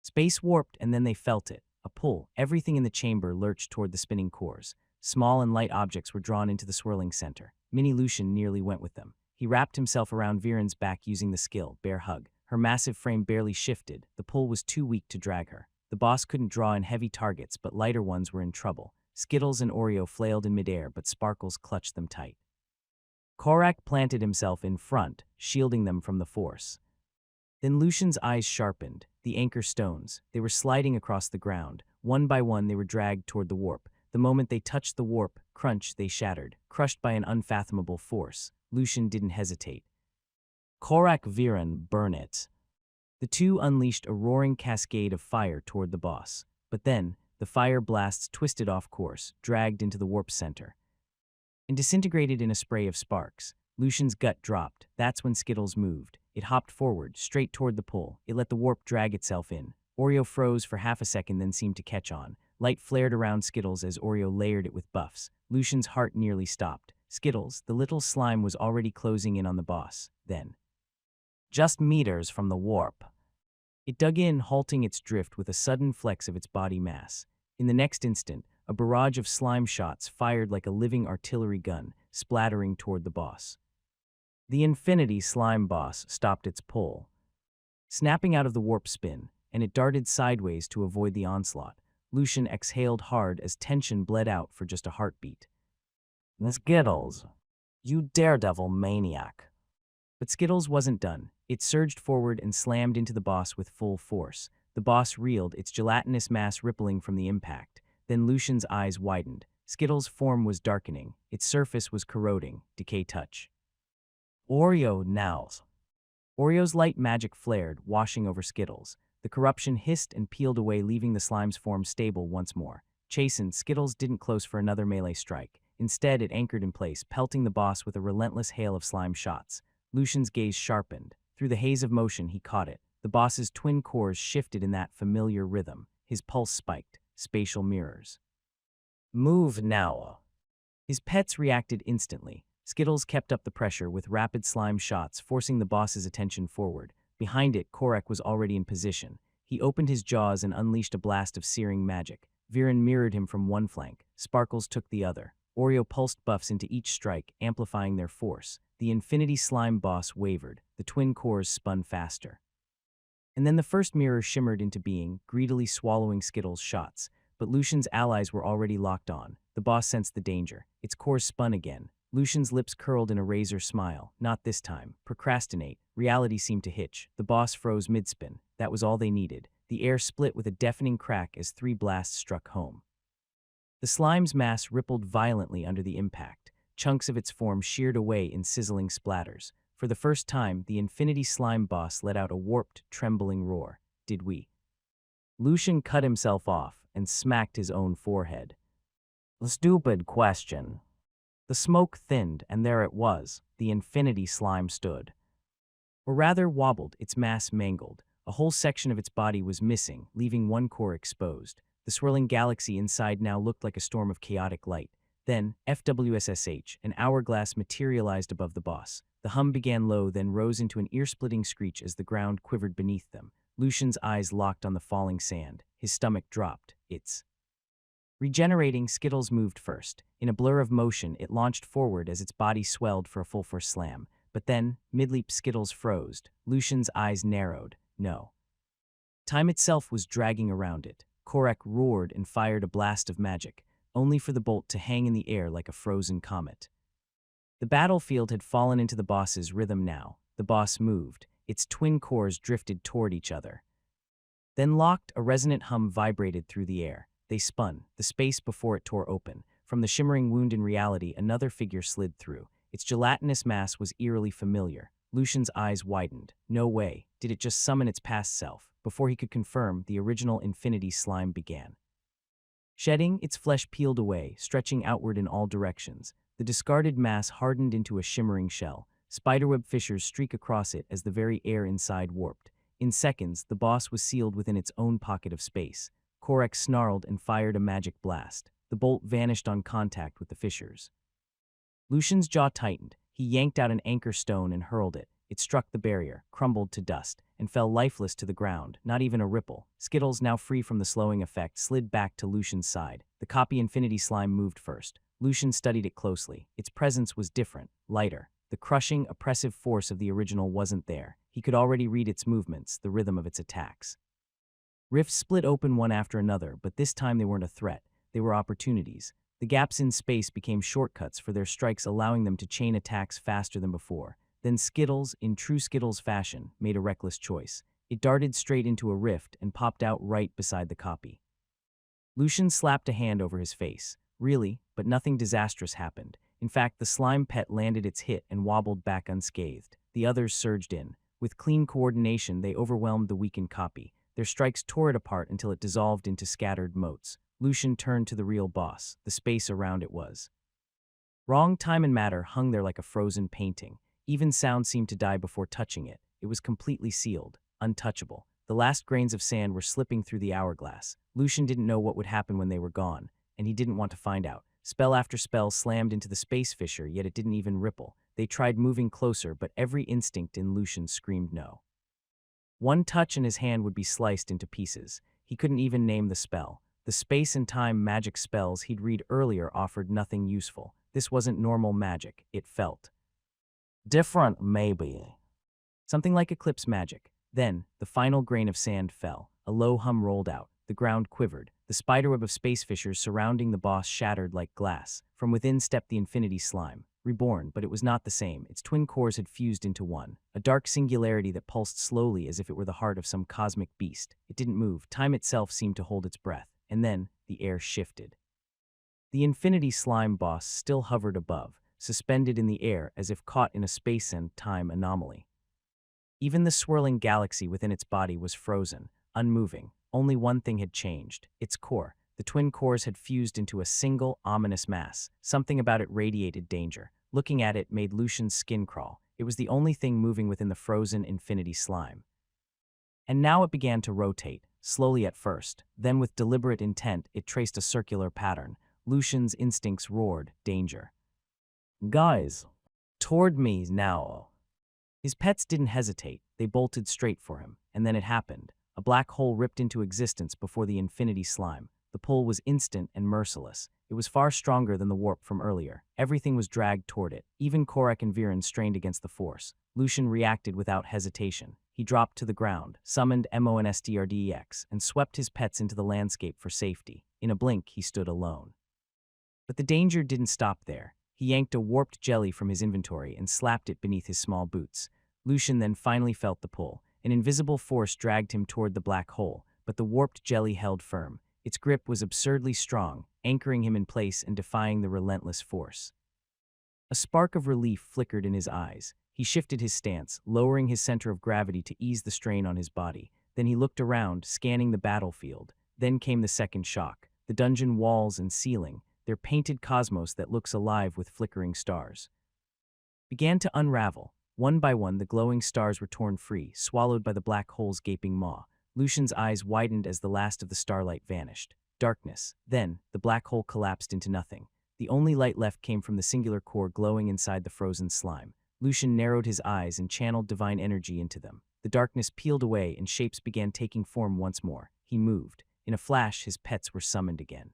space warped, and then they felt it. A pull. Everything in the chamber lurched toward the spinning cores. Small and light objects were drawn into the swirling center. Mini Lucian nearly went with them. He wrapped himself around Viren's back using the skill, bear hug. Her massive frame barely shifted. The pull was too weak to drag her. The boss couldn't draw in heavy targets, but lighter ones were in trouble. Skittles and Oreo flailed in midair, but Sparkles clutched them tight. Korak planted himself in front, shielding them from the force. Then Lucian's eyes sharpened. The anchor stones. They were sliding across the ground. One by one, they were dragged toward the warp. The moment they touched the warp, crunch, they shattered, crushed by an unfathomable force. Lucian didn't hesitate. Korak, Viren, burn it. The two unleashed a roaring cascade of fire toward the boss. But then, the fire blasts twisted off course, dragged into the warp center, and disintegrated in a spray of sparks. Lucian's gut dropped. That's when Skittles moved. It hopped forward, straight toward the pull. It let the warp drag itself in. Oreo froze for half a second, then seemed to catch on. Light flared around Skittles as Oreo layered it with buffs. Lucian's heart nearly stopped. Skittles, the little slime, was already closing in on the boss. Then, just meters from the warp, it dug in, halting its drift with a sudden flex of its body mass. In the next instant, a barrage of slime shots fired like a living artillery gun, splattering toward the boss. The Infinity Slime boss stopped its pull, snapping out of the warp spin, and it darted sideways to avoid the onslaught. Lucian exhaled hard as tension bled out for just a heartbeat. Skittles, you daredevil maniac. But Skittles wasn't done. It surged forward and slammed into the boss with full force. The boss reeled, its gelatinous mass rippling from the impact. Then Lucian's eyes widened. Skittles' form was darkening. Its surface was corroding. Decay touch. Oreo nows. Oreo's light magic flared, washing over Skittles. The corruption hissed and peeled away, leaving the slime's form stable once more. Chastened, Skittles didn't close for another melee strike. Instead, it anchored in place, pelting the boss with a relentless hail of slime shots. Lucian's gaze sharpened. Through the haze of motion, he caught it. The boss's twin cores shifted in that familiar rhythm. His pulse spiked. Spatial mirrors. Move now. His pets reacted instantly. Skittles kept up the pressure with rapid slime shots, forcing the boss's attention forward. Behind it, Korak was already in position. He opened his jaws and unleashed a blast of searing magic. Viren mirrored him from one flank. Sparkles took the other. Oreo pulsed buffs into each strike, amplifying their force. The Infinity Slime boss wavered. The twin cores spun faster. And then the first mirror shimmered into being, greedily swallowing Skittles' shots. But Lucian's allies were already locked on. The boss sensed the danger. Its cores spun again. Lucian's lips curled in a razor smile. Not this time. Procrastinate. Reality seemed to hitch. The boss froze mid-spin. That was all they needed. The air split with a deafening crack as 3 blasts struck home. The slime's mass rippled violently under the impact. Chunks of its form sheared away in sizzling splatters. For the first time, the Infinity Slime boss let out a warped, trembling roar. Did we? Lucian cut himself off and smacked his own forehead. Stupid question. The smoke thinned, and there it was. The Infinity Slime stood. Or rather, wobbled, its mass mangled. A whole section of its body was missing, leaving one core exposed. The swirling galaxy inside now looked like a storm of chaotic light. Then, FWSSH, an hourglass materialized above the boss. The hum began low, then rose into an ear-splitting screech as the ground quivered beneath them. Lucian's eyes locked on the falling sand. His stomach dropped. It's regenerating. Skittles moved first. In a blur of motion, it launched forward as its body swelled for a full-force slam. But then, mid-leap, Skittles froze. Lucian's eyes narrowed. No. Time itself was dragging around it. Korak roared and fired a blast of magic, only for the bolt to hang in the air like a frozen comet. The battlefield had fallen into the boss's rhythm now. The boss moved. Its twin cores drifted toward each other. Then locked, a resonant hum vibrated through the air. They spun, the space before it tore open. From the shimmering wound in reality, another figure slid through. Its gelatinous mass was eerily familiar. Lucian's eyes widened. No way. Did it just summon its past self? Before he could confirm, the original infinity slime began. Shedding, its flesh peeled away, stretching outward in all directions. The discarded mass hardened into a shimmering shell. Spiderweb fissures streak across it as the very air inside warped. In seconds, the boss was sealed within its own pocket of space. Korek snarled and fired a magic blast. The bolt vanished on contact with the fissures. Lucian's jaw tightened. He yanked out an anchor stone and hurled it. It struck the barrier, crumbled to dust, and fell lifeless to the ground, not even a ripple. Skittles, now free from the slowing effect, slid back to Lucian's side. The copy infinity slime moved first. Lucian studied it closely. Its presence was different, lighter. The crushing, oppressive force of the original wasn't there. He could already read its movements, the rhythm of its attacks. Rifts split open one after another, but this time they weren't a threat. They were opportunities. The gaps in space became shortcuts for their strikes, allowing them to chain attacks faster than before. Then Skittles, in true Skittles fashion, made a reckless choice. It darted straight into a rift and popped out right beside the copy. Lucian slapped a hand over his face. Really, but nothing disastrous happened. In fact, the slime pet landed its hit and wobbled back unscathed. The others surged in. With clean coordination, they overwhelmed the weakened copy. Their strikes tore it apart until it dissolved into scattered motes. Lucian turned to the real boss. The space around it was wrong. Time and matter hung there like a frozen painting. Even sound seemed to die before touching it. It was completely sealed, untouchable. The last grains of sand were slipping through the hourglass. Lucian didn't know what would happen when they were gone, and he didn't want to find out. Spell after spell slammed into the space fissure, yet it didn't even ripple. They tried moving closer, but every instinct in Lucian screamed no. One touch and his hand would be sliced into pieces. He couldn't even name the spell. The space and time magic spells he'd read earlier offered nothing useful. This wasn't normal magic, it felt different, maybe. Something like eclipse magic. Then, the final grain of sand fell. A low hum rolled out. The ground quivered. The spiderweb of space fissures surrounding the boss shattered like glass. From within stepped the infinity slime. Reborn, but it was not the same. Its twin cores had fused into one. A dark singularity that pulsed slowly as if it were the heart of some cosmic beast. It didn't move. Time itself seemed to hold its breath. And then, the air shifted. The infinity slime boss still hovered above, suspended in the air as if caught in a space and time anomaly. Even the swirling galaxy within its body was frozen, unmoving. Only one thing had changed: its core. The twin cores had fused into a single, ominous mass. Something about it radiated danger. Looking at it made Lucian's skin crawl. It was the only thing moving within the frozen infinity slime. And now it began to rotate, slowly at first. Then with deliberate intent, it traced a circular pattern. Lucian's instincts roared, danger. Guys, toward me now. His pets didn't hesitate. They bolted straight for him. And then it happened. A black hole ripped into existence before the infinity slime. The pull was instant and merciless. It was far stronger than the warp from earlier. Everything was dragged toward it. Even Korek and Vivian strained against the force. Lucian reacted without hesitation. He dropped to the ground, summoned MONSTRDEX, and swept his pets into the landscape for safety. In a blink, he stood alone. But the danger didn't stop there. He yanked a warped jelly from his inventory and slapped it beneath his small boots. Lucian then finally felt the pull. An invisible force dragged him toward the black hole, but the warped jelly held firm. Its grip was absurdly strong, anchoring him in place and defying the relentless force. A spark of relief flickered in his eyes. He shifted his stance, lowering his center of gravity to ease the strain on his body. Then he looked around, scanning the battlefield. Then came the second shock. The dungeon walls and ceiling, their painted cosmos that looks alive with flickering stars, began to unravel. One by one, the glowing stars were torn free, swallowed by the black hole's gaping maw. Lucian's eyes widened as the last of the starlight vanished. Darkness. Then, the black hole collapsed into nothing. The only light left came from the singular core glowing inside the frozen slime. Lucian narrowed his eyes and channeled divine energy into them. The darkness peeled away and shapes began taking form once more. He moved. In a flash, his pets were summoned again.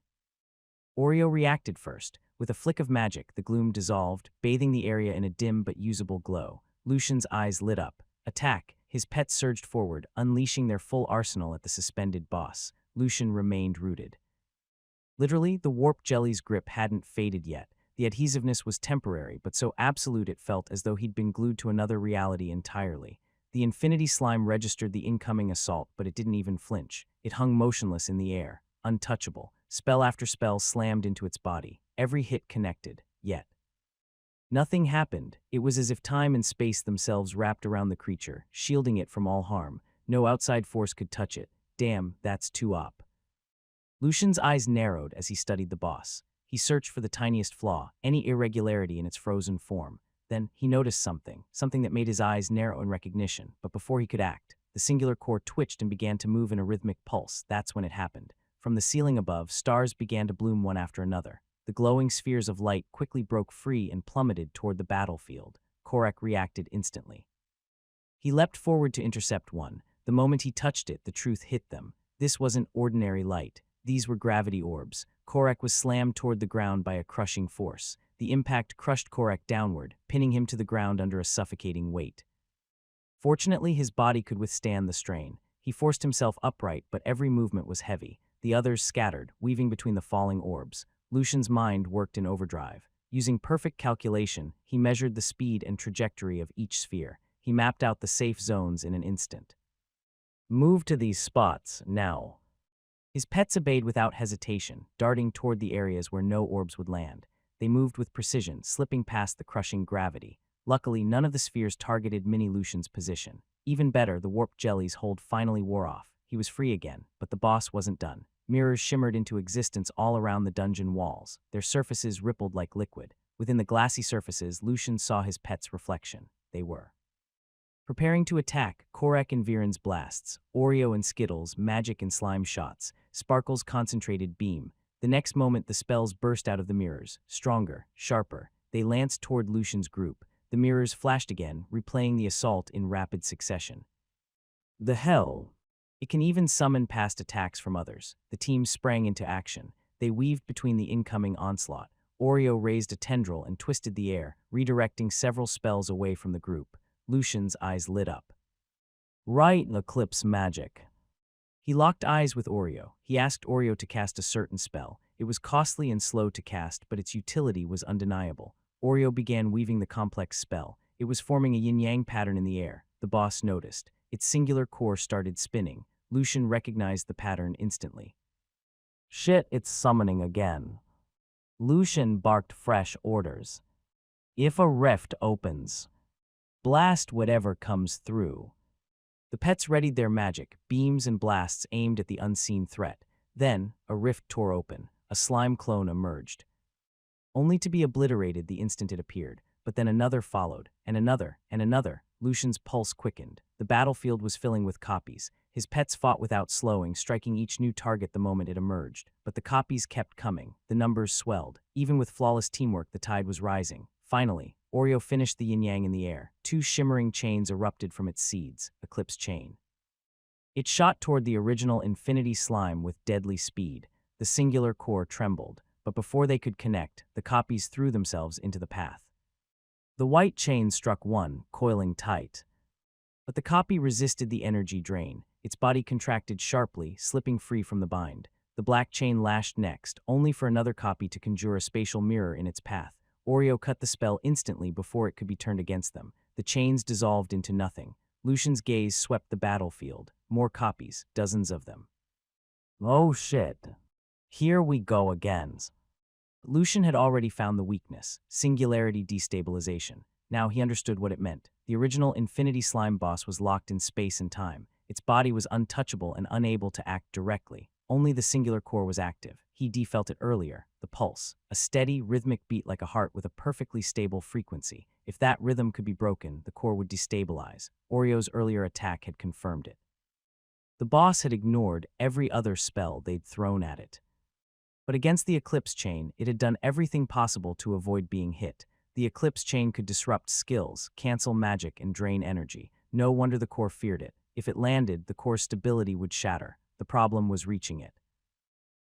Oreo reacted first. With a flick of magic, the gloom dissolved, bathing the area in a dim but usable glow. Lucian's eyes lit up. Attack! His pets surged forward, unleashing their full arsenal at the suspended boss. Lucian remained rooted. Literally, the warp jelly's grip hadn't faded yet. The adhesiveness was temporary, but so absolute it felt as though he'd been glued to another reality entirely. The infinity slime registered the incoming assault, but it didn't even flinch. It hung motionless in the air, untouchable. Spell after spell slammed into its body. Every hit connected, yet nothing happened. It was as if time and space themselves wrapped around the creature, shielding it from all harm. No outside force could touch it. Damn, that's too op. Lucian's eyes narrowed as he studied the boss. He searched for the tiniest flaw, any irregularity in its frozen form. Then he noticed something that made his eyes narrow in recognition. But before he could act, the singular core twitched and began to move in a rhythmic pulse. That's when it happened. From the ceiling above, stars began to bloom one after another. The glowing spheres of light quickly broke free and plummeted toward the battlefield. Korek reacted instantly. He leapt forward to intercept one. The moment he touched it, the truth hit them. This wasn't ordinary light. These were gravity orbs. Korek was slammed toward the ground by a crushing force. The impact crushed Korek downward, pinning him to the ground under a suffocating weight. Fortunately, his body could withstand the strain. He forced himself upright, but every movement was heavy. The others scattered, weaving between the falling orbs. Lucian's mind worked in overdrive. Using perfect calculation, he measured the speed and trajectory of each sphere. He mapped out the safe zones in an instant. Move to these spots, now. His pets obeyed without hesitation, darting toward the areas where no orbs would land. They moved with precision, slipping past the crushing gravity. Luckily, none of the spheres targeted Mini Lucian's position. Even better, the warped jelly's hold finally wore off. He was free again, but the boss wasn't done. Mirrors shimmered into existence all around the dungeon walls. Their surfaces rippled like liquid. Within the glassy surfaces, Lucian saw his pet's reflection. They were preparing to attack. Korek and Viren's blasts, Oreo and Skittles, magic and slime shots, Sparkle's concentrated beam. The next moment, the spells burst out of the mirrors, stronger, sharper. They lanced toward Lucian's group. The mirrors flashed again, replaying the assault in rapid succession. The hell! It can even summon past attacks from others. The team sprang into action. They weaved between the incoming onslaught. Oreo raised a tendril and twisted the air, redirecting several spells away from the group. Lucian's eyes lit up. Right, eclipse magic. He locked eyes with Oreo. He asked Oreo to cast a certain spell. It was costly and slow to cast, but its utility was undeniable. Oreo began weaving the complex spell. It was forming a yin-yang pattern in the air. The boss noticed. Its singular core started spinning. Lucian recognized the pattern instantly. Shit, it's summoning again. Lucian barked fresh orders. If a rift opens, blast whatever comes through. The pets readied their magic, beams and blasts aimed at the unseen threat. Then, a rift tore open. A slime clone emerged, only to be obliterated the instant it appeared. But then another followed, and another, and another. Lucian's pulse quickened. The battlefield was filling with copies. His pets fought without slowing, striking each new target the moment it emerged. But the copies kept coming. The numbers swelled. Even with flawless teamwork, the tide was rising. Finally, Oreo finished the yin-yang in the air. Two shimmering chains erupted from its seeds, Eclipse Chain. It shot toward the original infinity slime with deadly speed. The singular core trembled, but before they could connect, the copies threw themselves into the path. The white chain struck one, coiling tight. But the copy resisted the energy drain. Its body contracted sharply, slipping free from the bind. The black chain lashed next, only for another copy to conjure a spatial mirror in its path. Oreo cut the spell instantly before it could be turned against them. The chains dissolved into nothing. Lucian's gaze swept the battlefield. More copies, dozens of them. Oh shit. Here we go again. Lucian had already found the weakness, singularity destabilization. Now he understood what it meant. The original Infinity Slime boss was locked in space and time. Its body was untouchable and unable to act directly. Only the singular core was active. He felt it earlier, the pulse, a steady, rhythmic beat like a heart with a perfectly stable frequency. If that rhythm could be broken, the core would destabilize. Oreo's earlier attack had confirmed it. The boss had ignored every other spell they'd thrown at it. But against the Eclipse Chain, it had done everything possible to avoid being hit. The Eclipse Chain could disrupt skills, cancel magic, and drain energy. No wonder the core feared it. If it landed, the core's stability would shatter. The problem was reaching it.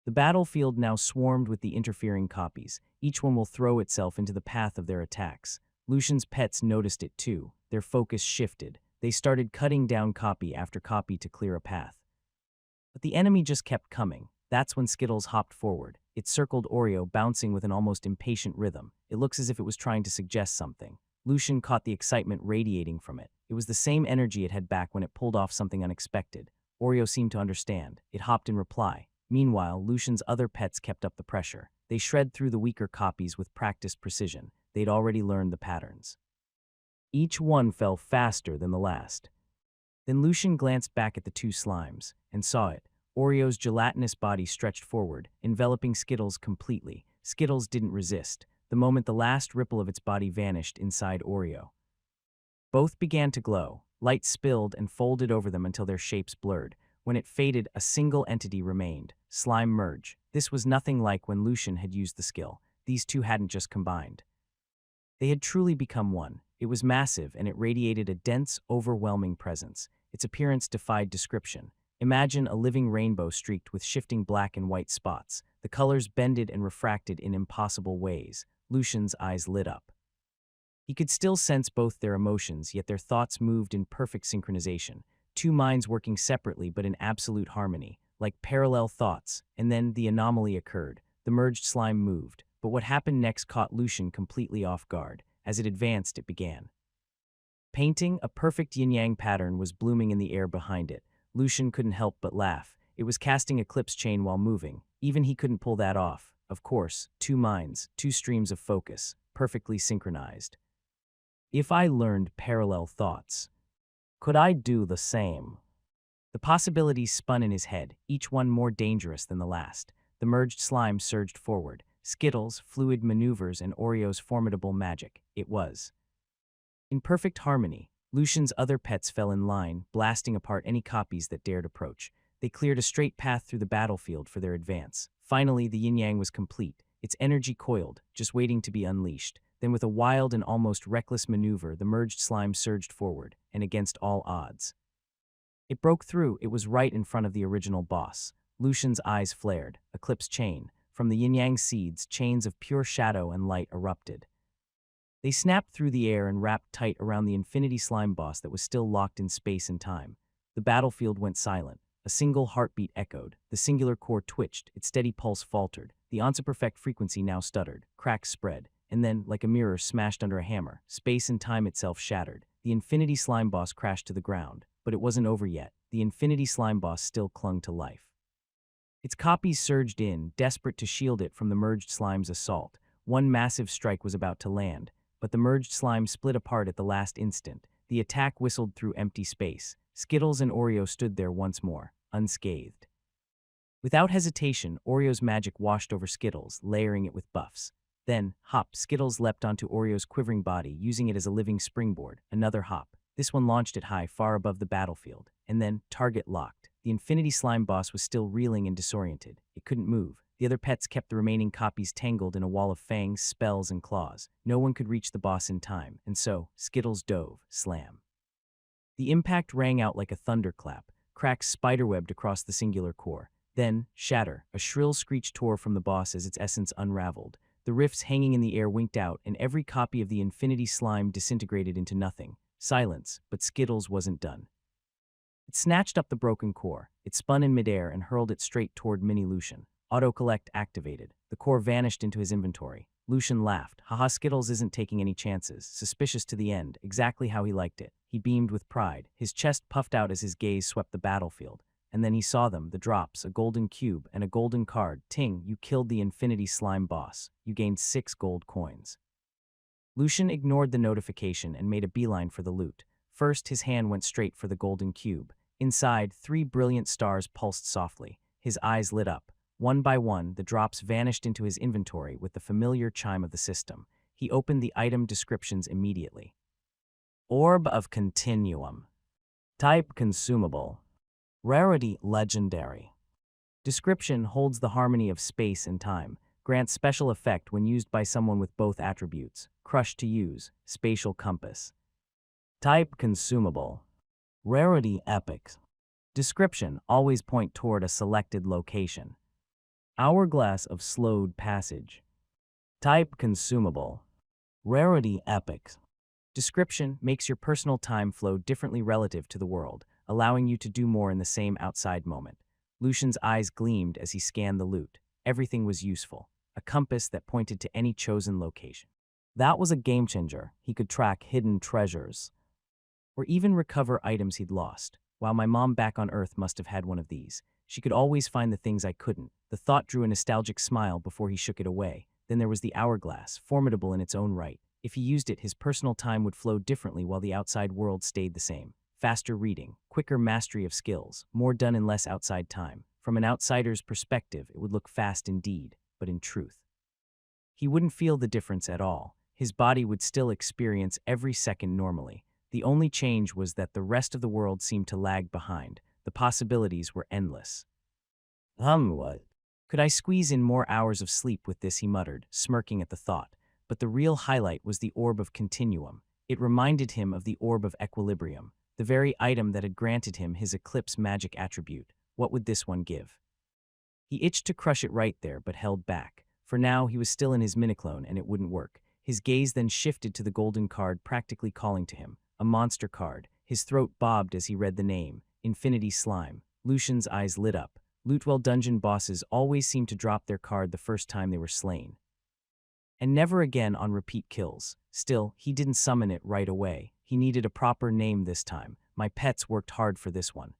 The battlefield now swarmed with the interfering copies. Each one will throw itself into the path of their attacks. Lucian's pets noticed it too. Their focus shifted. They started cutting down copy after copy to clear a path. But the enemy just kept coming. That's when Skittles hopped forward. It circled Oreo, bouncing with an almost impatient rhythm. It looks as if it was trying to suggest something. Lucian caught the excitement radiating from it. It was the same energy it had back when it pulled off something unexpected. Oreo seemed to understand. It hopped in reply. Meanwhile, Lucian's other pets kept up the pressure. They shred through the weaker copies with practiced precision. They'd already learned the patterns. Each one fell faster than the last. Then Lucian glanced back at the two slimes and saw it. Oreo's gelatinous body stretched forward, enveloping Skittles completely. Skittles didn't resist. The moment the last ripple of its body vanished inside Oreo, both began to glow. Light spilled and folded over them until their shapes blurred. When it faded, a single entity remained. Slime merge. This was nothing like when Lucian had used the skill. These two hadn't just combined. They had truly become one. It was massive, and it radiated a dense, overwhelming presence. Its appearance defied description. Imagine a living rainbow streaked with shifting black and white spots. The colors bended and refracted in impossible ways. Lucian's eyes lit up. He could still sense both their emotions, yet their thoughts moved in perfect synchronization. Two minds working separately but in absolute harmony, like parallel thoughts. And then the anomaly occurred. The merged slime moved. But what happened next caught Lucian completely off guard. As it advanced, it began painting. A perfect yin-yang pattern was blooming in the air behind it. Lucian couldn't help but laugh. It was casting eclipse chain while moving. Even he couldn't pull that off. Of course, two minds, two streams of focus, perfectly synchronized. If I learned parallel thoughts, could I do the same? The possibilities spun in his head, each one more dangerous than the last. The merged slime surged forward. Skittles, fluid maneuvers, and Oreo's formidable magic. It was in perfect harmony. Lucian's other pets fell in line, blasting apart any copies that dared approach. They cleared a straight path through the battlefield for their advance. Finally, the yin-yang was complete. Its energy coiled, just waiting to be unleashed. Then with a wild and almost reckless maneuver, the merged slime surged forward, and against all odds, it broke through. It was right in front of the original boss. Lucian's eyes flared. Eclipse chain. From the yin-yang seeds, chains of pure shadow and light erupted. They snapped through the air and wrapped tight around the infinity slime boss that was still locked in space and time. The battlefield went silent. A single heartbeat echoed. The singular core twitched. Its steady pulse faltered. The once-perfect frequency now stuttered. Cracks spread. And then, like a mirror smashed under a hammer, space and time itself shattered. The infinity slime boss crashed to the ground. But it wasn't over yet. The infinity slime boss still clung to life. Its copies surged in, desperate to shield it from the merged slime's assault. One massive strike was about to land, but the merged slime split apart at the last instant. The attack whistled through empty space. Skittles and Oreo stood there once more, unscathed. Without hesitation, Oreo's magic washed over Skittles, layering it with buffs. Then, hop, Skittles leapt onto Oreo's quivering body, using it as a living springboard. Another hop. This one launched it high, far above the battlefield. And then, target locked. The infinity slime boss was still reeling and disoriented. It couldn't move. The other pets kept the remaining copies tangled in a wall of fangs, spells, and claws. No one could reach the boss in time, and so, Skittles dove, slam. The impact rang out like a thunderclap. Cracks spiderwebbed across the singular core. Then, shatter. A shrill screech tore from the boss as its essence unraveled. The rifts hanging in the air winked out, and every copy of the infinity slime disintegrated into nothing. Silence, but Skittles wasn't done. It snatched up the broken core. It spun in midair and hurled it straight toward Mini Lucian. Auto-collect activated. The core vanished into his inventory. Lucian laughed. Haha, Skittles isn't taking any chances. Suspicious to the end, exactly how he liked it. He beamed with pride. His chest puffed out as his gaze swept the battlefield. And then he saw them, the drops, a golden cube, and a golden card. Ting, you killed the infinity slime boss. You gained 6 gold coins. Lucian ignored the notification and made a beeline for the loot. First, his hand went straight for the golden cube. Inside, 3 brilliant stars pulsed softly. His eyes lit up. One by one, the drops vanished into his inventory with the familiar chime of the system. He opened the item descriptions immediately. Orb of Continuum. Type consumable. Rarity legendary. Description holds the harmony of space and time. Grants special effect when used by someone with both attributes. Crush to use. Spatial compass. Type consumable. Rarity epic. Description always point toward a selected location. Hourglass of slowed passage. Type consumable. Rarity epic. Description makes your personal time flow differently relative to the world, allowing you to do more in the same outside moment. Lucian's eyes gleamed as he scanned the loot. everything was useful, a compass that pointed to any chosen location. That was a game changer. He could track hidden treasures, or even recover items he'd lost. While my mom back on Earth must have had one of these, she could always find the things I couldn't. The thought drew a nostalgic smile before he shook it away. Then there was the hourglass, formidable in its own right. If he used it, his personal time would flow differently while the outside world stayed the same. Faster reading, quicker mastery of skills, more done in less outside time. From an outsider's perspective, it would look fast indeed, but in truth, he wouldn't feel the difference at all. His body would still experience every second normally. The only change was that the rest of the world seemed to lag behind. The possibilities were endless. What? Could I squeeze in more hours of sleep with this, he muttered, smirking at the thought. But the real highlight was the orb of continuum. It reminded him of the orb of equilibrium, the very item that had granted him his eclipse magic attribute. What would this one give? He itched to crush it right there, but held back. For now, he was still in his miniclone, and it wouldn't work. His gaze then shifted to the golden card practically calling to him. A monster card. His throat bobbed as he read the name. Infinity Slime. Lucian's eyes lit up. Lootwell dungeon bosses always seemed to drop their card the first time they were slain, and never again on repeat kills. Still, he didn't summon it right away. He needed a proper name this time. My pets worked hard for this one.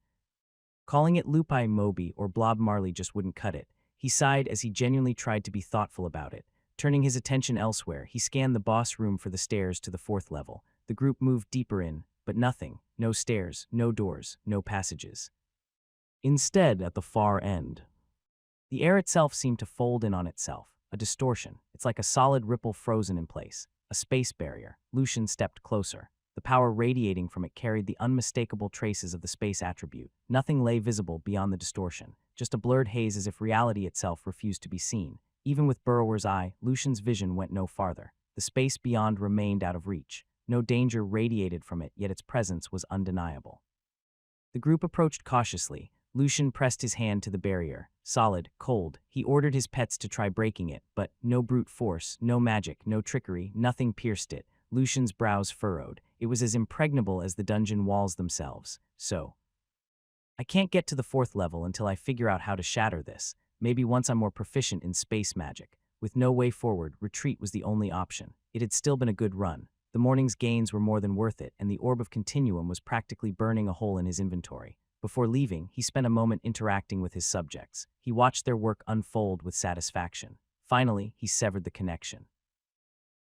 Calling it Lupi Moby or Blob Marley just wouldn't cut it. He sighed as he genuinely tried to be thoughtful about it. Turning his attention elsewhere, he scanned the boss room for the stairs to the 4th level. The group moved deeper in, but nothing. No stairs, no doors, no passages. Instead, at the far end, the air itself seemed to fold in on itself. A distortion. It's like a solid ripple frozen in place. A space barrier. Lucian stepped closer. The power radiating from it carried the unmistakable traces of the space attribute. Nothing lay visible beyond the distortion. Just a blurred haze as if reality itself refused to be seen. Even with Burrower's eye, Lucian's vision went no farther. The space beyond remained out of reach. No danger radiated from it, yet its presence was undeniable. The group approached cautiously. Lucian pressed his hand to the barrier. Solid, cold. He ordered his pets to try breaking it, but no brute force, no magic, no trickery, nothing pierced it. Lucian's brows furrowed. It was as impregnable as the dungeon walls themselves. So, I can't get to the 4th level until I figure out how to shatter this. Maybe once I'm more proficient in space magic. With no way forward, retreat was the only option. It had still been a good run. The morning's gains were more than worth it, and the orb of continuum was practically burning a hole in his inventory. Before leaving, he spent a moment interacting with his subjects. He watched their work unfold with satisfaction. Finally, he severed the connection.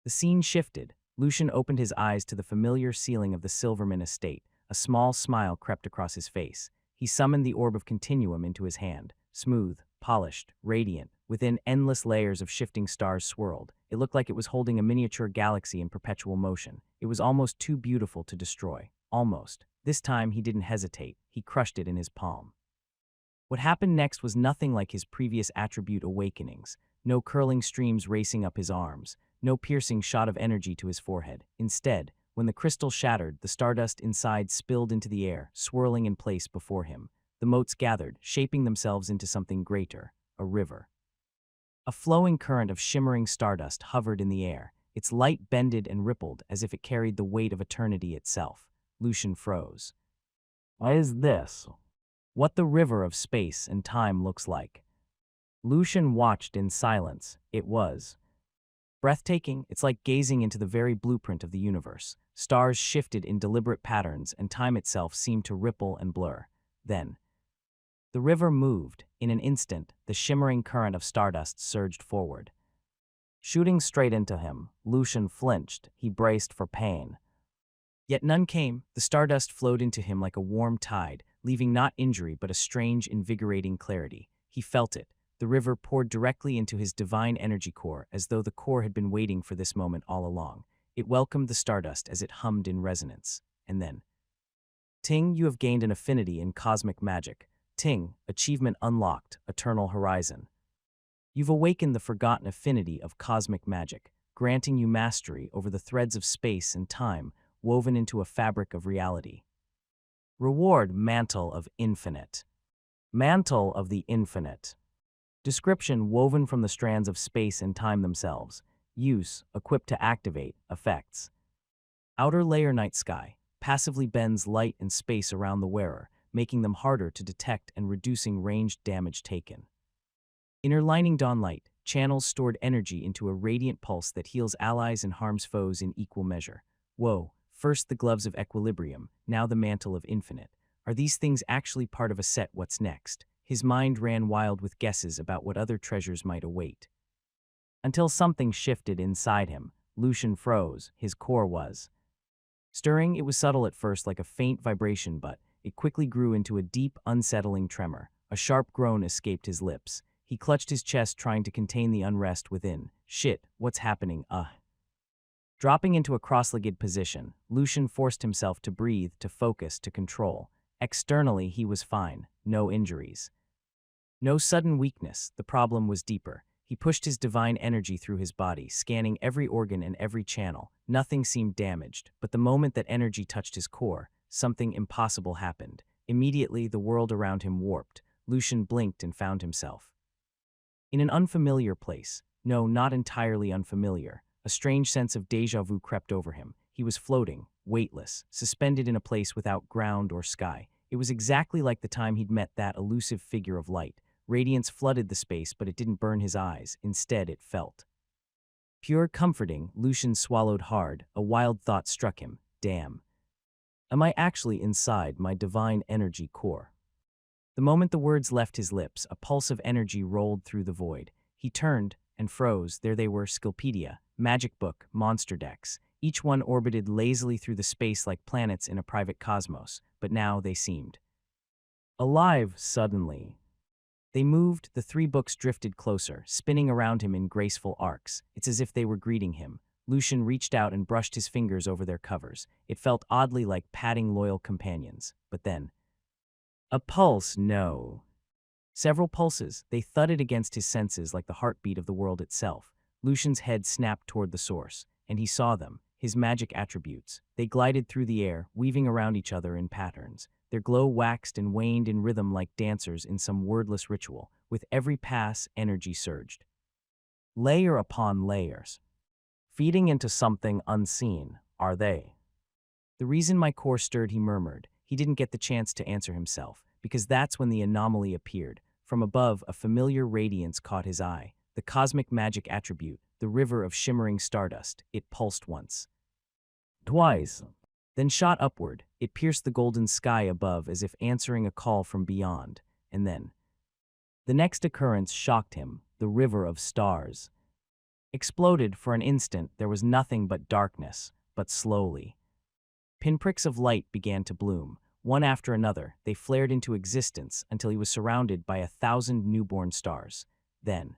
The scene shifted. Lucian opened his eyes to the familiar ceiling of the Silverman estate. A small smile crept across his face. He summoned the orb of continuum into his hand. Smooth, polished, radiant, within endless layers of shifting stars swirled. It looked like it was holding a miniature galaxy in perpetual motion. It was almost too beautiful to destroy. Almost. This time he didn't hesitate. He crushed it in his palm. What happened next was nothing like his previous attribute awakenings. No curling streams racing up his arms. No piercing shot of energy to his forehead. Instead, when the crystal shattered, the stardust inside spilled into the air, swirling in place before him. The motes gathered, shaping themselves into something greater, a river. A flowing current of shimmering stardust hovered in the air. Its light bended and rippled as if it carried the weight of eternity itself. Lucian froze. Why is this? What the river of space and time looks like. Lucian watched in silence. It was breathtaking. It's like gazing into the very blueprint of the universe. Stars shifted in deliberate patterns, and time itself seemed to ripple and blur. Then, the river moved. In an instant, the shimmering current of stardust surged forward. Shooting straight into him, Lucian flinched. He braced for pain. Yet none came. The stardust flowed into him like a warm tide, leaving not injury but a strange, invigorating clarity. He felt it. The river poured directly into his divine energy core, as though the core had been waiting for this moment all along. It welcomed the stardust as it hummed in resonance. And then, Ting, you have gained an affinity in cosmic magic. Ting, achievement unlocked, eternal horizon. You've awakened the forgotten affinity of cosmic magic, granting you mastery over the threads of space and time woven into a fabric of reality. Reward, Mantle of Infinite. Mantle of the Infinite. Description, woven from the strands of space and time themselves. Use, equipped to activate, effects. Outer layer night sky, passively bends light and space around the wearer, making them harder to detect and reducing ranged damage taken. Inner lining dawnlight channels stored energy into a radiant pulse that heals allies and harms foes in equal measure. Whoa, first the gloves of equilibrium, now the mantle of infinite. Are these things actually part of a set? What's next? His mind ran wild with guesses about what other treasures might await. Until something shifted inside him. Lucian froze, his core was stirring. It was subtle at first, like a faint vibration, but it quickly grew into a deep, unsettling tremor. A sharp groan escaped his lips. He clutched his chest, trying to contain the unrest within. Shit, what's happening? Dropping into a cross-legged position, Lucian forced himself to breathe, to focus, to control. Externally, he was fine. No injuries. No sudden weakness. The problem was deeper. He pushed his divine energy through his body, scanning every organ and every channel. Nothing seemed damaged, but the moment that energy touched his core, something impossible happened. Immediately, the world around him warped. Lucian blinked and found himself in an unfamiliar place. No, not entirely unfamiliar. A strange sense of déjà vu crept over him. He was floating, weightless, suspended in a place without ground or sky. It was exactly like the time he'd met that elusive figure of light. Radiance flooded the space, but it didn't burn his eyes. Instead, it felt pure, comforting. Lucian swallowed hard. A wild thought struck him. Damn. Am I actually inside my divine energy core? The moment the words left his lips, a pulse of energy rolled through the void. He turned and froze. There they were, Skillpedia, Magic Book, Monster Decks. Each one orbited lazily through the space like planets in a private cosmos, but now they seemed alive suddenly. They moved, the 3 books drifted closer, spinning around him in graceful arcs. It's as if they were greeting him. Lucian reached out and brushed his fingers over their covers. It felt oddly like patting loyal companions. But then, a pulse, no. Several pulses, they thudded against his senses like the heartbeat of the world itself. Lucian's head snapped toward the source, and he saw them, his magic attributes. They glided through the air, weaving around each other in patterns. Their glow waxed and waned in rhythm like dancers in some wordless ritual. With every pass, energy surged, layer upon layers, feeding into something unseen. Are they the reason my core stirred? He murmured. He didn't get the chance to answer himself, because that's when the anomaly appeared. From above, a familiar radiance caught his eye. The cosmic magic attribute, the river of shimmering stardust. It pulsed once, twice, then shot upward. It pierced the golden sky above as if answering a call from beyond. And then, the next occurrence shocked him. The river of stars exploded. For an instant, there was nothing but darkness, but slowly, pinpricks of light began to bloom. One after another, they flared into existence until he was surrounded by 1,000 newborn stars. Then,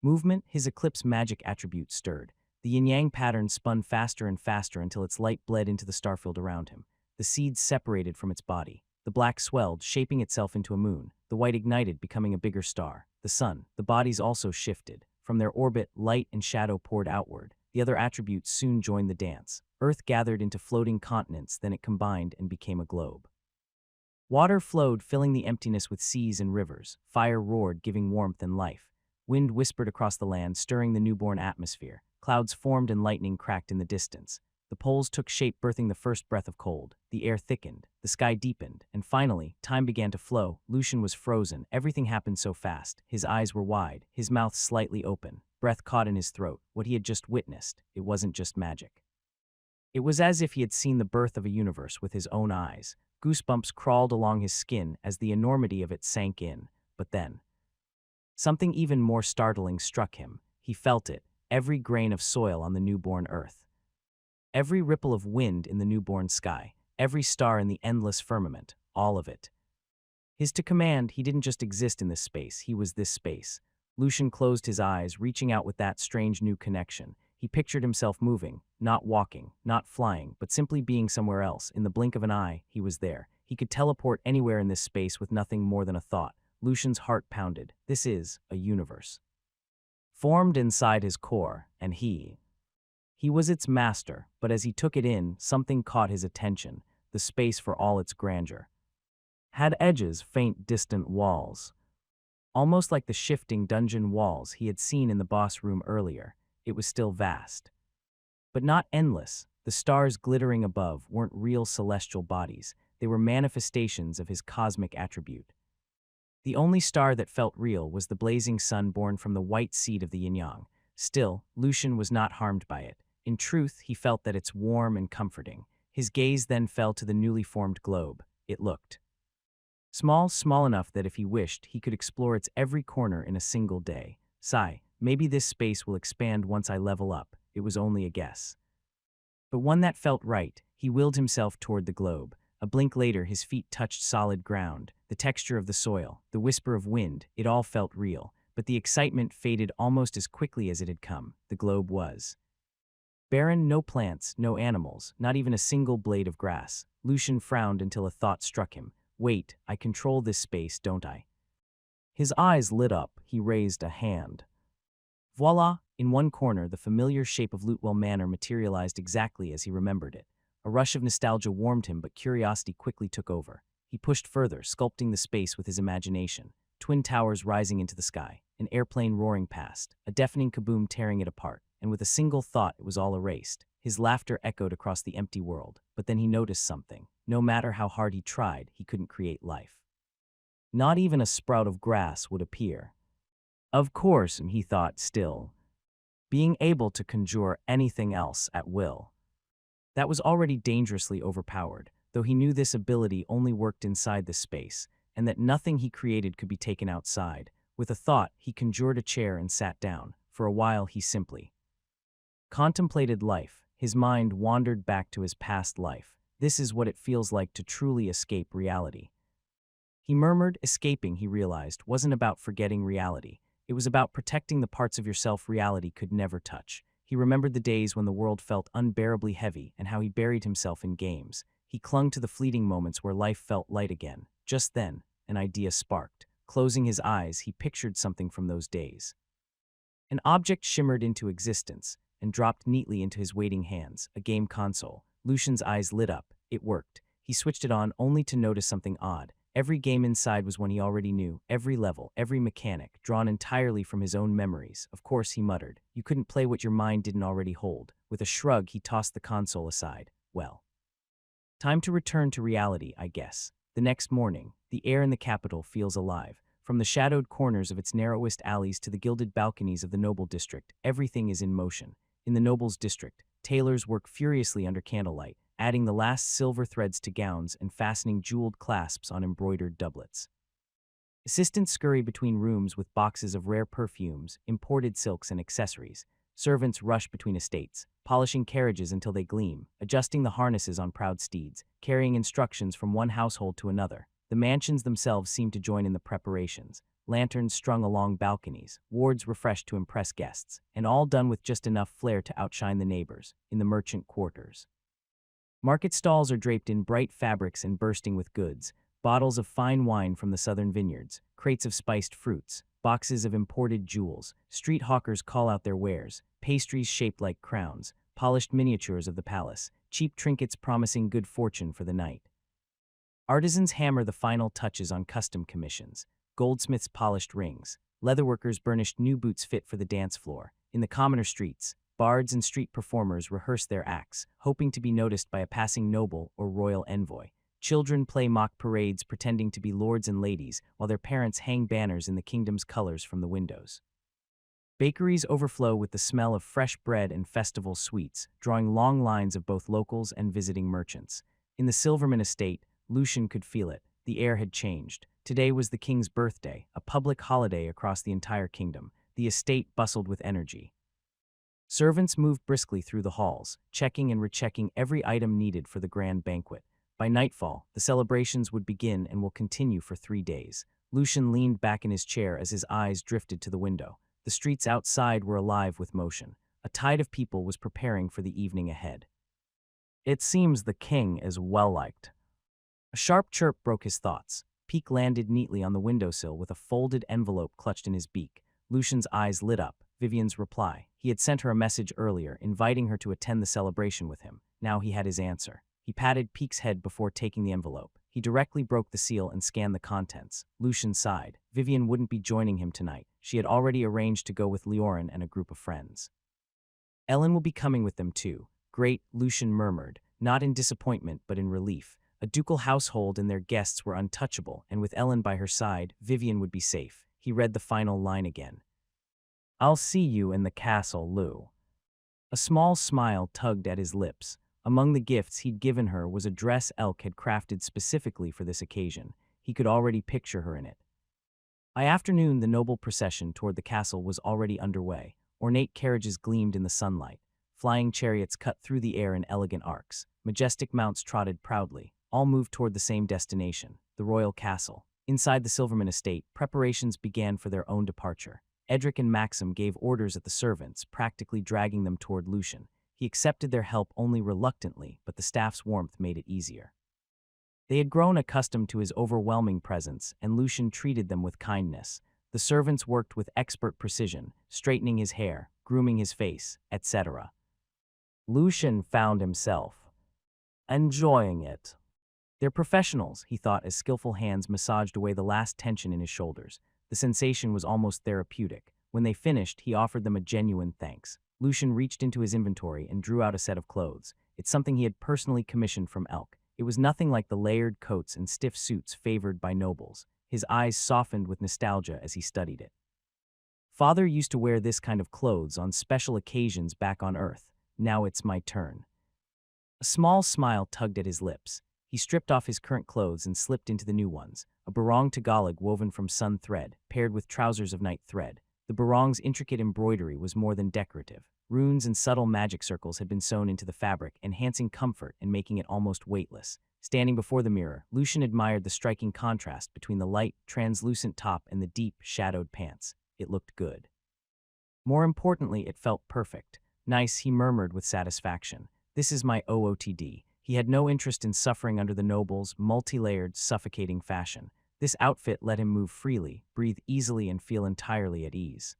movement, his eclipse magic attribute stirred. The yin-yang pattern spun faster and faster until its light bled into the starfield around him. The seeds separated from its body. The black swelled, shaping itself into a moon. The white ignited, becoming a bigger star. The sun. The bodies also shifted. From their orbit, light and shadow poured outward. The other attributes soon joined the dance. Earth gathered into floating continents, then it combined and became a globe. Water flowed, filling the emptiness with seas and rivers. Fire roared, giving warmth and life. Wind whispered across the land, stirring the newborn atmosphere. Clouds formed and lightning cracked in the distance. The poles took shape, birthing the first breath of cold. The air thickened, the sky deepened, and finally, time began to flow. Lucian was frozen. Everything happened so fast. His eyes were wide, his mouth slightly open. Breath caught in his throat. What he had just witnessed, it wasn't just magic. It was as if he had seen the birth of a universe with his own eyes. Goosebumps crawled along his skin as the enormity of it sank in. But then, something even more startling struck him. He felt it, every grain of soil on the newborn earth, every ripple of wind in the newborn sky, every star in the endless firmament, all of it. His to command, he didn't just exist in this space, he was this space. Lucian closed his eyes, reaching out with that strange new connection. He pictured himself moving, not walking, not flying, but simply being somewhere else. In the blink of an eye, he was there. He could teleport anywhere in this space with nothing more than a thought. Lucian's heart pounded. This is a universe formed inside his core, and he was its master. But as he took it in, something caught his attention. The space, for all its grandeur, had edges, faint, distant walls, almost like the shifting dungeon walls he had seen in the boss room earlier. It was still vast, but not endless. The stars glittering above weren't real celestial bodies. They were manifestations of his cosmic attribute. The only star that felt real was the blazing sun born from the white seed of the yin-yang. Still, Lucian was not harmed by it. In truth, he felt that it's warm and comforting. His gaze then fell to the newly formed globe. It looked small enough that if he wished, he could explore its every corner in a single day. Sigh, maybe this space will expand once I level up. It was only a guess. But one that felt right. He willed himself toward the globe. A blink later, his feet touched solid ground. The texture of the soil, the whisper of wind, it all felt real. But the excitement faded almost as quickly as it had come. The globe was barren, no plants, no animals, not even a single blade of grass. Lucian frowned until a thought struck him. Wait, I control this space, don't I? His eyes lit up. He raised a hand. Voila! In one corner, the familiar shape of Lutewell Manor materialized exactly as he remembered it. A rush of nostalgia warmed him, but curiosity quickly took over. He pushed further, sculpting the space with his imagination. Twin towers rising into the sky, an airplane roaring past, a deafening kaboom tearing it apart, and with a single thought it was all erased. His laughter echoed across the empty world, but then he noticed something. No matter how hard he tried, he couldn't create life. Not even a sprout of grass would appear. Of course, he thought still, being able to conjure anything else at will. That was already dangerously overpowered, though he knew this ability only worked inside the space, and that nothing he created could be taken outside. With a thought, he conjured a chair and sat down. For a while, he simply contemplated life. His mind wandered back to his past life. This is what it feels like to truly escape reality. He murmured. Escaping, he realized, wasn't about forgetting reality. It was about protecting the parts of yourself reality could never touch. He remembered the days when the world felt unbearably heavy and how he buried himself in games. He clung to the fleeting moments where life felt light again. Just then, an idea sparked. Closing his eyes, he pictured something from those days. An object shimmered into existence and dropped neatly into his waiting hands, a game console. Lucian's eyes lit up. It worked. He switched it on only to notice something odd. Every game inside was one he already knew, every level, every mechanic, drawn entirely from his own memories. Of course, he muttered. You couldn't play what your mind didn't already hold. With a shrug, he tossed the console aside. Well, time to return to reality, I guess. The next morning, the air in the capital feels alive. From the shadowed corners of its narrowest alleys to the gilded balconies of the noble district, everything is in motion. In the nobles' district, tailors work furiously under candlelight, adding the last silver threads to gowns and fastening jeweled clasps on embroidered doublets. Assistants scurry between rooms with boxes of rare perfumes, imported silks, and accessories. Servants rush between estates, polishing carriages until they gleam, adjusting the harnesses on proud steeds, carrying instructions from one household to another. The mansions themselves seem to join in the preparations. Lanterns strung along balconies, wards refreshed to impress guests, and all done with just enough flair to outshine the neighbors. In the merchant quarters, market stalls are draped in bright fabrics and bursting with goods, bottles of fine wine from the southern vineyards, crates of spiced fruits, boxes of imported jewels. Street hawkers call out their wares, pastries shaped like crowns, polished miniatures of the palace, cheap trinkets promising good fortune for the night. Artisans hammer the final touches on custom commissions. Goldsmiths polished rings. Leatherworkers burnished new boots fit for the dance floor. In the commoner streets, bards and street performers rehearse their acts, hoping to be noticed by a passing noble or royal envoy. Children play mock parades pretending to be lords and ladies, while their parents hang banners in the kingdom's colors from the windows. Bakeries overflow with the smell of fresh bread and festival sweets, drawing long lines of both locals and visiting merchants. In the Silverman estate, Lucian could feel it. The air had changed. Today was the king's birthday, a public holiday across the entire kingdom. The estate bustled with energy. Servants moved briskly through the halls, checking and rechecking every item needed for the grand banquet. By nightfall, the celebrations would begin and will continue for 3 days. Lucian leaned back in his chair as his eyes drifted to the window. The streets outside were alive with motion. A tide of people was preparing for the evening ahead. It seems the king is well liked. A sharp chirp broke his thoughts. Peak landed neatly on the windowsill with a folded envelope clutched in his beak. Lucian's eyes lit up. Vivian's reply. He had sent her a message earlier, inviting her to attend the celebration with him. Now he had his answer. He patted Peak's head before taking the envelope. He directly broke the seal and scanned the contents. Lucian sighed. Vivian wouldn't be joining him tonight. She had already arranged to go with Leorin and a group of friends. Ellen will be coming with them too. Great, Lucian murmured, not in disappointment but in relief. A ducal household and their guests were untouchable, and with Ellen by her side, Vivian would be safe. He read the final line again. "I'll see you in the castle, Lou." A small smile tugged at his lips. Among the gifts he'd given her was a dress Elk had crafted specifically for this occasion. He could already picture her in it. By afternoon, the noble procession toward the castle was already underway. Ornate carriages gleamed in the sunlight. Flying chariots cut through the air in elegant arcs. Majestic mounts trotted proudly. All moved toward the same destination, the royal castle. Inside the Silverman estate, preparations began for their own departure. Edric and Maxim gave orders at the servants, practically dragging them toward Lucian. He accepted their help only reluctantly, but the staff's warmth made it easier. They had grown accustomed to his overwhelming presence, and Lucian treated them with kindness. The servants worked with expert precision, straightening his hair, grooming his face, etc. Lucian found himself enjoying it. "They're professionals," he thought as skillful hands massaged away the last tension in his shoulders. The sensation was almost therapeutic. When they finished, he offered them a genuine thanks. Lucian reached into his inventory and drew out a set of clothes. It's something he had personally commissioned from Elk. It was nothing like the layered coats and stiff suits favored by nobles. His eyes softened with nostalgia as he studied it. "Father used to wear this kind of clothes on special occasions back on Earth. Now it's my turn." A small smile tugged at his lips. He stripped off his current clothes and slipped into the new ones, a barong Tagalog woven from sun thread, paired with trousers of night thread. The barong's intricate embroidery was more than decorative. Runes and subtle magic circles had been sewn into the fabric, enhancing comfort and making it almost weightless. Standing before the mirror, Lucian admired the striking contrast between the light, translucent top and the deep, shadowed pants. It looked good. More importantly, it felt perfect. "Nice," he murmured with satisfaction. "This is my OOTD." He had no interest in suffering under the noble's multi-layered, suffocating fashion. This outfit let him move freely, breathe easily, and feel entirely at ease.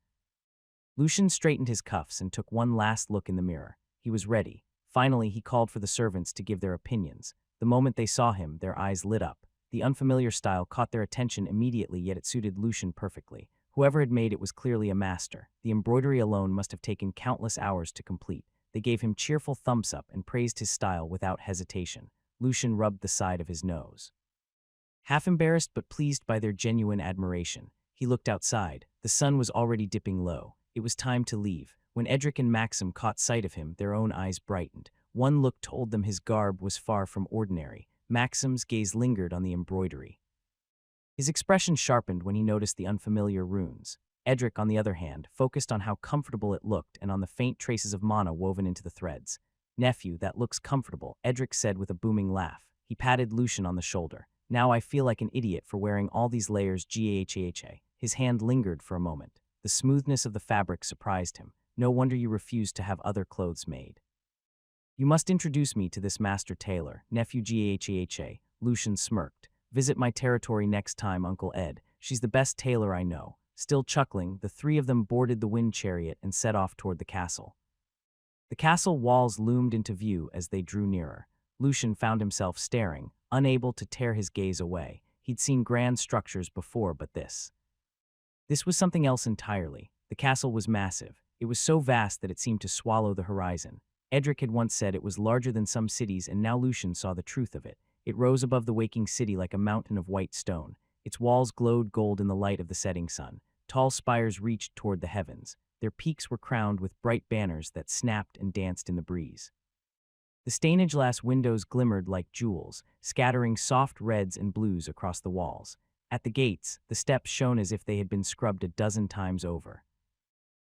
Lucian straightened his cuffs and took one last look in the mirror. He was ready. Finally, he called for the servants to give their opinions. The moment they saw him, their eyes lit up. The unfamiliar style caught their attention immediately, yet it suited Lucian perfectly. Whoever had made it was clearly a master. The embroidery alone must have taken countless hours to complete. They gave him cheerful thumbs up and praised his style without hesitation. Lucian rubbed the side of his nose. Half embarrassed but pleased by their genuine admiration, he looked outside. The sun was already dipping low. It was time to leave. When Edric and Maxim caught sight of him, their own eyes brightened. One look told them his garb was far from ordinary. Maxim's gaze lingered on the embroidery. His expression sharpened when he noticed the unfamiliar runes. Edric, on the other hand, focused on how comfortable it looked and on the faint traces of mana woven into the threads. "Nephew, that looks comfortable," Edric said with a booming laugh. He patted Lucian on the shoulder. "Now I feel like an idiot for wearing all these layers." Ghaha. His hand lingered for a moment. The smoothness of the fabric surprised him. "No wonder you refused to have other clothes made." "You must introduce me to this master tailor." "Nephew." Ghaha. Lucian smirked. "Visit my territory next time, Uncle Ed. She's the best tailor I know." Still chuckling, the three of them boarded the wind chariot and set off toward the castle. The castle walls loomed into view as they drew nearer. Lucian found himself staring, unable to tear his gaze away. He'd seen grand structures before, but this was something else entirely. The castle was massive. It was so vast that it seemed to swallow the horizon. Edric had once said it was larger than some cities, and now Lucian saw the truth of it. It rose above the waking city like a mountain of white stone. Its walls glowed gold in the light of the setting sun. Tall spires reached toward the heavens. Their peaks were crowned with bright banners that snapped and danced in the breeze. The stained glass windows glimmered like jewels, scattering soft reds and blues across the walls. At the gates, the steps shone as if they had been scrubbed a dozen times over.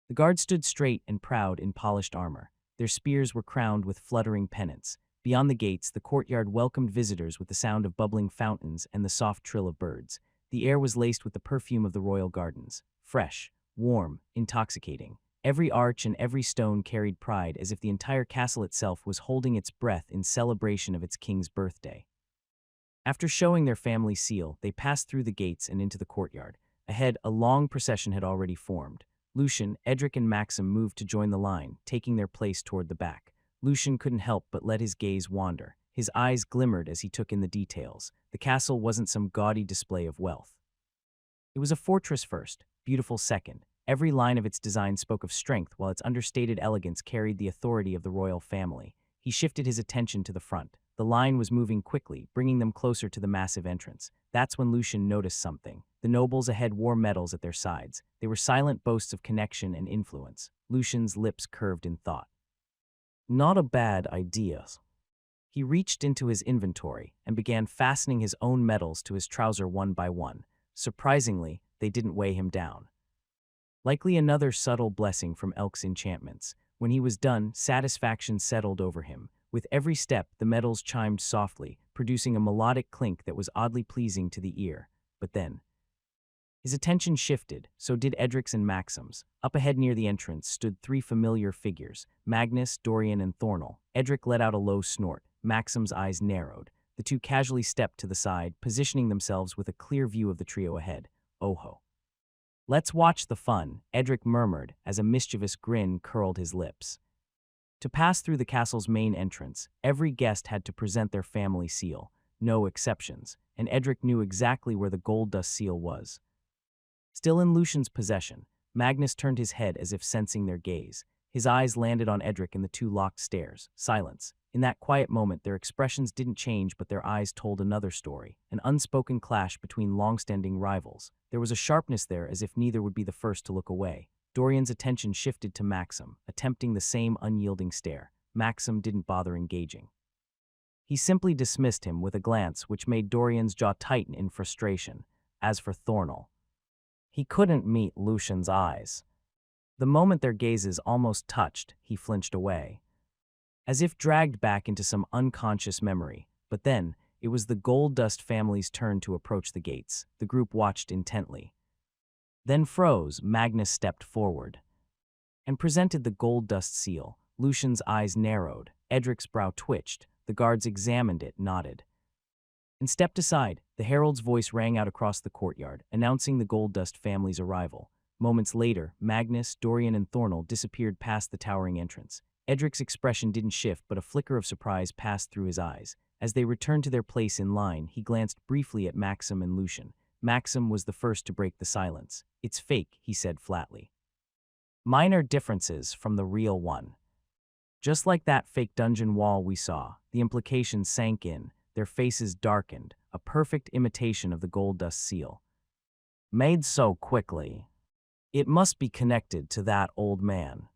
The guards stood straight and proud in polished armor. Their spears were crowned with fluttering pennants. Beyond the gates, the courtyard welcomed visitors with the sound of bubbling fountains and the soft trill of birds. The air was laced with the perfume of the royal gardens. Fresh, warm, intoxicating. Every arch and every stone carried pride, as if the entire castle itself was holding its breath in celebration of its king's birthday. After showing their family seal, they passed through the gates and into the courtyard. Ahead, a long procession had already formed. Lucian, Edric, and Maxim moved to join the line, taking their place toward the back. Lucian couldn't help but let his gaze wander. His eyes glimmered as he took in the details. The castle wasn't some gaudy display of wealth. It was a fortress first, beautiful second. Every line of its design spoke of strength, while its understated elegance carried the authority of the royal family. He shifted his attention to the front. The line was moving quickly, bringing them closer to the massive entrance. That's when Lucian noticed something. The nobles ahead wore medals at their sides. They were silent boasts of connection and influence. Lucian's lips curved in thought. Not a bad idea. He reached into his inventory and began fastening his own medals to his trouser one by one. Surprisingly, they didn't weigh him down. Likely another subtle blessing from Elk's enchantments. When he was done, satisfaction settled over him. With every step, the medals chimed softly, producing a melodic clink that was oddly pleasing to the ear. But then, his attention shifted, so did Edric's and Maxim's. Up ahead near the entrance stood three familiar figures, Magnus, Dorian, and Thornel. Edric let out a low snort. Maxim's eyes narrowed. The two casually stepped to the side, positioning themselves with a clear view of the trio ahead. Oh-ho. Let's watch the fun, Edric murmured as a mischievous grin curled his lips. To pass through the castle's main entrance, every guest had to present their family seal, no exceptions, and Edric knew exactly where the Goldust seal was. Still in Lucian's possession, Magnus turned his head as if sensing their gaze. His eyes landed on Edric and the two locked stares. Silence. In that quiet moment, their expressions didn't change, but their eyes told another story, an unspoken clash between long-standing rivals. There was a sharpness there, as if neither would be the first to look away. Dorian's attention shifted to Maxim, attempting the same unyielding stare. Maxim didn't bother engaging. He simply dismissed him with a glance which made Dorian's jaw tighten in frustration. As for Thornel, he couldn't meet Lucian's eyes. The moment their gazes almost touched, he flinched away, as if dragged back into some unconscious memory. But then, it was the Goldust family's turn to approach the gates. The group watched intently. Then froze. Magnus stepped forward and presented the Goldust seal. Lucian's eyes narrowed. Edric's brow twitched. The guards examined it, nodded, and stepped aside. The herald's voice rang out across the courtyard, announcing the Goldust family's arrival. Moments later, Magnus, Dorian, and Thornel disappeared past the towering entrance. Edric's expression didn't shift, but a flicker of surprise passed through his eyes. As they returned to their place in line, he glanced briefly at Maxim and Lucian. Maxim was the first to break the silence. "It's fake," he said flatly. "Minor differences from the real one. Just like that fake dungeon wall we saw." The implications sank in, their faces darkened, a perfect imitation of the Goldust seal. "Made so quickly. It must be connected to that old man."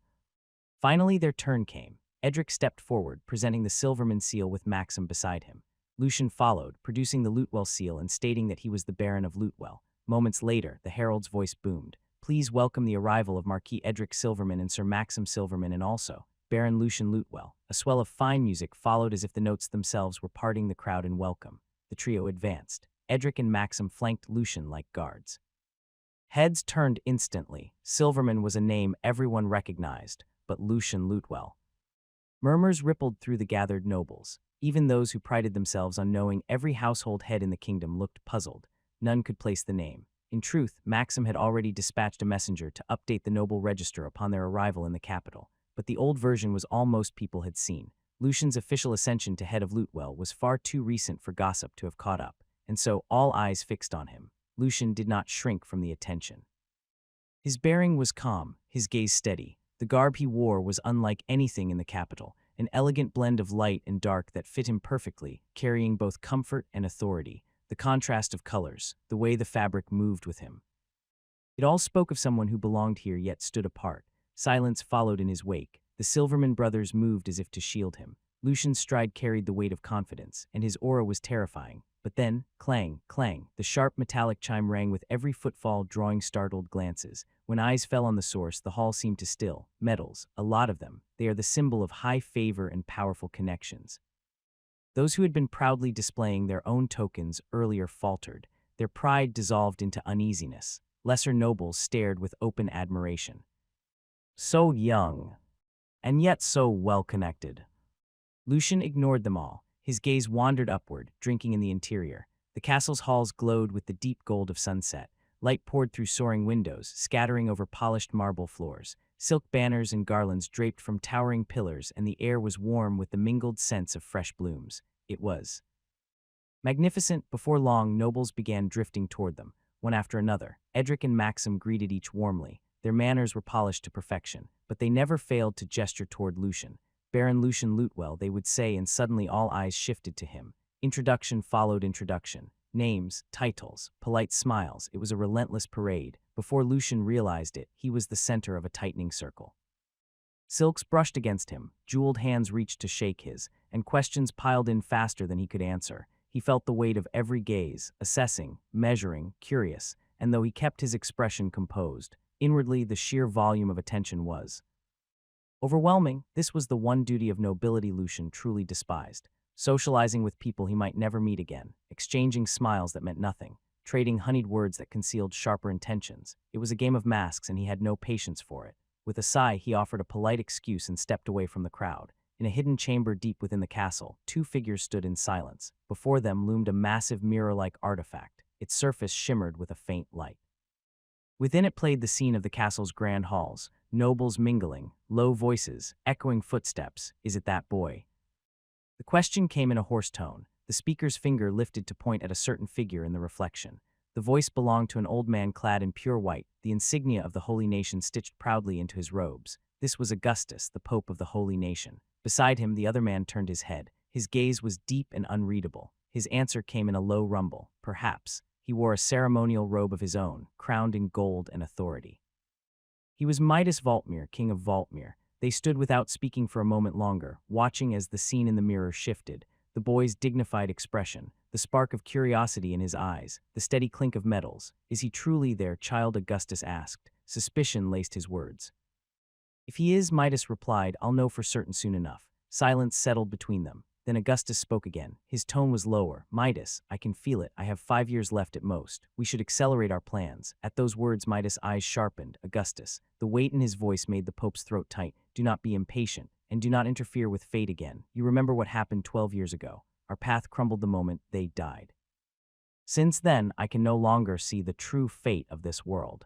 Finally, their turn came. Edric stepped forward, presenting the Silverman seal with Maxim beside him. Lucian followed, producing the Lutewell seal and stating that he was the Baron of Lutewell. Moments later, the herald's voice boomed. "Please welcome the arrival of Marquis Edric Silverman and Sir Maxim Silverman, and also Baron Lucian Lutewell." A swell of fine music followed, as if the notes themselves were parting the crowd in welcome. The trio advanced. Edric and Maxim flanked Lucian like guards. Heads turned instantly. Silverman was a name everyone recognized, but Lucian Lutewell. Murmurs rippled through the gathered nobles. Even those who prided themselves on knowing every household head in the kingdom looked puzzled. None could place the name. In truth, Maxim had already dispatched a messenger to update the noble register upon their arrival in the capital, but the old version was all most people had seen. Lucian's official ascension to head of Lutewell was far too recent for gossip to have caught up, and so all eyes fixed on him. Lucian did not shrink from the attention. His bearing was calm, his gaze steady. The garb he wore was unlike anything in the capital, an elegant blend of light and dark that fit him perfectly, carrying both comfort and authority. The contrast of colors, the way the fabric moved with him. It all spoke of someone who belonged here yet stood apart. Silence followed in his wake. The Silverman brothers moved as if to shield him. Lucian's stride carried the weight of confidence, and his aura was terrifying. But then, clang, clang, the sharp metallic chime rang with every footfall, drawing startled glances. When eyes fell on the source, the hall seemed to still. Medals, a lot of them. They are the symbol of high favor and powerful connections. Those who had been proudly displaying their own tokens earlier faltered. Their pride dissolved into uneasiness. Lesser nobles stared with open admiration. So young, and yet so well-connected. Lucian ignored them all. His gaze wandered upward, drinking in the interior. The castle's halls glowed with the deep gold of sunset. Light poured through soaring windows, scattering over polished marble floors. Silk banners and garlands draped from towering pillars, and the air was warm with the mingled scents of fresh blooms. It was magnificent. Before long, nobles began drifting toward them, one after another. Edric and Maxim greeted each warmly. Their manners were polished to perfection, but they never failed to gesture toward Lucian. Baron Lucian Lutewell, they would say, and suddenly all eyes shifted to him. Introduction followed introduction. Names, titles, polite smiles. It was a relentless parade. Before Lucian realized it, he was the center of a tightening circle. Silks brushed against him, jeweled hands reached to shake his, and questions piled in faster than he could answer. He felt the weight of every gaze, assessing, measuring, curious, and though he kept his expression composed, inwardly the sheer volume of attention was overwhelming. This was the one duty of nobility Lucian truly despised. Socializing with people he might never meet again, exchanging smiles that meant nothing, trading honeyed words that concealed sharper intentions. It was a game of masks, and he had no patience for it. With a sigh, he offered a polite excuse and stepped away from the crowd. In a hidden chamber deep within the castle, two figures stood in silence. Before them loomed a massive mirror-like artifact. Its surface shimmered with a faint light. Within it played the scene of the castle's grand halls, nobles mingling, low voices, echoing footsteps. Is it that boy? The question came in a hoarse tone. The speaker's finger lifted to point at a certain figure in the reflection. The voice belonged to an old man clad in pure white, the insignia of the Holy Nation stitched proudly into his robes. This was Augustus, the Pope of the Holy Nation. Beside him, the other man turned his head. His gaze was deep and unreadable. His answer came in a low rumble. Perhaps. He wore a ceremonial robe of his own, crowned in gold and authority. He was Midas Valtmir, king of Valtmir. They stood without speaking for a moment longer, watching as the scene in the mirror shifted. The boy's dignified expression, the spark of curiosity in his eyes, the steady clink of metals. Is he truly their child? Augustus asked. Suspicion laced his words. If he is, Midas replied, I'll know for certain soon enough. Silence settled between them. Then Augustus spoke again. His tone was lower. Midas, I can feel it. I have 5 years left at most. We should accelerate our plans. At those words, Midas' eyes sharpened. Augustus. The weight in his voice made the Pope's throat tight. Do not be impatient, and do not interfere with fate again. You remember what happened 12 years ago. Our path crumbled the moment they died. Since then, I can no longer see the true fate of this world.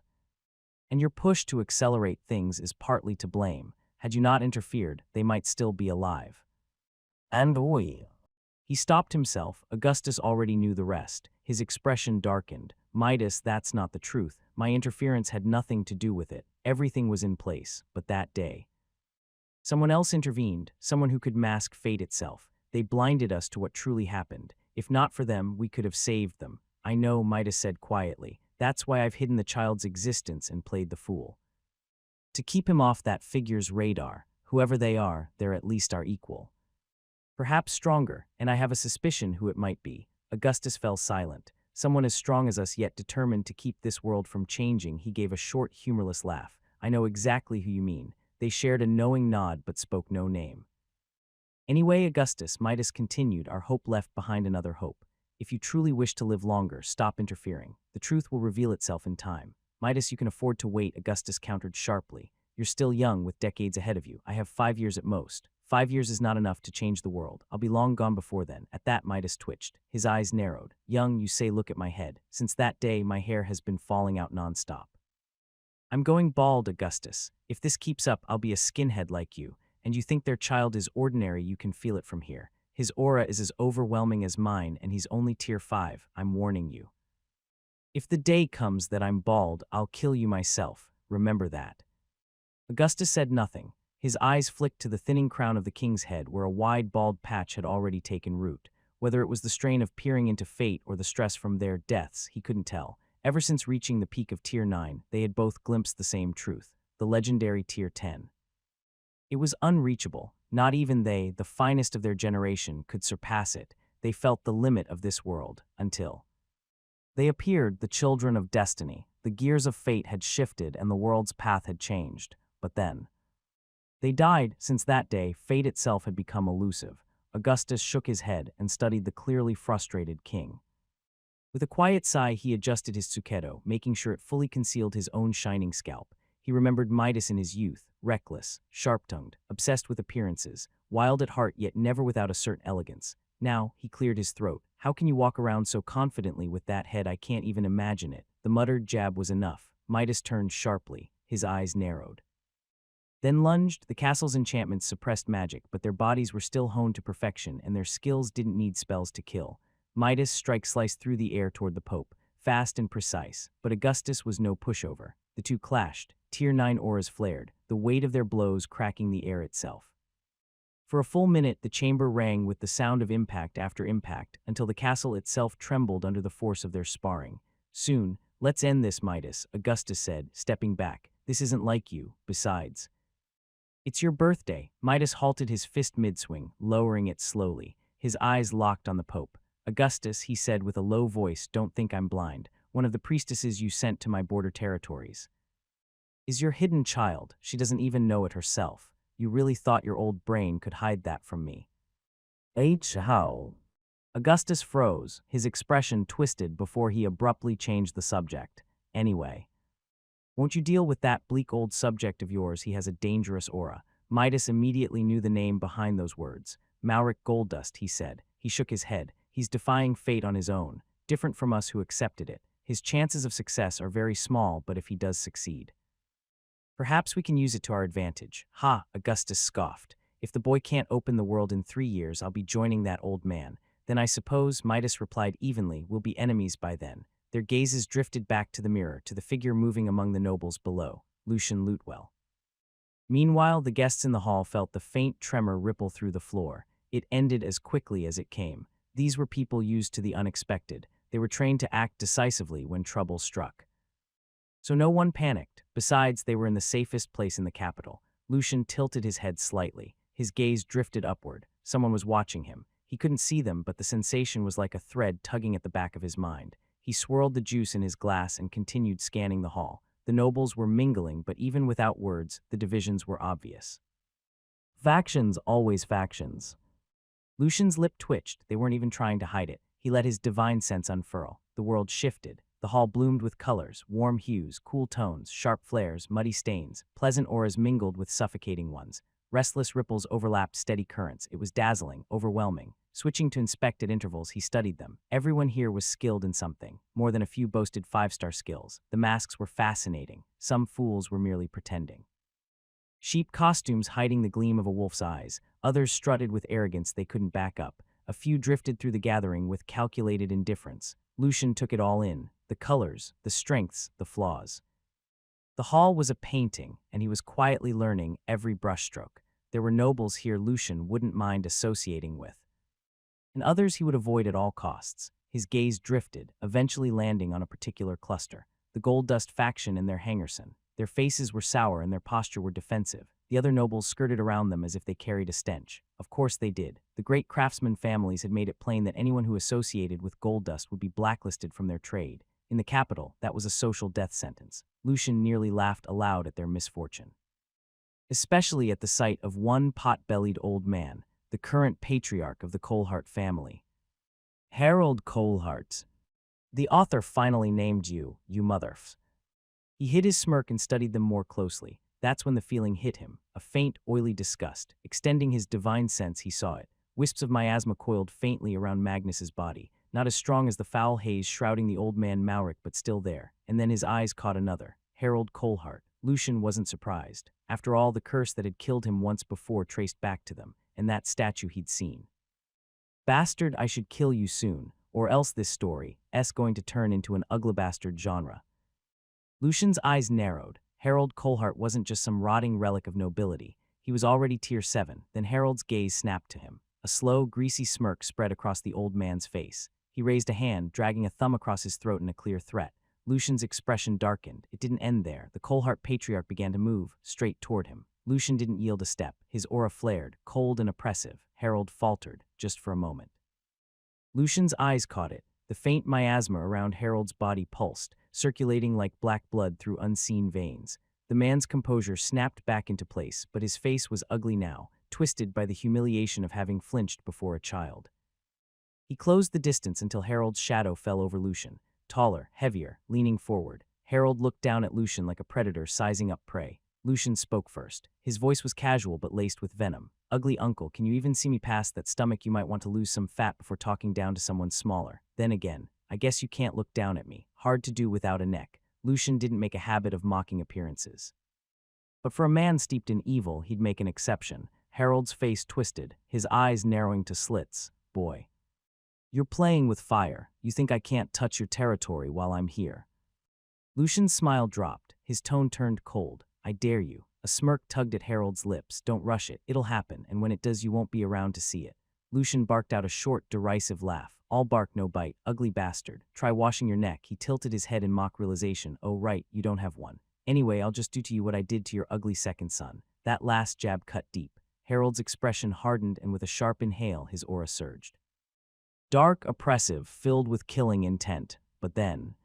And your push to accelerate things is partly to blame. Had you not interfered, they might still be alive. And we. He stopped himself. Augustus already knew the rest. His expression darkened. Midas, that's not the truth. My interference had nothing to do with it. Everything was in place. But that day, someone else intervened, someone who could mask fate itself. They blinded us to what truly happened. If not for them, we could have saved them. I know, Midas said quietly. That's why I've hidden the child's existence and played the fool. To keep him off that figure's radar. Whoever they are, they're at least our equal. Perhaps stronger, and I have a suspicion who it might be. Augustus fell silent. Someone as strong as us, yet determined to keep this world from changing. He gave a short, humorless laugh. I know exactly who you mean. They shared a knowing nod but spoke no name. Anyway, Augustus, Midas continued, our hope left behind another hope. If you truly wish to live longer, stop interfering. The truth will reveal itself in time. Midas, you can afford to wait, Augustus countered sharply. You're still young with decades ahead of you. I have 5 years at most. 5 years is not enough to change the world. I'll be long gone before then. At that, Midas twitched. His eyes narrowed. Young, you say, look at my head. Since that day, my hair has been falling out nonstop. I'm going bald, Augustus. If this keeps up, I'll be a skinhead like you. And you think their child is ordinary, you can feel it from here. His aura is as overwhelming as mine, and he's only tier 5. I'm warning you. If the day comes that I'm bald, I'll kill you myself. Remember that. Augustus said nothing. His eyes flicked to the thinning crown of the king's head, where a wide bald patch had already taken root. Whether it was the strain of peering into fate or the stress from their deaths, he couldn't tell. Ever since reaching the peak of tier 9, they had both glimpsed the same truth, the legendary tier 10. It was unreachable. Not even they, the finest of their generation, could surpass it. They felt the limit of this world, until they appeared, the children of destiny. The gears of fate had shifted and the world's path had changed. But then they died. Since that day, fate itself had become elusive. Augustus shook his head and studied the clearly frustrated king. With a quiet sigh, he adjusted his tsukedo, making sure it fully concealed his own shining scalp. He remembered Midas in his youth, reckless, sharp-tongued, obsessed with appearances, wild at heart yet never without a certain elegance. Now, he cleared his throat. How can you walk around so confidently with that head? I can't even imagine it. The muttered jab was enough. Midas turned sharply, his eyes narrowed. Then lunged. The castle's enchantments suppressed magic, but their bodies were still honed to perfection, and their skills didn't need spells to kill. Midas' strike sliced through the air toward the Pope, fast and precise, but Augustus was no pushover. The two clashed. Tier 9 auras flared, the weight of their blows cracking the air itself. For a full minute, the chamber rang with the sound of impact after impact until the castle itself trembled under the force of their sparring. Soon, let's end this, Midas, Augustus said, stepping back. This isn't like you, besides. It's your birthday. Midas halted his fist mid-swing, lowering it slowly, his eyes locked on the Pope. Augustus, he said with a low voice, don't think I'm blind. One of the priestesses you sent to my border territories is your hidden child. She doesn't even know it herself. You really thought your old brain could hide that from me. How? Augustus froze, his expression twisted before he abruptly changed the subject. Anyway, won't you deal with that bleak old subject of yours? He has a dangerous aura. Midas immediately knew the name behind those words. Malric Goldust, he said. He shook his head. He's defying fate on his own, different from us who accepted it. His chances of success are very small, but if he does succeed, perhaps we can use it to our advantage. Ha, Augustus scoffed. If the boy can't open the world in 3 years, I'll be joining that old man. Then I suppose, Midas replied evenly, we'll be enemies by then. Their gazes drifted back to the mirror, to the figure moving among the nobles below, Lucian Lutewell. Meanwhile, the guests in the hall felt the faint tremor ripple through the floor. It ended as quickly as it came. These were people used to the unexpected. They were trained to act decisively when trouble struck. So no one panicked. Besides, they were in the safest place in the capital. Lucian tilted his head slightly. His gaze drifted upward. Someone was watching him. He couldn't see them, but the sensation was like a thread tugging at the back of his mind. He swirled the juice in his glass and continued scanning the hall. The nobles were mingling, but even without words, the divisions were obvious. Factions, always factions. Lucian's lip twitched. They weren't even trying to hide it. He let his divine sense unfurl. The world shifted. The hall bloomed with colors, warm hues, cool tones, sharp flares, muddy stains. Pleasant auras mingled with suffocating ones. Restless ripples overlapped steady currents. It was dazzling, overwhelming. Switching to inspect at intervals, he studied them. Everyone here was skilled in something. More than a few boasted 5-star skills. The masks were fascinating. Some fools were merely pretending. Sheep costumes hiding the gleam of a wolf's eyes. Others strutted with arrogance they couldn't back up. A few drifted through the gathering with calculated indifference. Lucian took it all in. The colors, the strengths, the flaws. The hall was a painting, and he was quietly learning every brushstroke. There were nobles here Lucian wouldn't mind associating with, and others he would avoid at all costs. His gaze drifted, eventually landing on a particular cluster. The Goldust faction and their Hangerson. Their faces were sour and their posture were defensive. The other nobles skirted around them as if they carried a stench. Of course they did. The great craftsman families had made it plain that anyone who associated with Goldust would be blacklisted from their trade. In the capital, that was a social death sentence. Lucian nearly laughed aloud at their misfortune, especially at the sight of one pot-bellied old man, the current patriarch of the Colehart family. Harold Colehart. The author finally named you motherf. He hid his smirk and studied them more closely. That's when the feeling hit him, a faint, oily disgust. Extending his divine sense, he saw it. Wisps of miasma coiled faintly around Magnus's body, not as strong as the foul haze shrouding the old man Malric, but still there. And then his eyes caught another, Harold Colehart. Lucian wasn't surprised. After all, the curse that had killed him once before traced back to them, and that statue he'd seen. Bastard, I should kill you soon, or else this story's going to turn into an uglebastard genre. Lucian's eyes narrowed. Harold Colehart wasn't just some rotting relic of nobility. He was already tier 7. Then Harold's gaze snapped to him. A slow, greasy smirk spread across the old man's face. He raised a hand, dragging a thumb across his throat in a clear threat. Lucian's expression darkened. It didn't end there. The Colehart patriarch began to move, straight toward him. Lucian didn't yield a step. His aura flared, cold and oppressive. Harold faltered, just for a moment. Lucian's eyes caught it. The faint miasma around Harold's body pulsed, circulating like black blood through unseen veins. The man's composure snapped back into place, but his face was ugly now, twisted by the humiliation of having flinched before a child. He closed the distance until Harold's shadow fell over Lucian, taller, heavier, leaning forward. Harold looked down at Lucian like a predator sizing up prey. Lucian spoke first. His voice was casual but laced with venom. Ugly uncle, can you even see me past that stomach? You might want to lose some fat before talking down to someone smaller. Then again, I guess you can't look down at me. Hard to do without a neck. Lucian didn't make a habit of mocking appearances. But for a man steeped in evil, he'd make an exception. Harold's face twisted, his eyes narrowing to slits. Boy, you're playing with fire. You think I can't touch your territory while I'm here? Lucian's smile dropped. His tone turned cold. I dare you. A smirk tugged at Harold's lips. Don't rush it. It'll happen, and when it does you won't be around to see it. Lucian barked out a short, derisive laugh. All bark, no bite. Ugly bastard. Try washing your neck. He tilted his head in mock realization. Oh right, you don't have one. Anyway, I'll just do to you what I did to your ugly second son. That last jab cut deep. Harold's expression hardened, and with a sharp inhale, his aura surged. Dark, oppressive, filled with killing intent. But then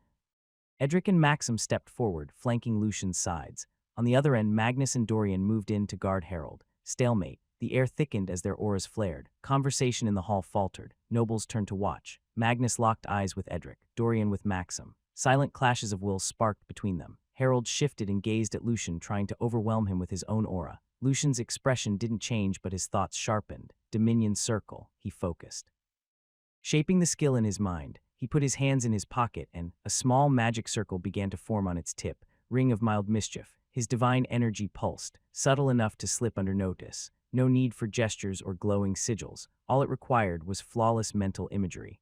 Edric and Maxim stepped forward, flanking Lucian's sides. On the other end, Magnus and Dorian moved in to guard Harold. Stalemate. The air thickened as their auras flared. Conversation in the hall faltered. Nobles turned to watch. Magnus locked eyes with Edric, Dorian with Maxim. Silent clashes of wills sparked between them. Harold shifted and gazed at Lucian, trying to overwhelm him with his own aura. Lucian's expression didn't change, but his thoughts sharpened. Dominion circle. He focused. Shaping the skill in his mind, he put his hands in his pocket, and a small magic circle began to form on its tip. Ring of mild mischief. His divine energy pulsed, subtle enough to slip under notice. No need for gestures or glowing sigils. All it required was flawless mental imagery.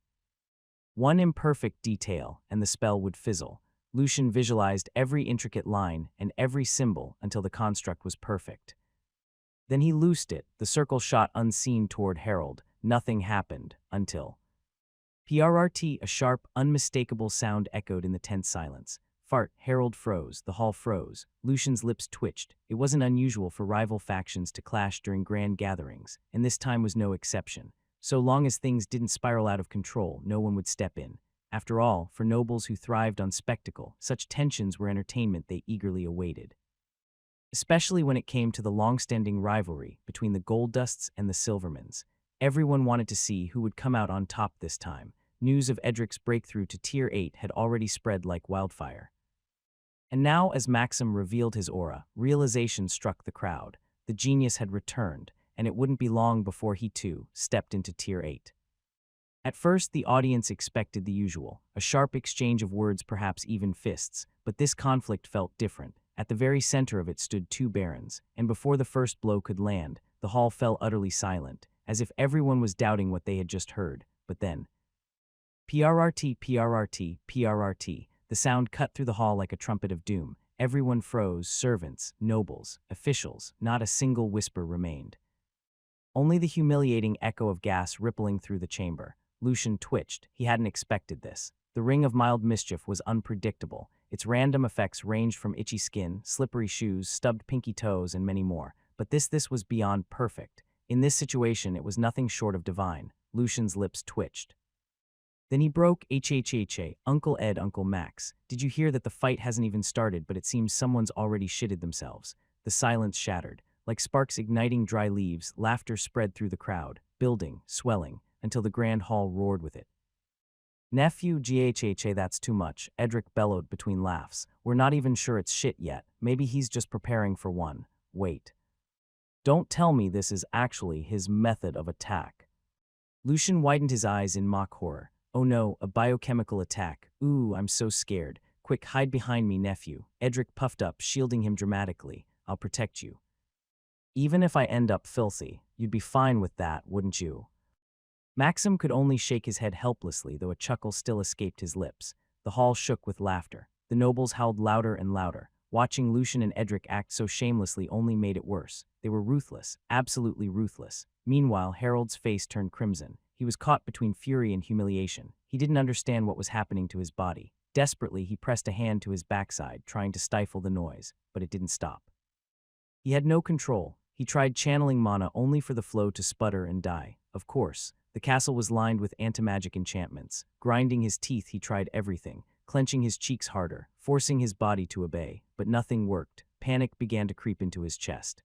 One imperfect detail, and the spell would fizzle. Lucian visualized every intricate line and every symbol until the construct was perfect. Then he loosed it. The circle shot unseen toward Harold. Nothing happened until PRRT, a sharp, unmistakable sound echoed in the tense silence. Fart. Harold froze. The hall froze. Lucian's lips twitched. It wasn't unusual for rival factions to clash during grand gatherings, and this time was no exception. So long as things didn't spiral out of control, no one would step in. After all, for nobles who thrived on spectacle, such tensions were entertainment they eagerly awaited. Especially when it came to the long-standing rivalry between the Goldusts and the Silvermans. Everyone wanted to see who would come out on top this time. News of Edric's breakthrough to Tier 8 had already spread like wildfire. And now, as Maxim revealed his aura, realization struck the crowd. The genius had returned, and it wouldn't be long before he too stepped into Tier 8. At first, the audience expected the usual, a sharp exchange of words, perhaps even fists, but this conflict felt different. At the very center of it stood two barons, and before the first blow could land, the hall fell utterly silent, as if everyone was doubting what they had just heard. But then, PRRT, PRRT, PRRT. The sound cut through the hall like a trumpet of doom. Everyone froze, servants, nobles, officials. Not a single whisper remained. Only the humiliating echo of gas rippling through the chamber. Lucian twitched. He hadn't expected this. The ring of mild mischief was unpredictable. Its random effects ranged from itchy skin, slippery shoes, stubbed pinky toes, and many more. But this was beyond perfect. In this situation, it was nothing short of divine. Lucian's lips twitched. Then he broke. HHHA, Uncle Ed, Uncle Max. Did you hear that the fight hasn't even started, but it seems someone's already shitted themselves? The silence shattered. Like sparks igniting dry leaves, laughter spread through the crowd, building, swelling, until the grand hall roared with it. Nephew, GHHA, that's too much, Edric bellowed between laughs. We're not even sure it's shit yet. Maybe he's just preparing for one. Wait. Don't tell me this is actually his method of attack. Lucian widened his eyes in mock horror. Oh no, a biochemical attack. Ooh, I'm so scared. Quick, hide behind me, nephew. Edric puffed up, shielding him dramatically. I'll protect you. Even if I end up filthy, you'd be fine with that, wouldn't you? Maxim could only shake his head helplessly, though a chuckle still escaped his lips. The hall shook with laughter. The nobles howled louder and louder. Watching Lucian and Edric act so shamelessly only made it worse. They were ruthless, absolutely ruthless. Meanwhile, Harold's face turned crimson. He was caught between fury and humiliation. He didn't understand what was happening to his body. Desperately, he pressed a hand to his backside, trying to stifle the noise, but it didn't stop. He had no control. He tried channeling mana only for the flow to sputter and die. Of course, the castle was lined with anti-magic enchantments. Grinding his teeth, he tried everything, clenching his cheeks harder, forcing his body to obey, but nothing worked. Panic began to creep into his chest.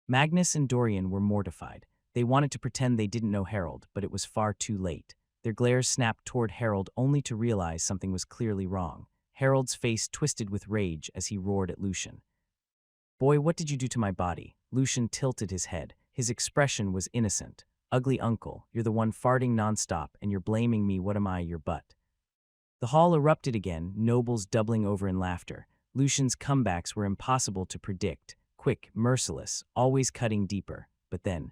Magnus and Dorian were mortified. They wanted to pretend they didn't know Harold, but it was far too late. Their glares snapped toward Harold only to realize something was clearly wrong. Harold's face twisted with rage as he roared at Lucian. Boy, what did you do to my body? Lucian tilted his head. His expression was innocent. Ugly uncle, you're the one farting nonstop, and you're blaming me. What am I, your butt? The hall erupted again, nobles doubling over in laughter. Lucian's comebacks were impossible to predict. Quick, merciless, always cutting deeper. But then,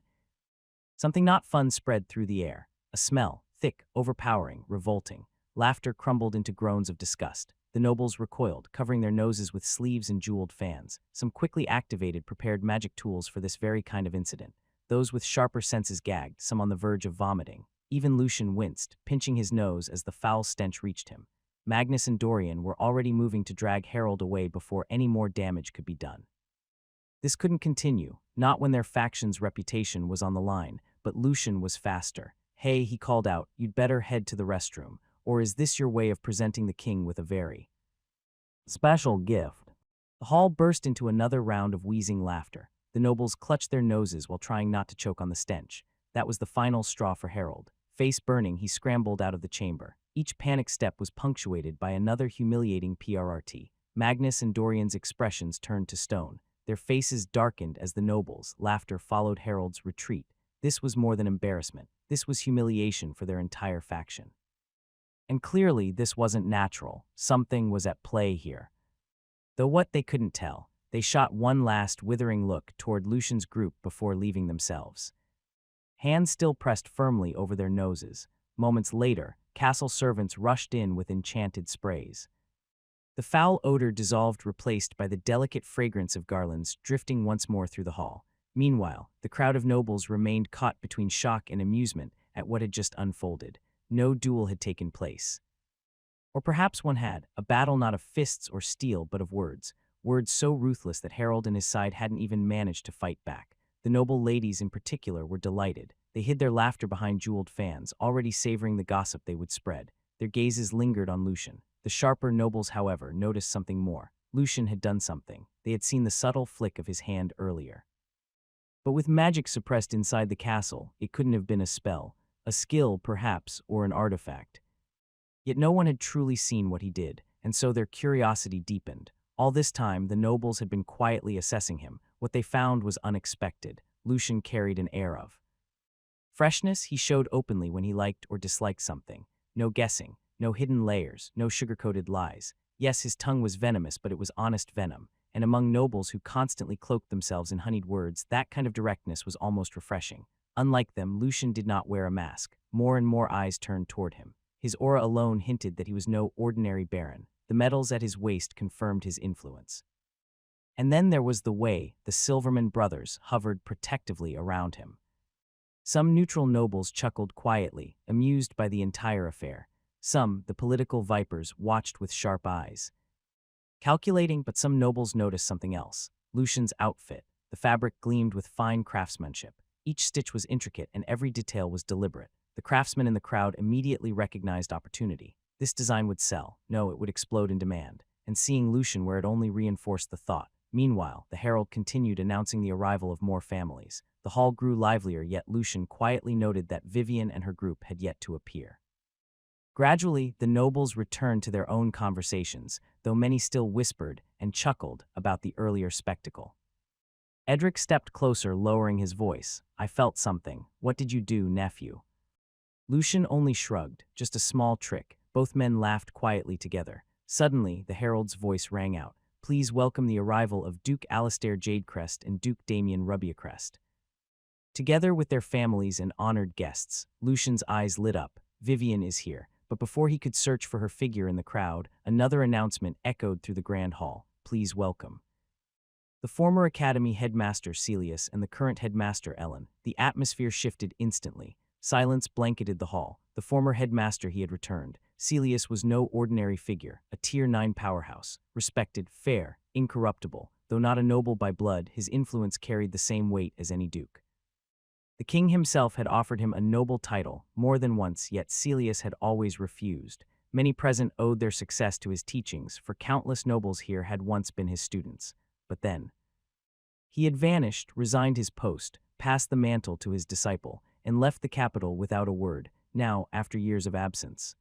something not fun spread through the air. A smell, thick, overpowering, revolting. Laughter crumbled into groans of disgust. The nobles recoiled, covering their noses with sleeves and jeweled fans. Some quickly activated prepared magic tools for this very kind of incident. Those with sharper senses gagged, some on the verge of vomiting. Even Lucian winced, pinching his nose as the foul stench reached him. Magnus and Dorian were already moving to drag Harold away before any more damage could be done. This couldn't continue, not when their faction's reputation was on the line, but Lucian was faster. "Hey," he called out, "you'd better head to the restroom. Or is this your way of presenting the king with a very special gift?" The hall burst into another round of wheezing laughter. The nobles clutched their noses while trying not to choke on the stench. That was the final straw for Harold. Face burning, he scrambled out of the chamber. Each panic step was punctuated by another humiliating PRRT. Magnus and Dorian's expressions turned to stone. Their faces darkened as the nobles' laughter followed Harold's retreat. This was more than embarrassment. This was humiliation for their entire faction. And clearly, this wasn't natural. Something was at play here. Though what they couldn't tell, they shot one last withering look toward Lucian's group before leaving themselves. Hands still pressed firmly over their noses. Moments later, castle servants rushed in with enchanted sprays. The foul odor dissolved, replaced by the delicate fragrance of garlands drifting once more through the hall. Meanwhile, the crowd of nobles remained caught between shock and amusement at what had just unfolded. No duel had taken place. Or perhaps one had, a battle not of fists or steel but of words. Words so ruthless that Harold and his side hadn't even managed to fight back. The noble ladies in particular were delighted. They hid their laughter behind jeweled fans, already savoring the gossip they would spread. Their gazes lingered on Lucian. The sharper nobles, however, noticed something more. Lucian had done something. They had seen the subtle flick of his hand earlier. But with magic suppressed inside the castle, it couldn't have been a spell, a skill perhaps, or an artifact. Yet no one had truly seen what he did, and so their curiosity deepened. All this time, the nobles had been quietly assessing him. What they found was unexpected. Lucian carried an air of freshness he showed openly when he liked or disliked something. No guessing, no hidden layers, no sugar-coated lies. Yes, his tongue was venomous, but it was honest venom. And among nobles who constantly cloaked themselves in honeyed words, that kind of directness was almost refreshing. Unlike them, Lucian did not wear a mask. More and more eyes turned toward him. His aura alone hinted that he was no ordinary baron. The medals at his waist confirmed his influence. And then there was the way the Silverman brothers hovered protectively around him. Some neutral nobles chuckled quietly, amused by the entire affair. Some, the political vipers, watched with sharp eyes. Calculating, but some nobles noticed something else. Lucian's outfit. The fabric gleamed with fine craftsmanship. Each stitch was intricate and every detail was deliberate. The craftsmen in the crowd immediately recognized opportunity. This design would sell. No, it would explode in demand. And seeing Lucian wear it only reinforced the thought. Meanwhile, the herald continued announcing the arrival of more families. The hall grew livelier, yet Lucian quietly noted that Vivian and her group had yet to appear. Gradually, the nobles returned to their own conversations, though many still whispered and chuckled about the earlier spectacle. Edric stepped closer, lowering his voice. "I felt something. What did you do, nephew?" Lucian only shrugged, just a small trick. Both men laughed quietly together. Suddenly, the herald's voice rang out. "Please welcome the arrival of Duke Alistair Jadecrest and Duke Damien Rubiacrest." Together with their families and honored guests, Lucian's eyes lit up. Vivian is here. But before he could search for her figure in the crowd, another announcement echoed through the grand hall. "Please welcome the former academy headmaster Celius and the current headmaster Ellen." The atmosphere shifted instantly. Silence blanketed the hall. The former headmaster he had returned. Celius was no ordinary figure, a Tier 9 powerhouse. Respected, fair, incorruptible. Though not a noble by blood, his influence carried the same weight as any duke. The king himself had offered him a noble title more than once, yet Celius had always refused. Many present owed their success to his teachings, for countless nobles here had once been his students. But then he had vanished, resigned his post, passed the mantle to his disciple, and left the capital without a word. Now, after years of absence,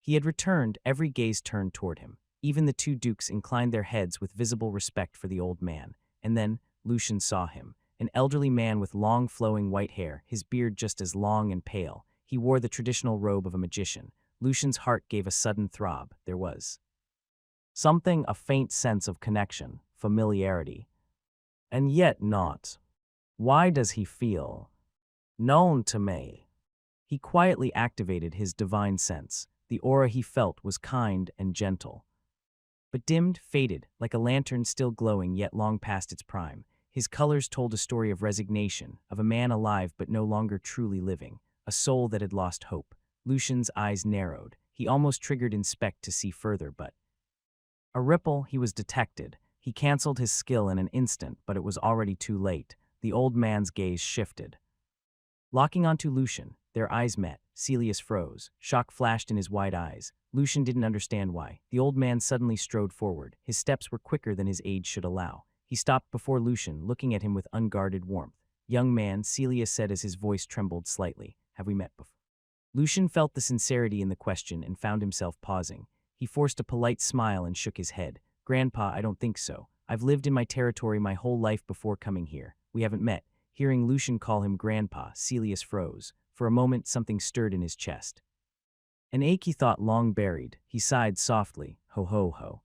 he had returned. Every gaze turned toward him. Even the two dukes inclined their heads with visible respect for the old man. And then Lucian saw him. An elderly man with long flowing white hair, his beard just as long and pale. He wore the traditional robe of a magician. Lucian's heart gave a sudden throb. There was something, a faint sense of connection, familiarity. And yet not. Why does he feel known to me? He quietly activated his divine sense. The aura he felt was kind and gentle. but dimmed, faded, like a lantern still glowing yet long past its prime. His colors told a story of resignation, of a man alive but no longer truly living, a soul that had lost hope. Lucian's eyes narrowed. He almost triggered inspect to see further, but a ripple, he was detected. He canceled his skill in an instant, but it was already too late. The old man's gaze shifted. Locking onto Lucian, their eyes met. Celius froze. Shock flashed in his wide eyes. Lucian didn't understand why. The old man suddenly strode forward. His steps were quicker than his age should allow. He stopped before Lucian, looking at him with unguarded warmth. "Young man," Celius said as his voice trembled slightly, "have we met before?" Lucian felt the sincerity in the question and found himself pausing. He forced a polite smile and shook his head. "Grandpa, I don't think so. I've lived in my territory my whole life before coming here. We haven't met." Hearing Lucian call him Grandpa, Celius froze. For a moment, something stirred in his chest. An ache he thought long buried. He sighed softly. "Ho ho ho.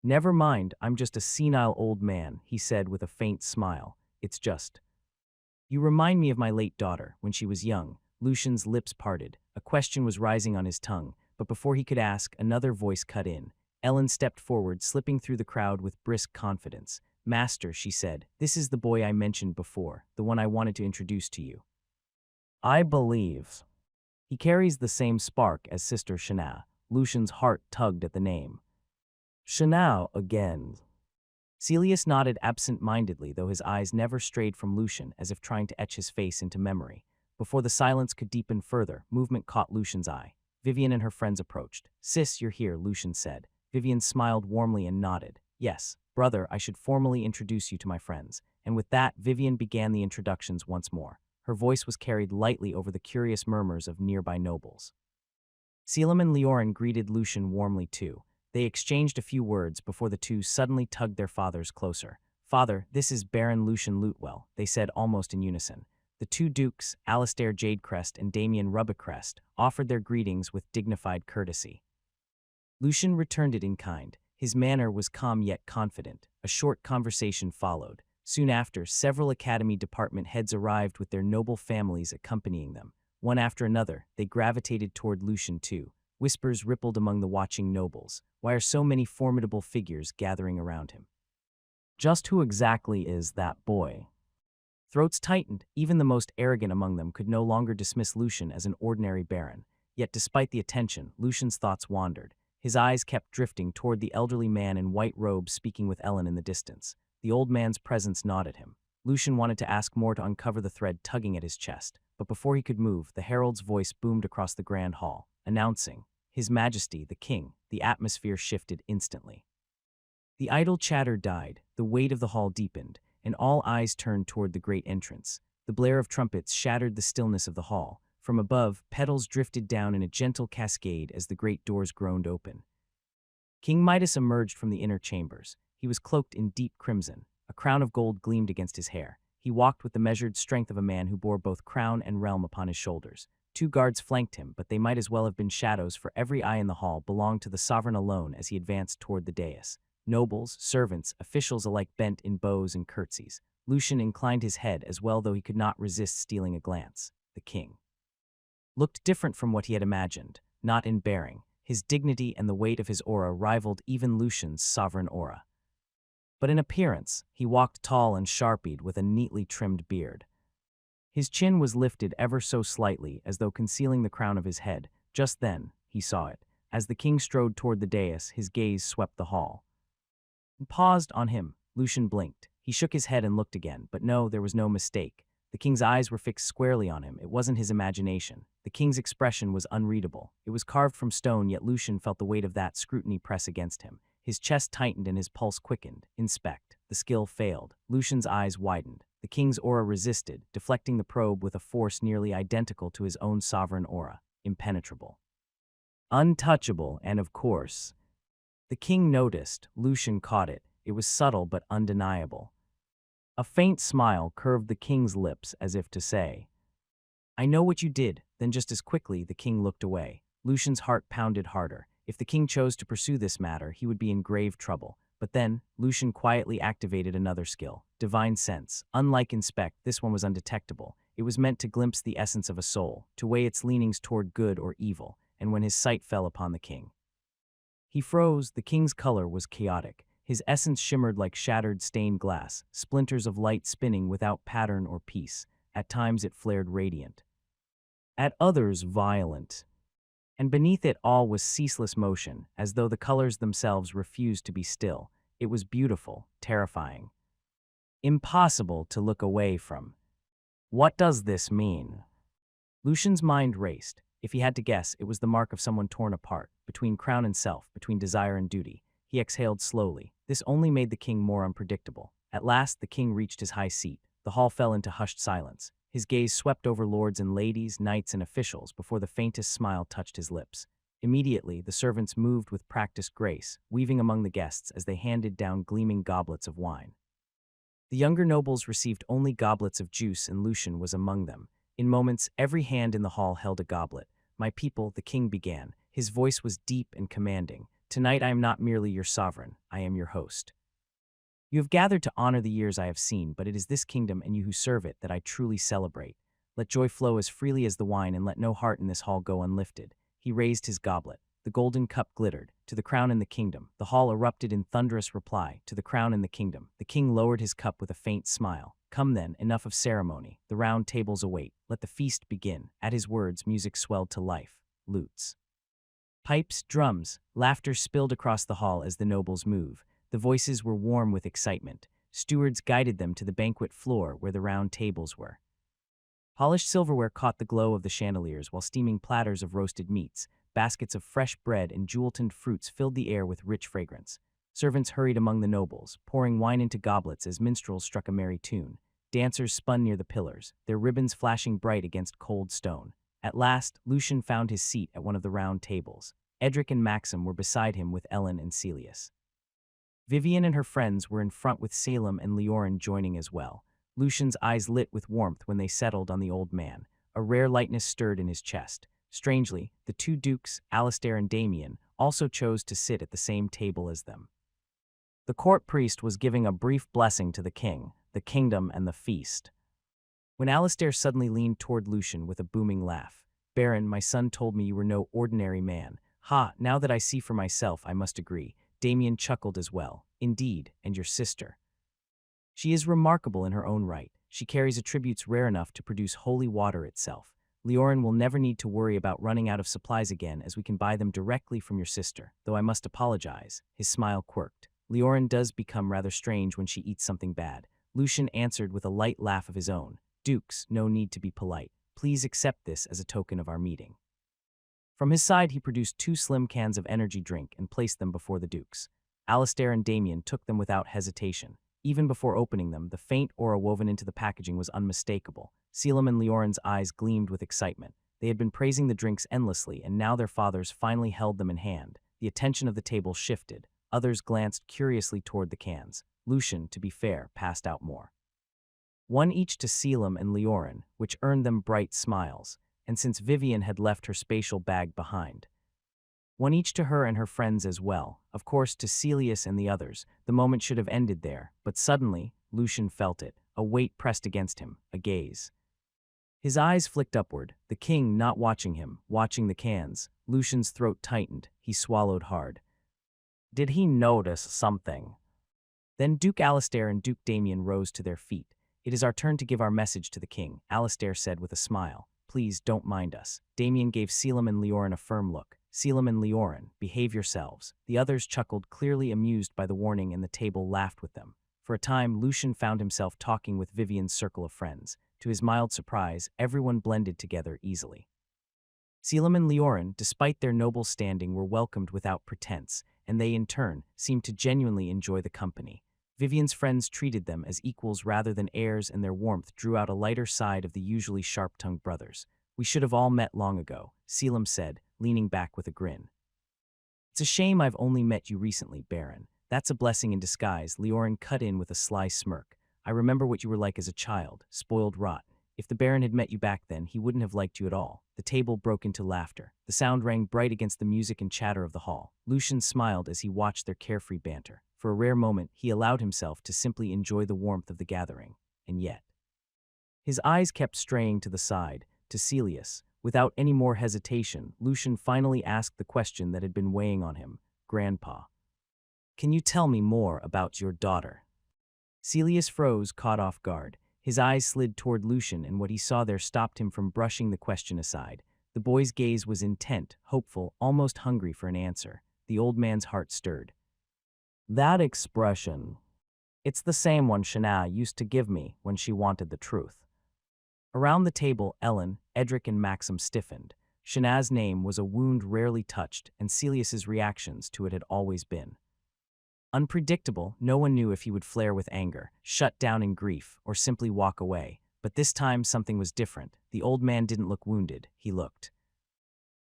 Never mind, I'm just a senile old man," he said with a faint smile. "It's just. You remind me of my late daughter, when she was young." Lucian's lips parted. A question was rising on his tongue, but before he could ask, another voice cut in. Ellen stepped forward, slipping through the crowd with brisk confidence. "Master," she said, "this is the boy I mentioned before, the one I wanted to introduce to you. I believe he carries the same spark as Sister Shana." Lucian's heart tugged at the name. "Shana again." Celius nodded absent-mindedly, though his eyes never strayed from Lucian, as if trying to etch his face into memory. Before the silence could deepen further, movement caught Lucian's eye. Vivian and her friends approached. "Sis, you're here," Lucian said. Vivian smiled warmly and nodded. "Yes, brother, I should formally introduce you to my friends." And with that, Vivian began the introductions once more. Her voice was carried lightly over the curious murmurs of nearby nobles. Selim and Leorin greeted Lucian warmly too. They exchanged a few words before the two suddenly tugged their fathers closer. "Father, this is Baron Lucian Lutewell," they said almost in unison. The two dukes, Alistair Jadecrest and Damien Rubicrest, offered their greetings with dignified courtesy. Lucian returned it in kind. His manner was calm yet confident. A short conversation followed. Soon after, several academy department heads arrived with their noble families accompanying them. One after another, they gravitated toward Lucian too. Whispers rippled among the watching nobles. Why are so many formidable figures gathering around him? Just who exactly is that boy? Throats tightened. Even the most arrogant among them could no longer dismiss Lucian as an ordinary baron. Yet despite the attention, Lucian's thoughts wandered. His eyes kept drifting toward the elderly man in white robes speaking with Ellen in the distance. The old man's presence gnawed him. Lucian wanted to ask more to uncover the thread tugging at his chest, but before he could move, the herald's voice boomed across the grand hall, announcing, "His Majesty, the King." The atmosphere shifted instantly. The idle chatter died, the weight of the hall deepened, and all eyes turned toward the great entrance. The blare of trumpets shattered the stillness of the hall. From above, petals drifted down in a gentle cascade as the great doors groaned open. King Midas emerged from the inner chambers. He was cloaked in deep crimson. A crown of gold gleamed against his hair. He walked with the measured strength of a man who bore both crown and realm upon his shoulders. Two guards flanked him, but they might as well have been shadows, for every eye in the hall belonged to the sovereign alone as he advanced toward the dais. Nobles, servants, officials alike bent in bows and curtsies. Lucian inclined his head as well, though he could not resist stealing a glance. The king looked different from what he had imagined, not in bearing. His dignity and the weight of his aura rivaled even Lucian's sovereign aura. But in appearance, he walked tall and sharp-eyed with a neatly trimmed beard. His chin was lifted ever so slightly, as though concealing the crown of his head. Just then, he saw it. As the king strode toward the dais, his gaze swept the hall. And paused on him. Lucian blinked. He shook his head and looked again, but no, there was no mistake. The king's eyes were fixed squarely on him. It wasn't his imagination. The king's expression was unreadable. It was carved from stone, yet Lucian felt the weight of that scrutiny press against him. His chest tightened and his pulse quickened. Inspect. The skill failed. Lucian's eyes widened. The king's aura resisted, deflecting the probe with a force nearly identical to his own sovereign aura. Impenetrable. Untouchable, and of course. The king noticed. Lucian caught it. It was subtle but undeniable. A faint smile curved the king's lips as if to say, "I know what you did." Then just as quickly, the king looked away. Lucian's heart pounded harder. If the king chose to pursue this matter, he would be in grave trouble. But then, Lucian quietly activated another skill, Divine Sense. Unlike Inspect, this one was undetectable. It was meant to glimpse the essence of a soul, to weigh its leanings toward good or evil, and when his sight fell upon the king, He froze. The king's color was chaotic. His essence shimmered like shattered stained glass, splinters of light spinning without pattern or piece. At times it flared radiant, at others violent. And beneath it all was ceaseless motion, as though the colors themselves refused to be still. It was beautiful, terrifying, impossible to look away from. What does this mean? Lucian's mind raced. If he had to guess, it was the mark of someone torn apart, between crown and self, between desire and duty. He exhaled slowly. This only made the king more unpredictable. At last, the king reached his high seat. The hall fell into hushed silence. His gaze swept over lords and ladies, knights and officials before the faintest smile touched his lips. Immediately, the servants moved with practiced grace, weaving among the guests as they handed down gleaming goblets of wine. The younger nobles received only goblets of juice, and Lucian was among them. In moments, every hand in the hall held a goblet. "My people," the king began. His voice was deep and commanding. "Tonight I am not merely your sovereign, I am your host. You have gathered to honor the years I have seen, but it is this kingdom and you who serve it that I truly celebrate. Let joy flow as freely as the wine, and let no heart in this hall go unlifted." He raised his goblet. The golden cup glittered. "To the crown and the kingdom." The hall erupted in thunderous reply. "To the crown and the kingdom." The king lowered his cup with a faint smile. "Come then, enough of ceremony. The round tables await. Let the feast begin." At his words, music swelled to life. Lutes, pipes, drums, laughter spilled across the hall as the nobles moved. The voices were warm with excitement. Stewards guided them to the banquet floor where the round tables were. Polished silverware caught the glow of the chandeliers, while steaming platters of roasted meats, baskets of fresh bread, and jewel-tinted fruits filled the air with rich fragrance. Servants hurried among the nobles, pouring wine into goblets as minstrels struck a merry tune. Dancers spun near the pillars, their ribbons flashing bright against cold stone. At last, Lucian found his seat at one of the round tables. Edric and Maxim were beside him with Ellen and Celius. Vivian and her friends were in front, with Salem and Leorin joining as well. Lucian's eyes lit with warmth when they settled on the old man. A rare lightness stirred in his chest. Strangely, the two dukes, Alistair and Damien, also chose to sit at the same table as them. The court priest was giving a brief blessing to the king, the kingdom, and the feast, when Alistair suddenly leaned toward Lucian with a booming laugh. "Baron, my son told me you were no ordinary man." "Ha, now that I see for myself, I must agree." Damien chuckled as well. "Indeed, and your sister. She is remarkable in her own right. She carries attributes rare enough to produce holy water itself. Leorin will never need to worry about running out of supplies again, as we can buy them directly from your sister. Though I must apologize." His smile quirked. "Leorin does become rather strange when she eats something bad." Lucian answered with a light laugh of his own. "Dukes, no need to be polite. Please accept this as a token of our meeting." From his side, he produced 2 slim cans of energy drink and placed them before the dukes. Alistair and Damien took them without hesitation. Even before opening them, the faint aura woven into the packaging was unmistakable. Salem and Leorin's eyes gleamed with excitement. They had been praising the drinks endlessly, and now their fathers finally held them in hand. The attention of the table shifted. Others glanced curiously toward the cans. Lucian, to be fair, passed out more. One each to Salem and Leorin, which earned them bright smiles, and since Vivian had left her spatial bag behind, one each to her and her friends as well. Of course, to Celius and the others, the moment should have ended there, but suddenly, Lucian felt it. A weight pressed against him, a gaze. His eyes flicked upward, the king not watching him, watching the cans. Lucian's throat tightened, he swallowed hard. Did he notice something? Then Duke Alistair and Duke Damien rose to their feet. "It is our turn to give our message to the king," Alistair said with a smile. "Please don't mind us." Damien gave Salem and Leorin a firm look. "Salem and Leorin, behave yourselves." The others chuckled, clearly amused by the warning, and the table laughed with them. For a time, Lucian found himself talking with Vivian's circle of friends. To his mild surprise, everyone blended together easily. Salem and Leorin, despite their noble standing, were welcomed without pretense, and they, in turn, seemed to genuinely enjoy the company. Vivian's friends treated them as equals rather than heirs, and their warmth drew out a lighter side of the usually sharp-tongued brothers. "We should have all met long ago," Salem said, leaning back with a grin. "It's a shame I've only met you recently, Baron." "That's a blessing in disguise," Leorin cut in with a sly smirk. "I remember what you were like as a child, spoiled rot. If the Baron had met you back then, he wouldn't have liked you at all." The table broke into laughter. The sound rang bright against the music and chatter of the hall. Lucian smiled as he watched their carefree banter. For a rare moment, he allowed himself to simply enjoy the warmth of the gathering. And yet, his eyes kept straying to the side, to Celius. Without any more hesitation, Lucian finally asked the question that had been weighing on him. Grandpa. Can you tell me more about your daughter? Celius froze, caught off guard. His eyes slid toward Lucian, and what he saw there stopped him from brushing the question aside. The boy's gaze was intent, hopeful, almost hungry for an answer. The old man's heart stirred. That expression. It's the same one Shana used to give me when she wanted the truth. Around the table, Ellen, Edric, and Maxim stiffened. Shana's name was a wound rarely touched, and Celius's reactions to it had always been unpredictable. No one knew if he would flare with anger, shut down in grief, or simply walk away. But this time something was different. The old man didn't look wounded. He looked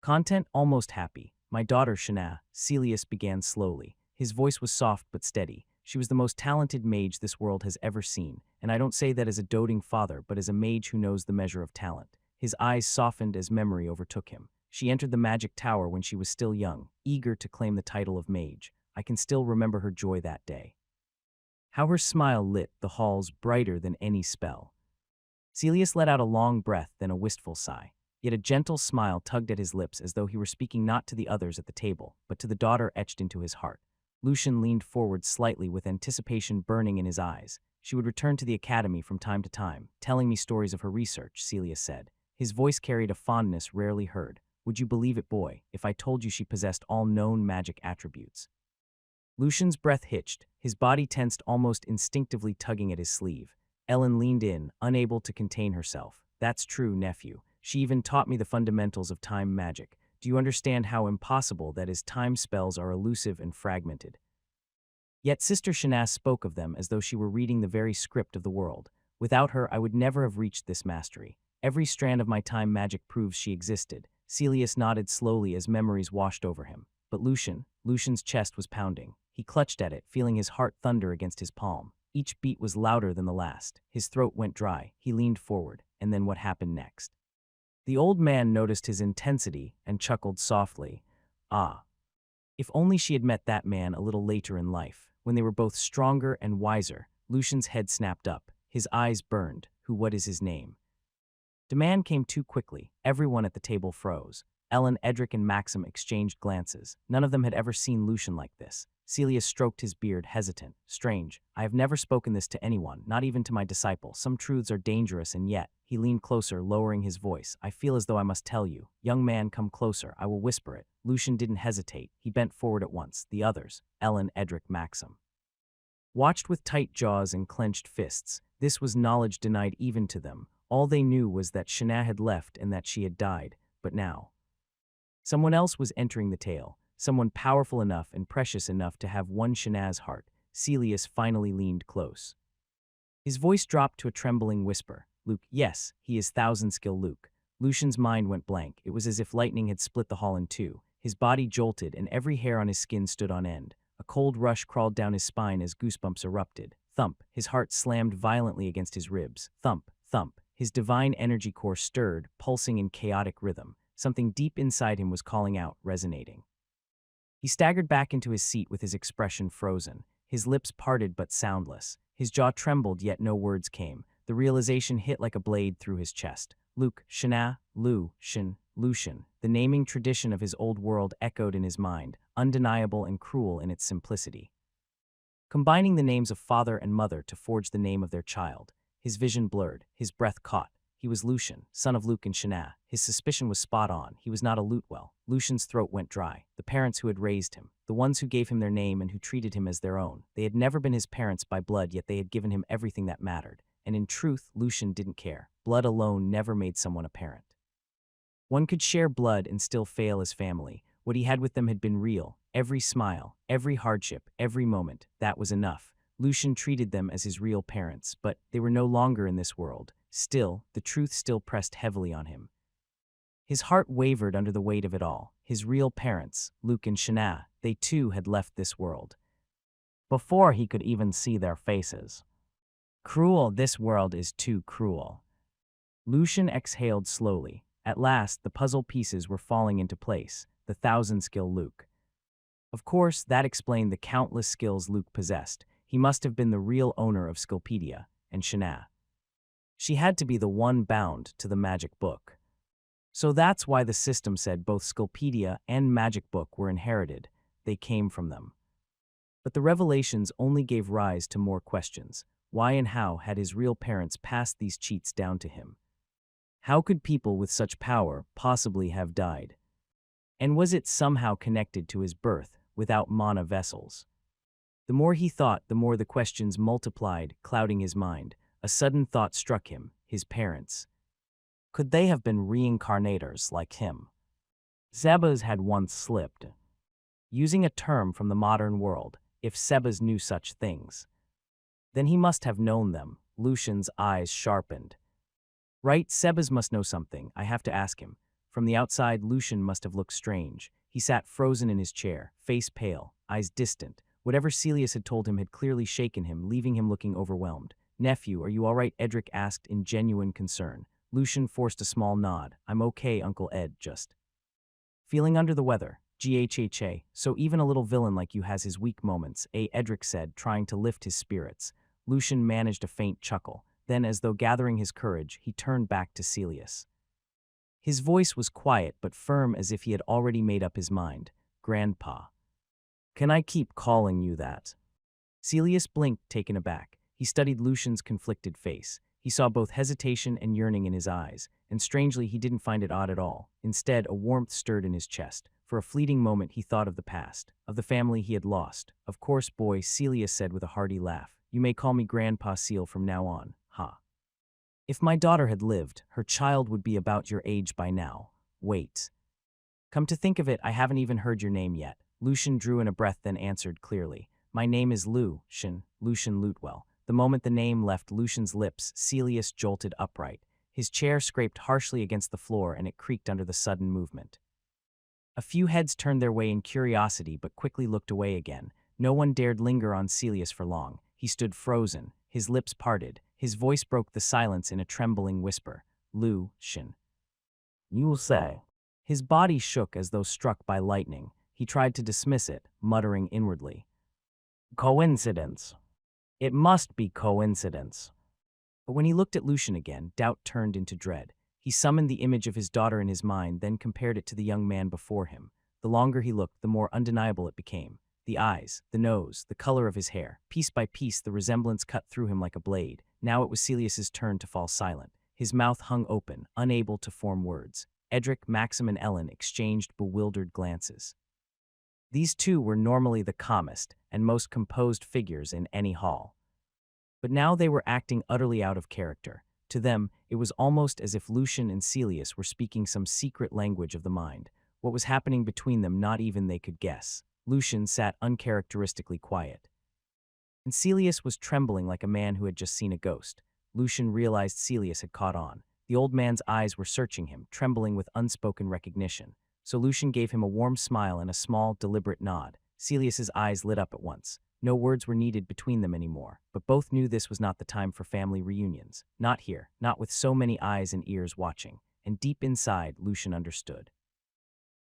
content, almost happy. My daughter Shana, Celius began slowly. His voice was soft but steady. She was the most talented mage this world has ever seen, and I don't say that as a doting father, but as a mage who knows the measure of talent. His eyes softened as memory overtook him. She entered the magic tower when she was still young, eager to claim the title of mage. I can still remember her joy that day. How her smile lit the halls brighter than any spell. Celius let out a long breath, then a wistful sigh. Yet a gentle smile tugged at his lips, as though he were speaking not to the others at the table, but to the daughter etched into his heart. Lucian leaned forward slightly with anticipation burning in his eyes. She would return to the academy from time to time, telling me stories of her research, Celius said. His voice carried a fondness rarely heard. Would you believe it, boy, if I told you she possessed all known magic attributes? Lucian's breath hitched, his body tensed, almost instinctively tugging at his sleeve. Ellen leaned in, unable to contain herself. That's true, nephew. She even taught me the fundamentals of time magic. Do you understand how impossible that is? Time spells are elusive and fragmented. Yet Sister Shana spoke of them as though she were reading the very script of the world. Without her, I would never have reached this mastery. Every strand of my time magic proves she existed. Celius nodded slowly as memories washed over him. But Lucian's chest was pounding. He clutched at it, feeling his heart thunder against his palm. Each beat was louder than the last. His throat went dry. He leaned forward. And then what happened next? The old man noticed his intensity and chuckled softly. Ah. If only she had met that man a little later in life, when they were both stronger and wiser. Lucian's head snapped up. His eyes burned. What is his name? Demand came too quickly. Everyone at the table froze. Ellen, Edric, and Maxim exchanged glances. None of them had ever seen Lucian like this. Celius stroked his beard, hesitant. Strange. I have never spoken this to anyone, not even to my disciple. Some truths are dangerous, and yet. He leaned closer, lowering his voice. I feel as though I must tell you. Young man, come closer. I will whisper it. Lucian didn't hesitate. He bent forward at once. The others, Ellen, Edric, Maxim, watched with tight jaws and clenched fists. This was knowledge denied even to them. All they knew was that Shana had left and that she had died. But now, someone else was entering the tale. Someone powerful enough and precious enough to have won Shana's heart. Celius finally leaned close. His voice dropped to a trembling whisper. Luke, yes, he is thousand-skill Luke. Lucian's mind went blank. It was as if lightning had split the hall in two. His body jolted and every hair on his skin stood on end. A cold rush crawled down his spine as goosebumps erupted. Thump, his heart slammed violently against his ribs. Thump, thump. His divine energy core stirred, pulsing in chaotic rhythm. Something deep inside him was calling out, resonating. He staggered back into his seat with his expression frozen. His lips parted but soundless. His jaw trembled, yet no words came. The realization hit like a blade through his chest. Luke, Shana, Lucian. The naming tradition of his old world echoed in his mind, undeniable and cruel in its simplicity. Combining the names of father and mother to forge the name of their child. His vision blurred, his breath caught. He was Lucian, son of Luke and Shana. His suspicion was spot on. He was not a Lutewell. Lucian's throat went dry. The parents who had raised him, the ones who gave him their name and who treated him as their own. They had never been his parents by blood, yet they had given him everything that mattered. And in truth, Lucian didn't care. Blood alone never made someone a parent. One could share blood and still fail as family. What he had with them had been real. Every smile, every hardship, every moment. That was enough. Lucian treated them as his real parents, but they were no longer in this world. Still, the truth still pressed heavily on him. His heart wavered under the weight of it all. His real parents, Luke and Shana, they too had left this world. Before he could even see their faces. Cruel, this world is too cruel. Lucian exhaled slowly. At last, the puzzle pieces were falling into place. The thousand-skill Luke. Of course, that explained the countless skills Luke possessed. He must have been the real owner of Skillpedia, and Shana. She had to be the one bound to the magic book. So that's why the system said both Skillpedia and magic book were inherited. they came from them. But the revelations only gave rise to more questions. Why and how had his real parents passed these cheats down to him? How could people with such power possibly have died? And was it somehow connected to his birth without mana vessels? The more he thought, the more the questions multiplied, clouding his mind. A sudden thought struck him: his parents. Could they have been reincarnators like him? Sebas had once slipped, using a term from the modern world, if Sebas knew such things. Then he must have known them. Lucian's eyes sharpened. Right, Sebas must know something. I have to ask him. From the outside, Lucian must have looked strange. He sat frozen in his chair, face pale, eyes distant. Whatever Celius had told him had clearly shaken him, leaving him looking overwhelmed. "Nephew, are you all right?" Edric asked in genuine concern. Lucian forced a small nod. "I'm okay, Uncle Ed, just feeling under the weather." "Ghha, so even a little villain like you has his weak moments," Edric said, trying to lift his spirits. Lucian managed a faint chuckle. Then, as though gathering his courage, he turned back to Celius. His voice was quiet but firm, as if he had already made up his mind. "Grandpa, can I keep calling you that?" Celius blinked, taken aback. He studied Lucian's conflicted face. He saw both hesitation and yearning in his eyes, and strangely he didn't find it odd at all. Instead, a warmth stirred in his chest. For a fleeting moment he thought of the past, of the family he had lost. "Of course, boy," Celius said with a hearty laugh. "You may call me Grandpa Seal from now on, ha. If my daughter had lived, her child would be about your age by now. Wait. Come to think of it, I haven't even heard your name yet." Lucian drew in a breath, then answered clearly. "My name is Lucian Lutewell." The moment the name left Lucian's lips, Celius jolted upright. His chair scraped harshly against the floor, and it creaked under the sudden movement. A few heads turned their way in curiosity, but quickly looked away again. No one dared linger on Celius for long. He stood frozen, his lips parted. His voice broke the silence in a trembling whisper. "Lucian, you say?" His body shook as though struck by lightning. He tried to dismiss it, muttering inwardly, "Coincidence. It must be coincidence." But when he looked at Lucian again, doubt turned into dread. He summoned the image of his daughter in his mind, then compared it to the young man before him. The longer he looked, the more undeniable it became. The eyes, the nose, the color of his hair. Piece by piece, the resemblance cut through him like a blade. Now it was Celius's turn to fall silent. His mouth hung open, unable to form words. Edric, Maxim, and Ellen exchanged bewildered glances. These two were normally the calmest and most composed figures in any hall. But now they were acting utterly out of character. To them, it was almost as if Lucian and Celius were speaking some secret language of the mind. What was happening between them, not even they could guess. Lucian sat uncharacteristically quiet, and Celius was trembling like a man who had just seen a ghost. Lucian realized Celius had caught on. The old man's eyes were searching him, trembling with unspoken recognition. So Lucian gave him a warm smile and a small, deliberate nod. Celius's eyes lit up at once. No words were needed between them anymore, but both knew this was not the time for family reunions. Not here, not with so many eyes and ears watching. And deep inside, Lucian understood.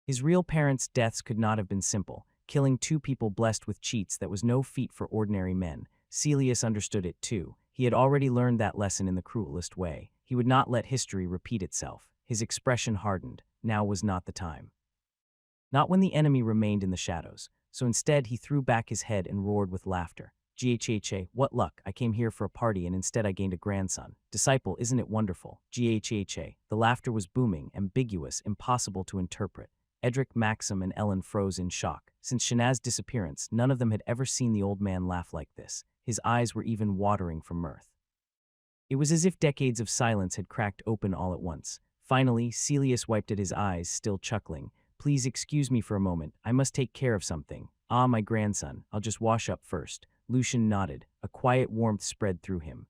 His real parents' deaths could not have been simple. Killing two people blessed with cheats, that was no feat for ordinary men. Celius understood it too. He had already learned that lesson in the cruelest way. He would not let history repeat itself. His expression hardened. Now was not the time. Not when the enemy remained in the shadows. So instead, he threw back his head and roared with laughter. "Ghha, what luck. I came here for a party and instead I gained a grandson. Disciple, isn't it wonderful? Ghha." The laughter was booming, ambiguous, impossible to interpret. Edric, Maxim, and Ellen froze in shock. Since Shanaz's disappearance, none of them had ever seen the old man laugh like this. His eyes were even watering from mirth. It was as if decades of silence had cracked open all at once. Finally, Celius wiped at his eyes, still chuckling. "Please excuse me for a moment. I must take care of something." "Ah, my grandson. I'll just wash up first." Lucian nodded. A quiet warmth spread through him.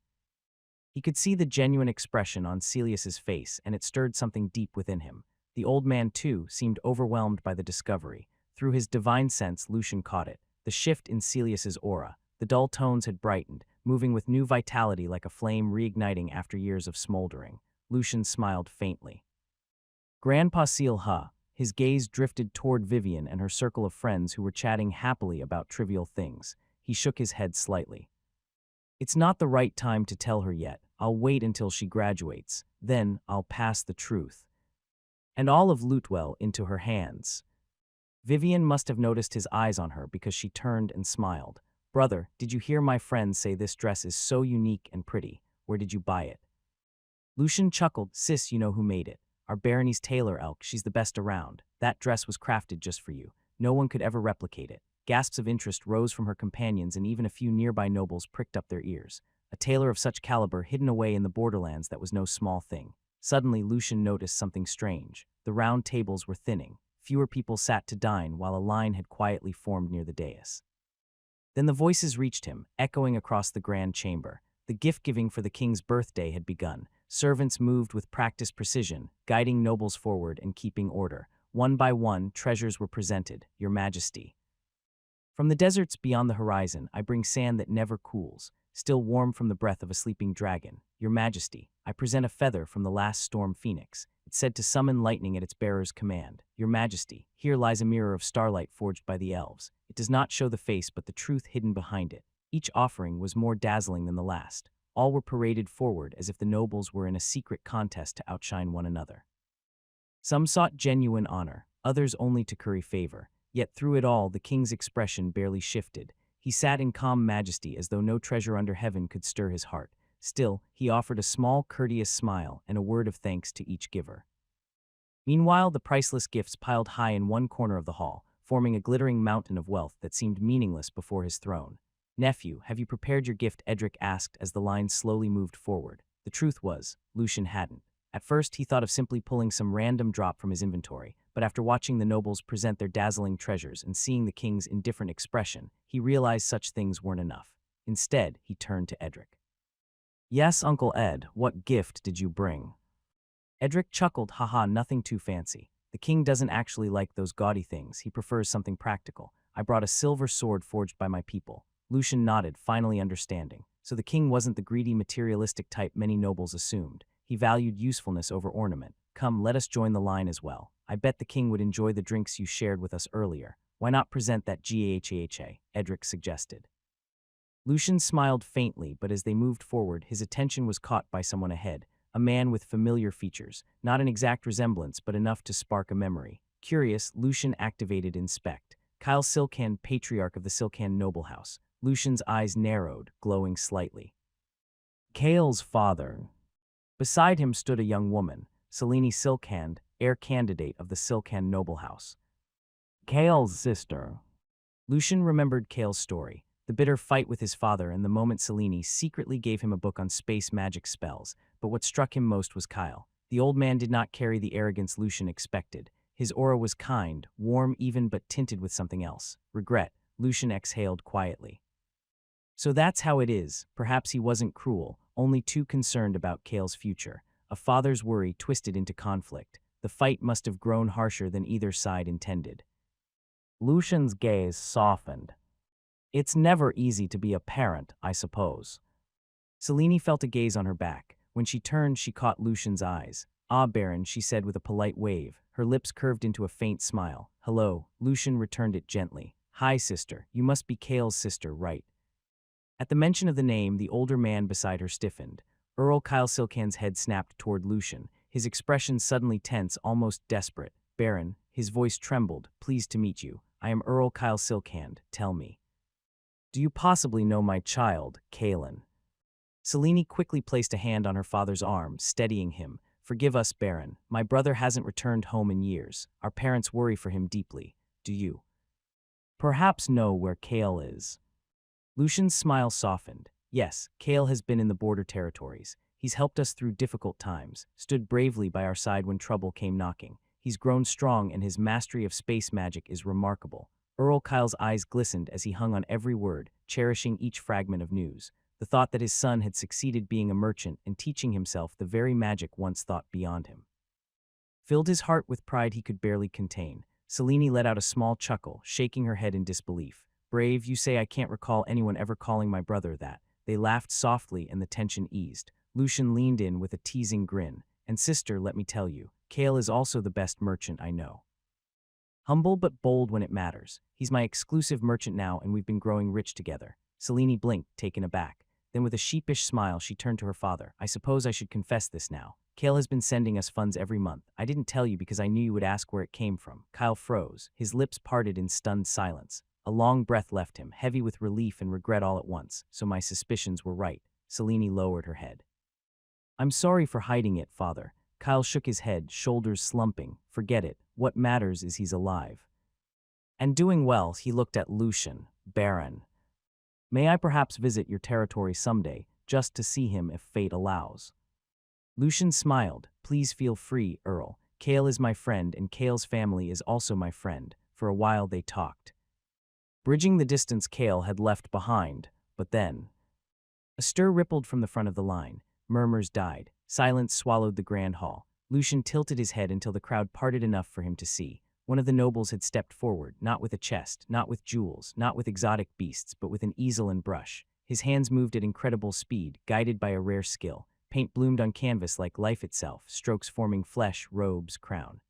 He could see the genuine expression on Celius's face, and it stirred something deep within him. The old man, too, seemed overwhelmed by the discovery. Through his divine sense, Lucian caught it. The shift in Celius's aura. The dull tones had brightened, moving with new vitality like a flame reigniting after years of smoldering. Lucian smiled faintly. "Grandpa Seal, huh?" His gaze drifted toward Vivian and her circle of friends who were chatting happily about trivial things. He shook his head slightly. "It's not the right time to tell her yet. I'll wait until she graduates. Then I'll pass the truth and all of Lutewell into her hands." Vivian must have noticed his eyes on her because she turned and smiled. Brother, did you hear my friends say this dress is so unique and pretty? Where did you buy it? Lucian chuckled. Sis, you know who made it. Our Barony's tailor elk, she's the best around. That dress was crafted just for you. No one could ever replicate it. Gasps of interest rose from her companions, and even a few nearby nobles pricked up their ears. A tailor of such caliber hidden away in the borderlands, that was no small thing. Suddenly, Lucian noticed something strange. The round tables were thinning. Fewer people sat to dine, while a line had quietly formed near the dais. Then the voices reached him, echoing across the grand chamber. The gift-giving for the king's birthday had begun. Servants moved with practiced precision, guiding nobles forward and keeping order. One by one, treasures were presented. Your Majesty. From the deserts beyond the horizon, I bring sand that never cools, still warm from the breath of a sleeping dragon. Your Majesty, I present a feather from the last storm phoenix. It's said to summon lightning at its bearer's command. Your Majesty, here lies a mirror of starlight forged by the elves. It does not show the face but the truth hidden behind it. Each offering was more dazzling than the last. All were paraded forward as if the nobles were in a secret contest to outshine one another. Some sought genuine honor, others only to curry favor. Yet through it all, the king's expression barely shifted. He sat in calm majesty as though no treasure under heaven could stir his heart. Still, he offered a small, courteous smile and a word of thanks to each giver. Meanwhile, the priceless gifts piled high in one corner of the hall, forming a glittering mountain of wealth that seemed meaningless before his throne. Nephew, have you prepared your gift? Edric asked as the line slowly moved forward. The truth was, Lucian hadn't. At first, he thought of simply pulling some random drop from his inventory, but after watching the nobles present their dazzling treasures and seeing the king's indifferent expression, he realized such things weren't enough. Instead, he turned to Edric. Yes, Uncle Ed, what gift did you bring? Edric chuckled. Haha, nothing too fancy. The king doesn't actually like those gaudy things. He prefers something practical. I brought a silver sword forged by my people. Lucian nodded, finally understanding. So the king wasn't the greedy, materialistic type many nobles assumed. He valued usefulness over ornament. Come, let us join the line as well. I bet the king would enjoy the drinks you shared with us earlier. Why not present that GAHAHA? Edric suggested. Lucian smiled faintly, but as they moved forward, his attention was caught by someone ahead, a man with familiar features, not an exact resemblance, but enough to spark a memory. Curious, Lucian activated Inspect. Kyle Silcan, patriarch of the Silcan noble house. Lucian's eyes narrowed, glowing slightly. Kale's father. Beside him stood a young woman, Selene Silcand, heir candidate of the Silcan noble house. Kale's sister. Lucian remembered Kale's story, the bitter fight with his father and the moment Selene secretly gave him a book on space magic spells, but what struck him most was Kyle. The old man did not carry the arrogance Lucian expected. His aura was kind, warm even, but tinted with something else. Regret. Lucian exhaled quietly. So that's how it is. Perhaps he wasn't cruel, only too concerned about Kale's future. A father's worry twisted into conflict. The fight must have grown harsher than either side intended. Lucian's gaze softened. It's never easy to be a parent, I suppose. Selene felt a gaze on her back. When she turned, she caught Lucian's eyes. Ah, Baron, she said with a polite wave. Her lips curved into a faint smile. Hello. Lucian returned it gently. Hi, sister. You must be Kale's sister, right? At the mention of the name, the older man beside her stiffened. Earl Kyle Silcan's head snapped toward Lucian, his expression suddenly tense, almost desperate. Baron, his voice trembled. Pleased to meet you. I am Earl Kyle Silcan. Tell me. Do you possibly know my child, Kalen? Selene quickly placed a hand on her father's arm, steadying him. Forgive us, Baron. My brother hasn't returned home in years. Our parents worry for him deeply. Do you perhaps know where Kale is? Lucian's smile softened. Yes, Kale has been in the border territories. He's helped us through difficult times, stood bravely by our side when trouble came knocking. He's grown strong and his mastery of space magic is remarkable. Earl Kyle's eyes glistened as he hung on every word, cherishing each fragment of news. The thought that his son had succeeded being a merchant and teaching himself the very magic once thought beyond him filled his heart with pride he could barely contain. Selene let out a small chuckle, shaking her head in disbelief. Brave, you say? I can't recall anyone ever calling my brother that. They laughed softly and the tension eased. Lucian leaned in with a teasing grin. And sister, let me tell you, Kale is also the best merchant I know. Humble but bold when it matters. He's my exclusive merchant now and we've been growing rich together. Selene blinked, taken aback. Then with a sheepish smile, she turned to her father. I suppose I should confess this now. Kale has been sending us funds every month. I didn't tell you because I knew you would ask where it came from. Kyle froze, his lips parted in stunned silence. A long breath left him, heavy with relief and regret all at once. So my suspicions were right. Selene lowered her head. I'm sorry for hiding it, Father. Kyle shook his head, shoulders slumping. Forget it. What matters is he's alive. And doing well, he looked at Lucian, Baron. May I perhaps visit your territory someday, just to see him if fate allows? Lucian smiled. Please feel free, Earl. Kale is my friend, and Kale's family is also my friend. For a while they talked. Bridging the distance Kale had left behind, but then... A stir rippled from the front of the line. Murmurs died. Silence swallowed the grand hall. Lucian tilted his head until the crowd parted enough for him to see. One of the nobles had stepped forward, not with a chest, not with jewels, not with exotic beasts, but with an easel and brush. His hands moved at incredible speed, guided by a rare skill. Paint bloomed on canvas like life itself, strokes forming flesh, robes, crown.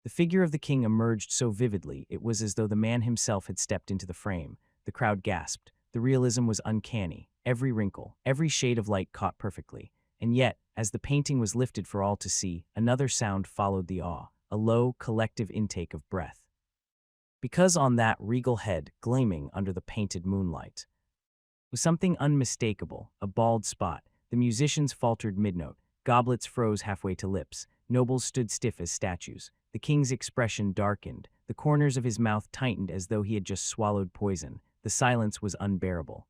The figure of the king emerged so vividly, it was as though the man himself had stepped into the frame. The crowd gasped. The realism was uncanny. Every wrinkle, every shade of light caught perfectly. And yet, as the painting was lifted for all to see, another sound followed the awe, a low, collective intake of breath. Because on that regal head, gleaming under the painted moonlight, was something unmistakable, a bald spot. The musicians faltered mid-note, goblets froze halfway to lips, nobles stood stiff as statues. The king's expression darkened, the corners of his mouth tightened as though he had just swallowed poison. The silence was unbearable.